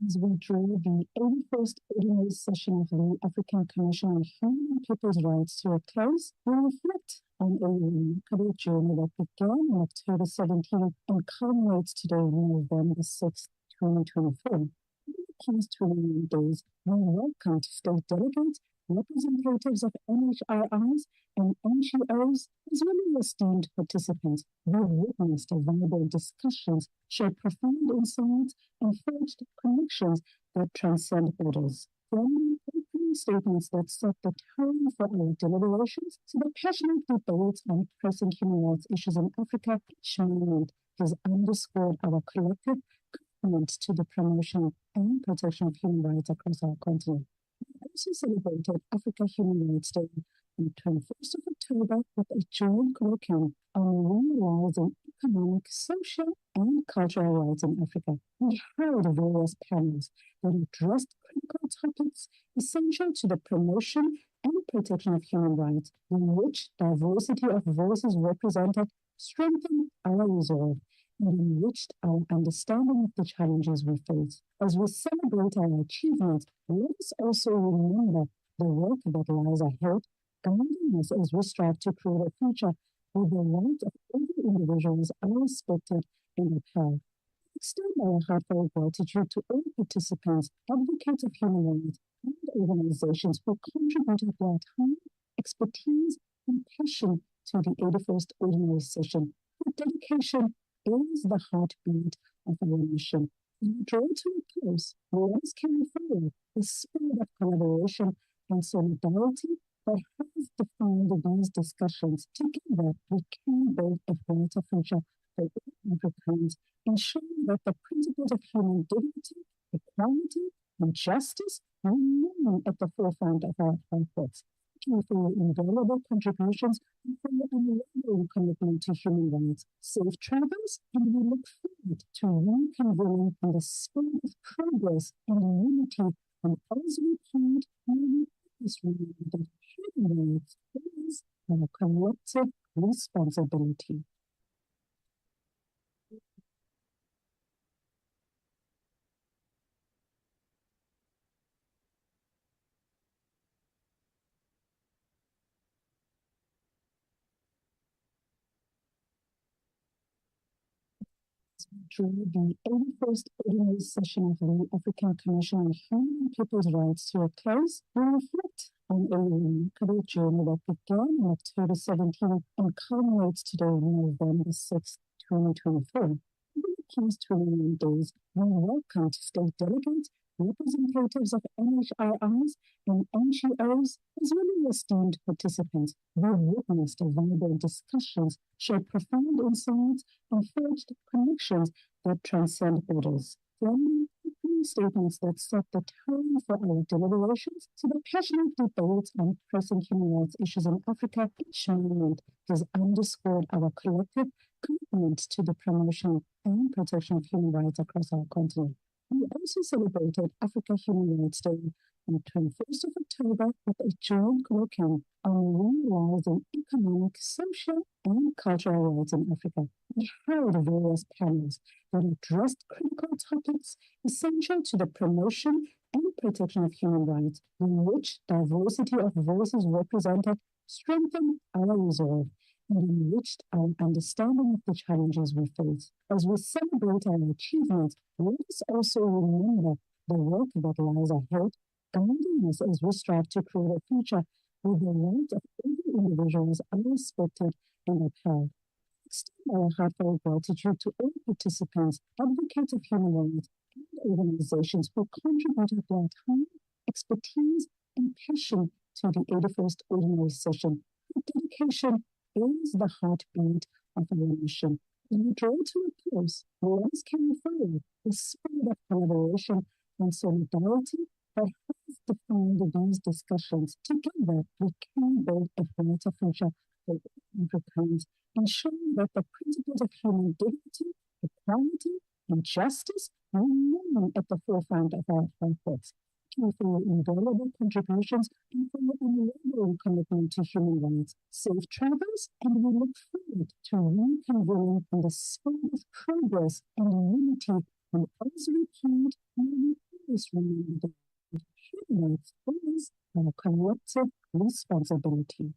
As we draw the 81st Ordinary Session of the African Commission on Human and People's Rights to a close, we reflect on a remarkable journey that began on October 17 and culminates today, November 6, 2024. In the past 21 days, we welcomed state delegates, representatives of NHRIs and NGOs, as well as esteemed participants. We witnessed vibrant discussions, shared profound insights, and forged connections that transcend borders. From opening statements that set the tone for our deliberations to the passionate debates on pressing human rights issues in Africa, each moment has underscored our collective commitment to the promotion and protection of human rights across our continent. We also celebrated Africa Human Rights Day on the 21st of October with a joint curriculum on realizing economic, social, and cultural rights in Africa. We held various panels that addressed critical topics essential to the promotion and protection of human rights, in which diversity of voices represented strengthened our resolve and enriched our understanding of the challenges we face. As we celebrate our achievements, let us also remember the work that lies ahead, guiding us as we strive to create a future where the rights of every individual are respected and upheld. We extend our heartfelt gratitude to all participants, advocates of human rights, and organizations who contributed their time, expertise, and passion to the 81st Ordinary Session. Your dedication is the heartbeat of our mission. As we draw to a close, let us carry forward the spirit of collaboration and solidarity that has defined these discussions. Together, we can build a brighter future for all Africans, ensuring that the principles of human dignity, equality, and justice remain at the forefront of our efforts. Thank you for your invaluable contributions and for your unwavering commitment to human rights. Safe travels, and we look forward to reconvening in the spirit of progress and unity. And as we part, may we always remember that human rights is our collective responsibility. Draw the 81st Ordinary Session of the African Commission on Human and People's Rights to a close, we reflect on a remarkable journey that began on October 17 and culminates today, November 6, 2024. In the past 21 days, we welcomed state delegates, representatives of NHRIs and NGOs, as well as esteemed participants. We witnessed vibrant discussions, shared profound insights, and forged connections that transcend borders. From opening statements that set the tone for our deliberations to the passionate debates on pressing human rights issues in Africa, each moment has underscored our collective commitment to the promotion and protection of human rights across our continent. We also celebrated Africa Human Rights Day on the 21st of October with a joint curriculum on realizing economic, social, and cultural rights in Africa. We held various panels that addressed critical topics essential to the promotion and protection of human rights, in which diversity of voices represented strengthened our resolve and enriched our understanding of the challenges we face. As we celebrate our achievements, let us also remember the work that lies ahead, guiding us as we strive to create a future where the rights of every individual are respected and upheld. We extend our heartfelt gratitude to all participants, advocates of human rights, and organizations who contributed their time, expertise, and passion to the 81st Ordinary Session. Your dedication is the heartbeat of our mission. As we draw to a close, let us carry forward the spirit of collaboration and solidarity that has defined these discussions. Together, we can build a brighter future for Africans, ensuring that the principles of human dignity, equality, and justice remain at the forefront of our efforts. Thank you for your invaluable contributions and for your unwavering commitment to human rights. Safe travels, and we look forward to reconvening in the spirit of progress and unity. And as we plead, may we always remember that human rights is our collective responsibility.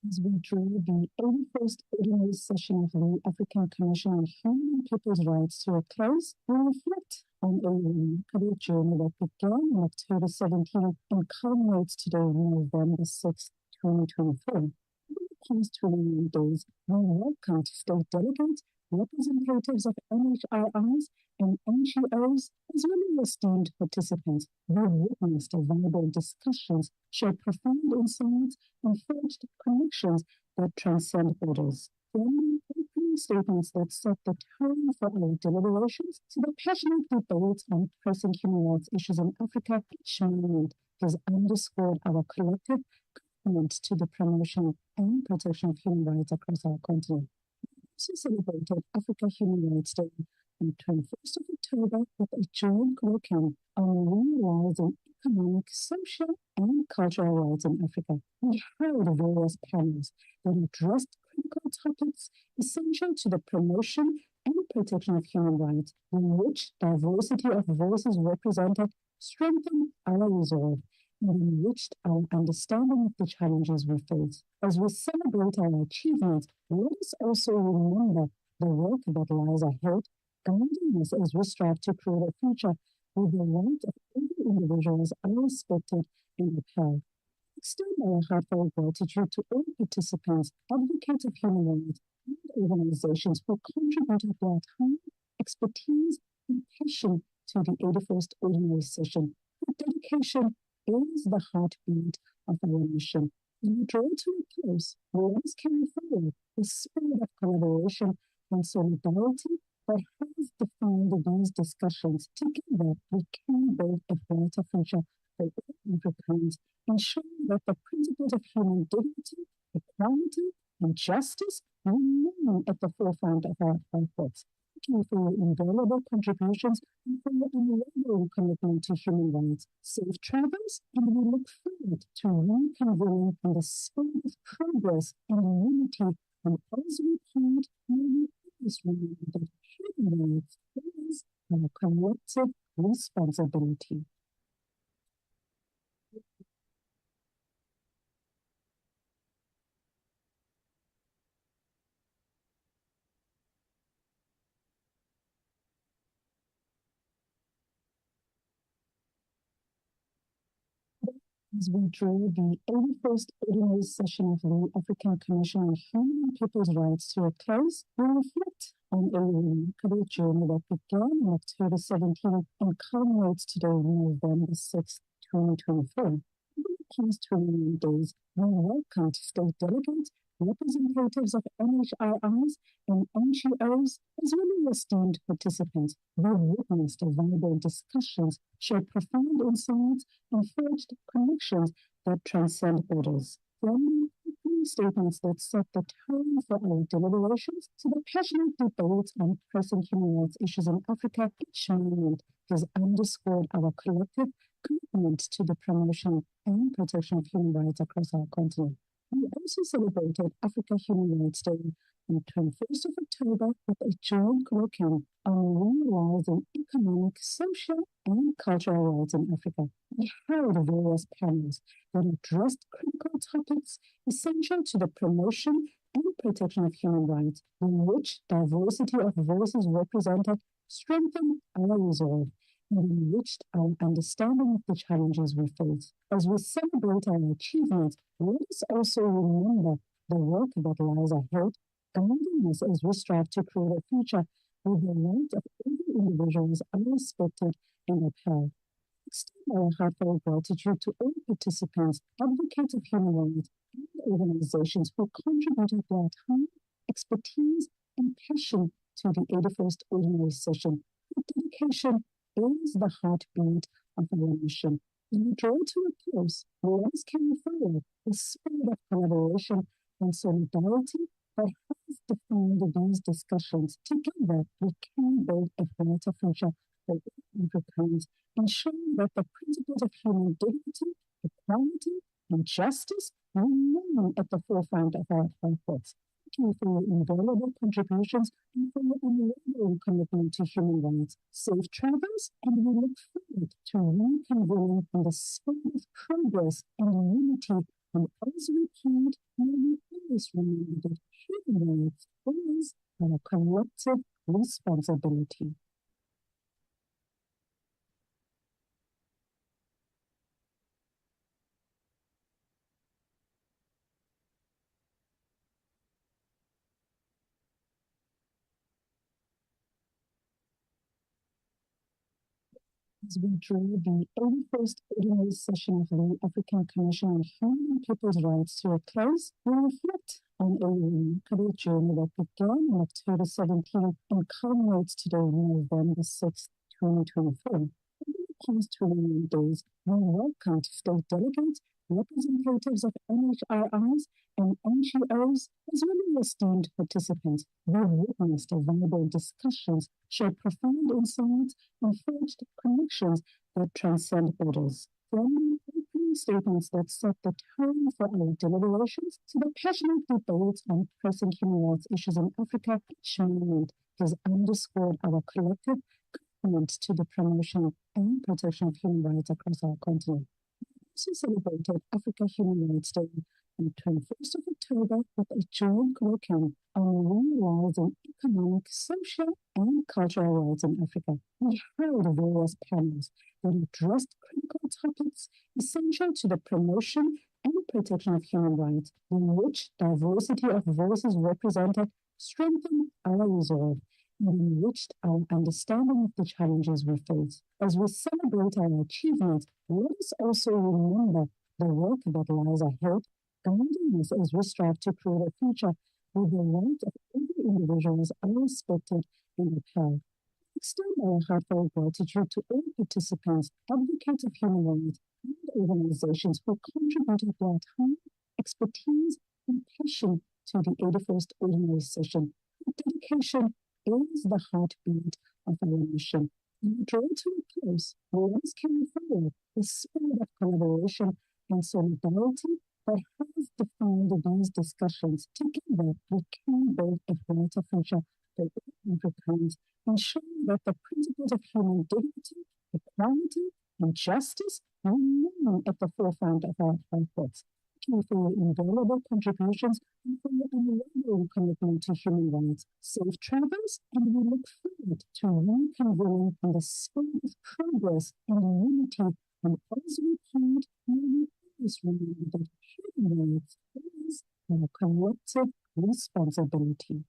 As we draw the 81st Ordinary Session of the African Commission on Human and People's Rights to a close, we reflect on a remarkable journey that began on October 17 and culminates today on November 6, 2024. In the past 21 days, we welcomed state delegates, representatives of NHRIs and NGOs, as well as esteemed participants. We witnessed vibrant discussions, shared profound insights, and forged connections that transcend borders. From opening statements that set the tone for our deliberations to the passionate debates on pressing human rights issues in Africa, each moment has underscored our collective commitment to the promotion and protection of human rights across our continent. Also celebrated Africa Human Rights Day on 21st of October with a joint curriculum on realizing economic, social, and cultural rights in Africa. We held various panels that addressed critical topics essential to the promotion and protection of human rights, in which diversity of voices represented strengthened our resolve and enriched our understanding of the challenges we face. As we celebrate our achievements, let us also remember the work that lies ahead, guiding us as we strive to create a future where the rights of every individual are respected and upheld. Extend our heartfelt gratitude to all participants, advocates of human rights, and organizations who contributed their time, expertise, and passion to the 81st Ordinary Session. Your dedication is the heartbeat of our mission. As we draw to a close, let us carry forward the spirit of collaboration and solidarity that has defined these discussions. Together, we can build a brighter future for all Africans, ensuring that the principles of human dignity, equality, and justice remain at the forefront of our efforts. Thank you for your invaluable contributions and for your unwavering commitment to human rights. Safe travels, and we look forward to reconvening in the spirit of progress and unity. And as we plead, may we always remember that human rights is our collective responsibility. As we draw the 81st Ordinary Session of the African Commission on Human and People's Rights to a close, we reflect on a remarkable journey that began on October 17 and culminates today on November 6, 2024. In the past 21 days, we welcomed state delegates, representatives of NHRIs and NGOs, as well as esteemed participants. We witnessed vibrant discussions, shared profound insights, and forged connections that transcend borders. From opening statements that set the tone for our deliberations to the passionate debates on pressing human rights issues in Africa, each moment has underscored our collective commitment to the promotion and protection of human rights across our continent. We also celebrated Africa Human Rights Day on 21st of October with a joint curriculum on realizing economic, social, and cultural rights in Africa. We held various panels that addressed critical topics essential to the promotion and protection of human rights, in which diversity of voices represented strengthened our resolve and enriched our understanding of the challenges we face. As we celebrate our achievements, let us also remember the work that lies ahead, guiding us as we strive to create a future where the rights of every individual are respected and upheld. Extend our heartfelt gratitude to all participants, advocates of human rights, and organizations who contributed their time, expertise, and passion to the 81st Ordinary Session. Your dedication is the heartbeat of our mission. In the draw to a close, let us carry forward the spirit of collaboration and solidarity that has defined these discussions. Together, we can build a brighter future for all Africans, ensuring that the principles of human dignity, equality, and justice remain at the forefront of our efforts. Thank you for your invaluable contributions and for your unwavering commitment to human rights. Safe travels, and we look forward to reconvening in the spirit of progress and unity. And as we plead, may we always remember that human rights is our collective responsibility. As we draw the 81st Ordinary Session of the African Commission on Human and People's Rights to a close, we reflect on a remarkable journey that began on October 17 and culminates today on November 6, 2024. Over the past 21 days, we welcomed state delegates, representatives of NHRIs and NGOs, as well as esteemed participants. We witnessed vibrant discussions, shared profound insights, and forged connections that transcend borders. From opening statements that set the tone for our deliberations to the passionate debates on pressing human rights issues in Africa, each moment has underscored our collective commitment to the promotion and protection of human rights across our continent. Also celebrated Africa Human Rights Day on the 21st of October with a joint curriculum on realizing economic, social, and cultural rights in Africa. We held various panels that addressed critical topics essential to the promotion and protection of human rights, in which diversity of voices represented strengthened our resolve and enriched our understanding of the challenges we face. As we celebrate our achievements, let us also remember the work that lies ahead, guiding us as we strive to create a future where the rights of every individual are respected and upheld. Extend our heartfelt gratitude to all participants, advocates of human rights, and organizations who contributed their time, expertise, and passion to the 81st Ordinary Session. Your dedication is the heartbeat of our mission. In the draw to a close, let us carry forward the spirit of collaboration and solidarity that has defined these discussions. Together, we can build a brighter future for all Africans, ensuring that the principles of human dignity, equality, and justice remain at the forefront of our efforts. Thank you for your invaluable contributions and for your unwavering commitment to human rights. Safe travels, and we look forward to reconvening in the spirit of progress and unity. And as we plead, may we always remember that human rights is our collective responsibility.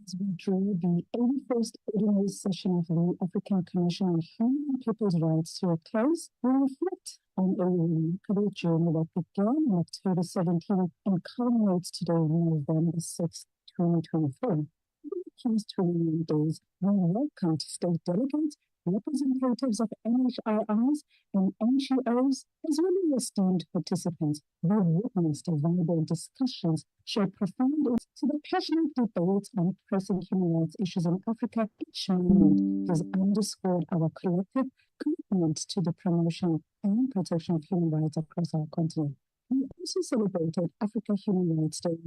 As we draw the 81st Ordinary Session of the African Commission on Human and People's Rights to a close, we reflect on a remarkable journey that began on October 17 and culminates today on November 6, 2024. Over the past 21 days, we welcomed state delegates, representatives of NHRIs and NGOs, as well as esteemed participants. We witnessed vibrant discussions, shared profound insights to the passionate debates on pressing human rights issues in Africa. Each moment has underscored our collective commitment to the promotion and protection of human rights across our continent. We also celebrated Africa Human Rights Day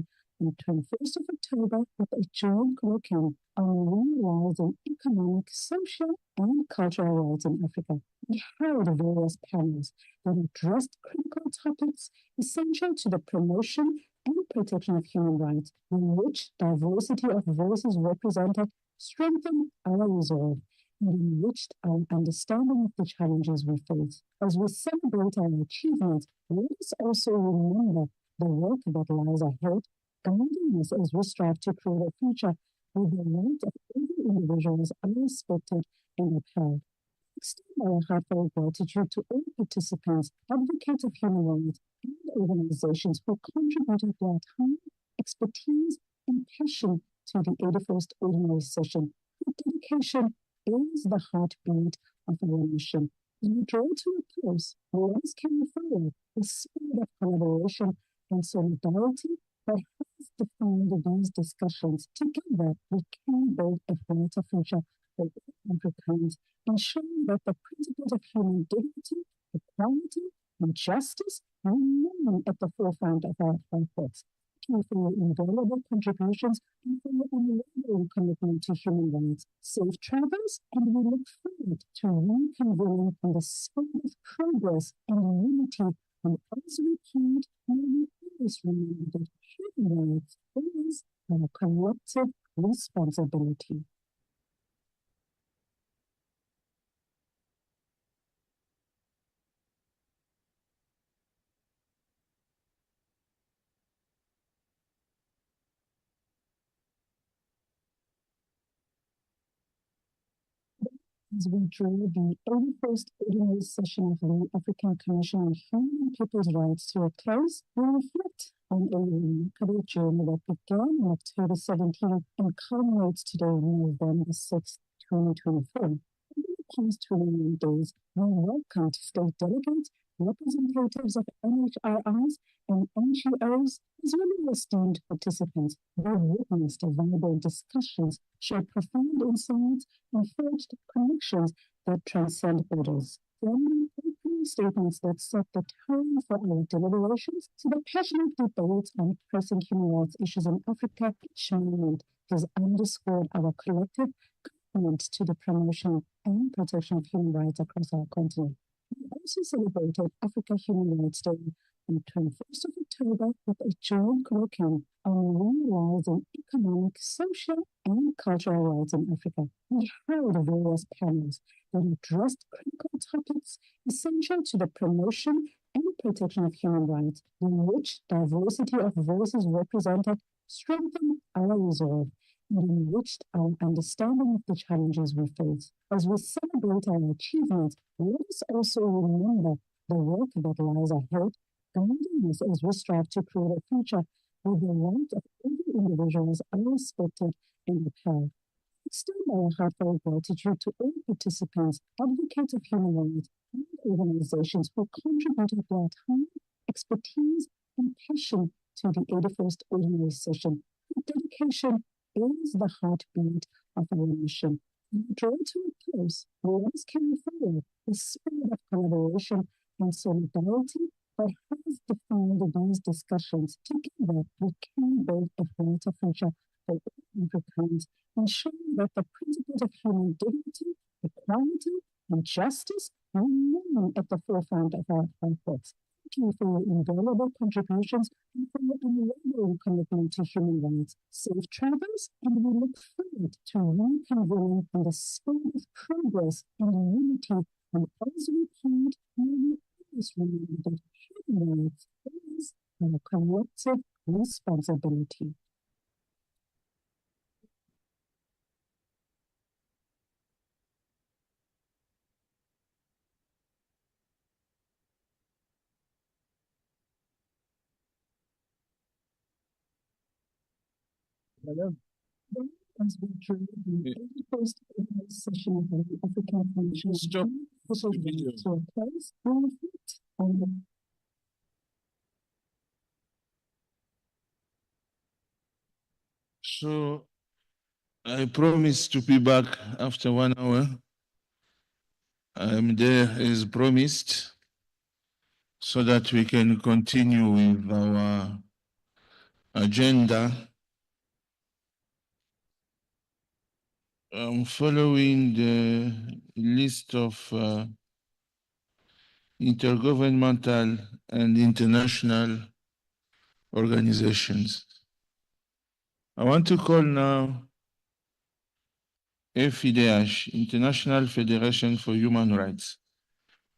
on the 21st of October with a joint curriculum on realizing economic, social, and cultural rights in Africa. We held various panels that addressed critical topics essential to the promotion and protection of human rights, in which diversity of voices represented strengthened our resolve and enriched our understanding of the challenges we face. As we celebrate our achievements, let us also remember the work that lies ahead, guiding us as we strive to create a future where the rights of every individual are respected and upheld. Extend our heartfelt gratitude to all participants, advocates of human rights, and organizations who contributed their time, expertise, and passion to the 81st Ordinary Session. Your dedication is the heartbeat of our mission. As we draw to a close, let us carry forward the spirit of collaboration and solidarity that has defined these discussions. Together, we can build a brighter future for all Africans, ensuring that the principles of human dignity, equality, and justice remain at the forefront of our efforts. Thank you for your invaluable contributions and for your unwavering commitment to human rights. Safe travels, and we look forward to reconvening in the spirit of progress and unity. And as we heed, may we always remember that human rights is our collective responsibility. As we draw the 81st Ordinary Session of the African Commission on Human and People's Rights to a close, we reflect on a remarkable journey that began on October 17 and culminates today on November 6, 2024. In the past 21 days, we welcomed state delegates, representatives of NHRIs and NGOs, as well as esteemed participants. They witnessed vibrant discussions, shared profound insights, and forged connections that transcend borders. From opening statements that set the tone for our deliberations to the passionate debates on pressing human rights issues in Africa, each moment has underscored our collective commitment to the promotion and protection of human rights across our continent. We also celebrated Africa Human Rights Day on the 21st of October with a joint curriculum on realizing economic, social, and cultural rights in Africa. We held various panels that addressed critical topics essential to the promotion and protection of human rights, in which diversity of voices represented strengthened our resolve and enriched our understanding of the challenges we face. As we celebrate our achievements, let us also remember the work that lies ahead, guiding us as we strive to create a future where the rights of every individual are respected and upheld. Extend our heartfelt gratitude to all participants, advocates of human rights, and organizations who contributed their time, expertise, and passion to the 81st Ordinary Session. Your dedication is the heartbeat of our mission. We draw to a close, let us carry forward the spirit of collaboration and solidarity that has defined these discussions. Together, we can build a brighter future for all Africans, ensuring that the principles of human dignity, equality, and justice remain at the forefront of our efforts. Thank you for your invaluable contributions and for your unwavering commitment to human rights. Safe travels, and we look forward to reconvening in the spirit of progress and unity. And as we heed, may we always remember that human rights is our collective responsibility. As we draw the 81st Session of the African Commission to a close, we reflect on the So I promise to be back after 1 hour. I'm there as promised, so that we can continue with our agenda. I'm following the list of intergovernmental and international organizations. I want to call now FIDH, International Federation for Human Rights,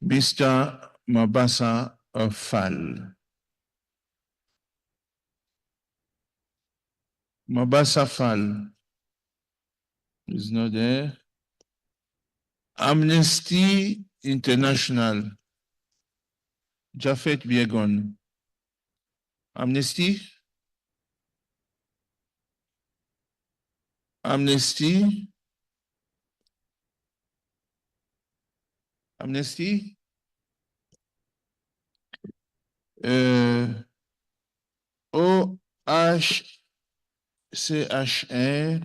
Mr. Mabasa Fall. Mabasa Fall is not there. Amnesty International, Jafet Biegon. Amnesty? Amnesty? Amnesty? OHCHR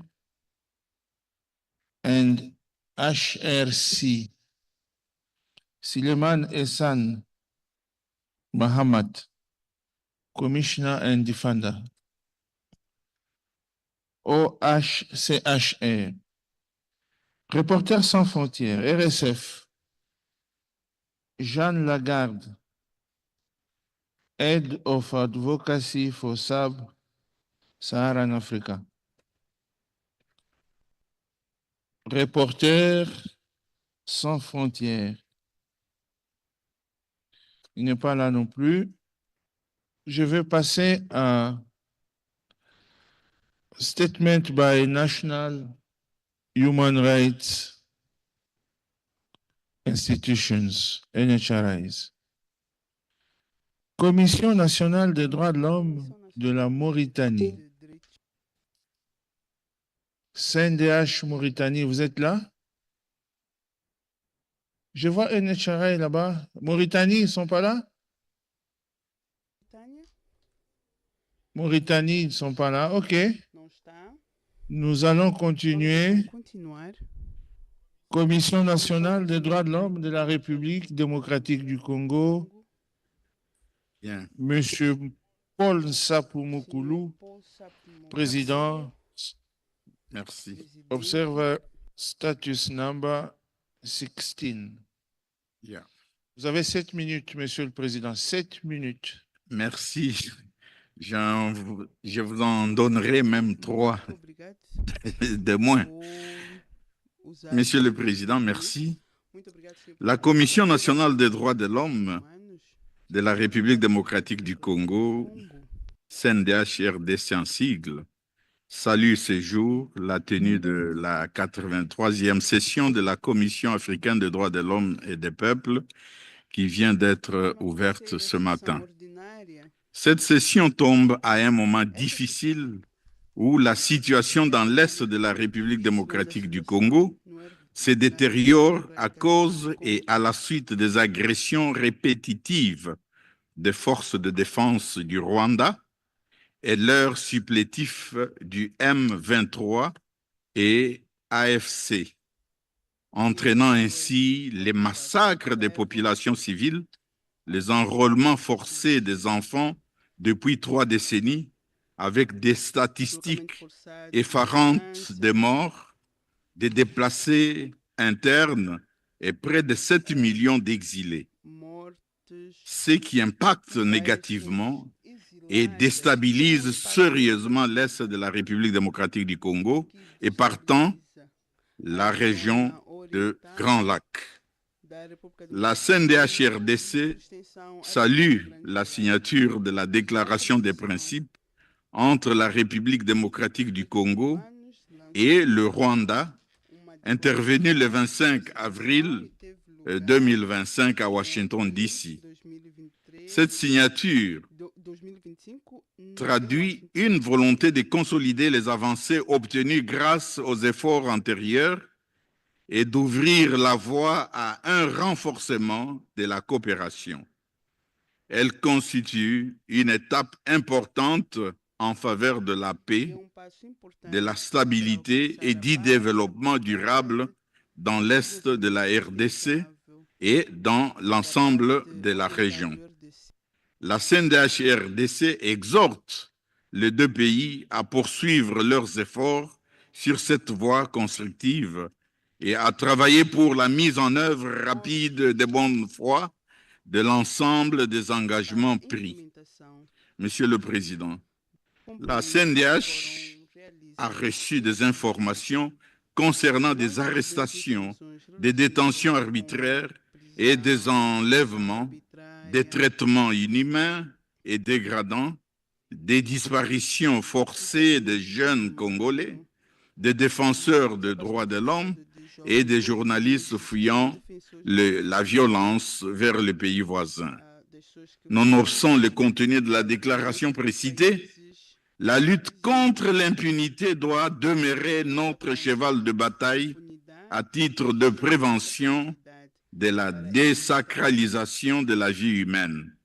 and HRC. Suleiman Ehsan Muhammad, Commissioner and Defender. OHCHR. Reporters sans frontières, RSF. Jeanne Lagarde, Head of Advocacy for Sub-Saharan Africa. Reporters sans frontières. Il n'est pas là non plus. Je vais passer à Statement by National Human Rights Institutions, NHRIs. Commission nationale des droits de l'homme de la Mauritanie. CNDH Mauritanie, vous êtes là? Je vois NHRI là-bas. Mauritanie, ils ne sont pas là? Mauritanie, ils ne sont pas là. OK. Nous allons continuer. Commission nationale des droits de l'homme de la République démocratique du Congo. Bien. Monsieur Paul Sapoumokoulou, président. Merci. Observer status number 16. Yeah. Vous avez 7 minutes, Monsieur le Président. 7 minutes. Merci. Je vous en donnerai même 3 de moins. Monsieur le Président, merci. La Commission nationale des droits de l'homme de la République démocratique du Congo, CNDH-RDC en sigle, salue ce jour la tenue de la 83e session de la Commission africaine des droits de l'homme et des peuples qui vient d'être ouverte ce matin. Cette session tombe à un moment difficile où la situation dans l'Est de la République démocratique du Congo se détériore à cause et à la suite des agressions répétitives des forces de défense du Rwanda et leurs supplétifs du M23 et AFC, entraînant ainsi les massacres des populations civiles, les enrôlements forcés des enfants depuis 3 décennies, avec des statistiques effarantes de morts, des déplacés internes et près de 7 millions d'exilés, ce qui impacte négativement et déstabilise sérieusement l'Est de la République démocratique du Congo et partant la région de Grand Lac. La CNDH-RDC salue la signature de la déclaration des principes entre la République démocratique du Congo et le Rwanda, intervenue le 25 avril 2025 à Washington, D.C. Cette signature traduit une volonté de consolider les avancées obtenues grâce aux efforts antérieurs et d'ouvrir la voie à un renforcement de la coopération. Elle constitue une étape importante en faveur de la paix, de la stabilité et du développement durable dans l'Est de la RDC et dans l'ensemble de la région. La CNDH-RDC exhorte les 2 pays à poursuivre leurs efforts sur cette voie constructive et à travailler pour la mise en œuvre rapide de bonne foi de l'ensemble des engagements pris. Monsieur le Président, la CNDH a reçu des informations concernant des arrestations, des détentions arbitraires et des enlèvements, des traitements inhumains et dégradants, des disparitions forcées des jeunes Congolais, des défenseurs des droits de l'homme et des journalistes fuyant la violence vers les pays voisins. Nonobstant le contenu de la déclaration précitée, la lutte contre l'impunité doit demeurer notre cheval de bataille à titre de prévention de la désacralisation de la vie humaine.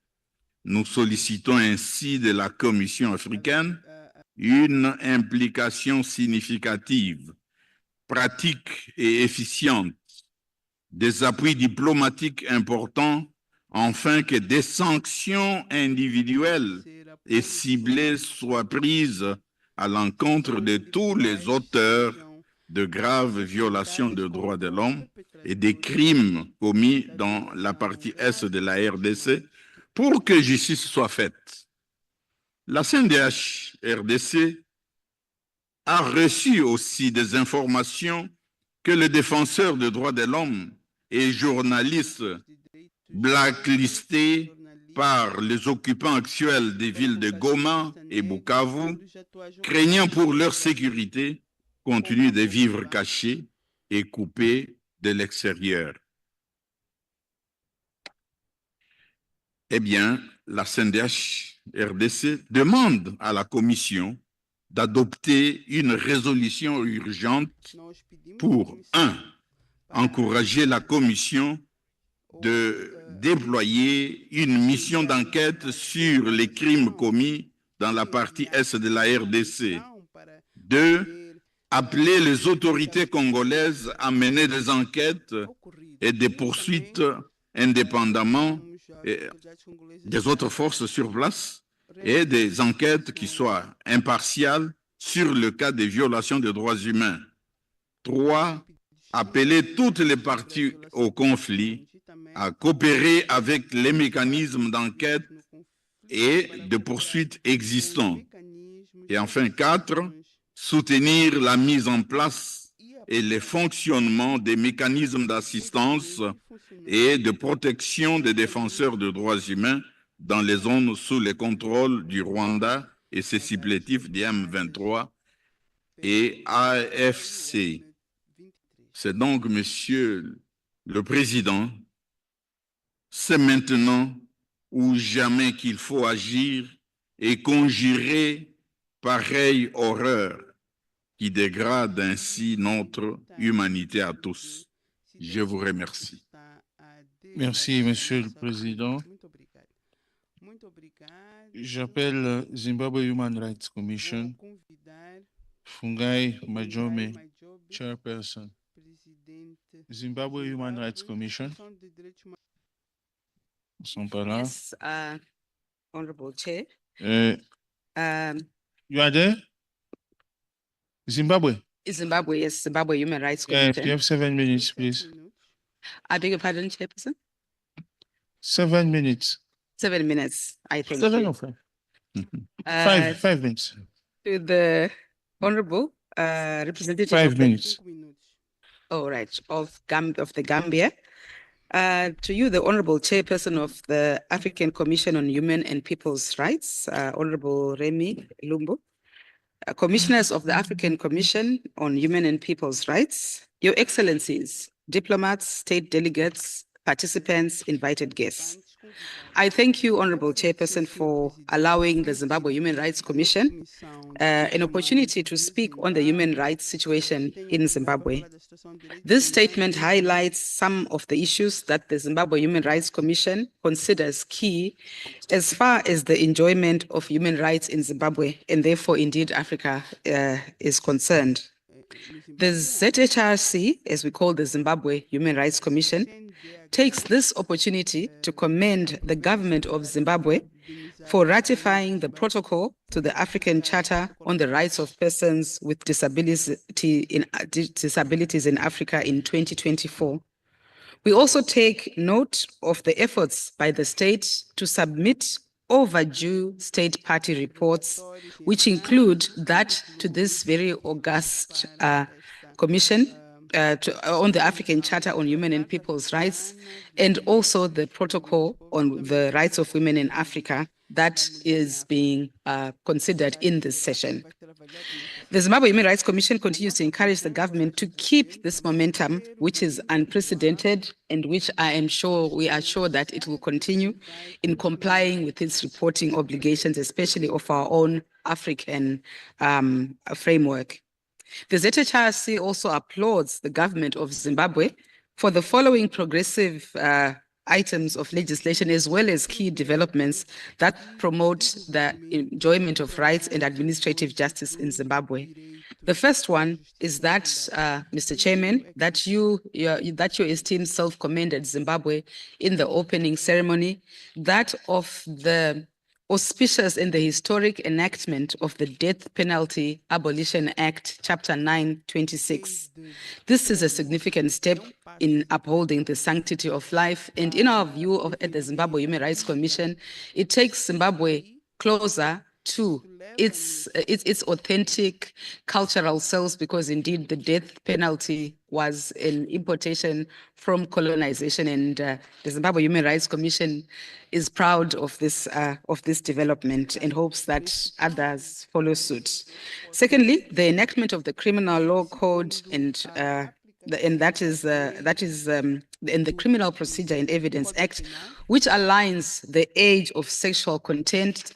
Nous sollicitons ainsi de la Commission africaine une implication significative, pratique et efficiente, des appuis diplomatiques importants, afin que des sanctions individuelles et ciblées soient prises à l'encontre de tous les auteurs de graves violations des droits de l'homme et des crimes commis dans la partie Est de la RDC pour que justice soit faite. La CNDH-RDC a reçu aussi des informations que les défenseurs des droits de l'homme et journalistes blacklistés par les occupants actuels des villes de Goma et Bukavu, craignant pour leur sécurité, continuent de vivre cachés et coupés de l'extérieur. Eh bien, la CNDH-RDC demande à la Commission d'adopter une résolution urgente pour 1. Encourager la Commission de déployer une mission d'enquête sur les crimes commis dans la partie Est de la RDC. 2. Appeler les autorités congolaises à mener des enquêtes et des poursuites indépendamment des autres forces sur place et des enquêtes qui soient impartiales sur le cas des violations des droits humains. 3. Appeler toutes les parties au conflit à coopérer avec les mécanismes d'enquête et de poursuite existants. Et enfin, 4. Soutenir la mise en place et le fonctionnement des mécanismes d'assistance et de protection des défenseurs de droits humains dans les zones sous le contrôle du Rwanda et ses supplétifs du M23 et AFC. C'est donc, Monsieur le Président, c'est maintenant ou jamais qu'il faut agir et conjurer pareille horreur qui dégrade ainsi notre humanité à tous. Je vous remercie. Merci, Monsieur le Président. J'appelle Zimbabwe Human Rights Commission, Fungai Majome, Chairperson. Zimbabwe Human Rights Commission. Ils sont pas là. Yes, Honorable Chair. You are there? Zimbabwe? Zimbabwe, yes, Zimbabwe Human Rights Commission. You have 7 minutes, please. I beg your pardon, Chairperson? 7 minutes. 7 minutes, I think. 7 or 5? 5 minutes. To the Honorable Representative. 5 minutes. All right, of the Gambia. To you, the Honorable Chairperson of the African Commission on Human and People's Rights, Honorable Remy Lumbo, Commissioners of the African Commission on Human and People's Rights, Your Excellencies, diplomats, state delegates, participants, invited guests. I thank you, Honorable Chairperson, for allowing the Zimbabwe Human Rights Commission an opportunity to speak on the human rights situation in Zimbabwe. This statement highlights some of the issues that the Zimbabwe Human Rights Commission considers key as far as the enjoyment of human rights in Zimbabwe, and therefore, indeed, Africa is concerned. The ZHRC, as we call the Zimbabwe Human Rights Commission, takes this opportunity to commend the government of Zimbabwe for ratifying the protocol to the African Charter on the Rights of Persons with Disabilities in Africa in 2024. We also take note of the efforts by the state to submit overdue state party reports, which include that to this very august Commission on the African Charter on Human and People's Rights, and also the protocol on the rights of women in Africa that is being considered in this session. The Zimbabwe Human Rights Commission continues to encourage the government to keep this momentum, which is unprecedented and which we are sure that it will continue in complying with its reporting obligations, especially of our own African framework. The ZHRC also applauds the government of Zimbabwe for the following progressive items of legislation, as well as key developments that promote the enjoyment of rights and administrative justice in Zimbabwe. The first one is that, Mr. Chairman, that your esteemed self commended Zimbabwe in the opening ceremony, that of the auspicious and the historic enactment of the Death Penalty Abolition Act, Chapter 926. This is a significant step in upholding the sanctity of life, and in our view at the Zimbabwe Human Rights Commission, it takes Zimbabwe closer to its authentic cultural selves, because indeed the death penalty was an importation from colonization, and the Zimbabwe Human Rights Commission is proud of this development and hopes that others follow suit. Secondly, the enactment of the Criminal Law Code and that is in the Criminal Procedure and Evidence Act, which aligns the age of sexual consent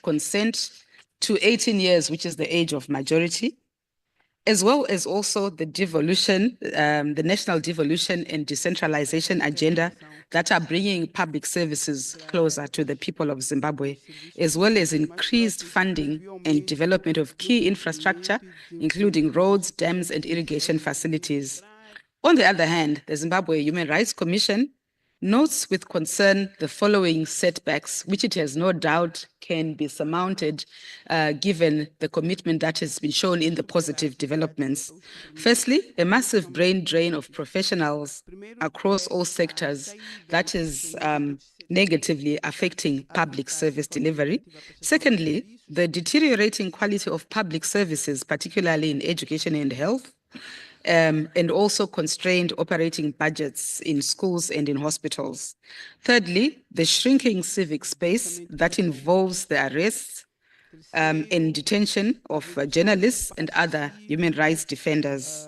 to 18 years, which is the age of majority, as well as also the devolution, the national devolution and decentralization agenda that are bringing public services closer to the people of Zimbabwe, as well as increased funding and development of key infrastructure, including roads, dams, and irrigation facilities. On the other hand, the Zimbabwe Human Rights Commission notes with concern the following setbacks, which it has no doubt can be surmounted given the commitment that has been shown in the positive developments. Firstly, a massive brain drain of professionals across all sectors that is negatively affecting public service delivery. Secondly, the deteriorating quality of public services, particularly in education and health. And also constrained operating budgets in schools and in hospitals. Thirdly, the shrinking civic space that involves the arrests and detention of journalists and other human rights defenders,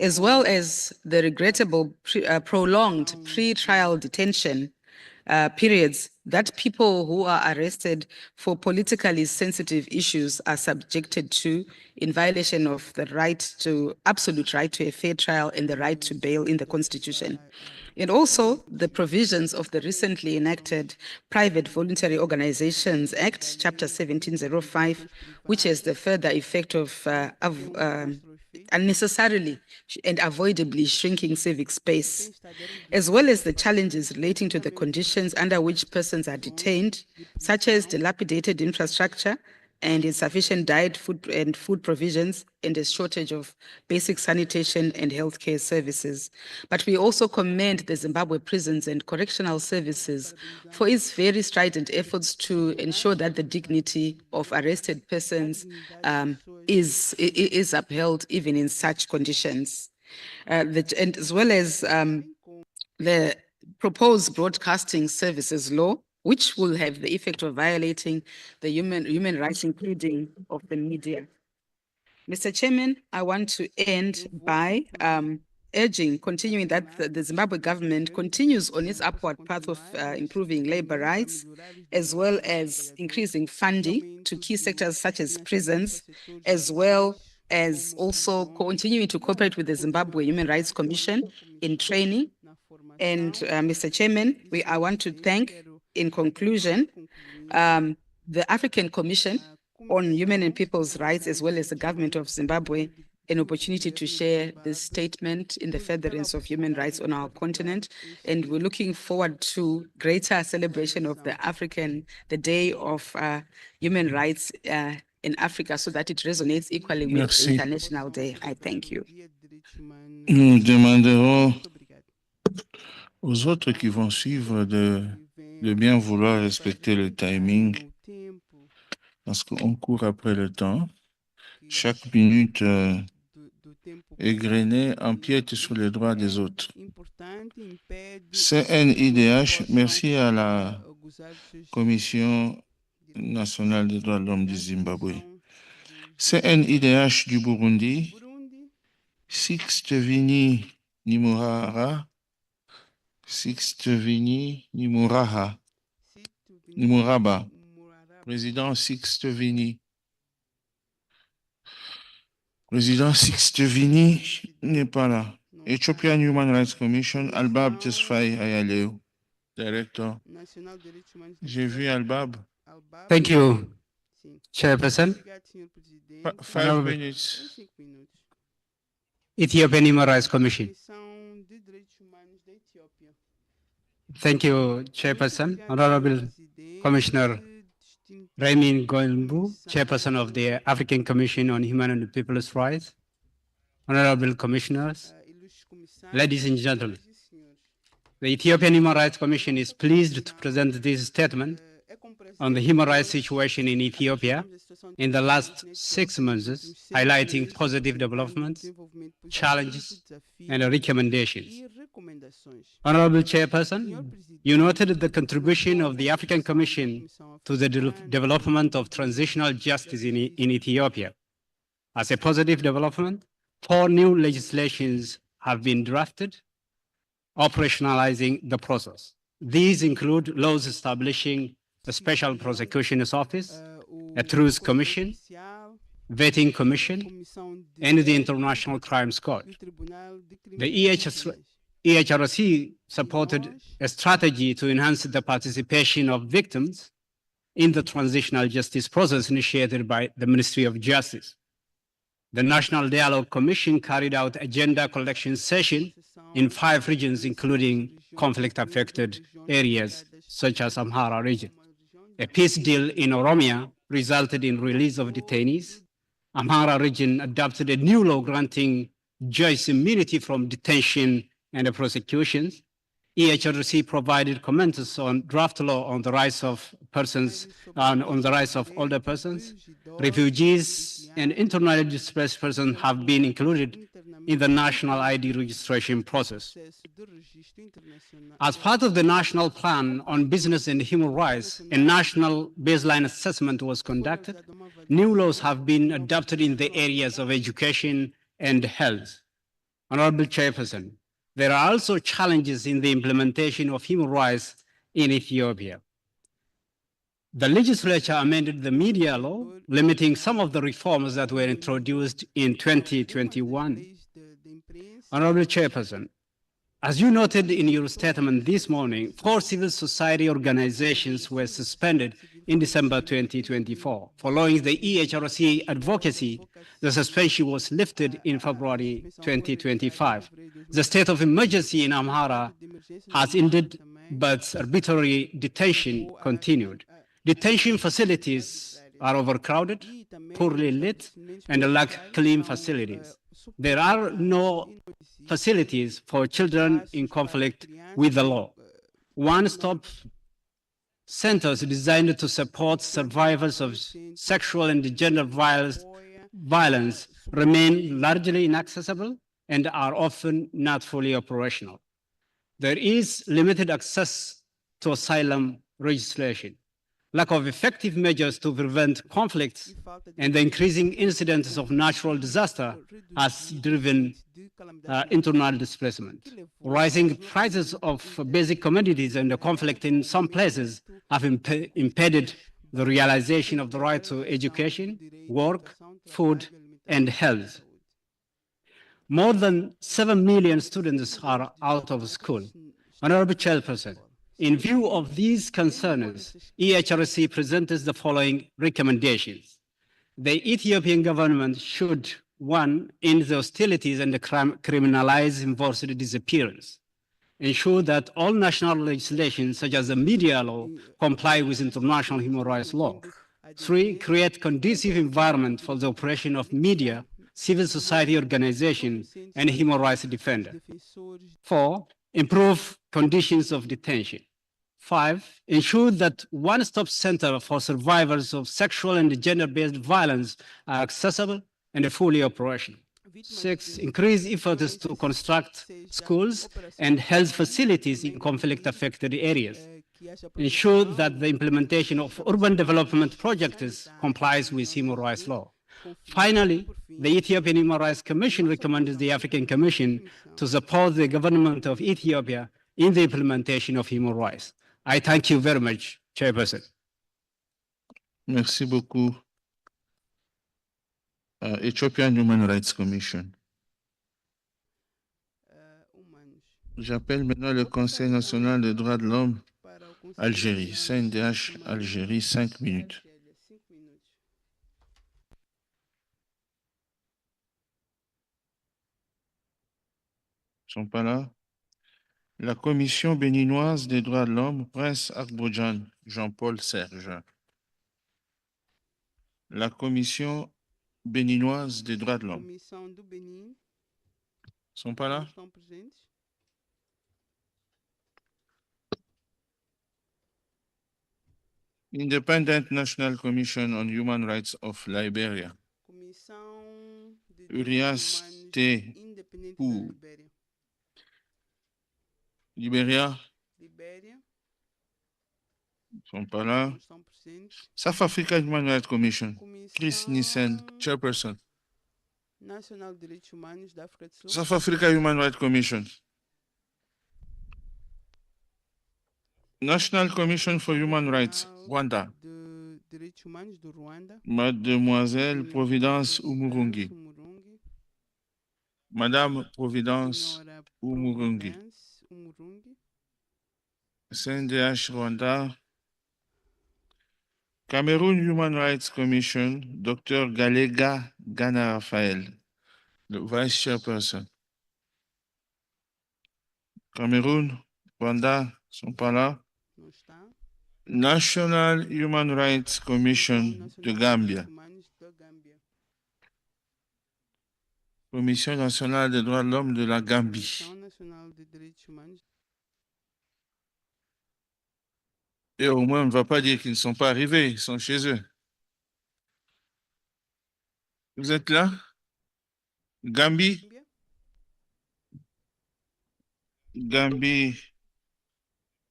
as well as the regrettable prolonged pre-trial detention periods that people who are arrested for politically sensitive issues are subjected to in violation of the absolute right to a fair trial and the right to bail in the Constitution. And also the provisions of the recently enacted Private Voluntary Organizations Act, Chapter 1705, which has the further effect of unnecessarily and avoidably shrinking civic space, as well as the challenges relating to the conditions under which persons are detained, such as dilapidated infrastructure and insufficient diet, food provisions, and a shortage of basic sanitation and healthcare services. But we also commend the Zimbabwe Prisons and Correctional Services for its very strident efforts to ensure that the dignity of arrested persons is upheld even in such conditions. And as well as the proposed broadcasting services law, which will have the effect of violating the human rights, including of the media. Mr. Chairman, I want to end by continuing that the Zimbabwe government continues on its upward path of improving labor rights, as well as increasing funding to key sectors such as prisons, as well as also continuing to cooperate with the Zimbabwe Human Rights Commission in training. And Mr. Chairman, I want to thank, in conclusion, the African Commission on Human and People's Rights, as well as the government of Zimbabwe, an opportunity to share this statement in the furtherance of human rights on our continent. And we're looking forward to greater celebration of the Day of Human Rights in Africa, so that it resonates equally with the International Day. I thank you. Nous demanderons aux autres qui vont suivre de bien vouloir respecter le timing, parce qu'on court après le temps. Chaque minute égrené empiète sur les droits des autres. CNIDH, merci à la Commission nationale des droits de l'homme du Zimbabwe. CNIDH du Burundi, Sixte-Vini Nimuraba, président Sixte-Vini. Président Sixte-Vini n'est pas là. Ethiopian Human Rights Commission, Albab Tesfaye Ayaleu, directeur. J'ai vu Albab. Thank you, Chairperson. 5 minutes. Ethiopian Human Rights Commission. Thank you, Chairperson. Honorable Commissioner Remy Ngoembu, Chairperson of the African Commission on Human and People's Rights. Honorable Commissioners, ladies and gentlemen, the Ethiopian Human Rights Commission is pleased to present this statement on the human rights situation in Ethiopia in the last 6 months, highlighting positive developments, challenges, and recommendations. Honorable Chairperson, you noted the contribution of the African Commission to the development of transitional justice in Ethiopia. As a positive development, 4 new legislations have been drafted, operationalizing the process. These include laws establishing a Special Prosecution's Office, a Truth Commission, Vetting Commission, and the International Crimes Court. The EHRC supported a strategy to enhance the participation of victims in the transitional justice process initiated by the Ministry of Justice. The National Dialogue Commission carried out agenda collection session in 5 regions, including conflict-affected areas such as Amhara region. A peace deal in Oromia resulted in release of detainees. Amhara region adopted a new law granting judges immunity from detention and prosecutions. EHRC provided comments on draft law on the rights of persons, on the rights of older persons. Refugees and internally displaced persons have been included in the national ID registration process. As part of the National Plan on Business and Human Rights, a national baseline assessment was conducted. New laws have been adopted in the areas of education and health. Honorable Chairperson, there are also challenges in the implementation of human rights in Ethiopia. The legislature amended the media law, limiting some of the reforms that were introduced in 2021. Honorable Chairperson, as you noted in your statement this morning, 4 civil society organizations were suspended in December 2024. Following the EHRC advocacy, the suspension was lifted in February 2025. The state of emergency in Amhara has ended, but arbitrary detention continued. Detention facilities are overcrowded, poorly lit, and lack clean facilities. There are no facilities for children in conflict with the law. One-stop centers designed to support survivors of sexual and gender violence remain largely inaccessible and are often not fully operational. There is limited access to asylum registration. Lack of effective measures to prevent conflicts and the increasing incidence of natural disaster has driven internal displacement. Rising prices of basic commodities and the conflict in some places have impeded the realization of the right to education, work, food, and health. More than 7 million students are out of school. Honorable Chairperson, in view of these concerns, EHRC presents the following recommendations. The Ethiopian government should, 1, end the hostilities and criminalize enforced disappearance. Ensure that all national legislation, such as the media law, comply with international human rights law. 3, create conducive environment for the operation of media, civil society organizations, and human rights defenders. 4, improve conditions of detention. 5, ensure that one-stop center for survivors of sexual and gender-based violence are accessible and fully operational. 6, increase efforts to construct schools and health facilities in conflict-affected areas. Ensure that the implementation of urban development projects complies with human rights law. Finally, the Ethiopian Human Rights Commission recommends the African Commission to support the government of Ethiopia in the implementation of human rights. I thank you very much, Chairperson. Merci beaucoup. Ethiopian Human Rights Commission. J'appelle maintenant le Conseil national des droits de l'homme, Algérie, CNDH, Algérie, 5 minutes. Ils ne sont pas là. La Commission béninoise des droits de l'homme, Prince Akbodjan, Jean-Paul Serge. La Commission béninoise des droits de l'homme. Ils ne sont pas là? Independent National Commission on Human Rights of Liberia. Urias T. Pou. Libéria. Ils ne sont pas là. South Africa Human Rights Commission. Chris Nissen, Chairperson. South Africa Human Rights Commission. National Commission for Human Rights, Rwanda. Mademoiselle Providence Umurungi. Madame Providence Umurungi. CNDH Rwanda. Cameroon Human Rights Commission, Dr. Galega Gana Raphael, le Vice Chairperson. Cameroun, Rwanda, ne sont pas là. National Human Rights Commission de Gambia. Commission nationale des droits de l'homme de la Gambie. Et au moins, on ne va pas dire qu'ils ne sont pas arrivés, ils sont chez eux. Vous êtes là? Gambie? Gambie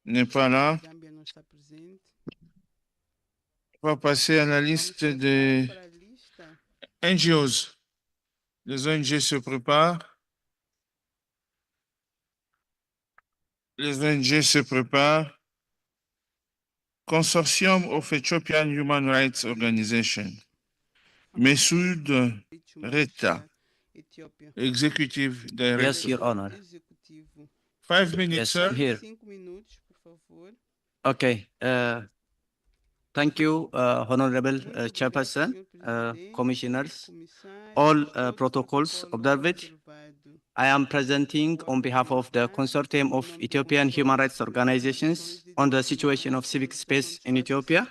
n'est pas là. On va passer à la liste des NGOs. Les ONG se préparent. Les ONG se préparent. Consortium of Ethiopian Human Rights Organization. Masoud Reta, Executive Director. Yes, Your Honor. 5 minutes, Yes, sir. I'm here. Okay. Thank you, Honorable Chairperson, Commissioners. All protocols observed. I am presenting on behalf of the Consortium of Ethiopian Human Rights Organizations on the situation of civic space in Ethiopia.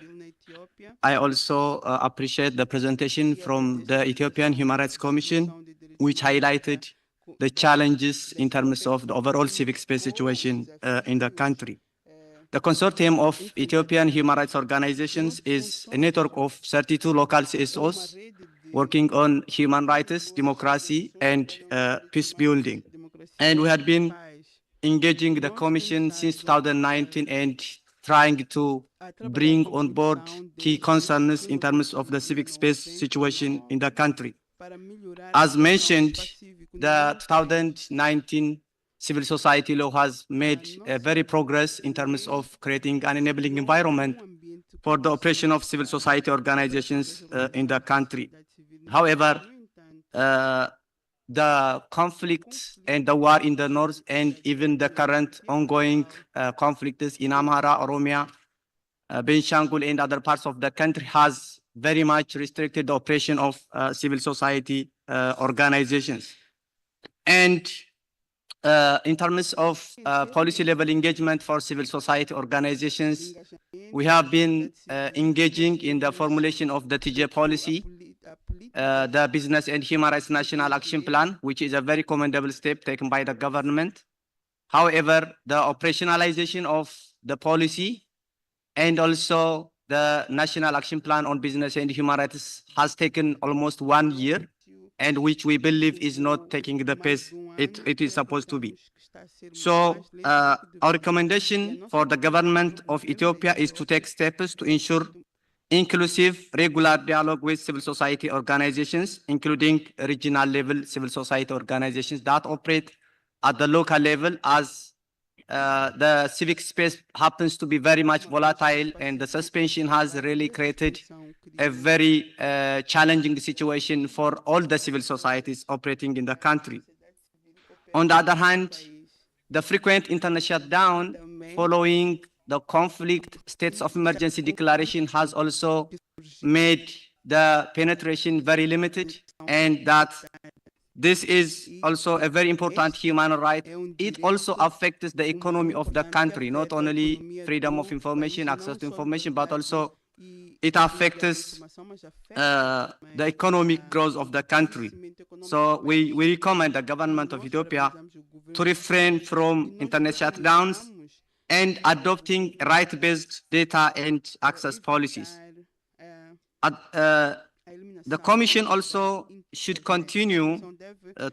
I also appreciate the presentation from the Ethiopian Human Rights Commission, which highlighted the challenges in terms of the overall civic space situation in the country. The Consortium of Ethiopian Human Rights Organizations is a network of 32 local CSOs working on human rights, democracy, and peace building. And we had been engaging the Commission since 2019 and trying to bring on board key concerns in terms of the civic space situation in the country. As mentioned, the 2019 civil society law has made a very progress in terms of creating an enabling environment for the operation of civil society organizations in the country. However, the conflict and the war in the north and even the current ongoing conflicts in Amhara, Oromia, Benshangul and other parts of the country has very much restricted the operation of civil society organizations. And in terms of policy level engagement for civil society organizations, we have been engaging in the formulation of the TJ policy, the Business and Human Rights National Action Plan, which is a very commendable step taken by the government. However, the operationalization of the policy and also the National Action Plan on Business and Human Rights has taken almost 1 year. and which we believe is not taking the pace it is supposed to be. So our recommendation for the government of Ethiopia is to take steps to ensure inclusive, regular dialogue with civil society organizations, including regional level civil society organizations that operate at the local level, as the civic space happens to be very much volatile, and the suspension has really created a very challenging situation for all the civil societies operating in the country. On the other hand, the frequent internal shutdown following the conflict states of emergency declaration has also made the penetration very limited, and that this is also a very important human right. It also affects the economy of the country, not only freedom of information, access to information, but also it affects the economic growth of the country. So we recommend the government of Ethiopia to refrain from internet shutdowns and adopting right-based data and access policies. The Commission also should continue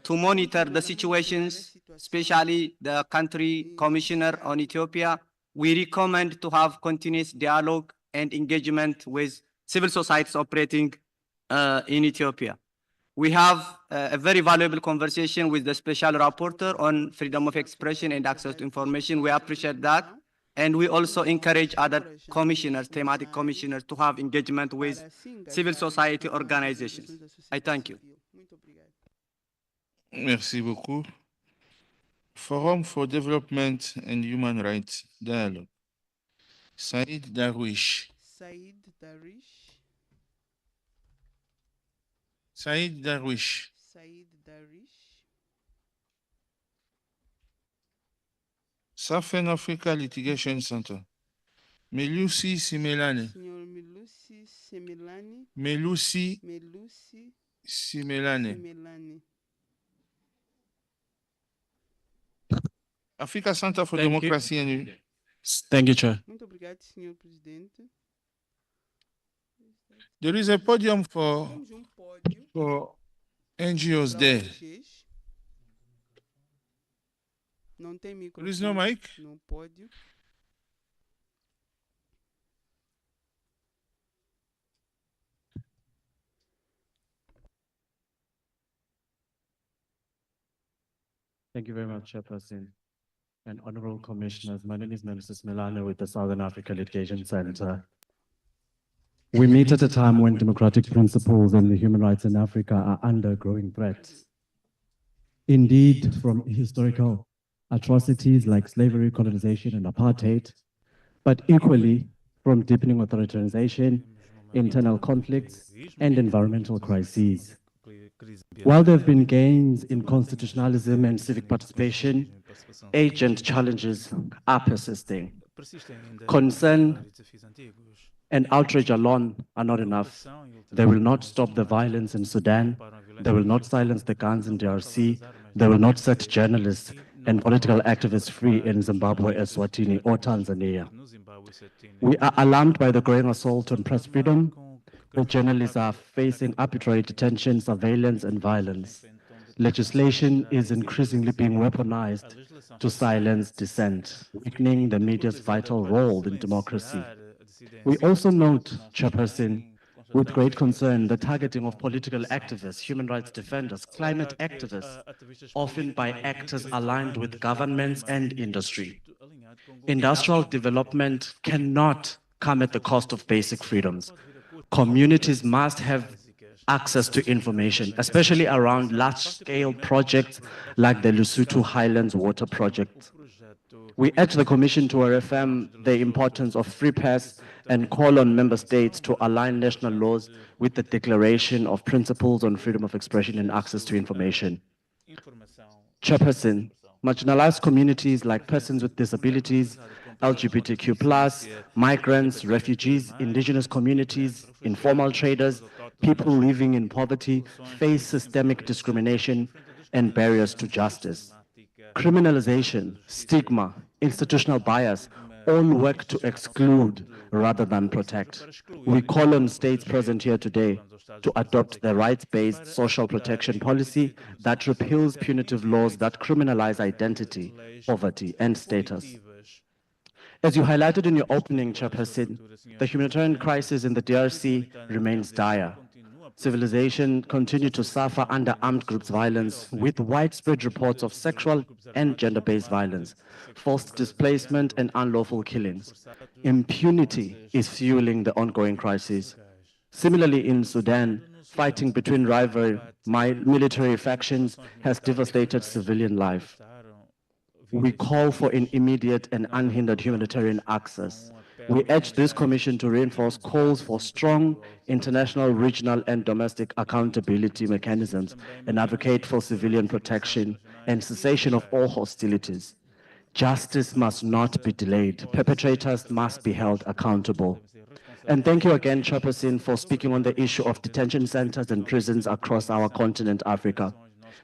to monitor the situations, especially the country commissioner on Ethiopia. We recommend to have continuous dialogue and engagement with civil societies operating in Ethiopia. We have a very valuable conversation with the Special Rapporteur on freedom of expression and access to information. We appreciate that. And we also encourage other commissioners, thematic commissioners, to have engagement with civil society organizations. I thank you. Merci beaucoup. Forum for Development and Human Rights Dialogue. Saïd Darwish. Saïd Darwish. Saïd Darwish. Saïd Darwish. Southern Africa Litigation Center. Melusi Simelane. Signor Melusi Simelane. Melusi Melusi Simelane. Simelane. Africa Center for Democracy and... Thank you, Chair. Muito obrigado, Senhor Presidente. There is a podium for NGOs there. Não tem microfone. There is no mic? No pódio. Thank you very much, Chairperson and Honorable Commissioners. My name is Mrs. Milano with the Southern Africa Litigation Center. We meet at a time when democratic principles and the human rights in Africa are under growing threat. Indeed, from historical atrocities like slavery, colonization, and apartheid, but equally from deepening authoritarianization, internal conflicts, and environmental crises. While there have been gains in constitutionalism and civic participation, urgent challenges are persisting. Concern and outrage alone are not enough. They will not stop the violence in Sudan. They will not silence the guns in DRC. They will not set journalists and political activists free in Zimbabwe, Eswatini, or Tanzania. We are alarmed by the growing assault on press freedom. The journalists are facing arbitrary detention, surveillance, and violence. Legislation is increasingly being weaponized to silence dissent, weakening the media's vital role in democracy. We also note, Chairperson, with great concern, the targeting of political activists, human rights defenders, climate activists, often by actors aligned with governments and industry. Industrial development cannot come at the cost of basic freedoms. Communities must have access to information, especially around large-scale projects like the Lesotho Highlands Water Project. We urge the Commission to reaffirm the importance of free press and call on member states to align national laws with the Declaration of Principles on Freedom of Expression and Access to Information. Chairperson, marginalized communities like persons with disabilities, LGBTQ+, migrants, refugees, indigenous communities, informal traders, people living in poverty face systemic discrimination and barriers to justice. Criminalization, stigma, institutional bias, all work to exclude rather than protect. We call on states present here today to adopt the rights-based social protection policy that repeals punitive laws that criminalize identity, poverty, and status. As you highlighted in your opening, Chairperson, the humanitarian crisis in the DRC remains dire. Civilization continues to suffer under armed groups violence, with widespread reports of sexual and gender-based violence, forced displacement, and unlawful killings. Impunity is fueling the ongoing crisis. Similarly, in Sudan, fighting between rival military factions has devastated civilian life. We call for an immediate and unhindered humanitarian access. We urge this commission to reinforce calls for strong international, regional, and domestic accountability mechanisms and advocate for civilian protection and cessation of all hostilities. Justice must not be delayed. Perpetrators must be held accountable. And thank you again, Chairperson, for speaking on the issue of detention centers and prisons across our continent, Africa.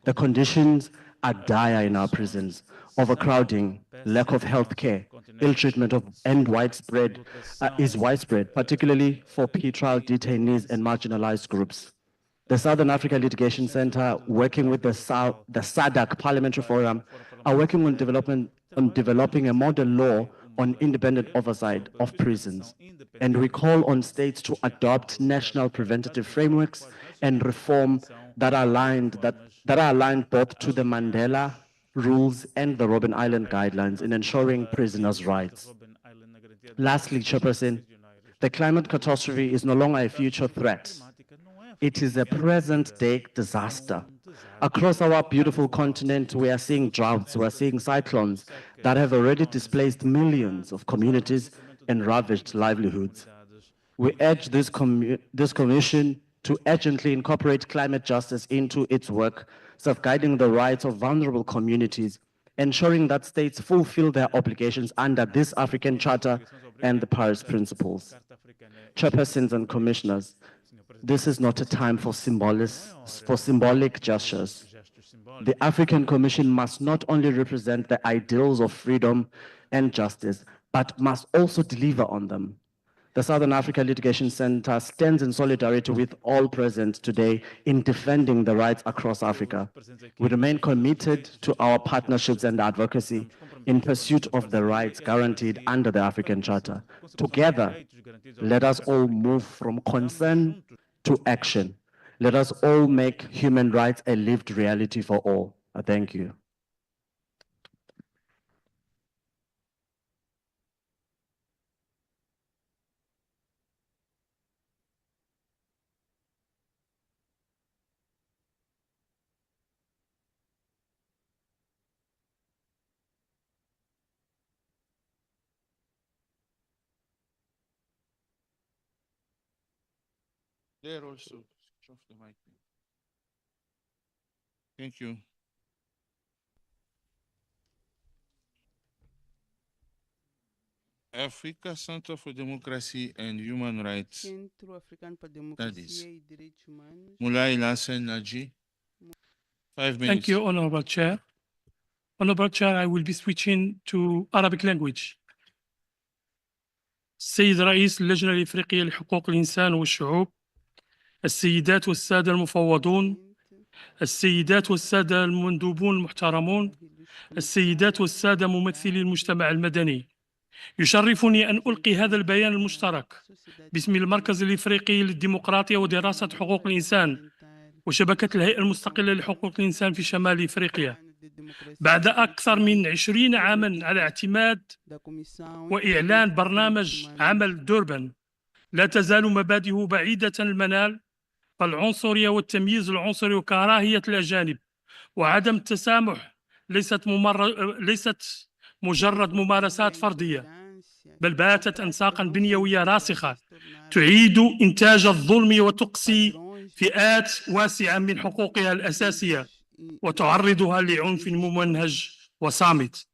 The conditions are dire in our prisons. Overcrowding, lack of health care, ill treatment is widespread, particularly for pretrial detainees and marginalized groups. The Southern Africa Litigation Center, working with the SADC Parliamentary Forum, are working on developing a model law on independent oversight of prisons. And we call on states to adopt national preventative frameworks and reform that are aligned both to the Mandela rules and the Robben Island guidelines in ensuring prisoners' rights. Lastly, Chairperson, the climate catastrophe is no longer a future threat. It is a present-day disaster. Across our beautiful continent, we are seeing droughts, we are seeing cyclones that have already displaced millions of communities and ravaged livelihoods. We urge this commission to urgently incorporate climate justice into its work, safeguarding the rights of vulnerable communities, ensuring that states fulfill their obligations under this African Charter and the Paris Principles. Chairpersons and commissioners, this is not a time for symbolic gestures. The African Commission must not only represent the ideals of freedom and justice, but must also deliver on them. The Southern Africa Litigation Center stands in solidarity with all present today in defending the rights across Africa. We remain committed to our partnerships and advocacy in pursuit of the rights guaranteed under the African Charter. Together, let us all move from concern to action. Let us all make human rights a lived reality for all. Thank you. There also, off the mic. Thank you. Africa Center for Democracy and Human Rights. Centro Africano para That is Democracia e Direitos Humanos. Mulai Lassen Naji. 5 minutes. Thank you, Honorable Chair. Honorable Chair, I will be switching to Arabic language. السيد رئيس اللجنة الإفريقية لحقوق الإنسان والشعوب، السيدات والسادة المفوضون، السيدات والسادة المندوبون المحترمون، السيدات والسادة ممثلي المجتمع المدني، يشرفني أن ألقي هذا البيان المشترك باسم المركز الإفريقي للديمقراطية ودراسة حقوق الإنسان وشبكة الهيئة المستقلة لحقوق الإنسان في شمال إفريقيا، بعد أكثر من 20 عاما على اعتماد وإعلان برنامج عمل دوربان. لا تزال مبادئه بعيدة المنال، فالعنصرية والتمييز العنصري وكراهية الأجانب وعدم التسامح ليست مجرد ممارسات فردية، بل باتت أنساقا بنيوية راسخة تعيد إنتاج الظلم وتقصي فئات واسعة من حقوقها الأساسية وتعرضها لعنف ممنهج وصامت.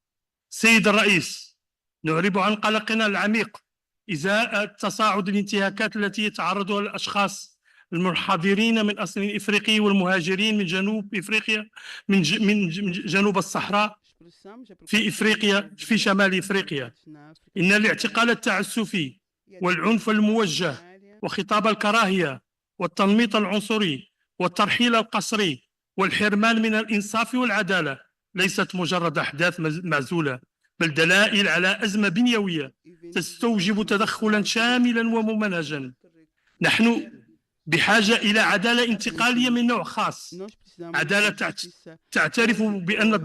سيد الرئيس، نعرب عن قلقنا العميق إزاء تصاعد الانتهاكات التي يتعرضها الأشخاص المنحدرين من أصل إفريقي والمهاجرين من جنوب إفريقيا من جنوب الصحراء في شمال إفريقيا. إن الاعتقال التعسفي والعنف الموجه وخطاب الكراهية والتنميط العنصري والترحيل القسري والحرمان من الإنصاف والعدالة ليست مجرد أحداث معزولة، بل دلائل على أزمة بنيوية تستوجب تدخلا شاملا وممنهجا. نحن بحاجة إلى عدالة انتقالية من نوع خاص، عدالة تعترف بأن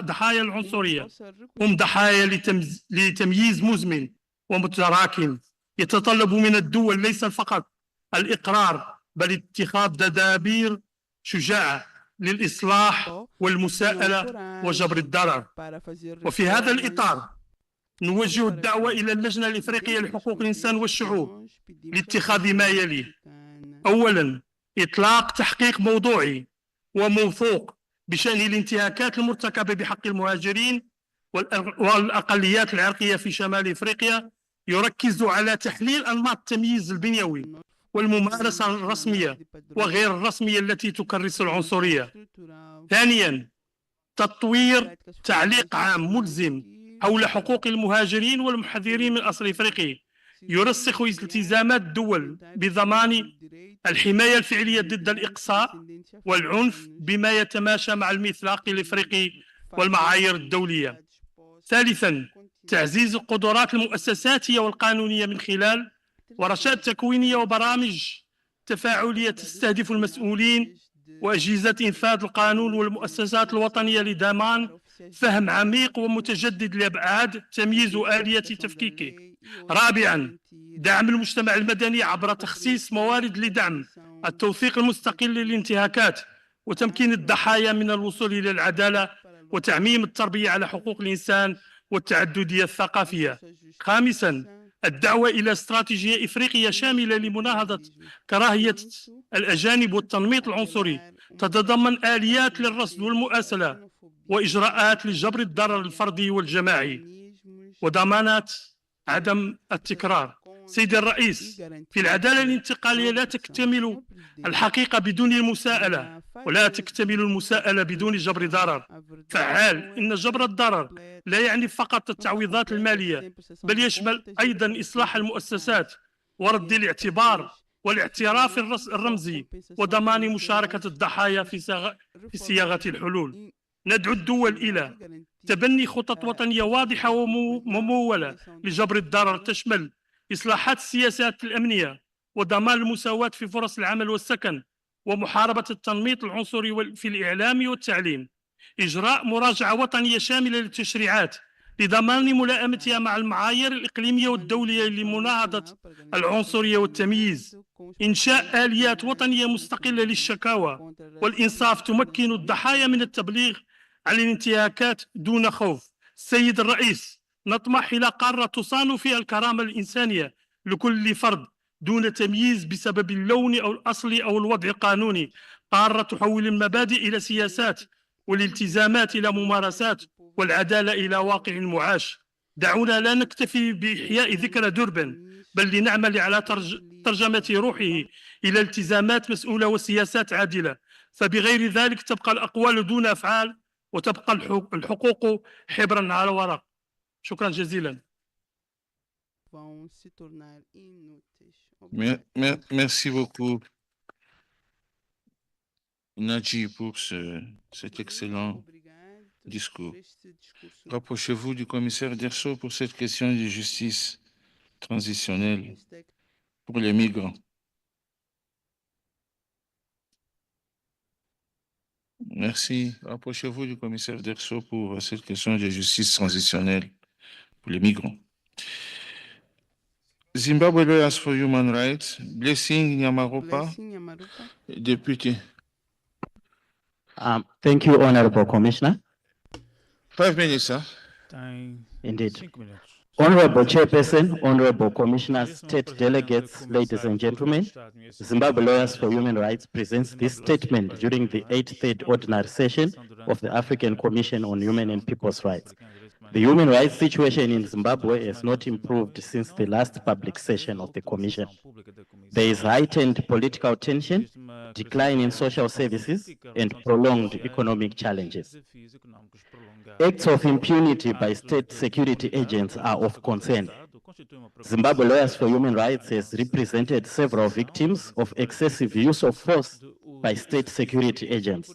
ضحايا العنصرية هم ضحايا لتمييز مزمن ومتراكم، يتطلب من الدول ليس فقط الإقرار بل اتخاذ تدابير شجاعة للإصلاح والمساءلة وجبر الضرر. وفي هذا الإطار نوجه الدعوة إلى اللجنة الإفريقية لحقوق الإنسان والشعوب لاتخاذ ما يلي: أولا، إطلاق تحقيق موضوعي وموثوق بشأن الانتهاكات المرتكبة بحق المهاجرين والأقليات العرقية في شمال إفريقيا، يركز على تحليل أنماط التمييز البنيوي والممارسة الرسمية وغير الرسمية التي تكرس العنصرية. ثانيا، تطوير تعليق عام ملزم حول حقوق المهاجرين والمحذرين من الأصل الإفريقي، يرسخ التزامات الدول بضمان الحماية الفعلية ضد الإقصاء والعنف بما يتماشى مع الميثاق الإفريقي والمعايير الدولية. ثالثا، تعزيز القدرات المؤسساتية والقانونية من خلال ورشات تكوينية وبرامج تفاعلية تستهدف المسؤولين وأجهزة إنفاذ القانون والمؤسسات الوطنية لضمان فهم عميق ومتجدد لأبعاد تمييز وآلية تفكيكه. رابعا، دعم المجتمع المدني عبر تخصيص موارد لدعم التوثيق المستقل للانتهاكات وتمكين الضحايا من الوصول إلى العدالة وتعميم التربية على حقوق الإنسان والتعددية الثقافية. خامسا، الدعوة إلى استراتيجية إفريقية شاملة لمناهضة كراهية الأجانب والتنميط العنصري تتضمن آليات للرصد والمؤاسلة وإجراءات لجبر الضرر الفردي والجماعي وضمانات عدم التكرار. سيدي الرئيس، في العدالة الانتقالية لا تكتمل الحقيقة بدون المساءلة، ولا تكتمل المساءلة بدون جبر ضرر فعال. إن جبر الضرر لا يعني فقط التعويضات المالية، بل يشمل أيضا إصلاح المؤسسات ورد الاعتبار والاعتراف الرمزي وضمان مشاركة الضحايا في صياغة الحلول. ندعو الدول إلى تبني خطط وطنية واضحة وممولة لجبر الضرر تشمل إصلاحات السياسات الأمنية وضمان المساواة في فرص العمل والسكن ومحاربة التنميط العنصري في الإعلام والتعليم، إجراء مراجعة وطنية شاملة للتشريعات لضمان ملائمتها مع المعايير الإقليمية والدولية لمناهضة العنصرية والتمييز، إنشاء آليات وطنية مستقلة للشكاوى والإنصاف تمكن الضحايا من التبليغ عن الانتهاكات دون خوف. السيد الرئيس، نطمح إلى قارة تصان فيها الكرامة الإنسانية لكل فرد دون تمييز بسبب اللون أو الأصل أو الوضع القانوني، قارة تحول المبادئ إلى سياسات والالتزامات إلى ممارسات والعدالة إلى واقع معاش. دعونا لا نكتفي بإحياء ذكرى دربن، بل لنعمل على ترجمة روحه إلى التزامات مسؤولة وسياسات عادلة، فبغير ذلك تبقى الأقوال دون أفعال وتبقى الحقوق حبرا على ورق. شكرا جزيلا. Merci beaucoup, Nadji, pour cet excellent discours. Rapprochez-vous du commissaire Derso pour cette question de justice transitionnelle pour les migrants. Merci. Rapprochez-vous du commissaire Derso pour cette question de justice transitionnelle pour les migrants. Zimbabwe Lawyers for Human Rights, Blessing Nyamaropa, député. Thank you, Honorable Commissioner. 5 minutes, sir. Indeed. Honorable Chairperson, Honorable Commissioners, State Delegates, ladies and gentlemen, Zimbabwe Lawyers for Human Rights presents this statement during the 83rd Ordinary Session of the African Commission on Human and People's Rights. The human rights situation in Zimbabwe has not improved since the last public session of the Commission. There is heightened political tension, decline in social services, and prolonged economic challenges. Acts of impunity by state security agents are of concern. Zimbabwe Lawyers for Human Rights has represented several victims of excessive use of force by state security agents.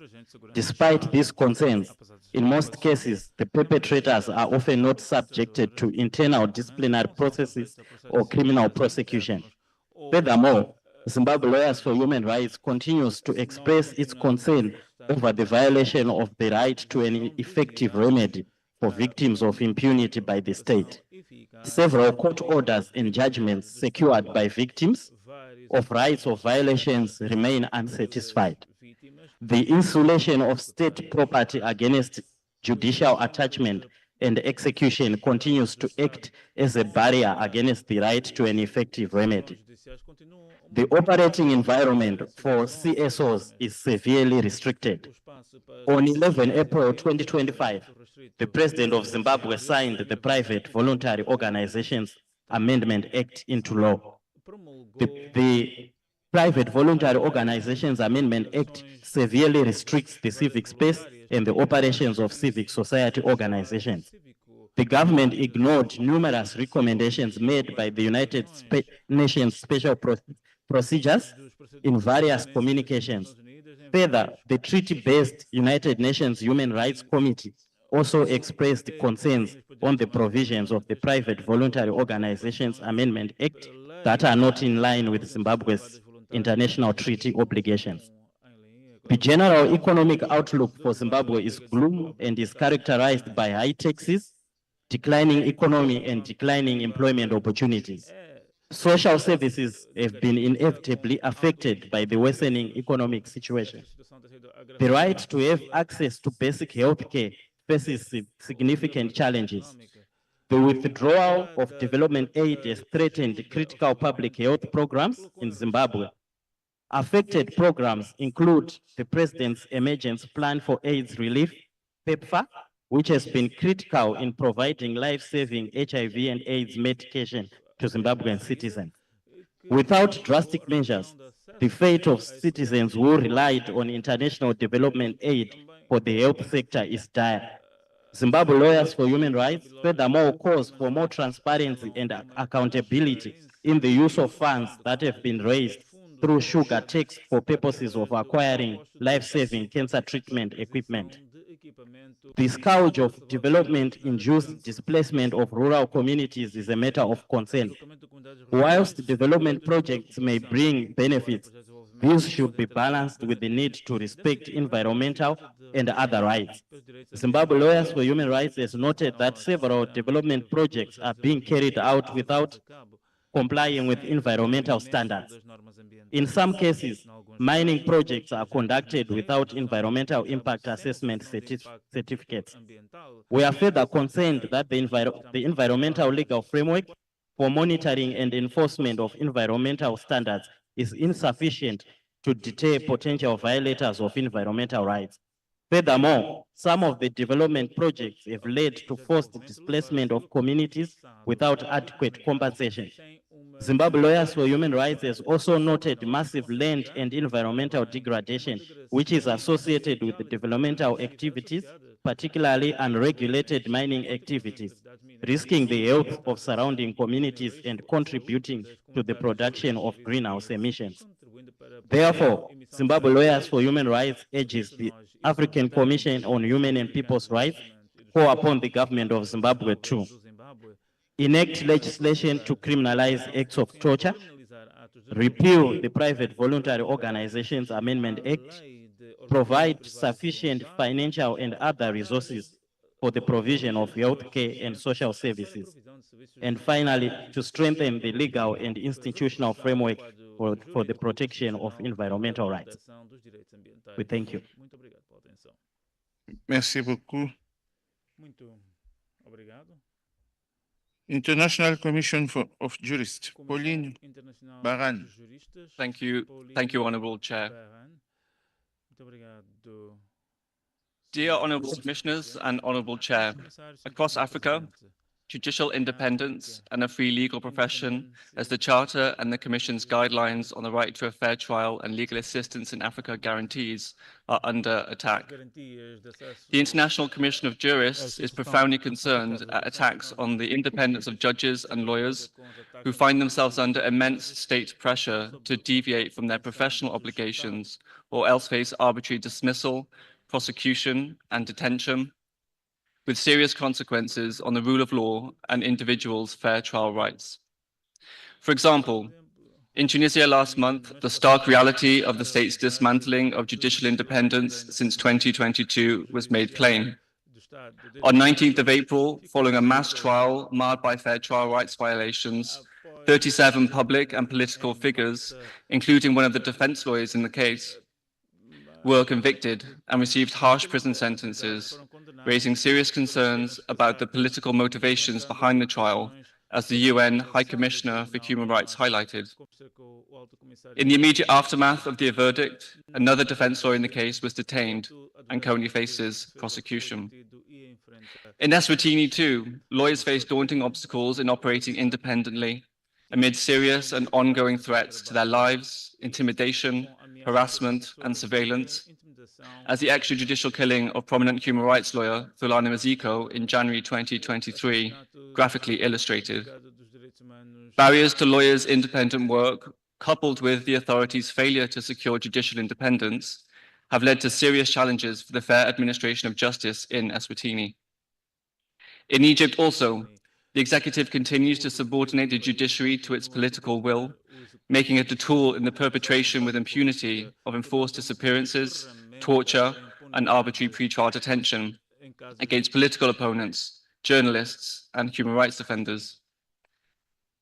Despite these concerns, in most cases, the perpetrators are often not subjected to internal disciplinary processes or criminal prosecution. Furthermore, Zimbabwe Lawyers for Human Rights continues to express its concern over the violation of the right to an effective remedy for victims of impunity by the state. Several court orders and judgments secured by victims of rights of violations remain unsatisfied. The insulation of state property against judicial attachment and execution continues to act as a barrier against the right to an effective remedy. The operating environment for CSOs is severely restricted. On 11 April 2025, the President of Zimbabwe signed the Private Voluntary Organizations Amendment Act into law. The Private Voluntary Organizations Amendment Act severely restricts the civic space and the operations of civic society organizations. The government ignored numerous recommendations made by the United Nations Special Procedures in various communications. Further, the treaty-based United Nations Human Rights Committee also expressed concerns on the provisions of the Private Voluntary Organizations Amendment Act that are not in line with Zimbabwe's international treaty obligations. The general economic outlook for Zimbabwe is gloom and is characterized by high taxes, declining economy, and declining employment opportunities. Social services have been inevitably affected by the worsening economic situation. The right to have access to basic health care faces significant challenges. The withdrawal of development aid has threatened critical public health programs in Zimbabwe. Affected programs include the President's Emergency Plan for AIDS Relief, PEPFAR, which has been critical in providing life-saving HIV and AIDS medication to Zimbabwean citizens. Without drastic measures, the fate of citizens who relied on international development aid for the health sector is dire. Zimbabwe Lawyers for Human Rights furthermore calls for more transparency and accountability in the use of funds that have been raised through sugar tax for purposes of acquiring life-saving cancer treatment equipment. The scourge of development-induced displacement of rural communities is a matter of concern. Whilst development projects may bring benefits, these should be balanced with the need to respect environmental and other rights. Zimbabwe Lawyers for Human Rights has noted that several development projects are being carried out without complying with environmental standards. In some cases, mining projects are conducted without environmental impact assessment certificates. We are further concerned that the environmental legal framework for monitoring and enforcement of environmental standards is insufficient to deter potential violators of environmental rights. Furthermore, some of the development projects have led to forced displacement of communities without adequate compensation. Zimbabwe Lawyers for Human Rights has also noted massive land and environmental degradation, which is associated with the developmental activities, particularly unregulated mining activities, risking the health of surrounding communities and contributing to the production of greenhouse emissions. Therefore, Zimbabwe Lawyers for Human Rights urges the African Commission on Human and People's Rights call upon the government of Zimbabwe to enact legislation to criminalize acts of torture, repeal the Private Voluntary Organizations Amendment Act, provide sufficient financial and other resources for the provision of health care and social services, and finally, to strengthen the legal and institutional framework for the protection of environmental rights. We thank you. Merci beaucoup. International Commission of Jurists, Pauline Baran. Thank you, Honourable Chair. Dear Honourable Commissioners and Honourable Chair, across Africa, judicial independence, and a free legal profession as the Charter and the Commission's guidelines on the right to a fair trial and legal assistance in Africa guarantees are under attack. The International Commission of Jurists is profoundly concerned at attacks on the independence of judges and lawyers who find themselves under immense state pressure to deviate from their professional obligations or else face arbitrary dismissal, prosecution, and detention, with serious consequences on the rule of law and individuals' fair trial rights. For example, in Tunisia last month, the stark reality of the state's dismantling of judicial independence since 2022 was made plain. On 19th of April, following a mass trial marred by fair trial rights violations, 37 public and political figures, including one of the defense lawyers in the case, were convicted and received harsh prison sentences, raising serious concerns about the political motivations behind the trial, as the UN High Commissioner for Human Rights highlighted. In the immediate aftermath of the verdict, another defense lawyer in the case was detained and currently faces prosecution. In Eswatini too, lawyers face daunting obstacles in operating independently amid serious and ongoing threats to their lives, intimidation, harassment, and surveillance, as the extrajudicial killing of prominent human rights lawyer Thulani Maziko in January 2023 graphically illustrated. Barriers to lawyers' independent work, coupled with the authorities' failure to secure judicial independence, have led to serious challenges for the fair administration of justice in Eswatini. In Egypt also, the executive continues to subordinate the judiciary to its political will, making it a tool in the perpetration with impunity of enforced disappearances, torture, and arbitrary pretrial detention against political opponents, journalists, and human rights defenders.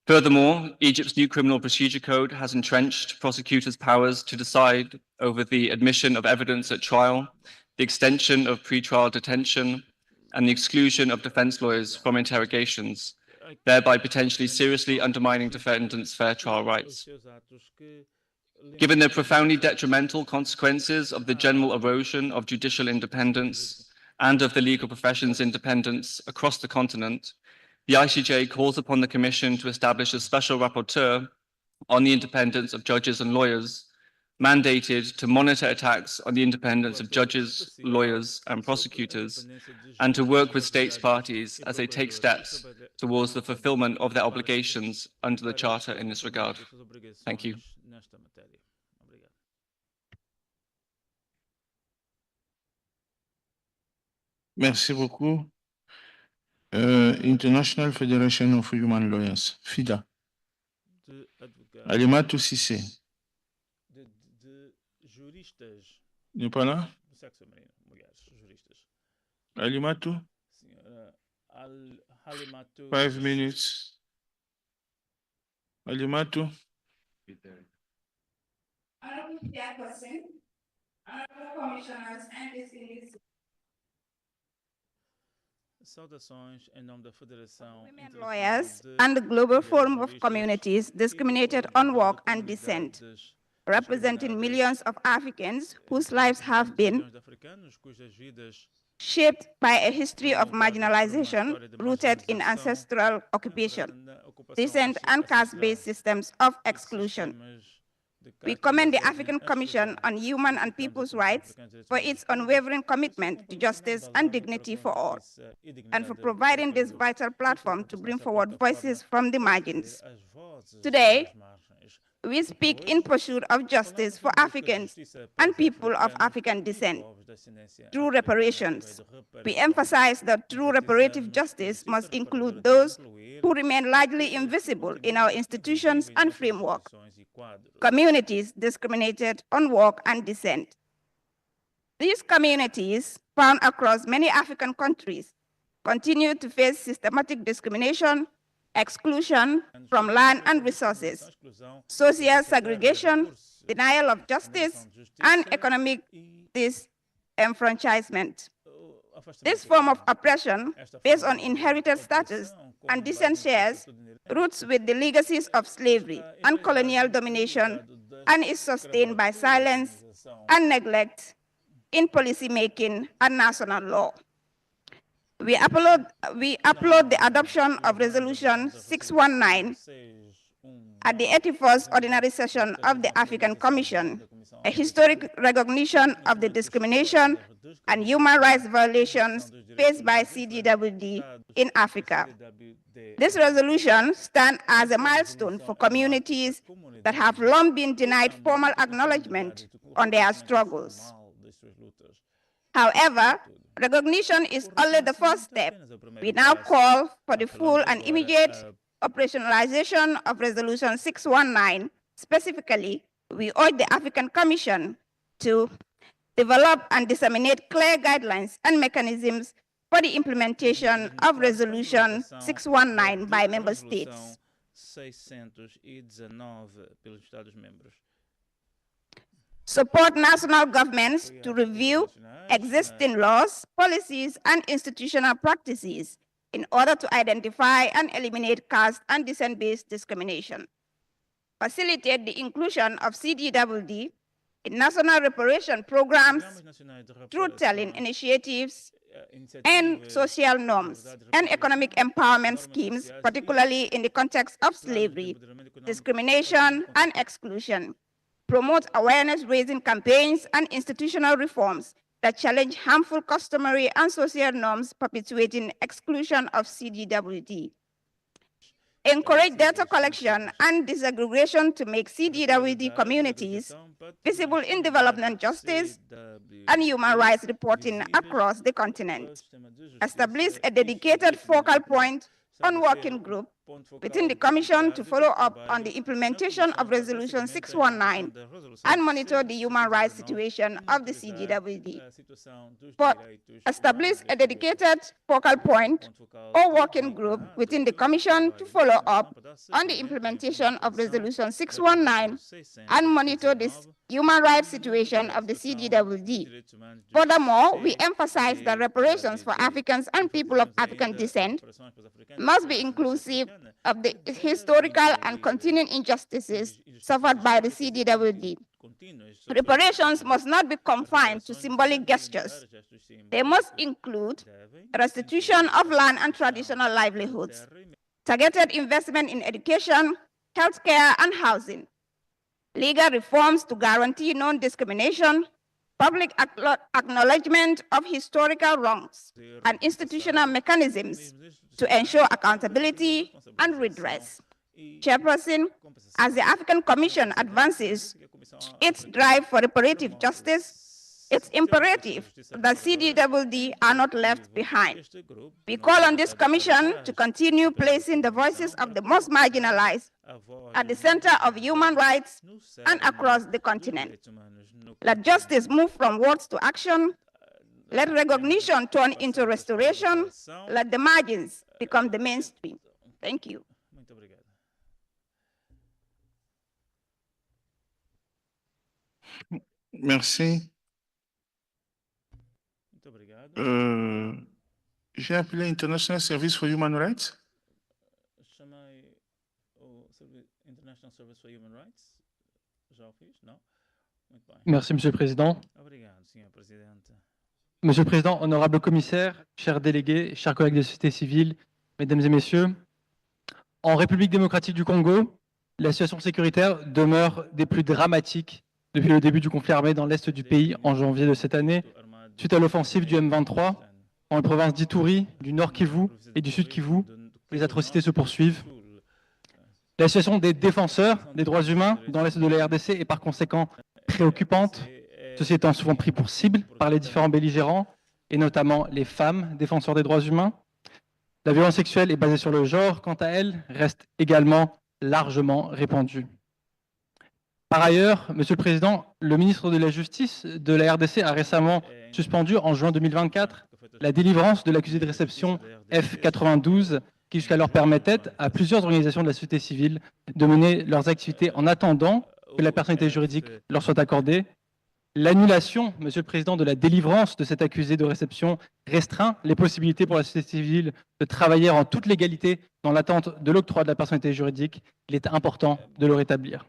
Furthermore, Egypt's new criminal procedure code has entrenched prosecutors' powers to decide over the admission of evidence at trial, the extension of pretrial detention, and the exclusion of defense lawyers from interrogations, thereby potentially seriously undermining defendants' fair trial rights. Given the profoundly detrimental consequences of the general erosion of judicial independence and of the legal profession's independence across the continent, the ICJ calls upon the Commission to establish a special rapporteur on the independence of judges and lawyers, mandated to monitor attacks on the independence of judges, lawyers, and prosecutors, and to work with states parties as they take steps towards the fulfillment of their obligations under the Charter in this regard. Thank you. Merci beaucoup. International Federation of Human Lawyers, FIDA. Alimatou Sissé. N'est pas là? Alimatou? 5 minutes. Alimatou? Honorable Chairperson, honorable commissioners, and distinguished women lawyers and the Global Forum of Communities Discriminated on Work and Descent, representing millions of Africans whose lives have been shaped by a history of marginalization rooted in ancestral occupation, descent, and caste-based systems of exclusion. We commend the African Commission on Human and People's Rights for its unwavering commitment to justice and dignity for all, and for providing this vital platform to bring forward voices from the margins. Today, we speak in pursuit of justice for Africans and people of African descent through reparations. We emphasize that true reparative justice must include those who remain largely invisible in our institutions and framework, communities discriminated on work and descent. These communities, found across many African countries, continue to face systematic discrimination, exclusion from land and resources, social segregation, denial of justice, and economic disenfranchisement. This form of oppression, based on inherited status and descent shares, roots with the legacies of slavery and colonial domination, and is sustained by silence and neglect in policymaking and national law. We upload the adoption of Resolution 619 at the 81st Ordinary Session of the African Commission, a historic recognition of the discrimination and human rights violations faced by CDWD in Africa. This resolution stands as a milestone for communities that have long been denied formal acknowledgement on their struggles. However, recognition is only the first step. We now call for the full and immediate operationalization of Resolution 619. Specifically, we urge the African Commission to develop and disseminate clear guidelines and mechanisms for the implementation of Resolution 619 by member states. Support national governments to review existing laws, policies, and institutional practices in order to identify and eliminate caste and descent-based discrimination. Facilitate the inclusion of CDWD in national reparation programs, truth-telling initiatives, and social norms and economic empowerment schemes, particularly in the context of slavery, discrimination, and exclusion. Promote awareness-raising campaigns and institutional reforms that challenge harmful customary and social norms perpetuating exclusion of CDWD. Encourage data collection and disaggregation to make CDWD communities visible in development justice and human rights reporting across the continent. Establish a dedicated focal point on working group within the Commission to follow up on the implementation of Resolution 619 and monitor the human rights situation of the CDWD. Establish a dedicated focal point or working group within the Commission to follow up on the implementation of Resolution 619 and monitor this human rights situation of the CDWD. Furthermore, we emphasize that reparations for Africans and people of African descent must be inclusive of the historical and continuing injustices suffered by the CDWD. Reparations must not be confined to symbolic gestures. They must include restitution of land and traditional livelihoods, targeted investment in education, healthcare, and housing, legal reforms to guarantee non-discrimination, public acknowledgement of historical wrongs, and institutional mechanisms to ensure accountability and redress. Chairperson, as the African Commission advances its drive for reparative justice, it's imperative that CDWD are not left behind. We call on this Commission to continue placing the voices of the most marginalized at the center of human rights and across the continent. Let justice move from words to action. Let recognition turn into restoration. Let the margins become the mainstream. Thank you. Merci. J'ai appelé International Service for Human Rights. Merci, Monsieur le Président. Monsieur le Président, honorable commissaire, chers délégués, chers collègues de la société civile, mesdames et messieurs, en République démocratique du Congo, la situation sécuritaire demeure des plus dramatiques depuis le début du conflit armé dans l'est du pays en janvier de cette année, suite à l'offensive du M23 dans les provinces d'Ituri, du Nord Kivu et du Sud Kivu. Les atrocités se poursuivent. La situation des défenseurs des droits humains dans l'est de la RDC est par conséquent préoccupante, ceux-ci étant souvent pris pour cible par les différents belligérants, et notamment les femmes défenseurs des droits humains. La violence sexuelle est basée sur le genre, quant à elle, reste également largement répandue. Par ailleurs, Monsieur le Président, le ministre de la Justice de la RDC a récemment suspendu en juin 2024 la délivrance de l'accusé de réception F92 qui jusqu'alors permettait à plusieurs organisations de la société civile de mener leurs activités en attendant que la personnalité juridique leur soit accordée. L'annulation, Monsieur le Président, de la délivrance de cet accusé de réception restreint les possibilités pour la société civile de travailler en toute légalité dans l'attente de l'octroi de la personnalité juridique. Il est important de le rétablir.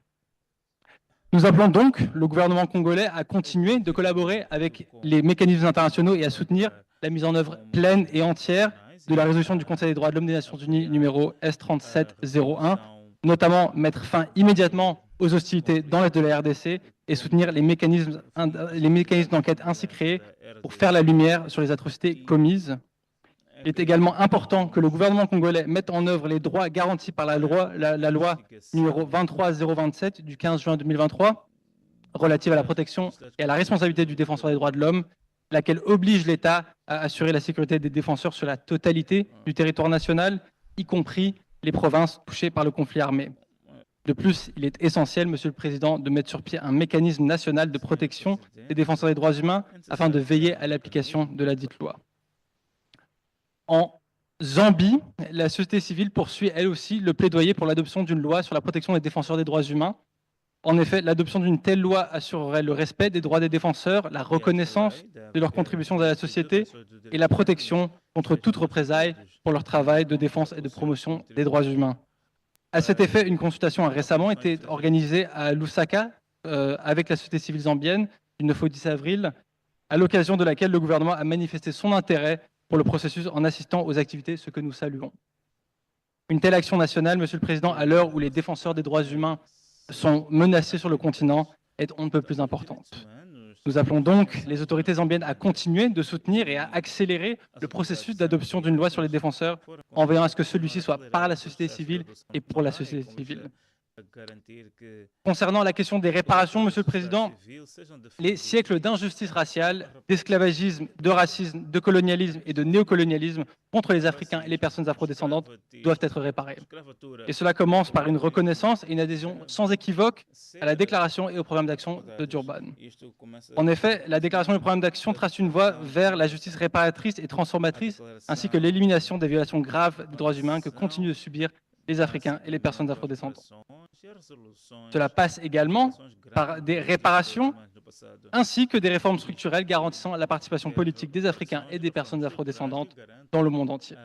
Nous appelons donc le gouvernement congolais à continuer de collaborer avec les mécanismes internationaux et à soutenir la mise en œuvre pleine et entière de la résolution du Conseil des droits de l'homme des Nations Unies numéro S3701, notamment mettre fin immédiatement aux hostilités dans l'est de la RDC et soutenir les mécanismes d'enquête ainsi créés pour faire la lumière sur les atrocités commises. Il est également important que le gouvernement congolais mette en œuvre les droits garantis par la loi numéro 23027 du 15 juin 2023 relative à la protection et à la responsabilité du défenseur des droits de l'homme, laquelle oblige l'État à assurer la sécurité des défenseurs sur la totalité du territoire national, y compris les provinces touchées par le conflit armé. De plus, il est essentiel, Monsieur le Président, de mettre sur pied un mécanisme national de protection des défenseurs des droits humains afin de veiller à l'application de la dite loi. En Zambie, la société civile poursuit elle aussi le plaidoyer pour l'adoption d'une loi sur la protection des défenseurs des droits humains. En effet, l'adoption d'une telle loi assurerait le respect des droits des défenseurs, la reconnaissance de leurs contributions à la société et la protection contre toute représaille pour leur travail de défense et de promotion des droits humains. À cet effet, une consultation a récemment été organisée à Lusaka avec la société civile zambienne du 9 au 10 avril, à l'occasion de laquelle le gouvernement a manifesté son intérêt pour le processus en assistant aux activités, ce que nous saluons. Une telle action nationale, Monsieur le Président, à l'heure où les défenseurs des droits humains sont menacés sur le continent, est on ne peut plus importante. Nous appelons donc les autorités zambiennes à continuer de soutenir et à accélérer le processus d'adoption d'une loi sur les défenseurs, en veillant à ce que celui-ci soit par la société civile et pour la société civile. Concernant la question des réparations, Monsieur le Président, les siècles d'injustice raciale, d'esclavagisme, de racisme, de colonialisme et de néocolonialisme contre les Africains et les personnes afrodescendantes doivent être réparés. Et cela commence par une reconnaissance et une adhésion sans équivoque à la déclaration et au programme d'action de Durban. En effet, la déclaration et le programme d'action tracent une voie vers la justice réparatrice et transformatrice, ainsi que l'élimination des violations graves des droits humains que continuent de subir les Africains et les personnes afrodescendantes. Cela passe également par des réparations ainsi que des réformes structurelles garantissant la participation politique des Africains et des personnes afrodescendantes dans le monde entier.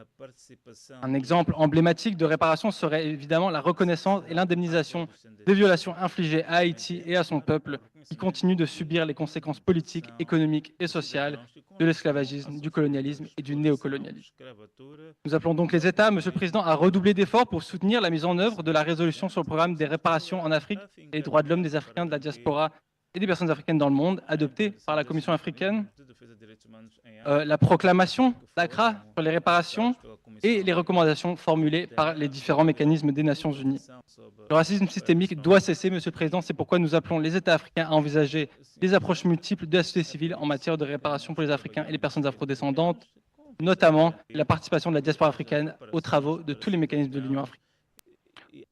Un exemple emblématique de réparation serait évidemment la reconnaissance et l'indemnisation des violations infligées à Haïti et à son peuple qui continue de subir les conséquences politiques, économiques et sociales de l'esclavagisme, du colonialisme et du néocolonialisme. Nous appelons donc les États, Monsieur le Président, à redoubler d'efforts pour soutenir la mise en œuvre de la résolution sur le programme des réparations en Afrique et les droits de l'homme des Africains de la diaspora et des personnes africaines dans le monde, adoptée par la Commission africaine, la proclamation d'Accra sur les réparations et les recommandations formulées par les différents mécanismes des Nations Unies. Le racisme systémique doit cesser, Monsieur le Président, c'est pourquoi nous appelons les États africains à envisager des approches multiples de la société civile en matière de réparation pour les Africains et les personnes afrodescendantes, notamment la participation de la diaspora africaine aux travaux de tous les mécanismes de l'Union africaine.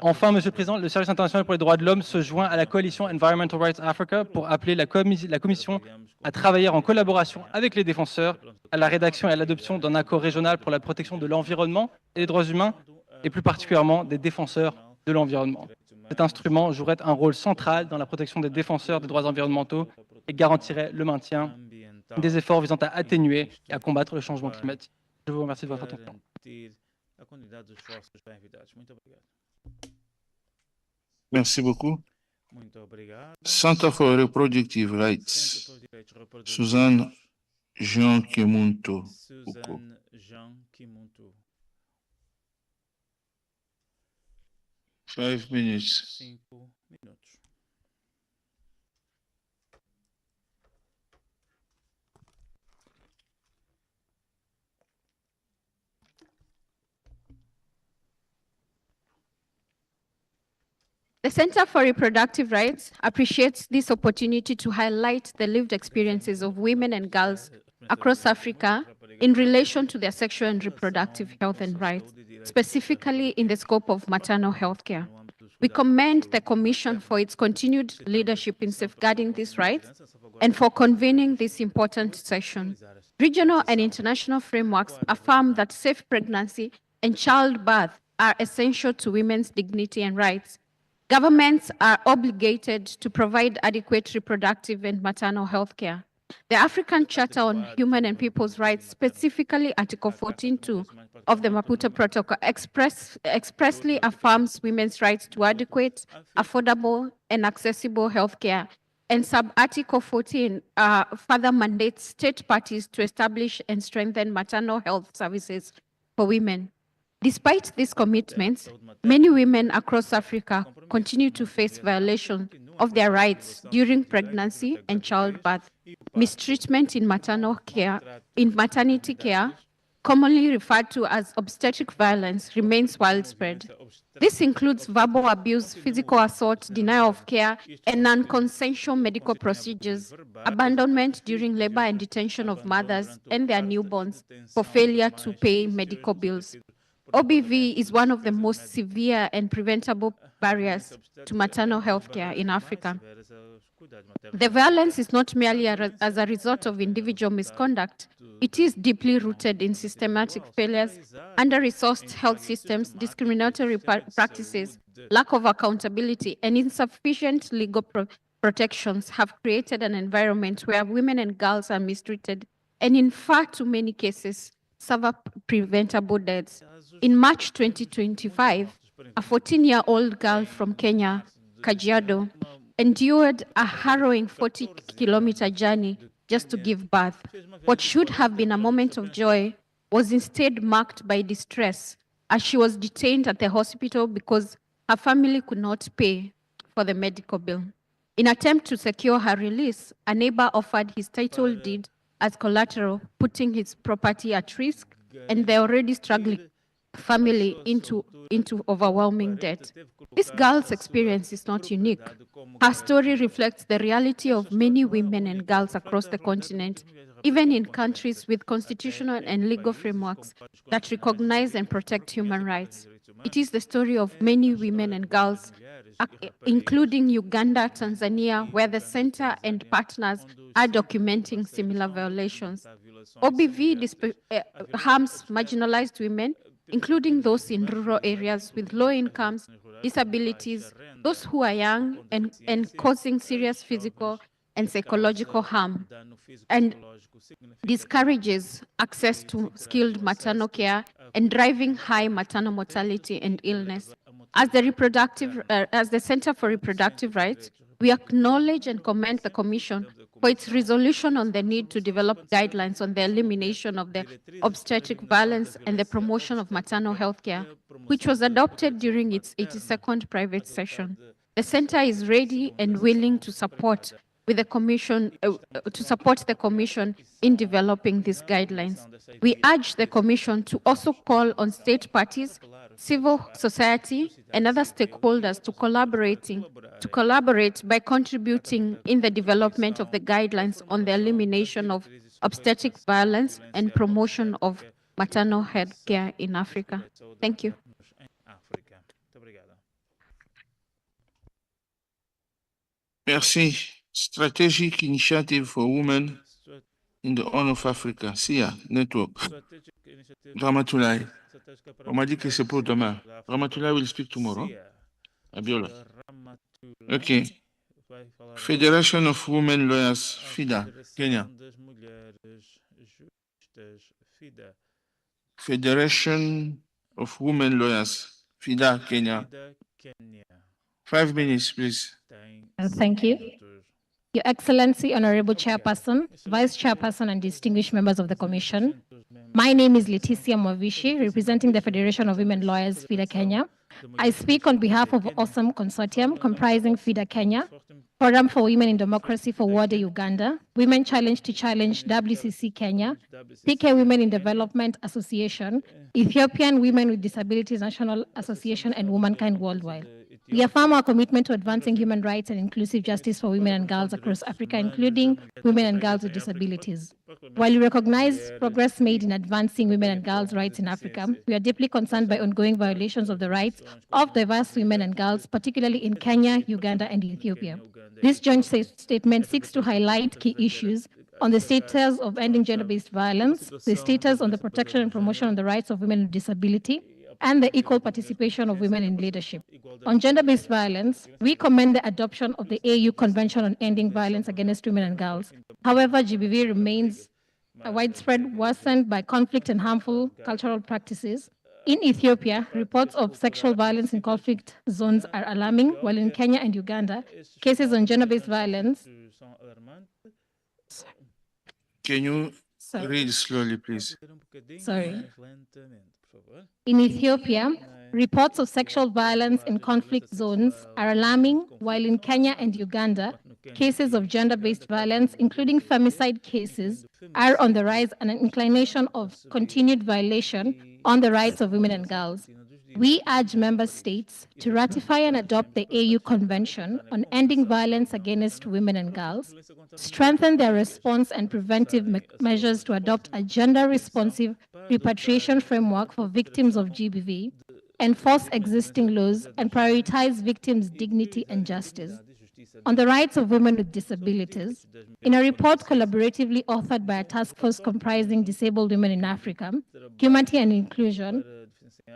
Enfin, Monsieur le Président, le Service international pour les droits de l'homme se joint à la coalition Environmental Rights Africa pour appeler la Commission à travailler en collaboration avec les défenseurs à la rédaction et à l'adoption d'un accord régional pour la protection de l'environnement et des droits humains, et plus particulièrement des défenseurs de l'environnement. Cet instrument jouerait un rôle central dans la protection des défenseurs des droits environnementaux et garantirait le maintien des efforts visant à atténuer et à combattre le changement climatique. Je vous remercie de votre attention. Merci beaucoup. Center for Reproductive Rights, Suzanne Jean Kimunto. 5 minutes. The Center for Reproductive Rights appreciates this opportunity to highlight the lived experiences of women and girls across Africa in relation to their sexual and reproductive health and rights, specifically in the scope of maternal health care. We commend the Commission for its continued leadership in safeguarding these rights and for convening this important session. Regional and international frameworks affirm that safe pregnancy and childbirth are essential to women's dignity and rights. Governments are obligated to provide adequate reproductive and maternal health care. The African Charter on Human and People's Rights, specifically Article 14.2 of the Maputo Protocol, expressly affirms women's rights to adequate, affordable, and accessible health care and Sub-Article 14 further mandates state parties to establish and strengthen maternal health services for women. Despite these commitments, many women across Africa continue to face violation of their rights during pregnancy and childbirth. Mistreatment in maternity care, commonly referred to as obstetric violence, remains widespread. This includes verbal abuse, physical assault, denial of care, and non-consensual medical procedures, abandonment during labor and detention of mothers and their newborns for failure to pay medical bills. OBV is one of the most severe and preventable barriers to maternal health care in Africa. The violence is not merely as a result of individual misconduct. It is deeply rooted in systematic failures, under-resourced health systems, discriminatory practices, lack of accountability, and insufficient legal protections have created an environment where women and girls are mistreated and in far too many cases suffer preventable deaths. In March 2025, a 14-year-old girl from Kenya, Kajiado, endured a harrowing 40-kilometer journey just to give birth. What should have been a moment of joy was instead marked by distress as she was detained at the hospital because her family could not pay for the medical bill. In attempt to secure her release, a neighbor offered his title deed as collateral, putting his property at risk and the already struggling family into overwhelming debt. This girl's experience is not unique. Her story reflects the reality of many women and girls across the continent, even in countries with constitutional and legal frameworks that recognize and protect human rights. It is the story of many women and girls, including Uganda, Tanzania, where the center and partners are documenting similar violations. OBV harms marginalized women, including those in rural areas with low incomes, disabilities, those who are young, and causing serious physical and psychological harm, and discourages access to skilled maternal care and driving high maternal mortality and illness. As the Center for Reproductive Rights, we acknowledge and commend the Commission for its resolution on the need to develop guidelines on the elimination of the obstetric violence and the promotion of maternal health care, which was adopted during its 82nd private session. The Center is ready and willing to support with the Commission in developing these guidelines. We urge the Commission to also call on state parties, civil society, and other stakeholders to collaborate by contributing in the development of the guidelines on the elimination of obstetric violence and promotion of maternal health care in Africa. Thank you. Merci. Strategic Initiative for Women in the Horn of Africa, SIA Network. Ramatulai. On m'a dit que c'est pour demain. Ramatulai will speak tomorrow. Abiola. Okay. Federation of Women Lawyers, FIDA, Kenya. Federation of Women Lawyers, FIDA, Kenya. 5 minutes, please. Thank you. Your Excellency, Honorable Chairperson, Vice Chairperson, and distinguished members of the Commission. My name is Leticia Mwavishi, representing the Federation of Women Lawyers, FIDA Kenya. I speak on behalf of Awesome Consortium, comprising FIDA Kenya, Forum for Women in Democracy for Wade Uganda, Women Challenge to Challenge WCC Kenya, PK Women in Development Association, Ethiopian Women with Disabilities National Association, and Womankind Worldwide. We affirm our commitment to advancing human rights and inclusive justice for women and girls across Africa, including women and girls with disabilities. While we recognize progress made in advancing women and girls' rights in Africa, we are deeply concerned by ongoing violations of the rights of diverse women and girls, particularly in Kenya, Uganda, and Ethiopia. This joint statement seeks to highlight key issues on the status of ending gender-based violence, the status on the protection and promotion of the rights of women with disability, and the equal participation of women in leadership. On gender-based violence, we commend the adoption of the AU Convention on Ending Violence Against Women and Girls. However, GBV remains widespread, worsened by conflict and harmful cultural practices. In Ethiopia, reports of sexual violence in conflict zones are alarming, while in Kenya and Uganda, cases on gender-based violence Can you read slowly, please? Sorry. In Ethiopia, reports of sexual violence in conflict zones are alarming, while in Kenya and Uganda, cases of gender-based violence, including femicide cases, are on the rise, and an inclination of continued violation on the rights of women and girls. We urge member states to ratify and adopt the AU Convention on Ending Violence Against Women and Girls, strengthen their response and preventive measures to adopt a gender-responsive repatriation framework for victims of GBV, enforce existing laws, and prioritize victims' dignity and justice. On the rights of women with disabilities, in a report collaboratively authored by a task force comprising disabled women in Africa, Humanity and Inclusion,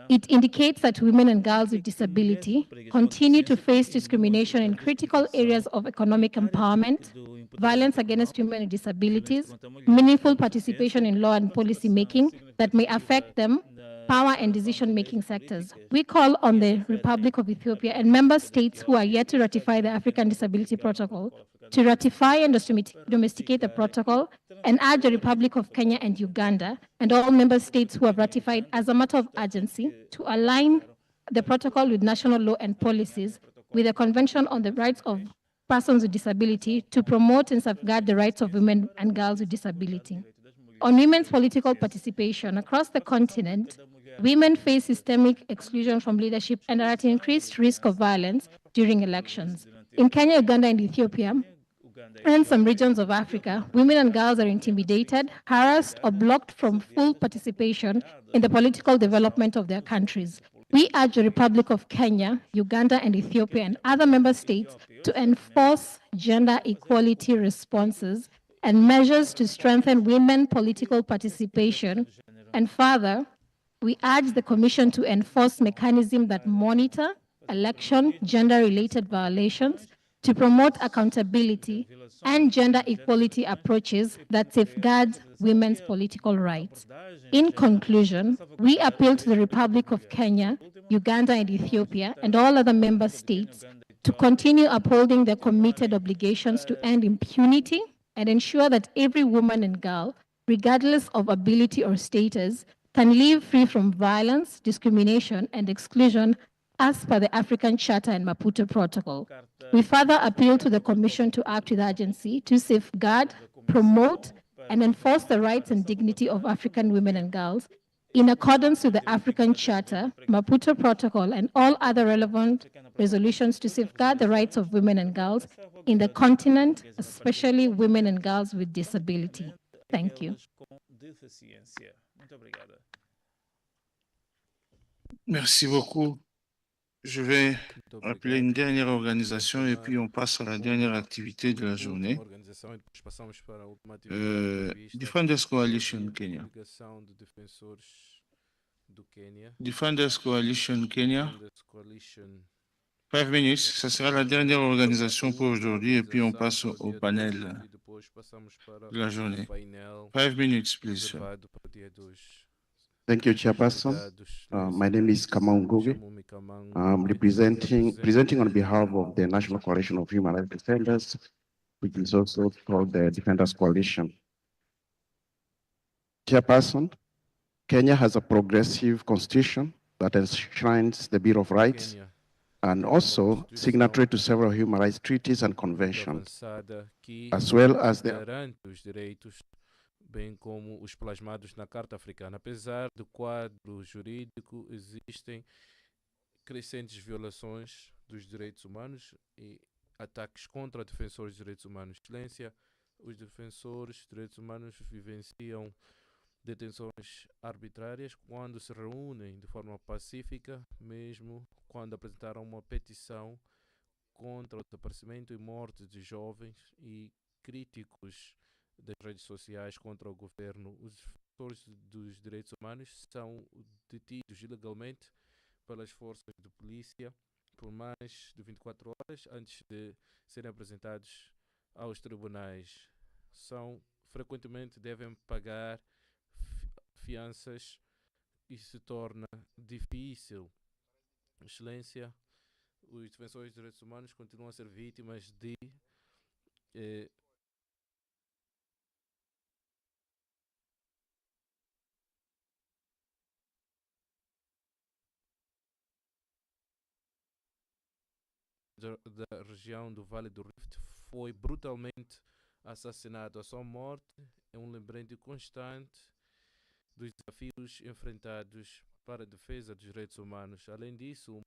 it indicates that women and girls with disability continue to face discrimination in critical areas of economic empowerment, violence against women with disabilities, meaningful participation in law and policy making that may affect them, power and decision-making sectors. We call on the Republic of Ethiopia and member states who are yet to ratify the African Disability Protocol to ratify and domesticate the protocol, and urge the Republic of Kenya and Uganda and all member states who have ratified as a matter of urgency to align the protocol with national law and policies with the Convention on the Rights of Persons with Disability to promote and safeguard the rights of women and girls with disability. On women's political participation across the continent, women face systemic exclusion from leadership and are at increased risk of violence during elections. In Kenya, Uganda, and Ethiopia, and some regions of Africa, women and girls are intimidated, harassed, or blocked from full participation in the political development of their countries. We urge the Republic of Kenya, Uganda, and Ethiopia, and other member states to enforce gender equality responses and measures to strengthen women political participation. And further, we urge the Commission to enforce mechanisms that monitor election gender-related violations, to promote accountability and gender equality approaches that safeguard women's political rights. In conclusion, we appeal to the Republic of Kenya, Uganda, and Ethiopia, and all other member states to continue upholding their committed obligations to end impunity and ensure that every woman and girl, regardless of ability or status, can live free from violence, discrimination, and exclusion as per the African Charter and Maputo Protocol. We further appeal to the Commission to act with urgency to safeguard, promote, and enforce the rights and dignity of African women and girls in accordance with the African Charter, Maputo Protocol, and all other relevant resolutions to safeguard the rights of women and girls in the continent, especially women and girls with disability. Thank you. Merci beaucoup. Je vais appeler une dernière organisation et puis on passe à la dernière activité de la journée. Defenders Coalition Kenya. Defenders Coalition Kenya. 5 minutes, ça sera la dernière organisation pour aujourd'hui et puis on passe au panel de la journée. 5 minutes, please. Thank you, Chairperson. My name is Kamau Ngugi. I'm presenting on behalf of the National Coalition of Human Rights Defenders, which is also called the Defenders Coalition. Chairperson, Kenya has a progressive constitution that enshrines the Bill of Rights and also signatory to several human rights treaties and conventions, as well as the bem como os plasmados na Carta Africana. Apesar do quadro jurídico, existem crescentes violações dos direitos humanos e ataques contra defensores dos direitos humanos. Excelência, os defensores dos direitos humanos vivenciam detenções arbitrárias quando se reúnem de forma pacífica, mesmo quando apresentaram uma petição contra o desaparecimento e morte de jovens e críticos das redes sociais contra o governo. Os defensores dos direitos humanos são detidos ilegalmente pelas forças de polícia por mais de 24 horas antes de serem apresentados aos tribunais. Frequentemente devem pagar fianças e se torna difícil. Excelência, os defensores dos direitos humanos continuam a ser vítimas de da região do Vale do Rift foi brutalmente assassinado. A sua morte é um lembrete constante dos desafios enfrentados para a defesa dos direitos humanos. Além disso,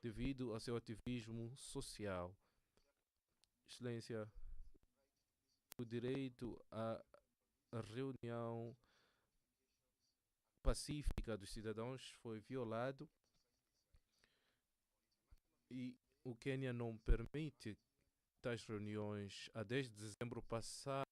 devido ao seu ativismo social. Excelência, o direito à reunião pacífica dos cidadãos foi violado e o Quênia não permite tais reuniões. A 10 de dezembro passado,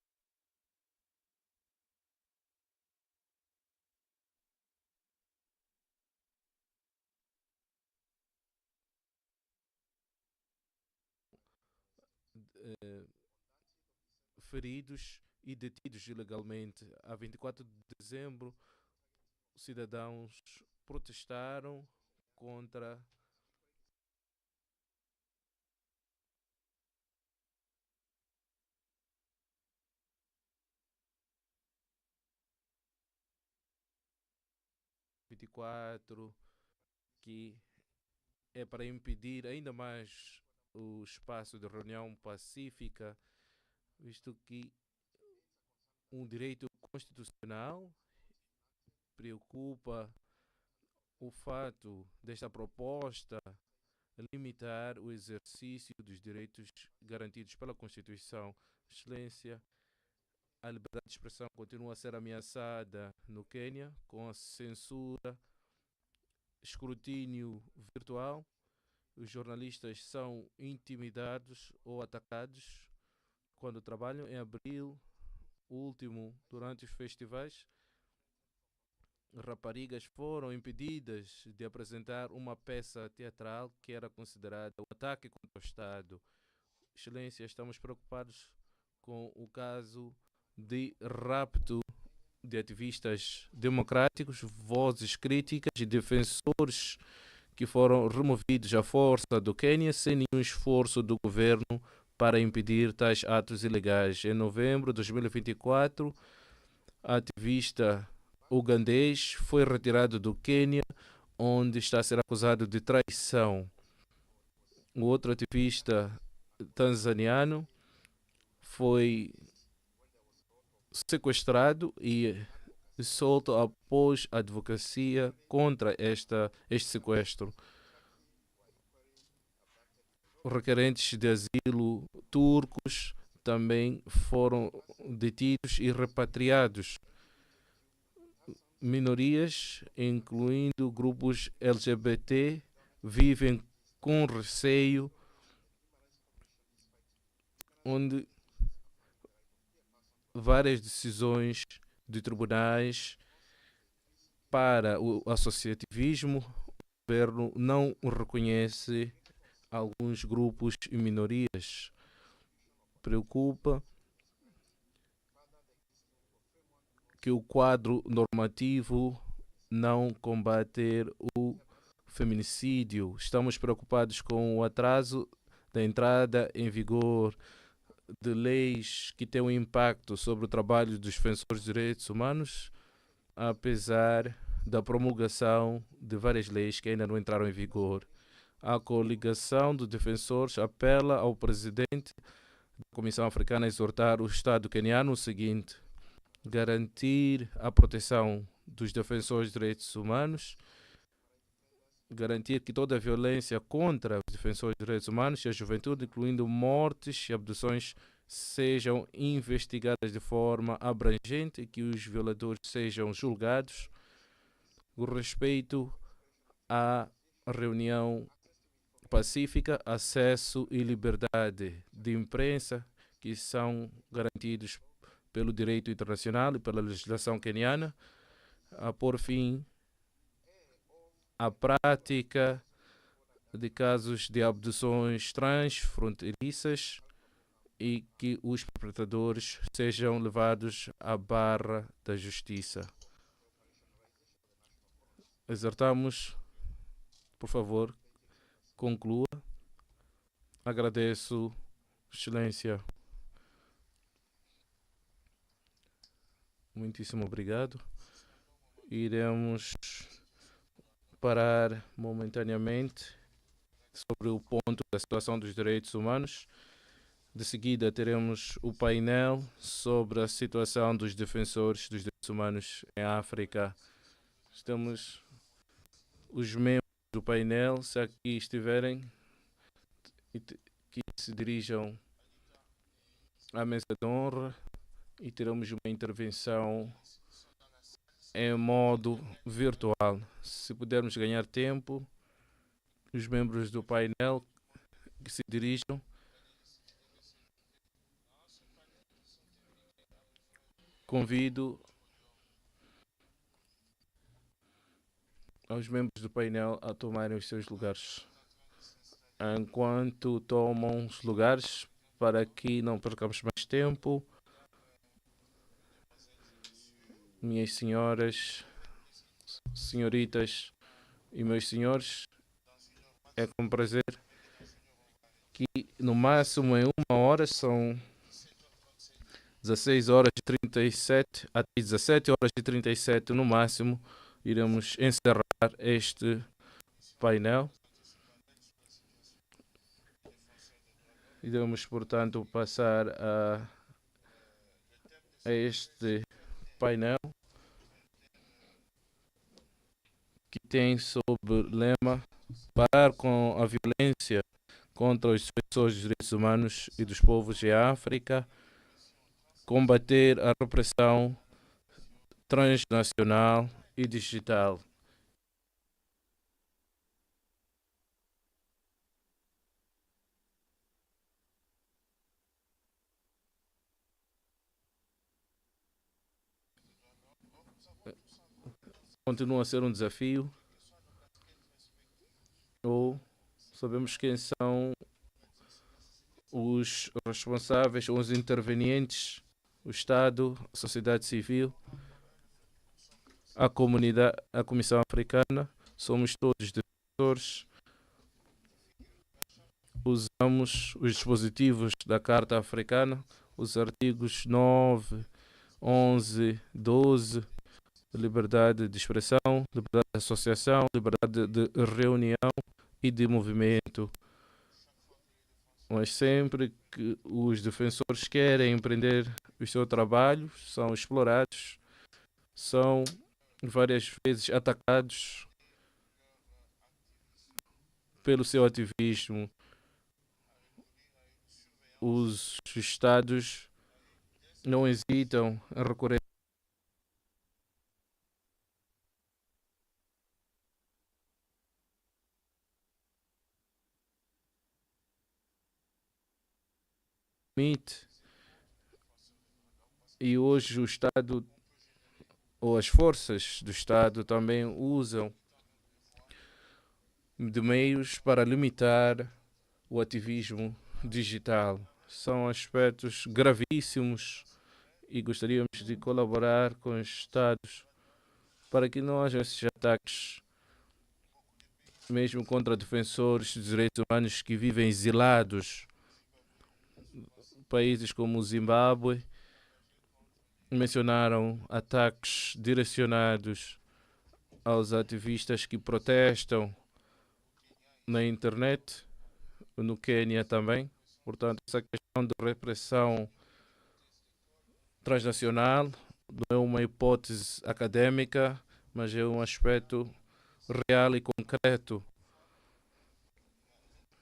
feridos e detidos ilegalmente. A 24 de dezembro, cidadãos protestaram contra que é para impedir ainda mais o espaço de reunião pacífica, visto que um direito constitucional preocupa o fato desta proposta limitar o exercício dos direitos garantidos pela Constituição. Excelência, a liberdade de expressão continua a ser ameaçada no Quênia com a censura, escrutínio virtual. Os jornalistas são intimidados ou atacados quando trabalham. Em abril último, durante os festivais, raparigas foram impedidas de apresentar uma peça teatral que era considerada um ataque contra o Estado. Excelência, estamos preocupados com o caso de rapto de ativistas democráticos, vozes críticas e defensores que foram removidos à força do Quênia sem nenhum esforço do governo para impedir tais atos ilegais. Em novembro de 2024, a ativista ugandês foi retirado do Quênia, onde está a ser acusado de traição. O outro ativista tanzaniano foi sequestrado e solto após a advocacia contra este sequestro. Requerentes de asilo turcos também foram detidos e repatriados. Minorias, incluindo grupos LGBT, vivem com receio, onde várias decisões de tribunais para o associativismo, o governo não reconhece alguns grupos e minorias. Preocupa que o quadro normativo não combater o feminicídio. Estamos preocupados com o atraso da entrada em vigor de leis que têm um impacto sobre o trabalho dos defensores de direitos humanos, apesar da promulgação de várias leis que ainda não entraram em vigor. A coligação de defensores apela ao presidente da Comissão Africana a exortar o Estado queniano o seguinte: garantir a proteção dos defensores de direitos humanos, garantir que toda a violência contra os defensores de direitos humanos e a juventude, incluindo mortes e abduções, sejam investigadas de forma abrangente e que os violadores sejam julgados. O respeito à reunião pacífica, acesso e liberdade de imprensa, que são garantidos pelo direito internacional e pela legislação queniana, a pôr fim à prática de casos de abduções transfronteiriças e que os perpetradores sejam levados à barra da justiça. Exortamos, por favor, conclua. Agradeço, Excelência. Muitíssimo obrigado. Iremos parar momentaneamente sobre o ponto da situação dos direitos humanos. De seguida, teremos o painel sobre a situação dos defensores dos direitos humanos em África. Temos os membros do painel, se aqui estiverem, que se dirijam à mesa de honra e teremos uma intervenção em modo virtual. Se pudermos ganhar tempo, os membros do painel que se dirijam convido aos membros do painel a tomarem os seus lugares. Enquanto tomam os lugares, para que não percamos mais tempo, minhas senhoras, senhoritas e meus senhores, é com prazer que no máximo em 1 hora, são 16h37 até 17h37 no máximo, iremos encerrar este painel. Iremos, portanto, passar a este painel que tem sob lema parar com a violência contra os defensores dos direitos humanos e dos povos em África, combater a repressão transnacional e digital. Continua a ser um desafio. Ou sabemos quem são os responsáveis, os intervenientes, o Estado, a sociedade civil, a comunidade, a Comissão Africana. Somos todos defensores. Usamos os dispositivos da Carta Africana, os artigos 9, 11, 12, liberdade de expressão, liberdade de associação, liberdade de reunião e de movimento. Mas sempre que os defensores querem empreender o seu trabalho, são explorados, são várias vezes atacados pelo seu ativismo. Os Estados não hesitam em recorrer e hoje o Estado ou as forças do Estado também usam de meios para limitar o ativismo digital. São aspectos gravíssimos e gostaríamos de colaborar com os Estados para que não haja esses ataques, mesmo contra defensores dos direitos humanos que vivem exilados. Países como o Zimbábue mencionaram ataques direcionados aos ativistas que protestam na internet, no Quênia também. Portanto, essa questão de repressão transnacional não é uma hipótese acadêmica, mas é um aspecto real e concreto.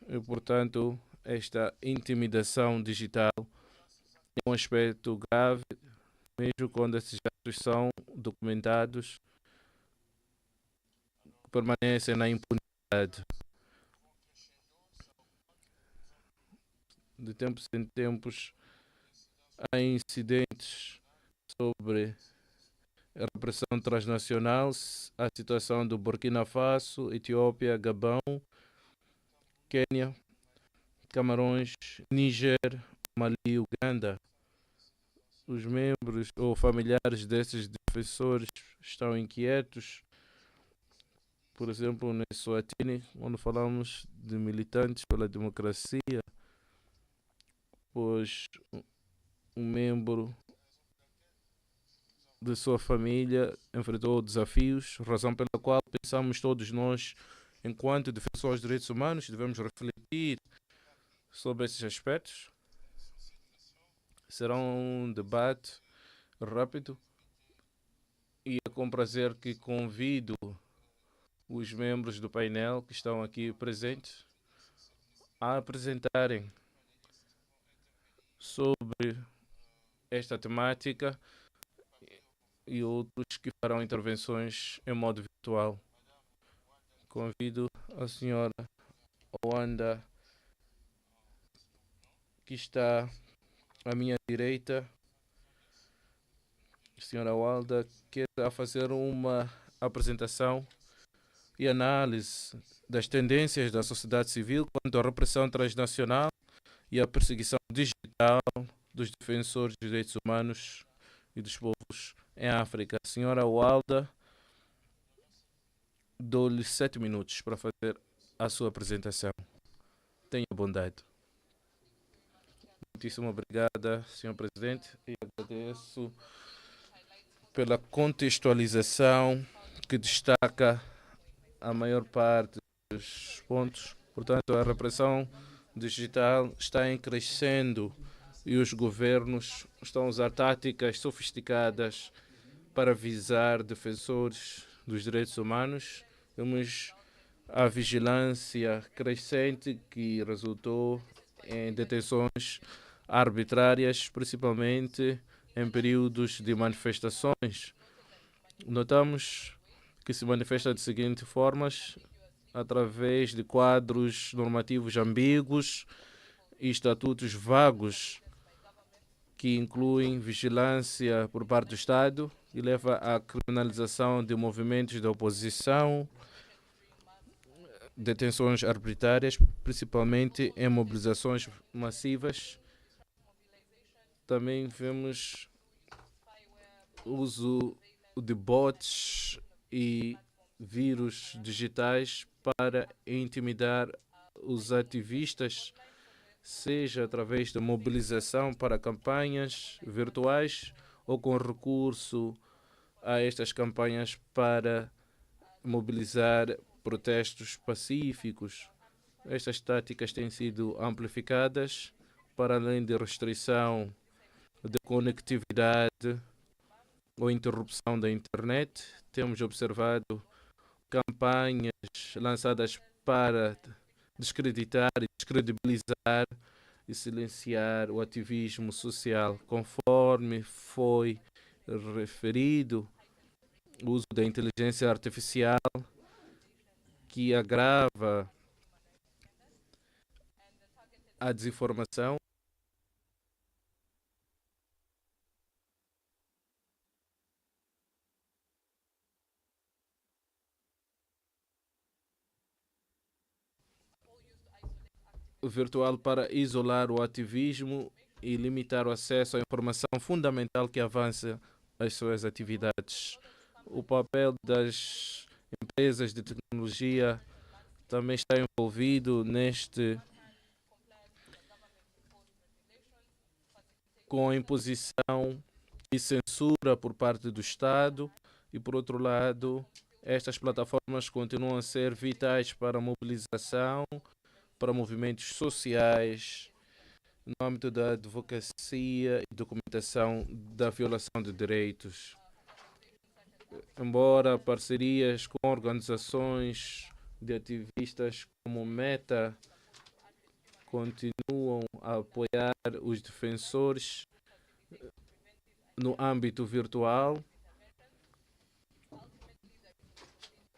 E, portanto, esta intimidação digital é um aspecto grave, mesmo quando esses atos são documentados, permanecem na impunidade. De tempos em tempos, há incidentes sobre a repressão transnacional, a situação do Burkina Faso, Etiópia, Gabão, Quênia, Camarões, Níger, Mali e Uganda. Os membros ou familiares desses defensores estão inquietos. Por exemplo, no Eswatini, onde falamos de militantes pela democracia, pois um membro de sua família enfrentou desafios, razão pela qual pensamos todos nós, enquanto defensores de direitos humanos, devemos refletir sobre esses aspectos. Será um debate rápido e é com prazer que convido os membros do painel que estão aqui presentes a apresentarem sobre esta temática e outros que farão intervenções em modo virtual. Convido a senhora Wanda, que está à minha direita, a senhora Wanda, que a fazer uma apresentação e análise das tendências da sociedade civil quanto à repressão transnacional e à perseguição digital dos defensores dos direitos humanos e dos povos em África. Senhora Walda, dou-lhe 7 minutos para fazer a sua apresentação. Tenha bondade. Muitíssimo obrigada, Sr. Presidente, e agradeço pela contextualização que destaca a maior parte dos pontos. Portanto, a repressão digital está em crescendo e os governos estão a usar táticas sofisticadas para visar defensores dos direitos humanos. Temos a vigilância crescente que resultou em detenções arbitrárias, principalmente em períodos de manifestações. Notamos que se manifesta de seguintes formas: através de quadros normativos ambíguos e estatutos vagos que incluem vigilância por parte do Estado e leva à criminalização de movimentos da oposição, detenções arbitrárias, principalmente em mobilizações massivas. Também vemos uso de bots e vírus digitais para intimidar os ativistas, seja através da mobilização para campanhas virtuais ou com recurso a estas campanhas para mobilizar protestos pacíficos. Estas táticas têm sido amplificadas para além de restrição de conectividade ou interrupção da internet. Temos observado campanhas lançadas para descreditar e descredibilizar e silenciar o ativismo social. Conforme foi referido, o uso da inteligência artificial que agrava a desinformação virtual para isolar o ativismo e limitar o acesso à informação fundamental que avança as suas atividades. O papel das empresas de tecnologia também está envolvido com a imposição e censura por parte do Estado e, por outro lado, estas plataformas continuam a ser vitais para a mobilização, para movimentos sociais, no âmbito da advocacia e documentação da violação de direitos. Embora parcerias com organizações de ativistas como Meta continuam a apoiar os defensores no âmbito virtual,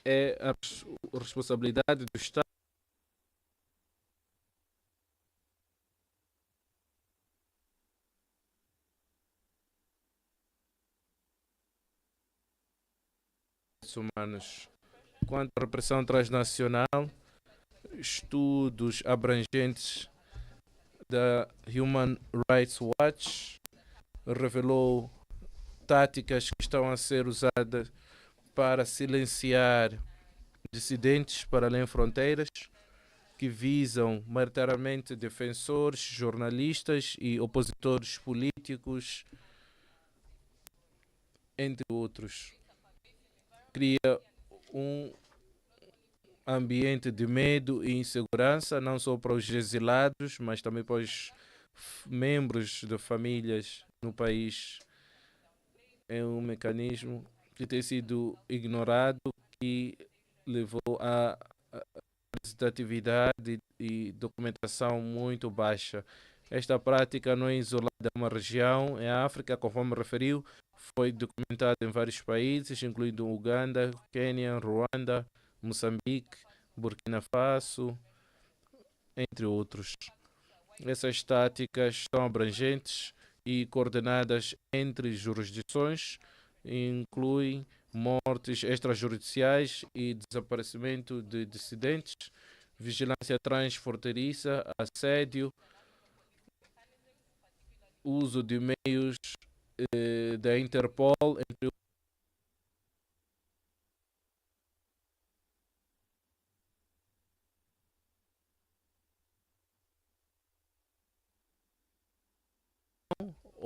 é a responsabilidade do Estado humanos. Quanto à repressão transnacional, estudos abrangentes da Human Rights Watch revelou táticas que estão a ser usadas para silenciar dissidentes para além fronteiras, que visam maioritariamente defensores, jornalistas e opositores políticos, entre outros. Cria um ambiente de medo e insegurança, não só para os exilados, mas também para os membros de famílias no país. É um mecanismo que tem sido ignorado, que levou a representatividade e documentação muito baixa. Esta prática não é isolada de uma região, é a África, conforme referiu, foi documentada em vários países, incluindo Uganda, Quênia, Ruanda, Moçambique, Burkina Faso, entre outros. Essas táticas são abrangentes e coordenadas entre jurisdições, incluem mortes extrajudiciais e desaparecimento de dissidentes, vigilância transfronteiriça, assédio, uso de meios da Interpol, entre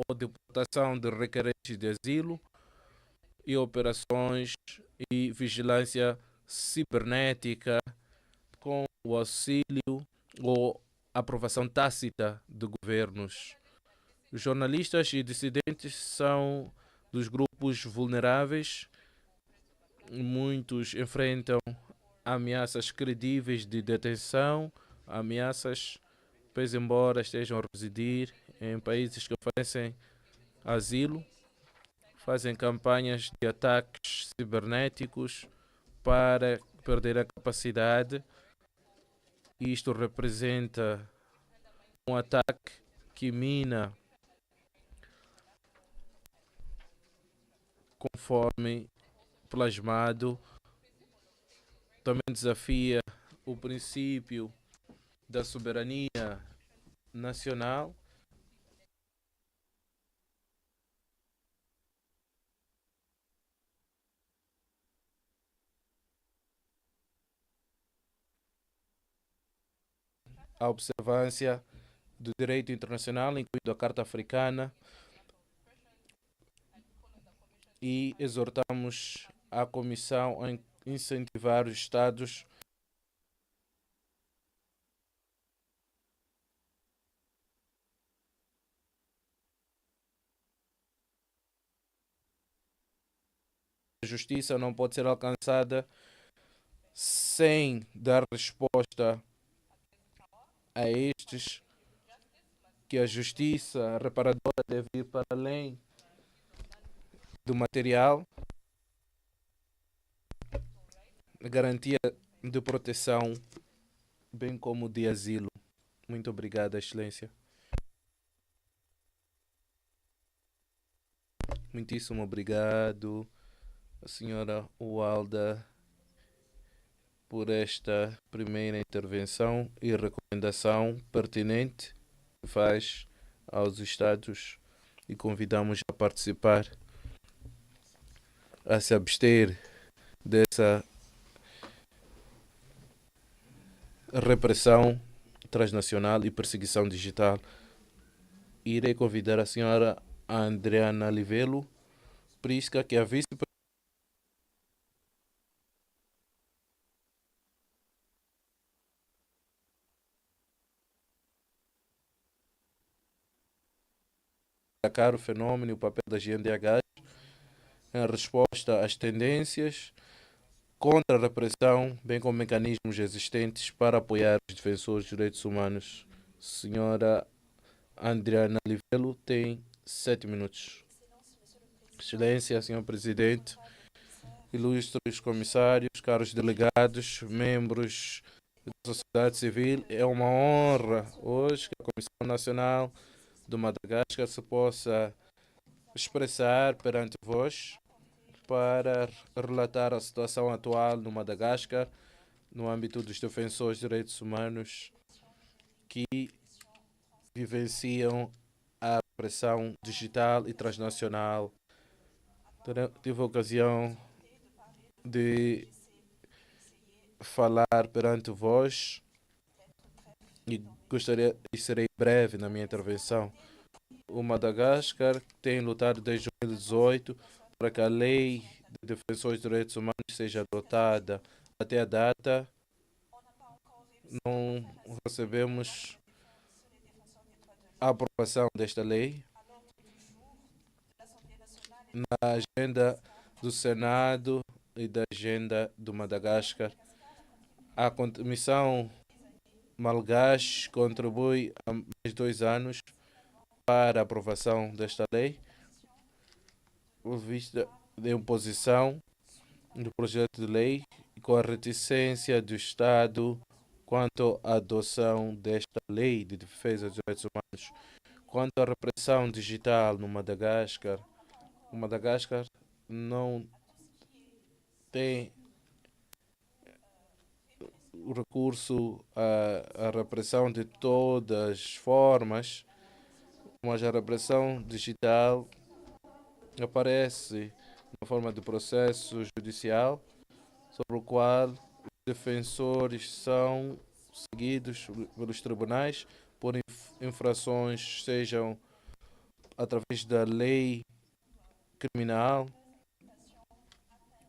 ou deportação de requerentes de asilo e operações e vigilância cibernética com o auxílio ou aprovação tácita de governos. Os jornalistas e dissidentes são dos grupos vulneráveis. Muitos enfrentam ameaças credíveis de detenção, ameaças, pois embora estejam a residir em países que oferecem asilo, fazem campanhas de ataques cibernéticos para perder a capacidade. Isto representa um ataque que mina, conforme plasmado, também desafia o princípio da soberania nacional. A observância do direito internacional, incluindo a Carta Africana, e exortamos a Comissão a incentivar os Estados a justiça não pode ser alcançada sem dar resposta a estes, que a justiça reparadora deve ir para além do material, a garantia de proteção, bem como de asilo. Muito obrigado, Excelência. Muitíssimo obrigado, a senhora Dawda, por esta primeira intervenção e recomendação pertinente que faz aos Estados, e convidamos a participar, a se abster dessa repressão transnacional e perseguição digital. Irei convidar a senhora Adriana Livelo Prisca, que é a vice-presidente o fenômeno e o papel das GNDH em resposta às tendências contra a repressão, bem como mecanismos existentes para apoiar os defensores dos direitos humanos. Senhora Adriana Livelo tem 7 minutos. Excelência, senhor Presidente, ilustres comissários, caros delegados, membros da sociedade civil, é uma honra hoje que a Comissão Nacional do Madagascar se possa expressar perante vós para relatar a situação atual no Madagascar no âmbito dos defensores de direitos humanos, que vivenciam a pressão digital e transnacional. Tive a ocasião de falar perante vós e serei breve na minha intervenção. O Madagascar tem lutado desde 2018 para que a lei de defensores dos direitos humanos seja adotada. Até a data, não recebemos a aprovação desta lei. Na agenda do Senado e da agenda do Madagascar, a Comissão malgache contribui há mais de 2 anos para a aprovação desta lei, por vista de oposição do projeto de lei e com a reticência do Estado quanto à adoção desta lei de defesa dos direitos humanos. Quanto à repressão digital no Madagascar, o Madagascar não tem o recurso à repressão de todas as formas, mas a repressão digital aparece na forma de processo judicial, sobre o qual os defensores são seguidos pelos tribunais por infrações, sejam através da lei criminal,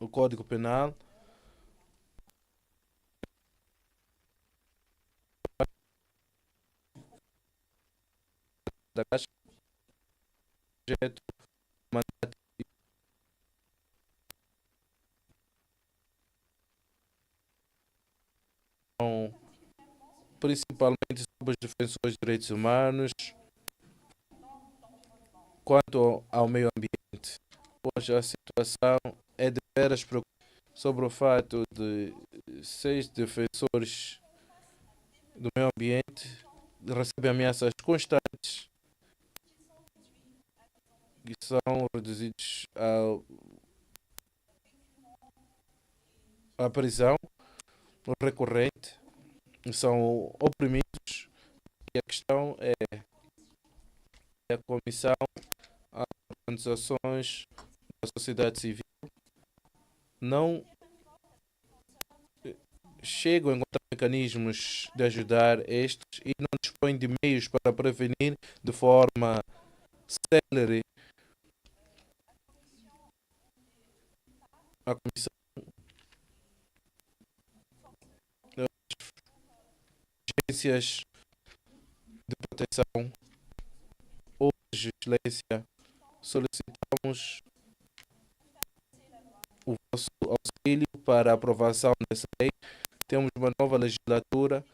o Código Penal, da Caixa projeto mandato principalmente sobre os defensores de direitos humanos quanto ao meio ambiente, pois a situação é de veras preocupante sobre o fato de 6 defensores do meio ambiente recebem ameaças constantes que são reduzidos à prisão recorrente, são oprimidos, e a questão é a Comissão, as organizações da sociedade civil não chegam a encontrar mecanismos de ajudar estes e não dispõem de meios para prevenir de forma célere. A Comissão, as agências de proteção ou vigilância, solicitamos o vosso auxílio para a aprovação dessa lei. Temos uma nova legislatura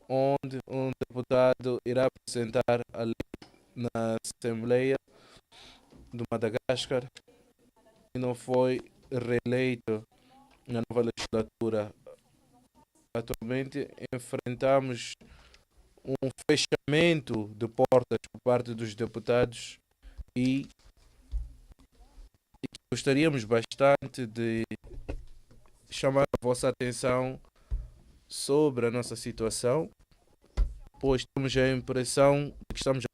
onde um deputado irá apresentar a lei na Assembleia do Madagascar e não foi reeleito na nova legislatura. Atualmente enfrentamos um fechamento de portas por parte dos deputados e gostaríamos bastante de chamar a vossa atenção sobre a nossa situação, pois temos a impressão de que estamos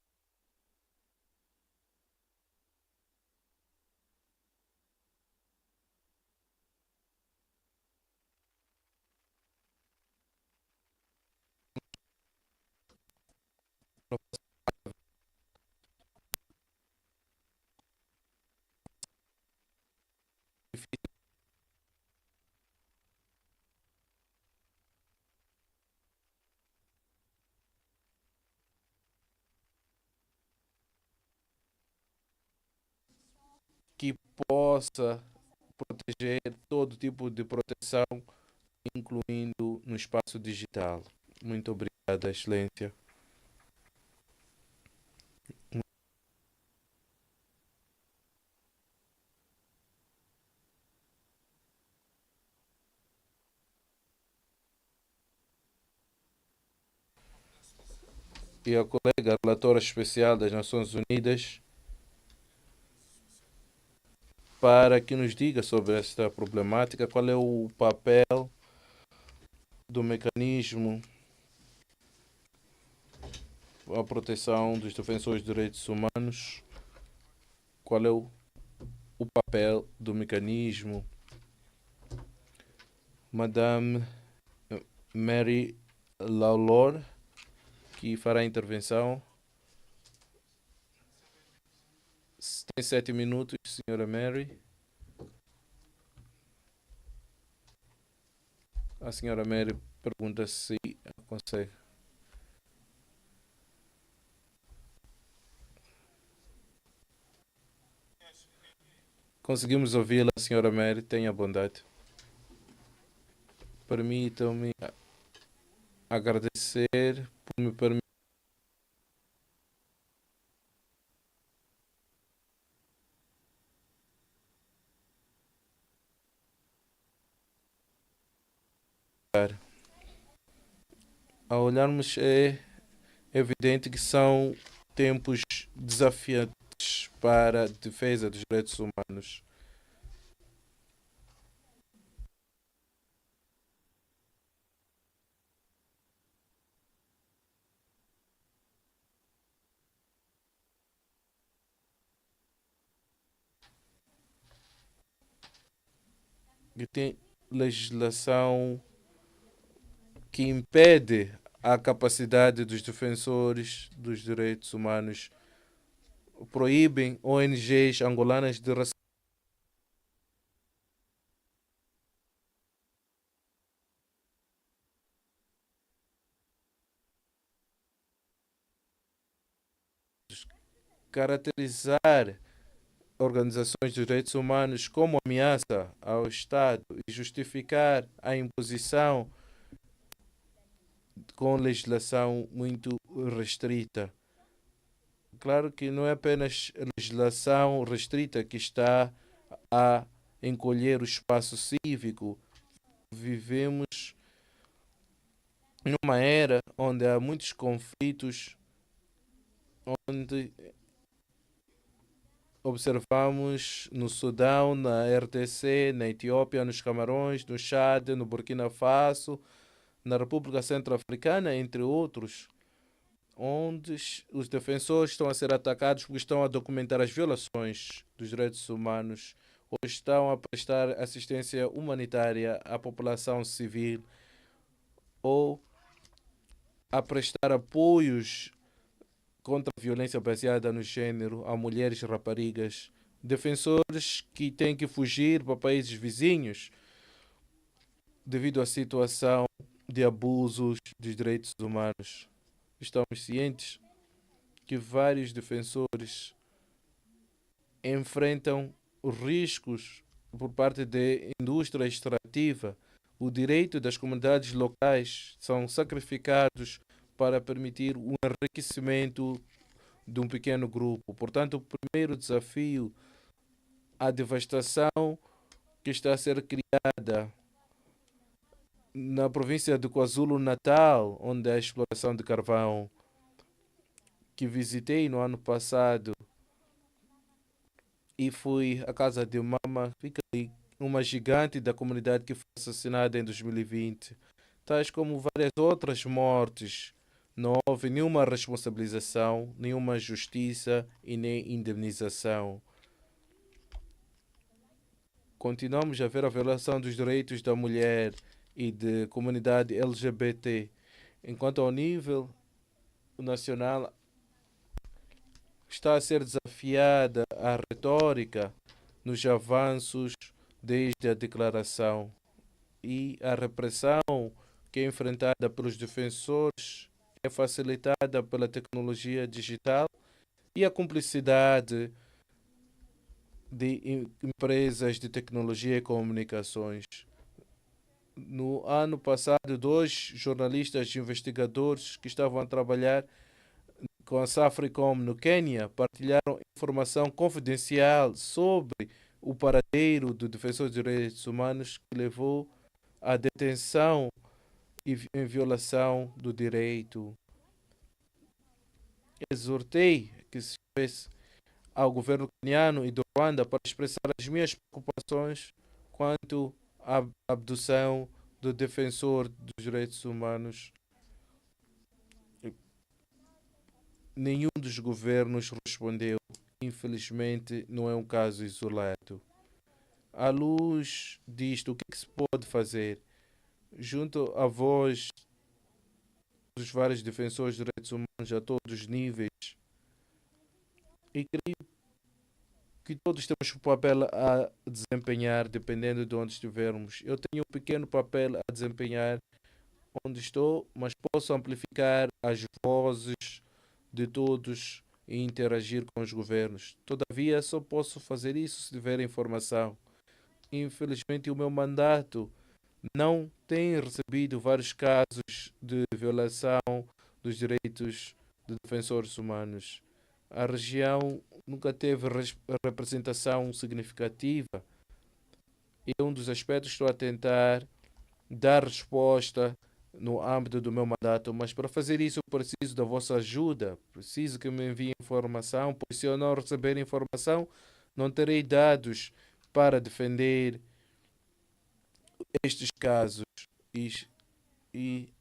que possa proteger todo tipo de proteção, incluindo no espaço digital. Muito obrigado, Excelência. E a colega relatora especial das Nações Unidas para que nos diga sobre esta problemática, qual é o papel do mecanismo a proteção dos defensores de direitos humanos, qual é o papel do mecanismo. Madame Mary Lawlor, que fará a intervenção. Tem 7 minutos, senhora Mary. A senhora Mary pergunta se consegue. Conseguimos ouvi-la, senhora Mary, tenha bondade. Permitam-me agradecer por me permitir ao olharmos, é evidente que são tempos desafiantes para a defesa dos direitos humanos. Que tem legislação que impede a capacidade dos defensores dos direitos humanos, proíbem ONGs angolanas de caracterizar organizações de direitos humanos como ameaça ao Estado e justificar a imposição com legislação muito restrita. Claro que não é apenas a legislação restrita que está a encolher o espaço cívico. Vivemos numa era onde há muitos conflitos, onde observamos no Sudão, na RDC, na Etiópia, nos Camarões, no Chad, no Burkina Faso, na República Centro-Africana, entre outros, onde os defensores estão a ser atacados porque estão a documentar as violações dos direitos humanos ou estão a prestar assistência humanitária à população civil ou a prestar apoios contra a violência baseada no gênero a mulheres e raparigas, defensores que têm que fugir para países vizinhos devido à situação de abusos dos direitos humanos. Estamos cientes que vários defensores enfrentam riscos por parte da indústria extrativa. O direito das comunidades locais são sacrificados para permitir o enriquecimento de um pequeno grupo. Portanto, o primeiro desafio, a devastação que está a ser criada na província de KwaZulu-Natal, onde há a exploração de carvão, que visitei no ano passado e fui à casa de Mama, fica ali, uma gigante da comunidade que foi assassinada em 2020, tais como várias outras mortes. Não houve nenhuma responsabilização, nenhuma justiça e nem indemnização. Continuamos a ver a violação dos direitos da mulher e da comunidade LGBT, enquanto ao nível nacional está a ser desafiada a retórica nos avanços desde a declaração e a repressão que é enfrentada pelos defensores é facilitada pela tecnologia digital e a cumplicidade de empresas de tecnologia e comunicações. No ano passado, 2 jornalistas e investigadores que estavam a trabalhar com a Africana no Quênia partilharam informação confidencial sobre o paradeiro do defensor de direitos humanos que levou à detenção e em violação do direito. Exortei que se fez ao governo queniano e do Ruanda para expressar as minhas preocupações quanto à abdução do defensor dos direitos humanos. nenhum dos governos respondeu. Infelizmente, não é um caso isolado. À luz disto, o que se pode fazer? Junto à voz dos vários defensores de direitos humanos a todos os níveis, e creio que todos temos um papel a desempenhar, dependendo de onde estivermos. Eu tenho um pequeno papel a desempenhar onde estou, mas posso amplificar as vozes de todos e interagir com os governos. Todavia, só posso fazer isso se tiver informação. Infelizmente, o meu mandato não tem recebido vários casos de violação dos direitos de defensores humanos. A região nunca teve representação significativa e é um dos aspectos que estou a tentar dar resposta no âmbito do meu mandato, mas para fazer isso eu preciso da vossa ajuda, preciso que me enviem informação, pois se eu não receber informação, não terei dados para defender estes casos e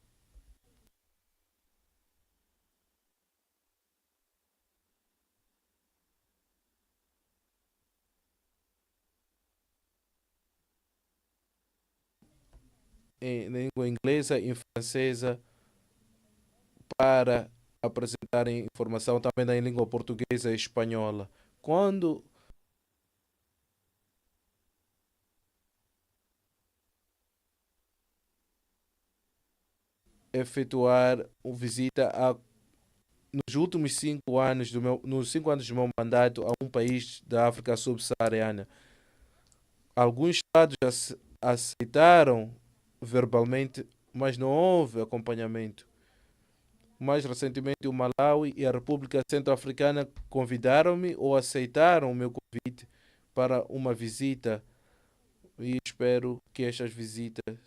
em língua inglesa e francesa para apresentarem informação também em língua portuguesa e espanhola. Quando efetuar uma visita nos últimos 5 anos nos 5 anos do meu mandato a um país da África subsaariana, alguns estados aceitaram verbalmente, mas não houve acompanhamento. Mais recentemente, o Malawi e a República Centro-Africana convidaram-me ou aceitaram o meu convite para uma visita e espero que estas visitas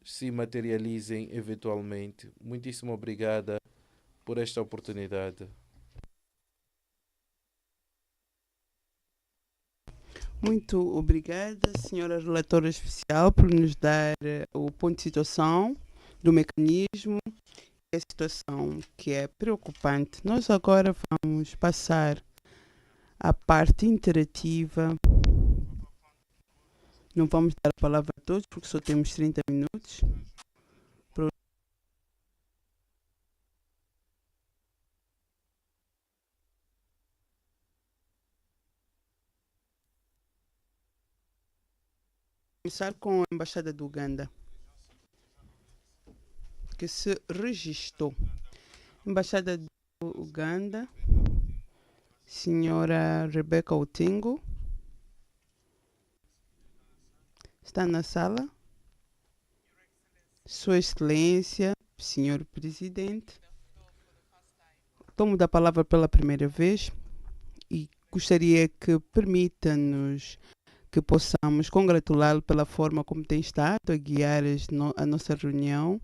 se materializem eventualmente. Muitíssimo obrigada por esta oportunidade. Muito obrigada, senhora relatora especial, por nos dar o ponto de situação do mecanismo e a situação que é preocupante. Nós agora vamos passar à parte interativa. Não vamos dar a palavra a todos, porque só temos 30 minutos. Começar com a Embaixada do Uganda, que se registrou. Embaixada do Uganda, senhora Rebecca Otengo, está na sala. Sua Excelência, senhor Presidente, tomo da palavra pela primeira vez e gostaria que permita-nos que possamos congratulá-lo pela forma como tem estado a guiar a nossa reunião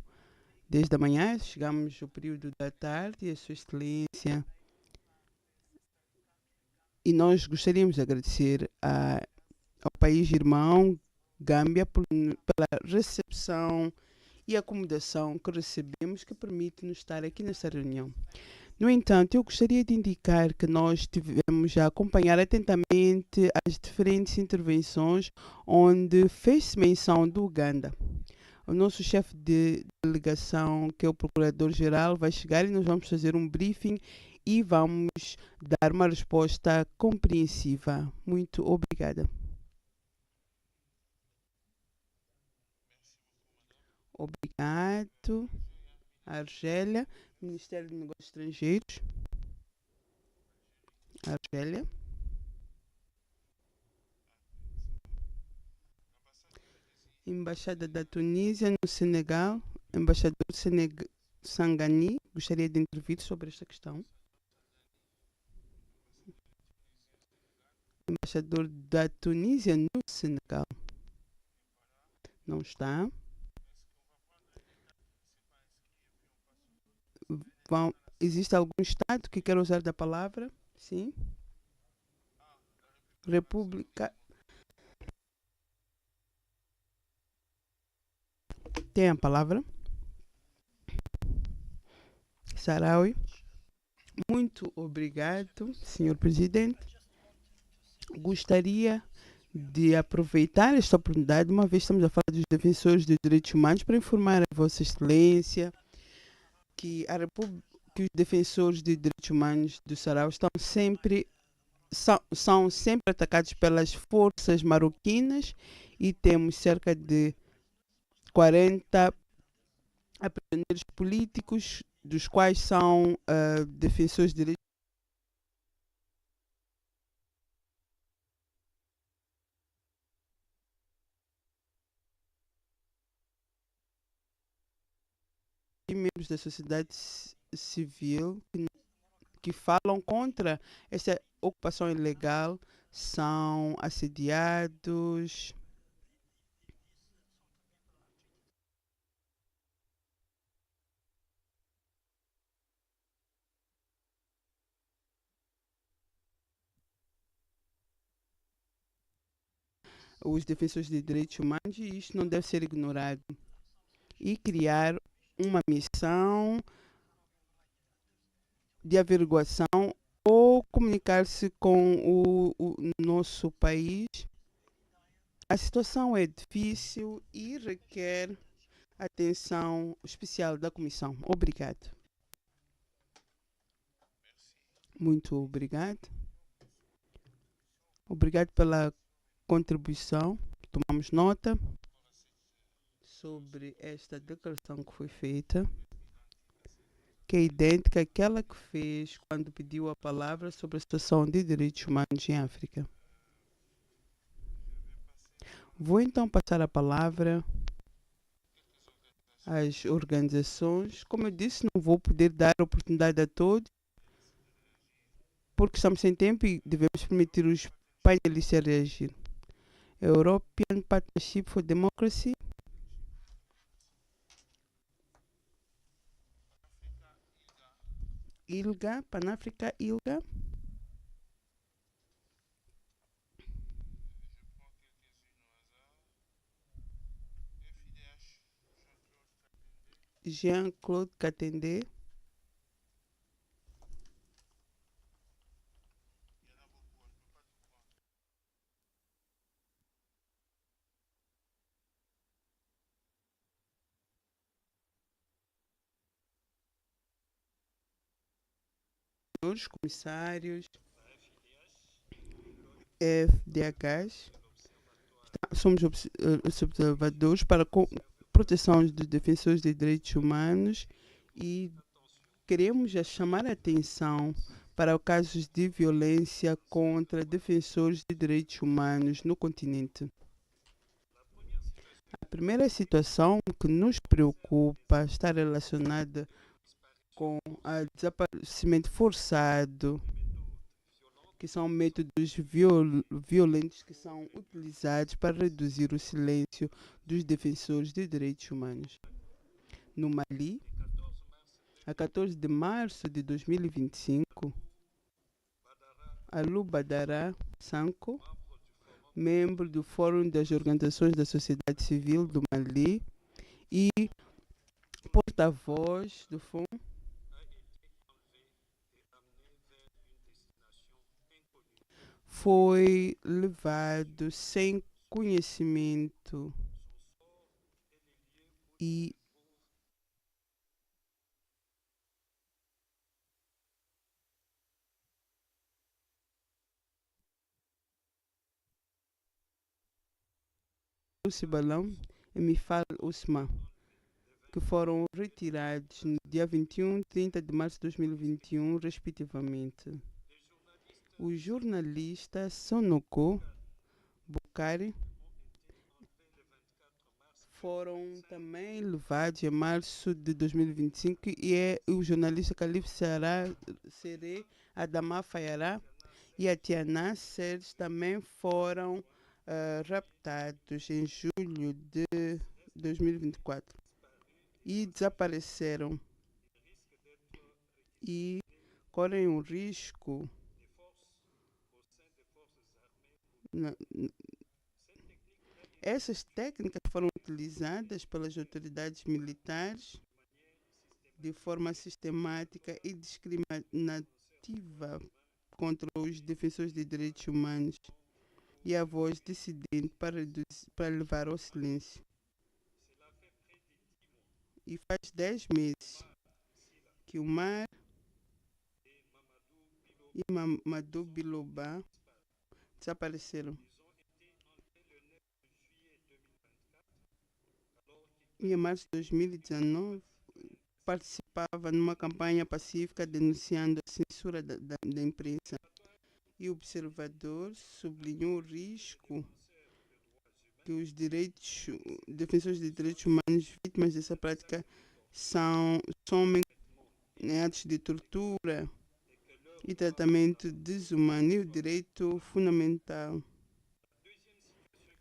desde a manhã. Chegamos ao período da tarde e a Sua Excelência. E nós gostaríamos de agradecer ao país irmão, Gâmbia, pela recepção e acomodação que recebemos, que permite-nos estar aqui nesta reunião. No entanto, eu gostaria de indicar que nós tivemos a acompanhar atentamente as diferentes intervenções onde fez-se menção do Uganda. O nosso chefe de delegação, que é o Procurador-Geral, vai chegar e nós vamos fazer um briefing e vamos dar uma resposta compreensiva. Muito obrigada. Obrigado. Argélia, Ministério de Negócios Estrangeiros. Argélia. Embaixada da Tunísia no Senegal. Embaixador Sangani, gostaria de intervir sobre esta questão. Embaixador da Tunísia no Senegal. Não está. Existe algum Estado que quer usar da palavra? Sim. República. Tem a palavra. Saraui. Muito obrigado, Senhor Presidente. Gostaria de aproveitar esta oportunidade, uma vez estamos a falar dos defensores dos direitos humanos, para informar a Vossa Excelência que que os defensores de direitos humanos do Sarau são sempre atacados pelas forças marroquinas e temos cerca de 40 prisioneiros políticos, dos quais são defensores de direitos e membros da sociedade civil que falam contra essa ocupação ilegal, são assediados. Os defensores de direitos humanos, e isto não deve ser ignorado. E criar uma missão de averiguação ou comunicar-se com o nosso país. A situação é difícil e requer atenção especial da Comissão. Obrigado. Muito obrigado. Obrigado pela contribuição. Tomamos nota sobre esta declaração que foi feita, que é idêntica àquela que fez quando pediu a palavra sobre a situação de direitos humanos em África. Vou então passar a palavra às organizações. Como eu disse, não vou poder dar oportunidade a todos, porque estamos sem tempo e devemos permitir os painelistas reagir. European Partnership for Democracy. ILGA, Pan-Africa, ILGA. Jean-Claude Katende. Os comissários, FDHs, somos observadores para a proteção dos defensores de direitos humanos e queremos chamar a atenção para casos de violência contra defensores de direitos humanos no continente. A primeira situação que nos preocupa está relacionada com o desaparecimento forçado, que são métodos violentos que são utilizados para reduzir o silêncio dos defensores de direitos humanos. No Mali, a 14 de março de 2025, Alou Badara Sanko, membro do Fórum das Organizações da Sociedade Civil do Mali e porta-voz do FON, foi levado sem conhecimento e o Cibalão e Mifal Usman, que foram retirados no dia 21 e 30 de março de 2021, respectivamente. O jornalista Sonoko Bukari foram também levados em março de 2025 e o jornalista Khalif Seré Adama Fayara e a Tiana Serge também foram raptados em julho de 2024 e desapareceram e correm um risco essas técnicas foram utilizadas pelas autoridades militares de forma sistemática e discriminativa contra os defensores de direitos humanos e a voz dissidente para levar ao silêncio. E faz 10 meses que o Mar e Mamadou Biloba desapareceram. E em março de 2019, participava numa campanha pacífica denunciando a censura da imprensa. E o observador sublinhou o risco que os defensores de direitos humanos vítimas dessa prática somem em atos de tortura e tratamento desumano e o direito fundamental.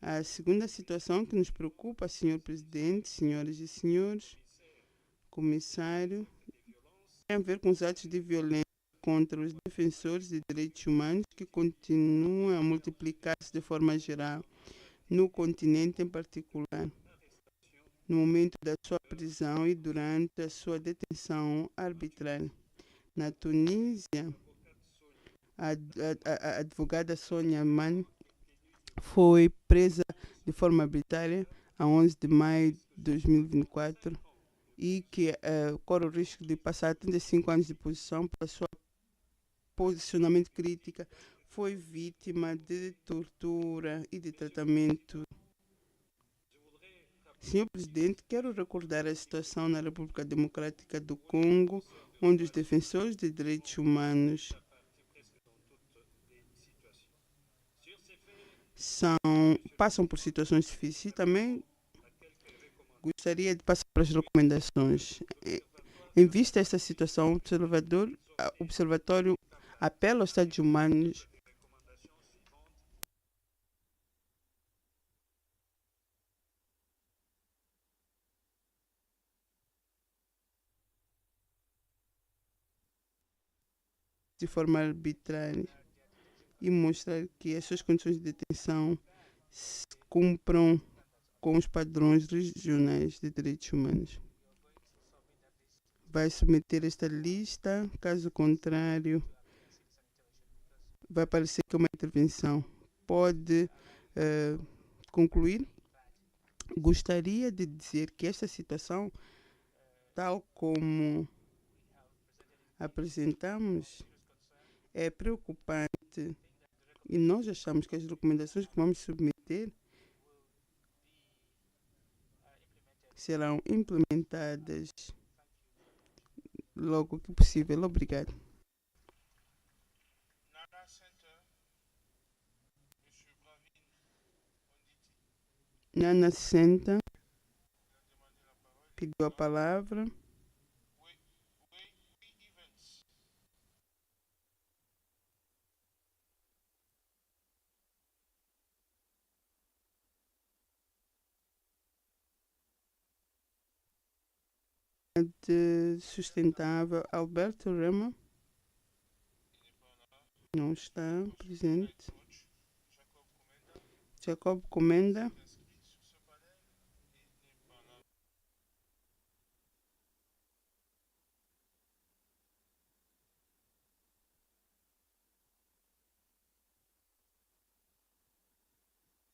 A segunda situação que nos preocupa, Senhor Presidente, senhoras e senhores, Comissário, tem a ver com os atos de violência contra os defensores de direitos humanos que continuam a multiplicar-se de forma geral no continente em particular, no momento da sua prisão e durante a sua detenção arbitrária. Na Tunísia, a advogada Sônia Mane foi presa de forma arbitrária a 11 de maio de 2024 e que corre o risco de passar 35 anos de posição pela sua posicionamento crítica, foi vítima de tortura e de tratamento. Senhor Presidente, quero recordar a situação na República Democrática do Congo, onde os defensores de direitos humanos passam por situações difíceis. E também gostaria de passar para as recomendações. Em vista desta situação, o Observatório apela aos Estados humanos de forma arbitrária e mostrar que as suas condições de detenção cumpram com os padrões regionais de direitos humanos. Vai submeter esta lista, caso contrário, vai parecer que é uma intervenção. Pode concluir? Gostaria de dizer que esta situação, tal como apresentamos, é preocupante e nós achamos que as recomendações que vamos submeter serão implementadas logo que possível. Obrigado. Nana Senta pediu a palavra. De sustentável, Alberto Rema não está presente. Jacob Comenda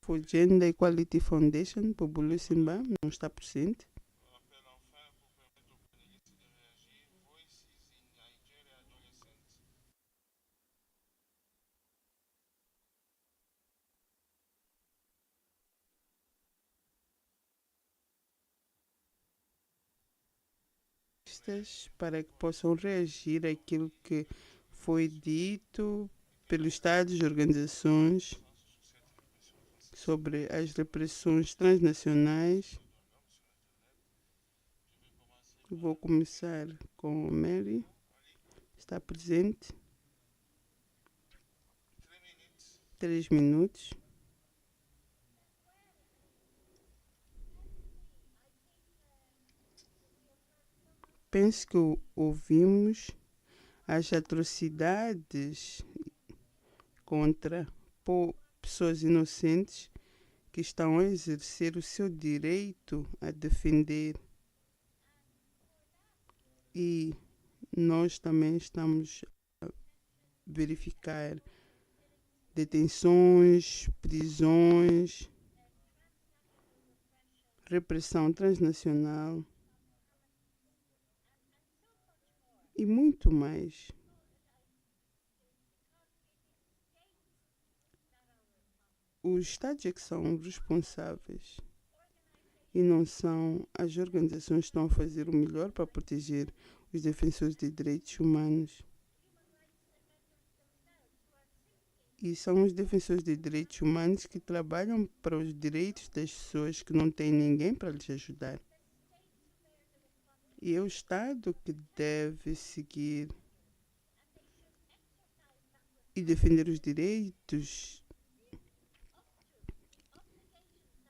for Gender Equality Foundation, Pobulu Simba, não está presente. Para que possam reagir àquilo que foi dito pelos Estados e organizações sobre as repressões transnacionais. Vou começar com Mary, está presente. 3 minutos. Penso que ouvimos as atrocidades contra pessoas inocentes que estão a exercer o seu direito a defender E nós também estamos a verificar detenções, prisões, repressão transnacional e muito mais. Os Estados é que são responsáveis e não são as organizações que estão a fazer o melhor para proteger os defensores de direitos humanos. E são os defensores de direitos humanos que trabalham para os direitos das pessoas que não têm ninguém para lhes ajudar. E é o Estado que deve seguir e defender os direitos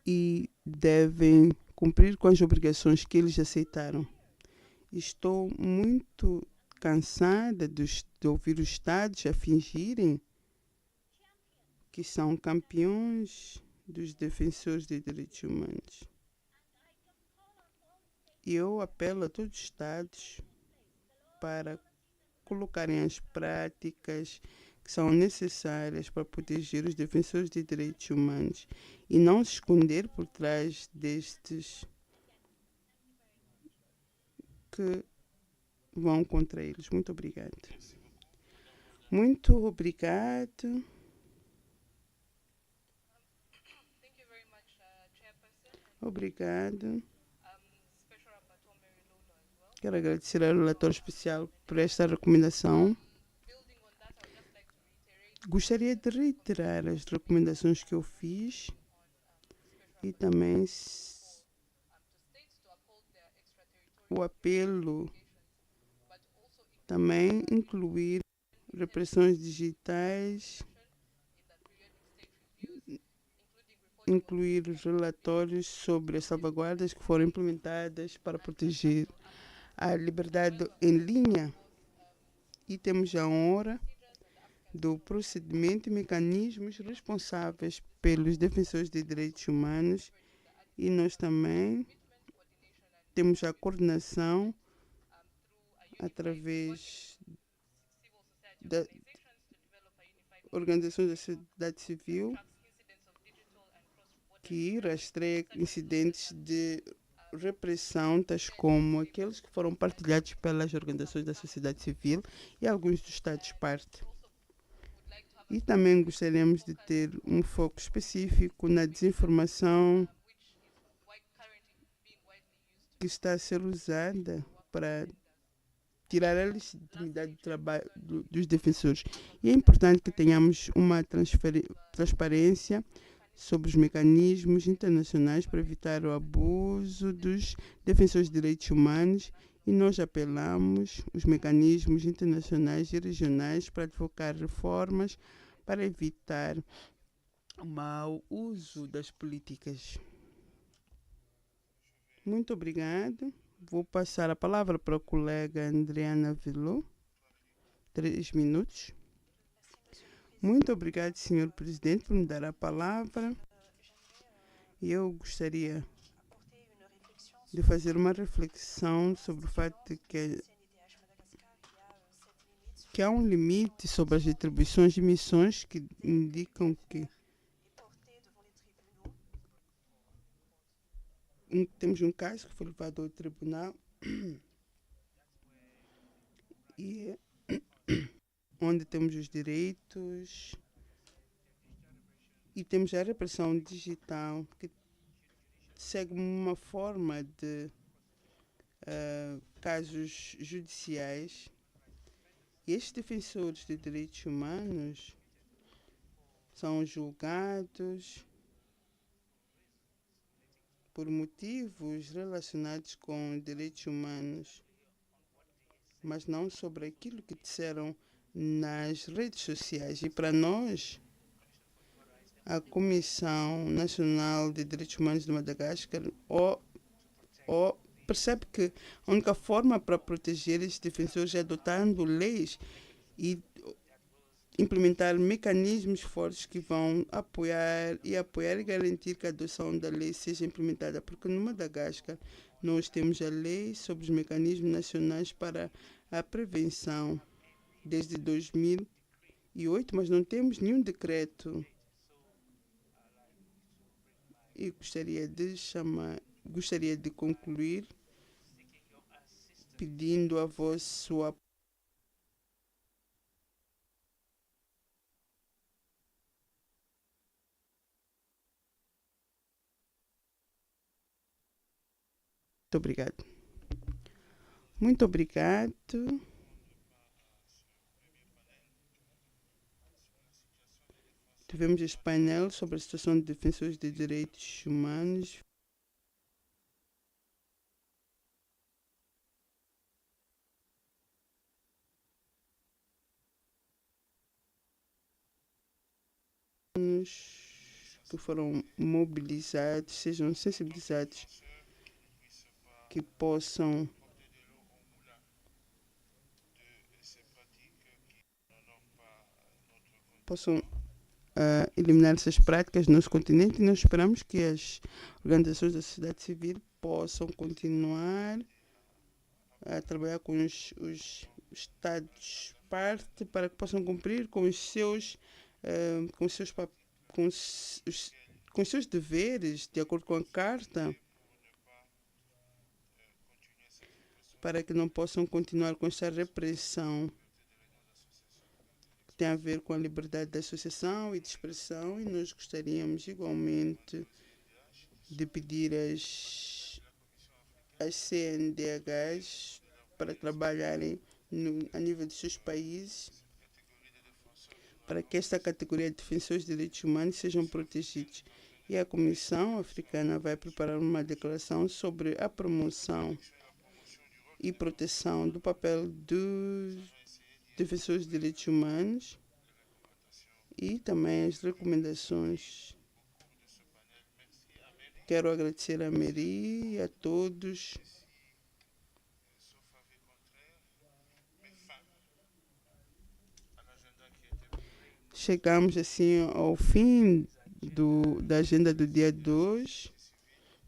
e devem cumprir com as obrigações que eles aceitaram. Estou muito cansada de ouvir os Estados a fingirem que são campeões dos defensores de direitos humanos. E eu apelo a todos os Estados para colocarem as práticas que são necessárias para proteger os defensores de direitos humanos e não se esconder por trás destes que vão contra eles. Muito obrigado. Muito obrigado. Obrigado. Quero agradecer ao relator especial por esta recomendação. Gostaria de reiterar as recomendações que eu fiz e também o apelo também incluir repressões digitais, incluir relatórios sobre as salvaguardas que foram implementadas para proteger a liberdade em linha. E temos a honra do procedimento e mecanismos responsáveis pelos defensores de direitos humanos e nós também temos a coordenação através da organizações da sociedade civil que rastreia incidentes de repressão, tais como aqueles que foram partilhados pelas organizações da sociedade civil e alguns dos Estados-parte. E também gostaríamos de ter um foco específico na desinformação que está a ser usada para tirar a legitimidade do trabalho dos defensores. E é importante que tenhamos uma transparência sobre os mecanismos internacionais para evitar o abuso dos defensores de direitos humanos e nós apelamos os mecanismos internacionais e regionais para advocar reformas para evitar o mau uso das políticas. Muito obrigado. Vou passar a palavra para a colega Adriana Villot. 3 minutos. Muito obrigado, Sr. Presidente, por me dar a palavra. Eu gostaria de fazer uma reflexão sobre o fato de que há um limite sobre as atribuições de missões que indicam que temos um caso que foi levado ao tribunal e onde temos os direitos e temos a repressão digital que segue uma forma de casos judiciais. E estes defensores de direitos humanos são julgados por motivos relacionados com direitos humanos, mas não sobre aquilo que disseram nas redes sociais. E para nós, a Comissão Nacional de Direitos Humanos de Madagascar percebe que a única forma para proteger esses defensores é adotando leis e implementar mecanismos fortes que vão apoiar e garantir que a adoção da lei seja implementada, porque no Madagascar nós temos a lei sobre os mecanismos nacionais para a prevenção desde 2008, mas não temos nenhum decreto. E gostaria de concluir pedindo a vosso apoio. Muito obrigado. Muito obrigado. Tivemos este painel sobre a situação de defensores de direitos humanos. Que foram mobilizados, sejam sensibilizados, que possam eliminar essas práticas no nosso continente, e nós esperamos que as organizações da sociedade civil possam continuar a trabalhar com os Estados-parte para que possam cumprir com os seus deveres, de acordo com a Carta, para que não possam continuar com esta repressão que tem a ver com a liberdade de associação e de expressão. E nós gostaríamos igualmente de pedir às CNDHs para trabalharem a nível de seus países, para que esta categoria de defensores de direitos humanos sejam protegidos. E a Comissão Africana vai preparar uma declaração sobre a promoção e proteção do papel dos defensores de direitos humanos e também as recomendações. Quero agradecer a Mary e a todos. Chegamos assim ao fim da agenda do dia 2.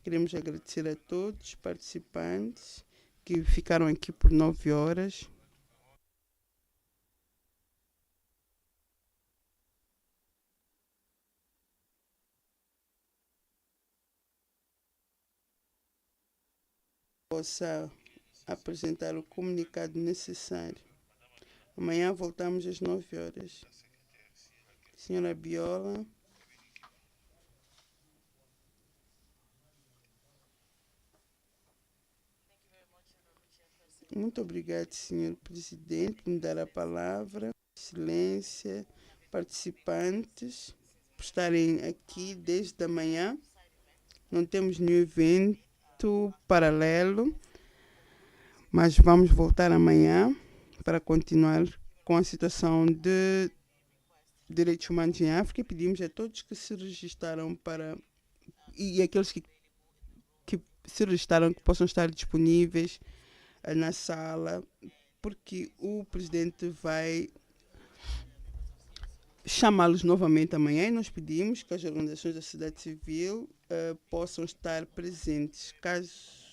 Queremos agradecer a todos os participantes que ficaram aqui por 9 horas. Possa apresentar o comunicado necessário. Amanhã voltamos às 9 horas. Senhora Biola. Muito obrigado, senhor presidente, por me dar a palavra. Excelência, participantes, por estarem aqui desde a manhã. Não temos nenhum evento paralelo, mas vamos voltar amanhã para continuar com a situação de direitos humanos em África. Pedimos a todos que se registaram e aqueles que se registaram que possam estar disponíveis na sala, porque o presidente vai chamá-los novamente amanhã, e nós pedimos que as organizações da sociedade civil possam estar presentes. Caso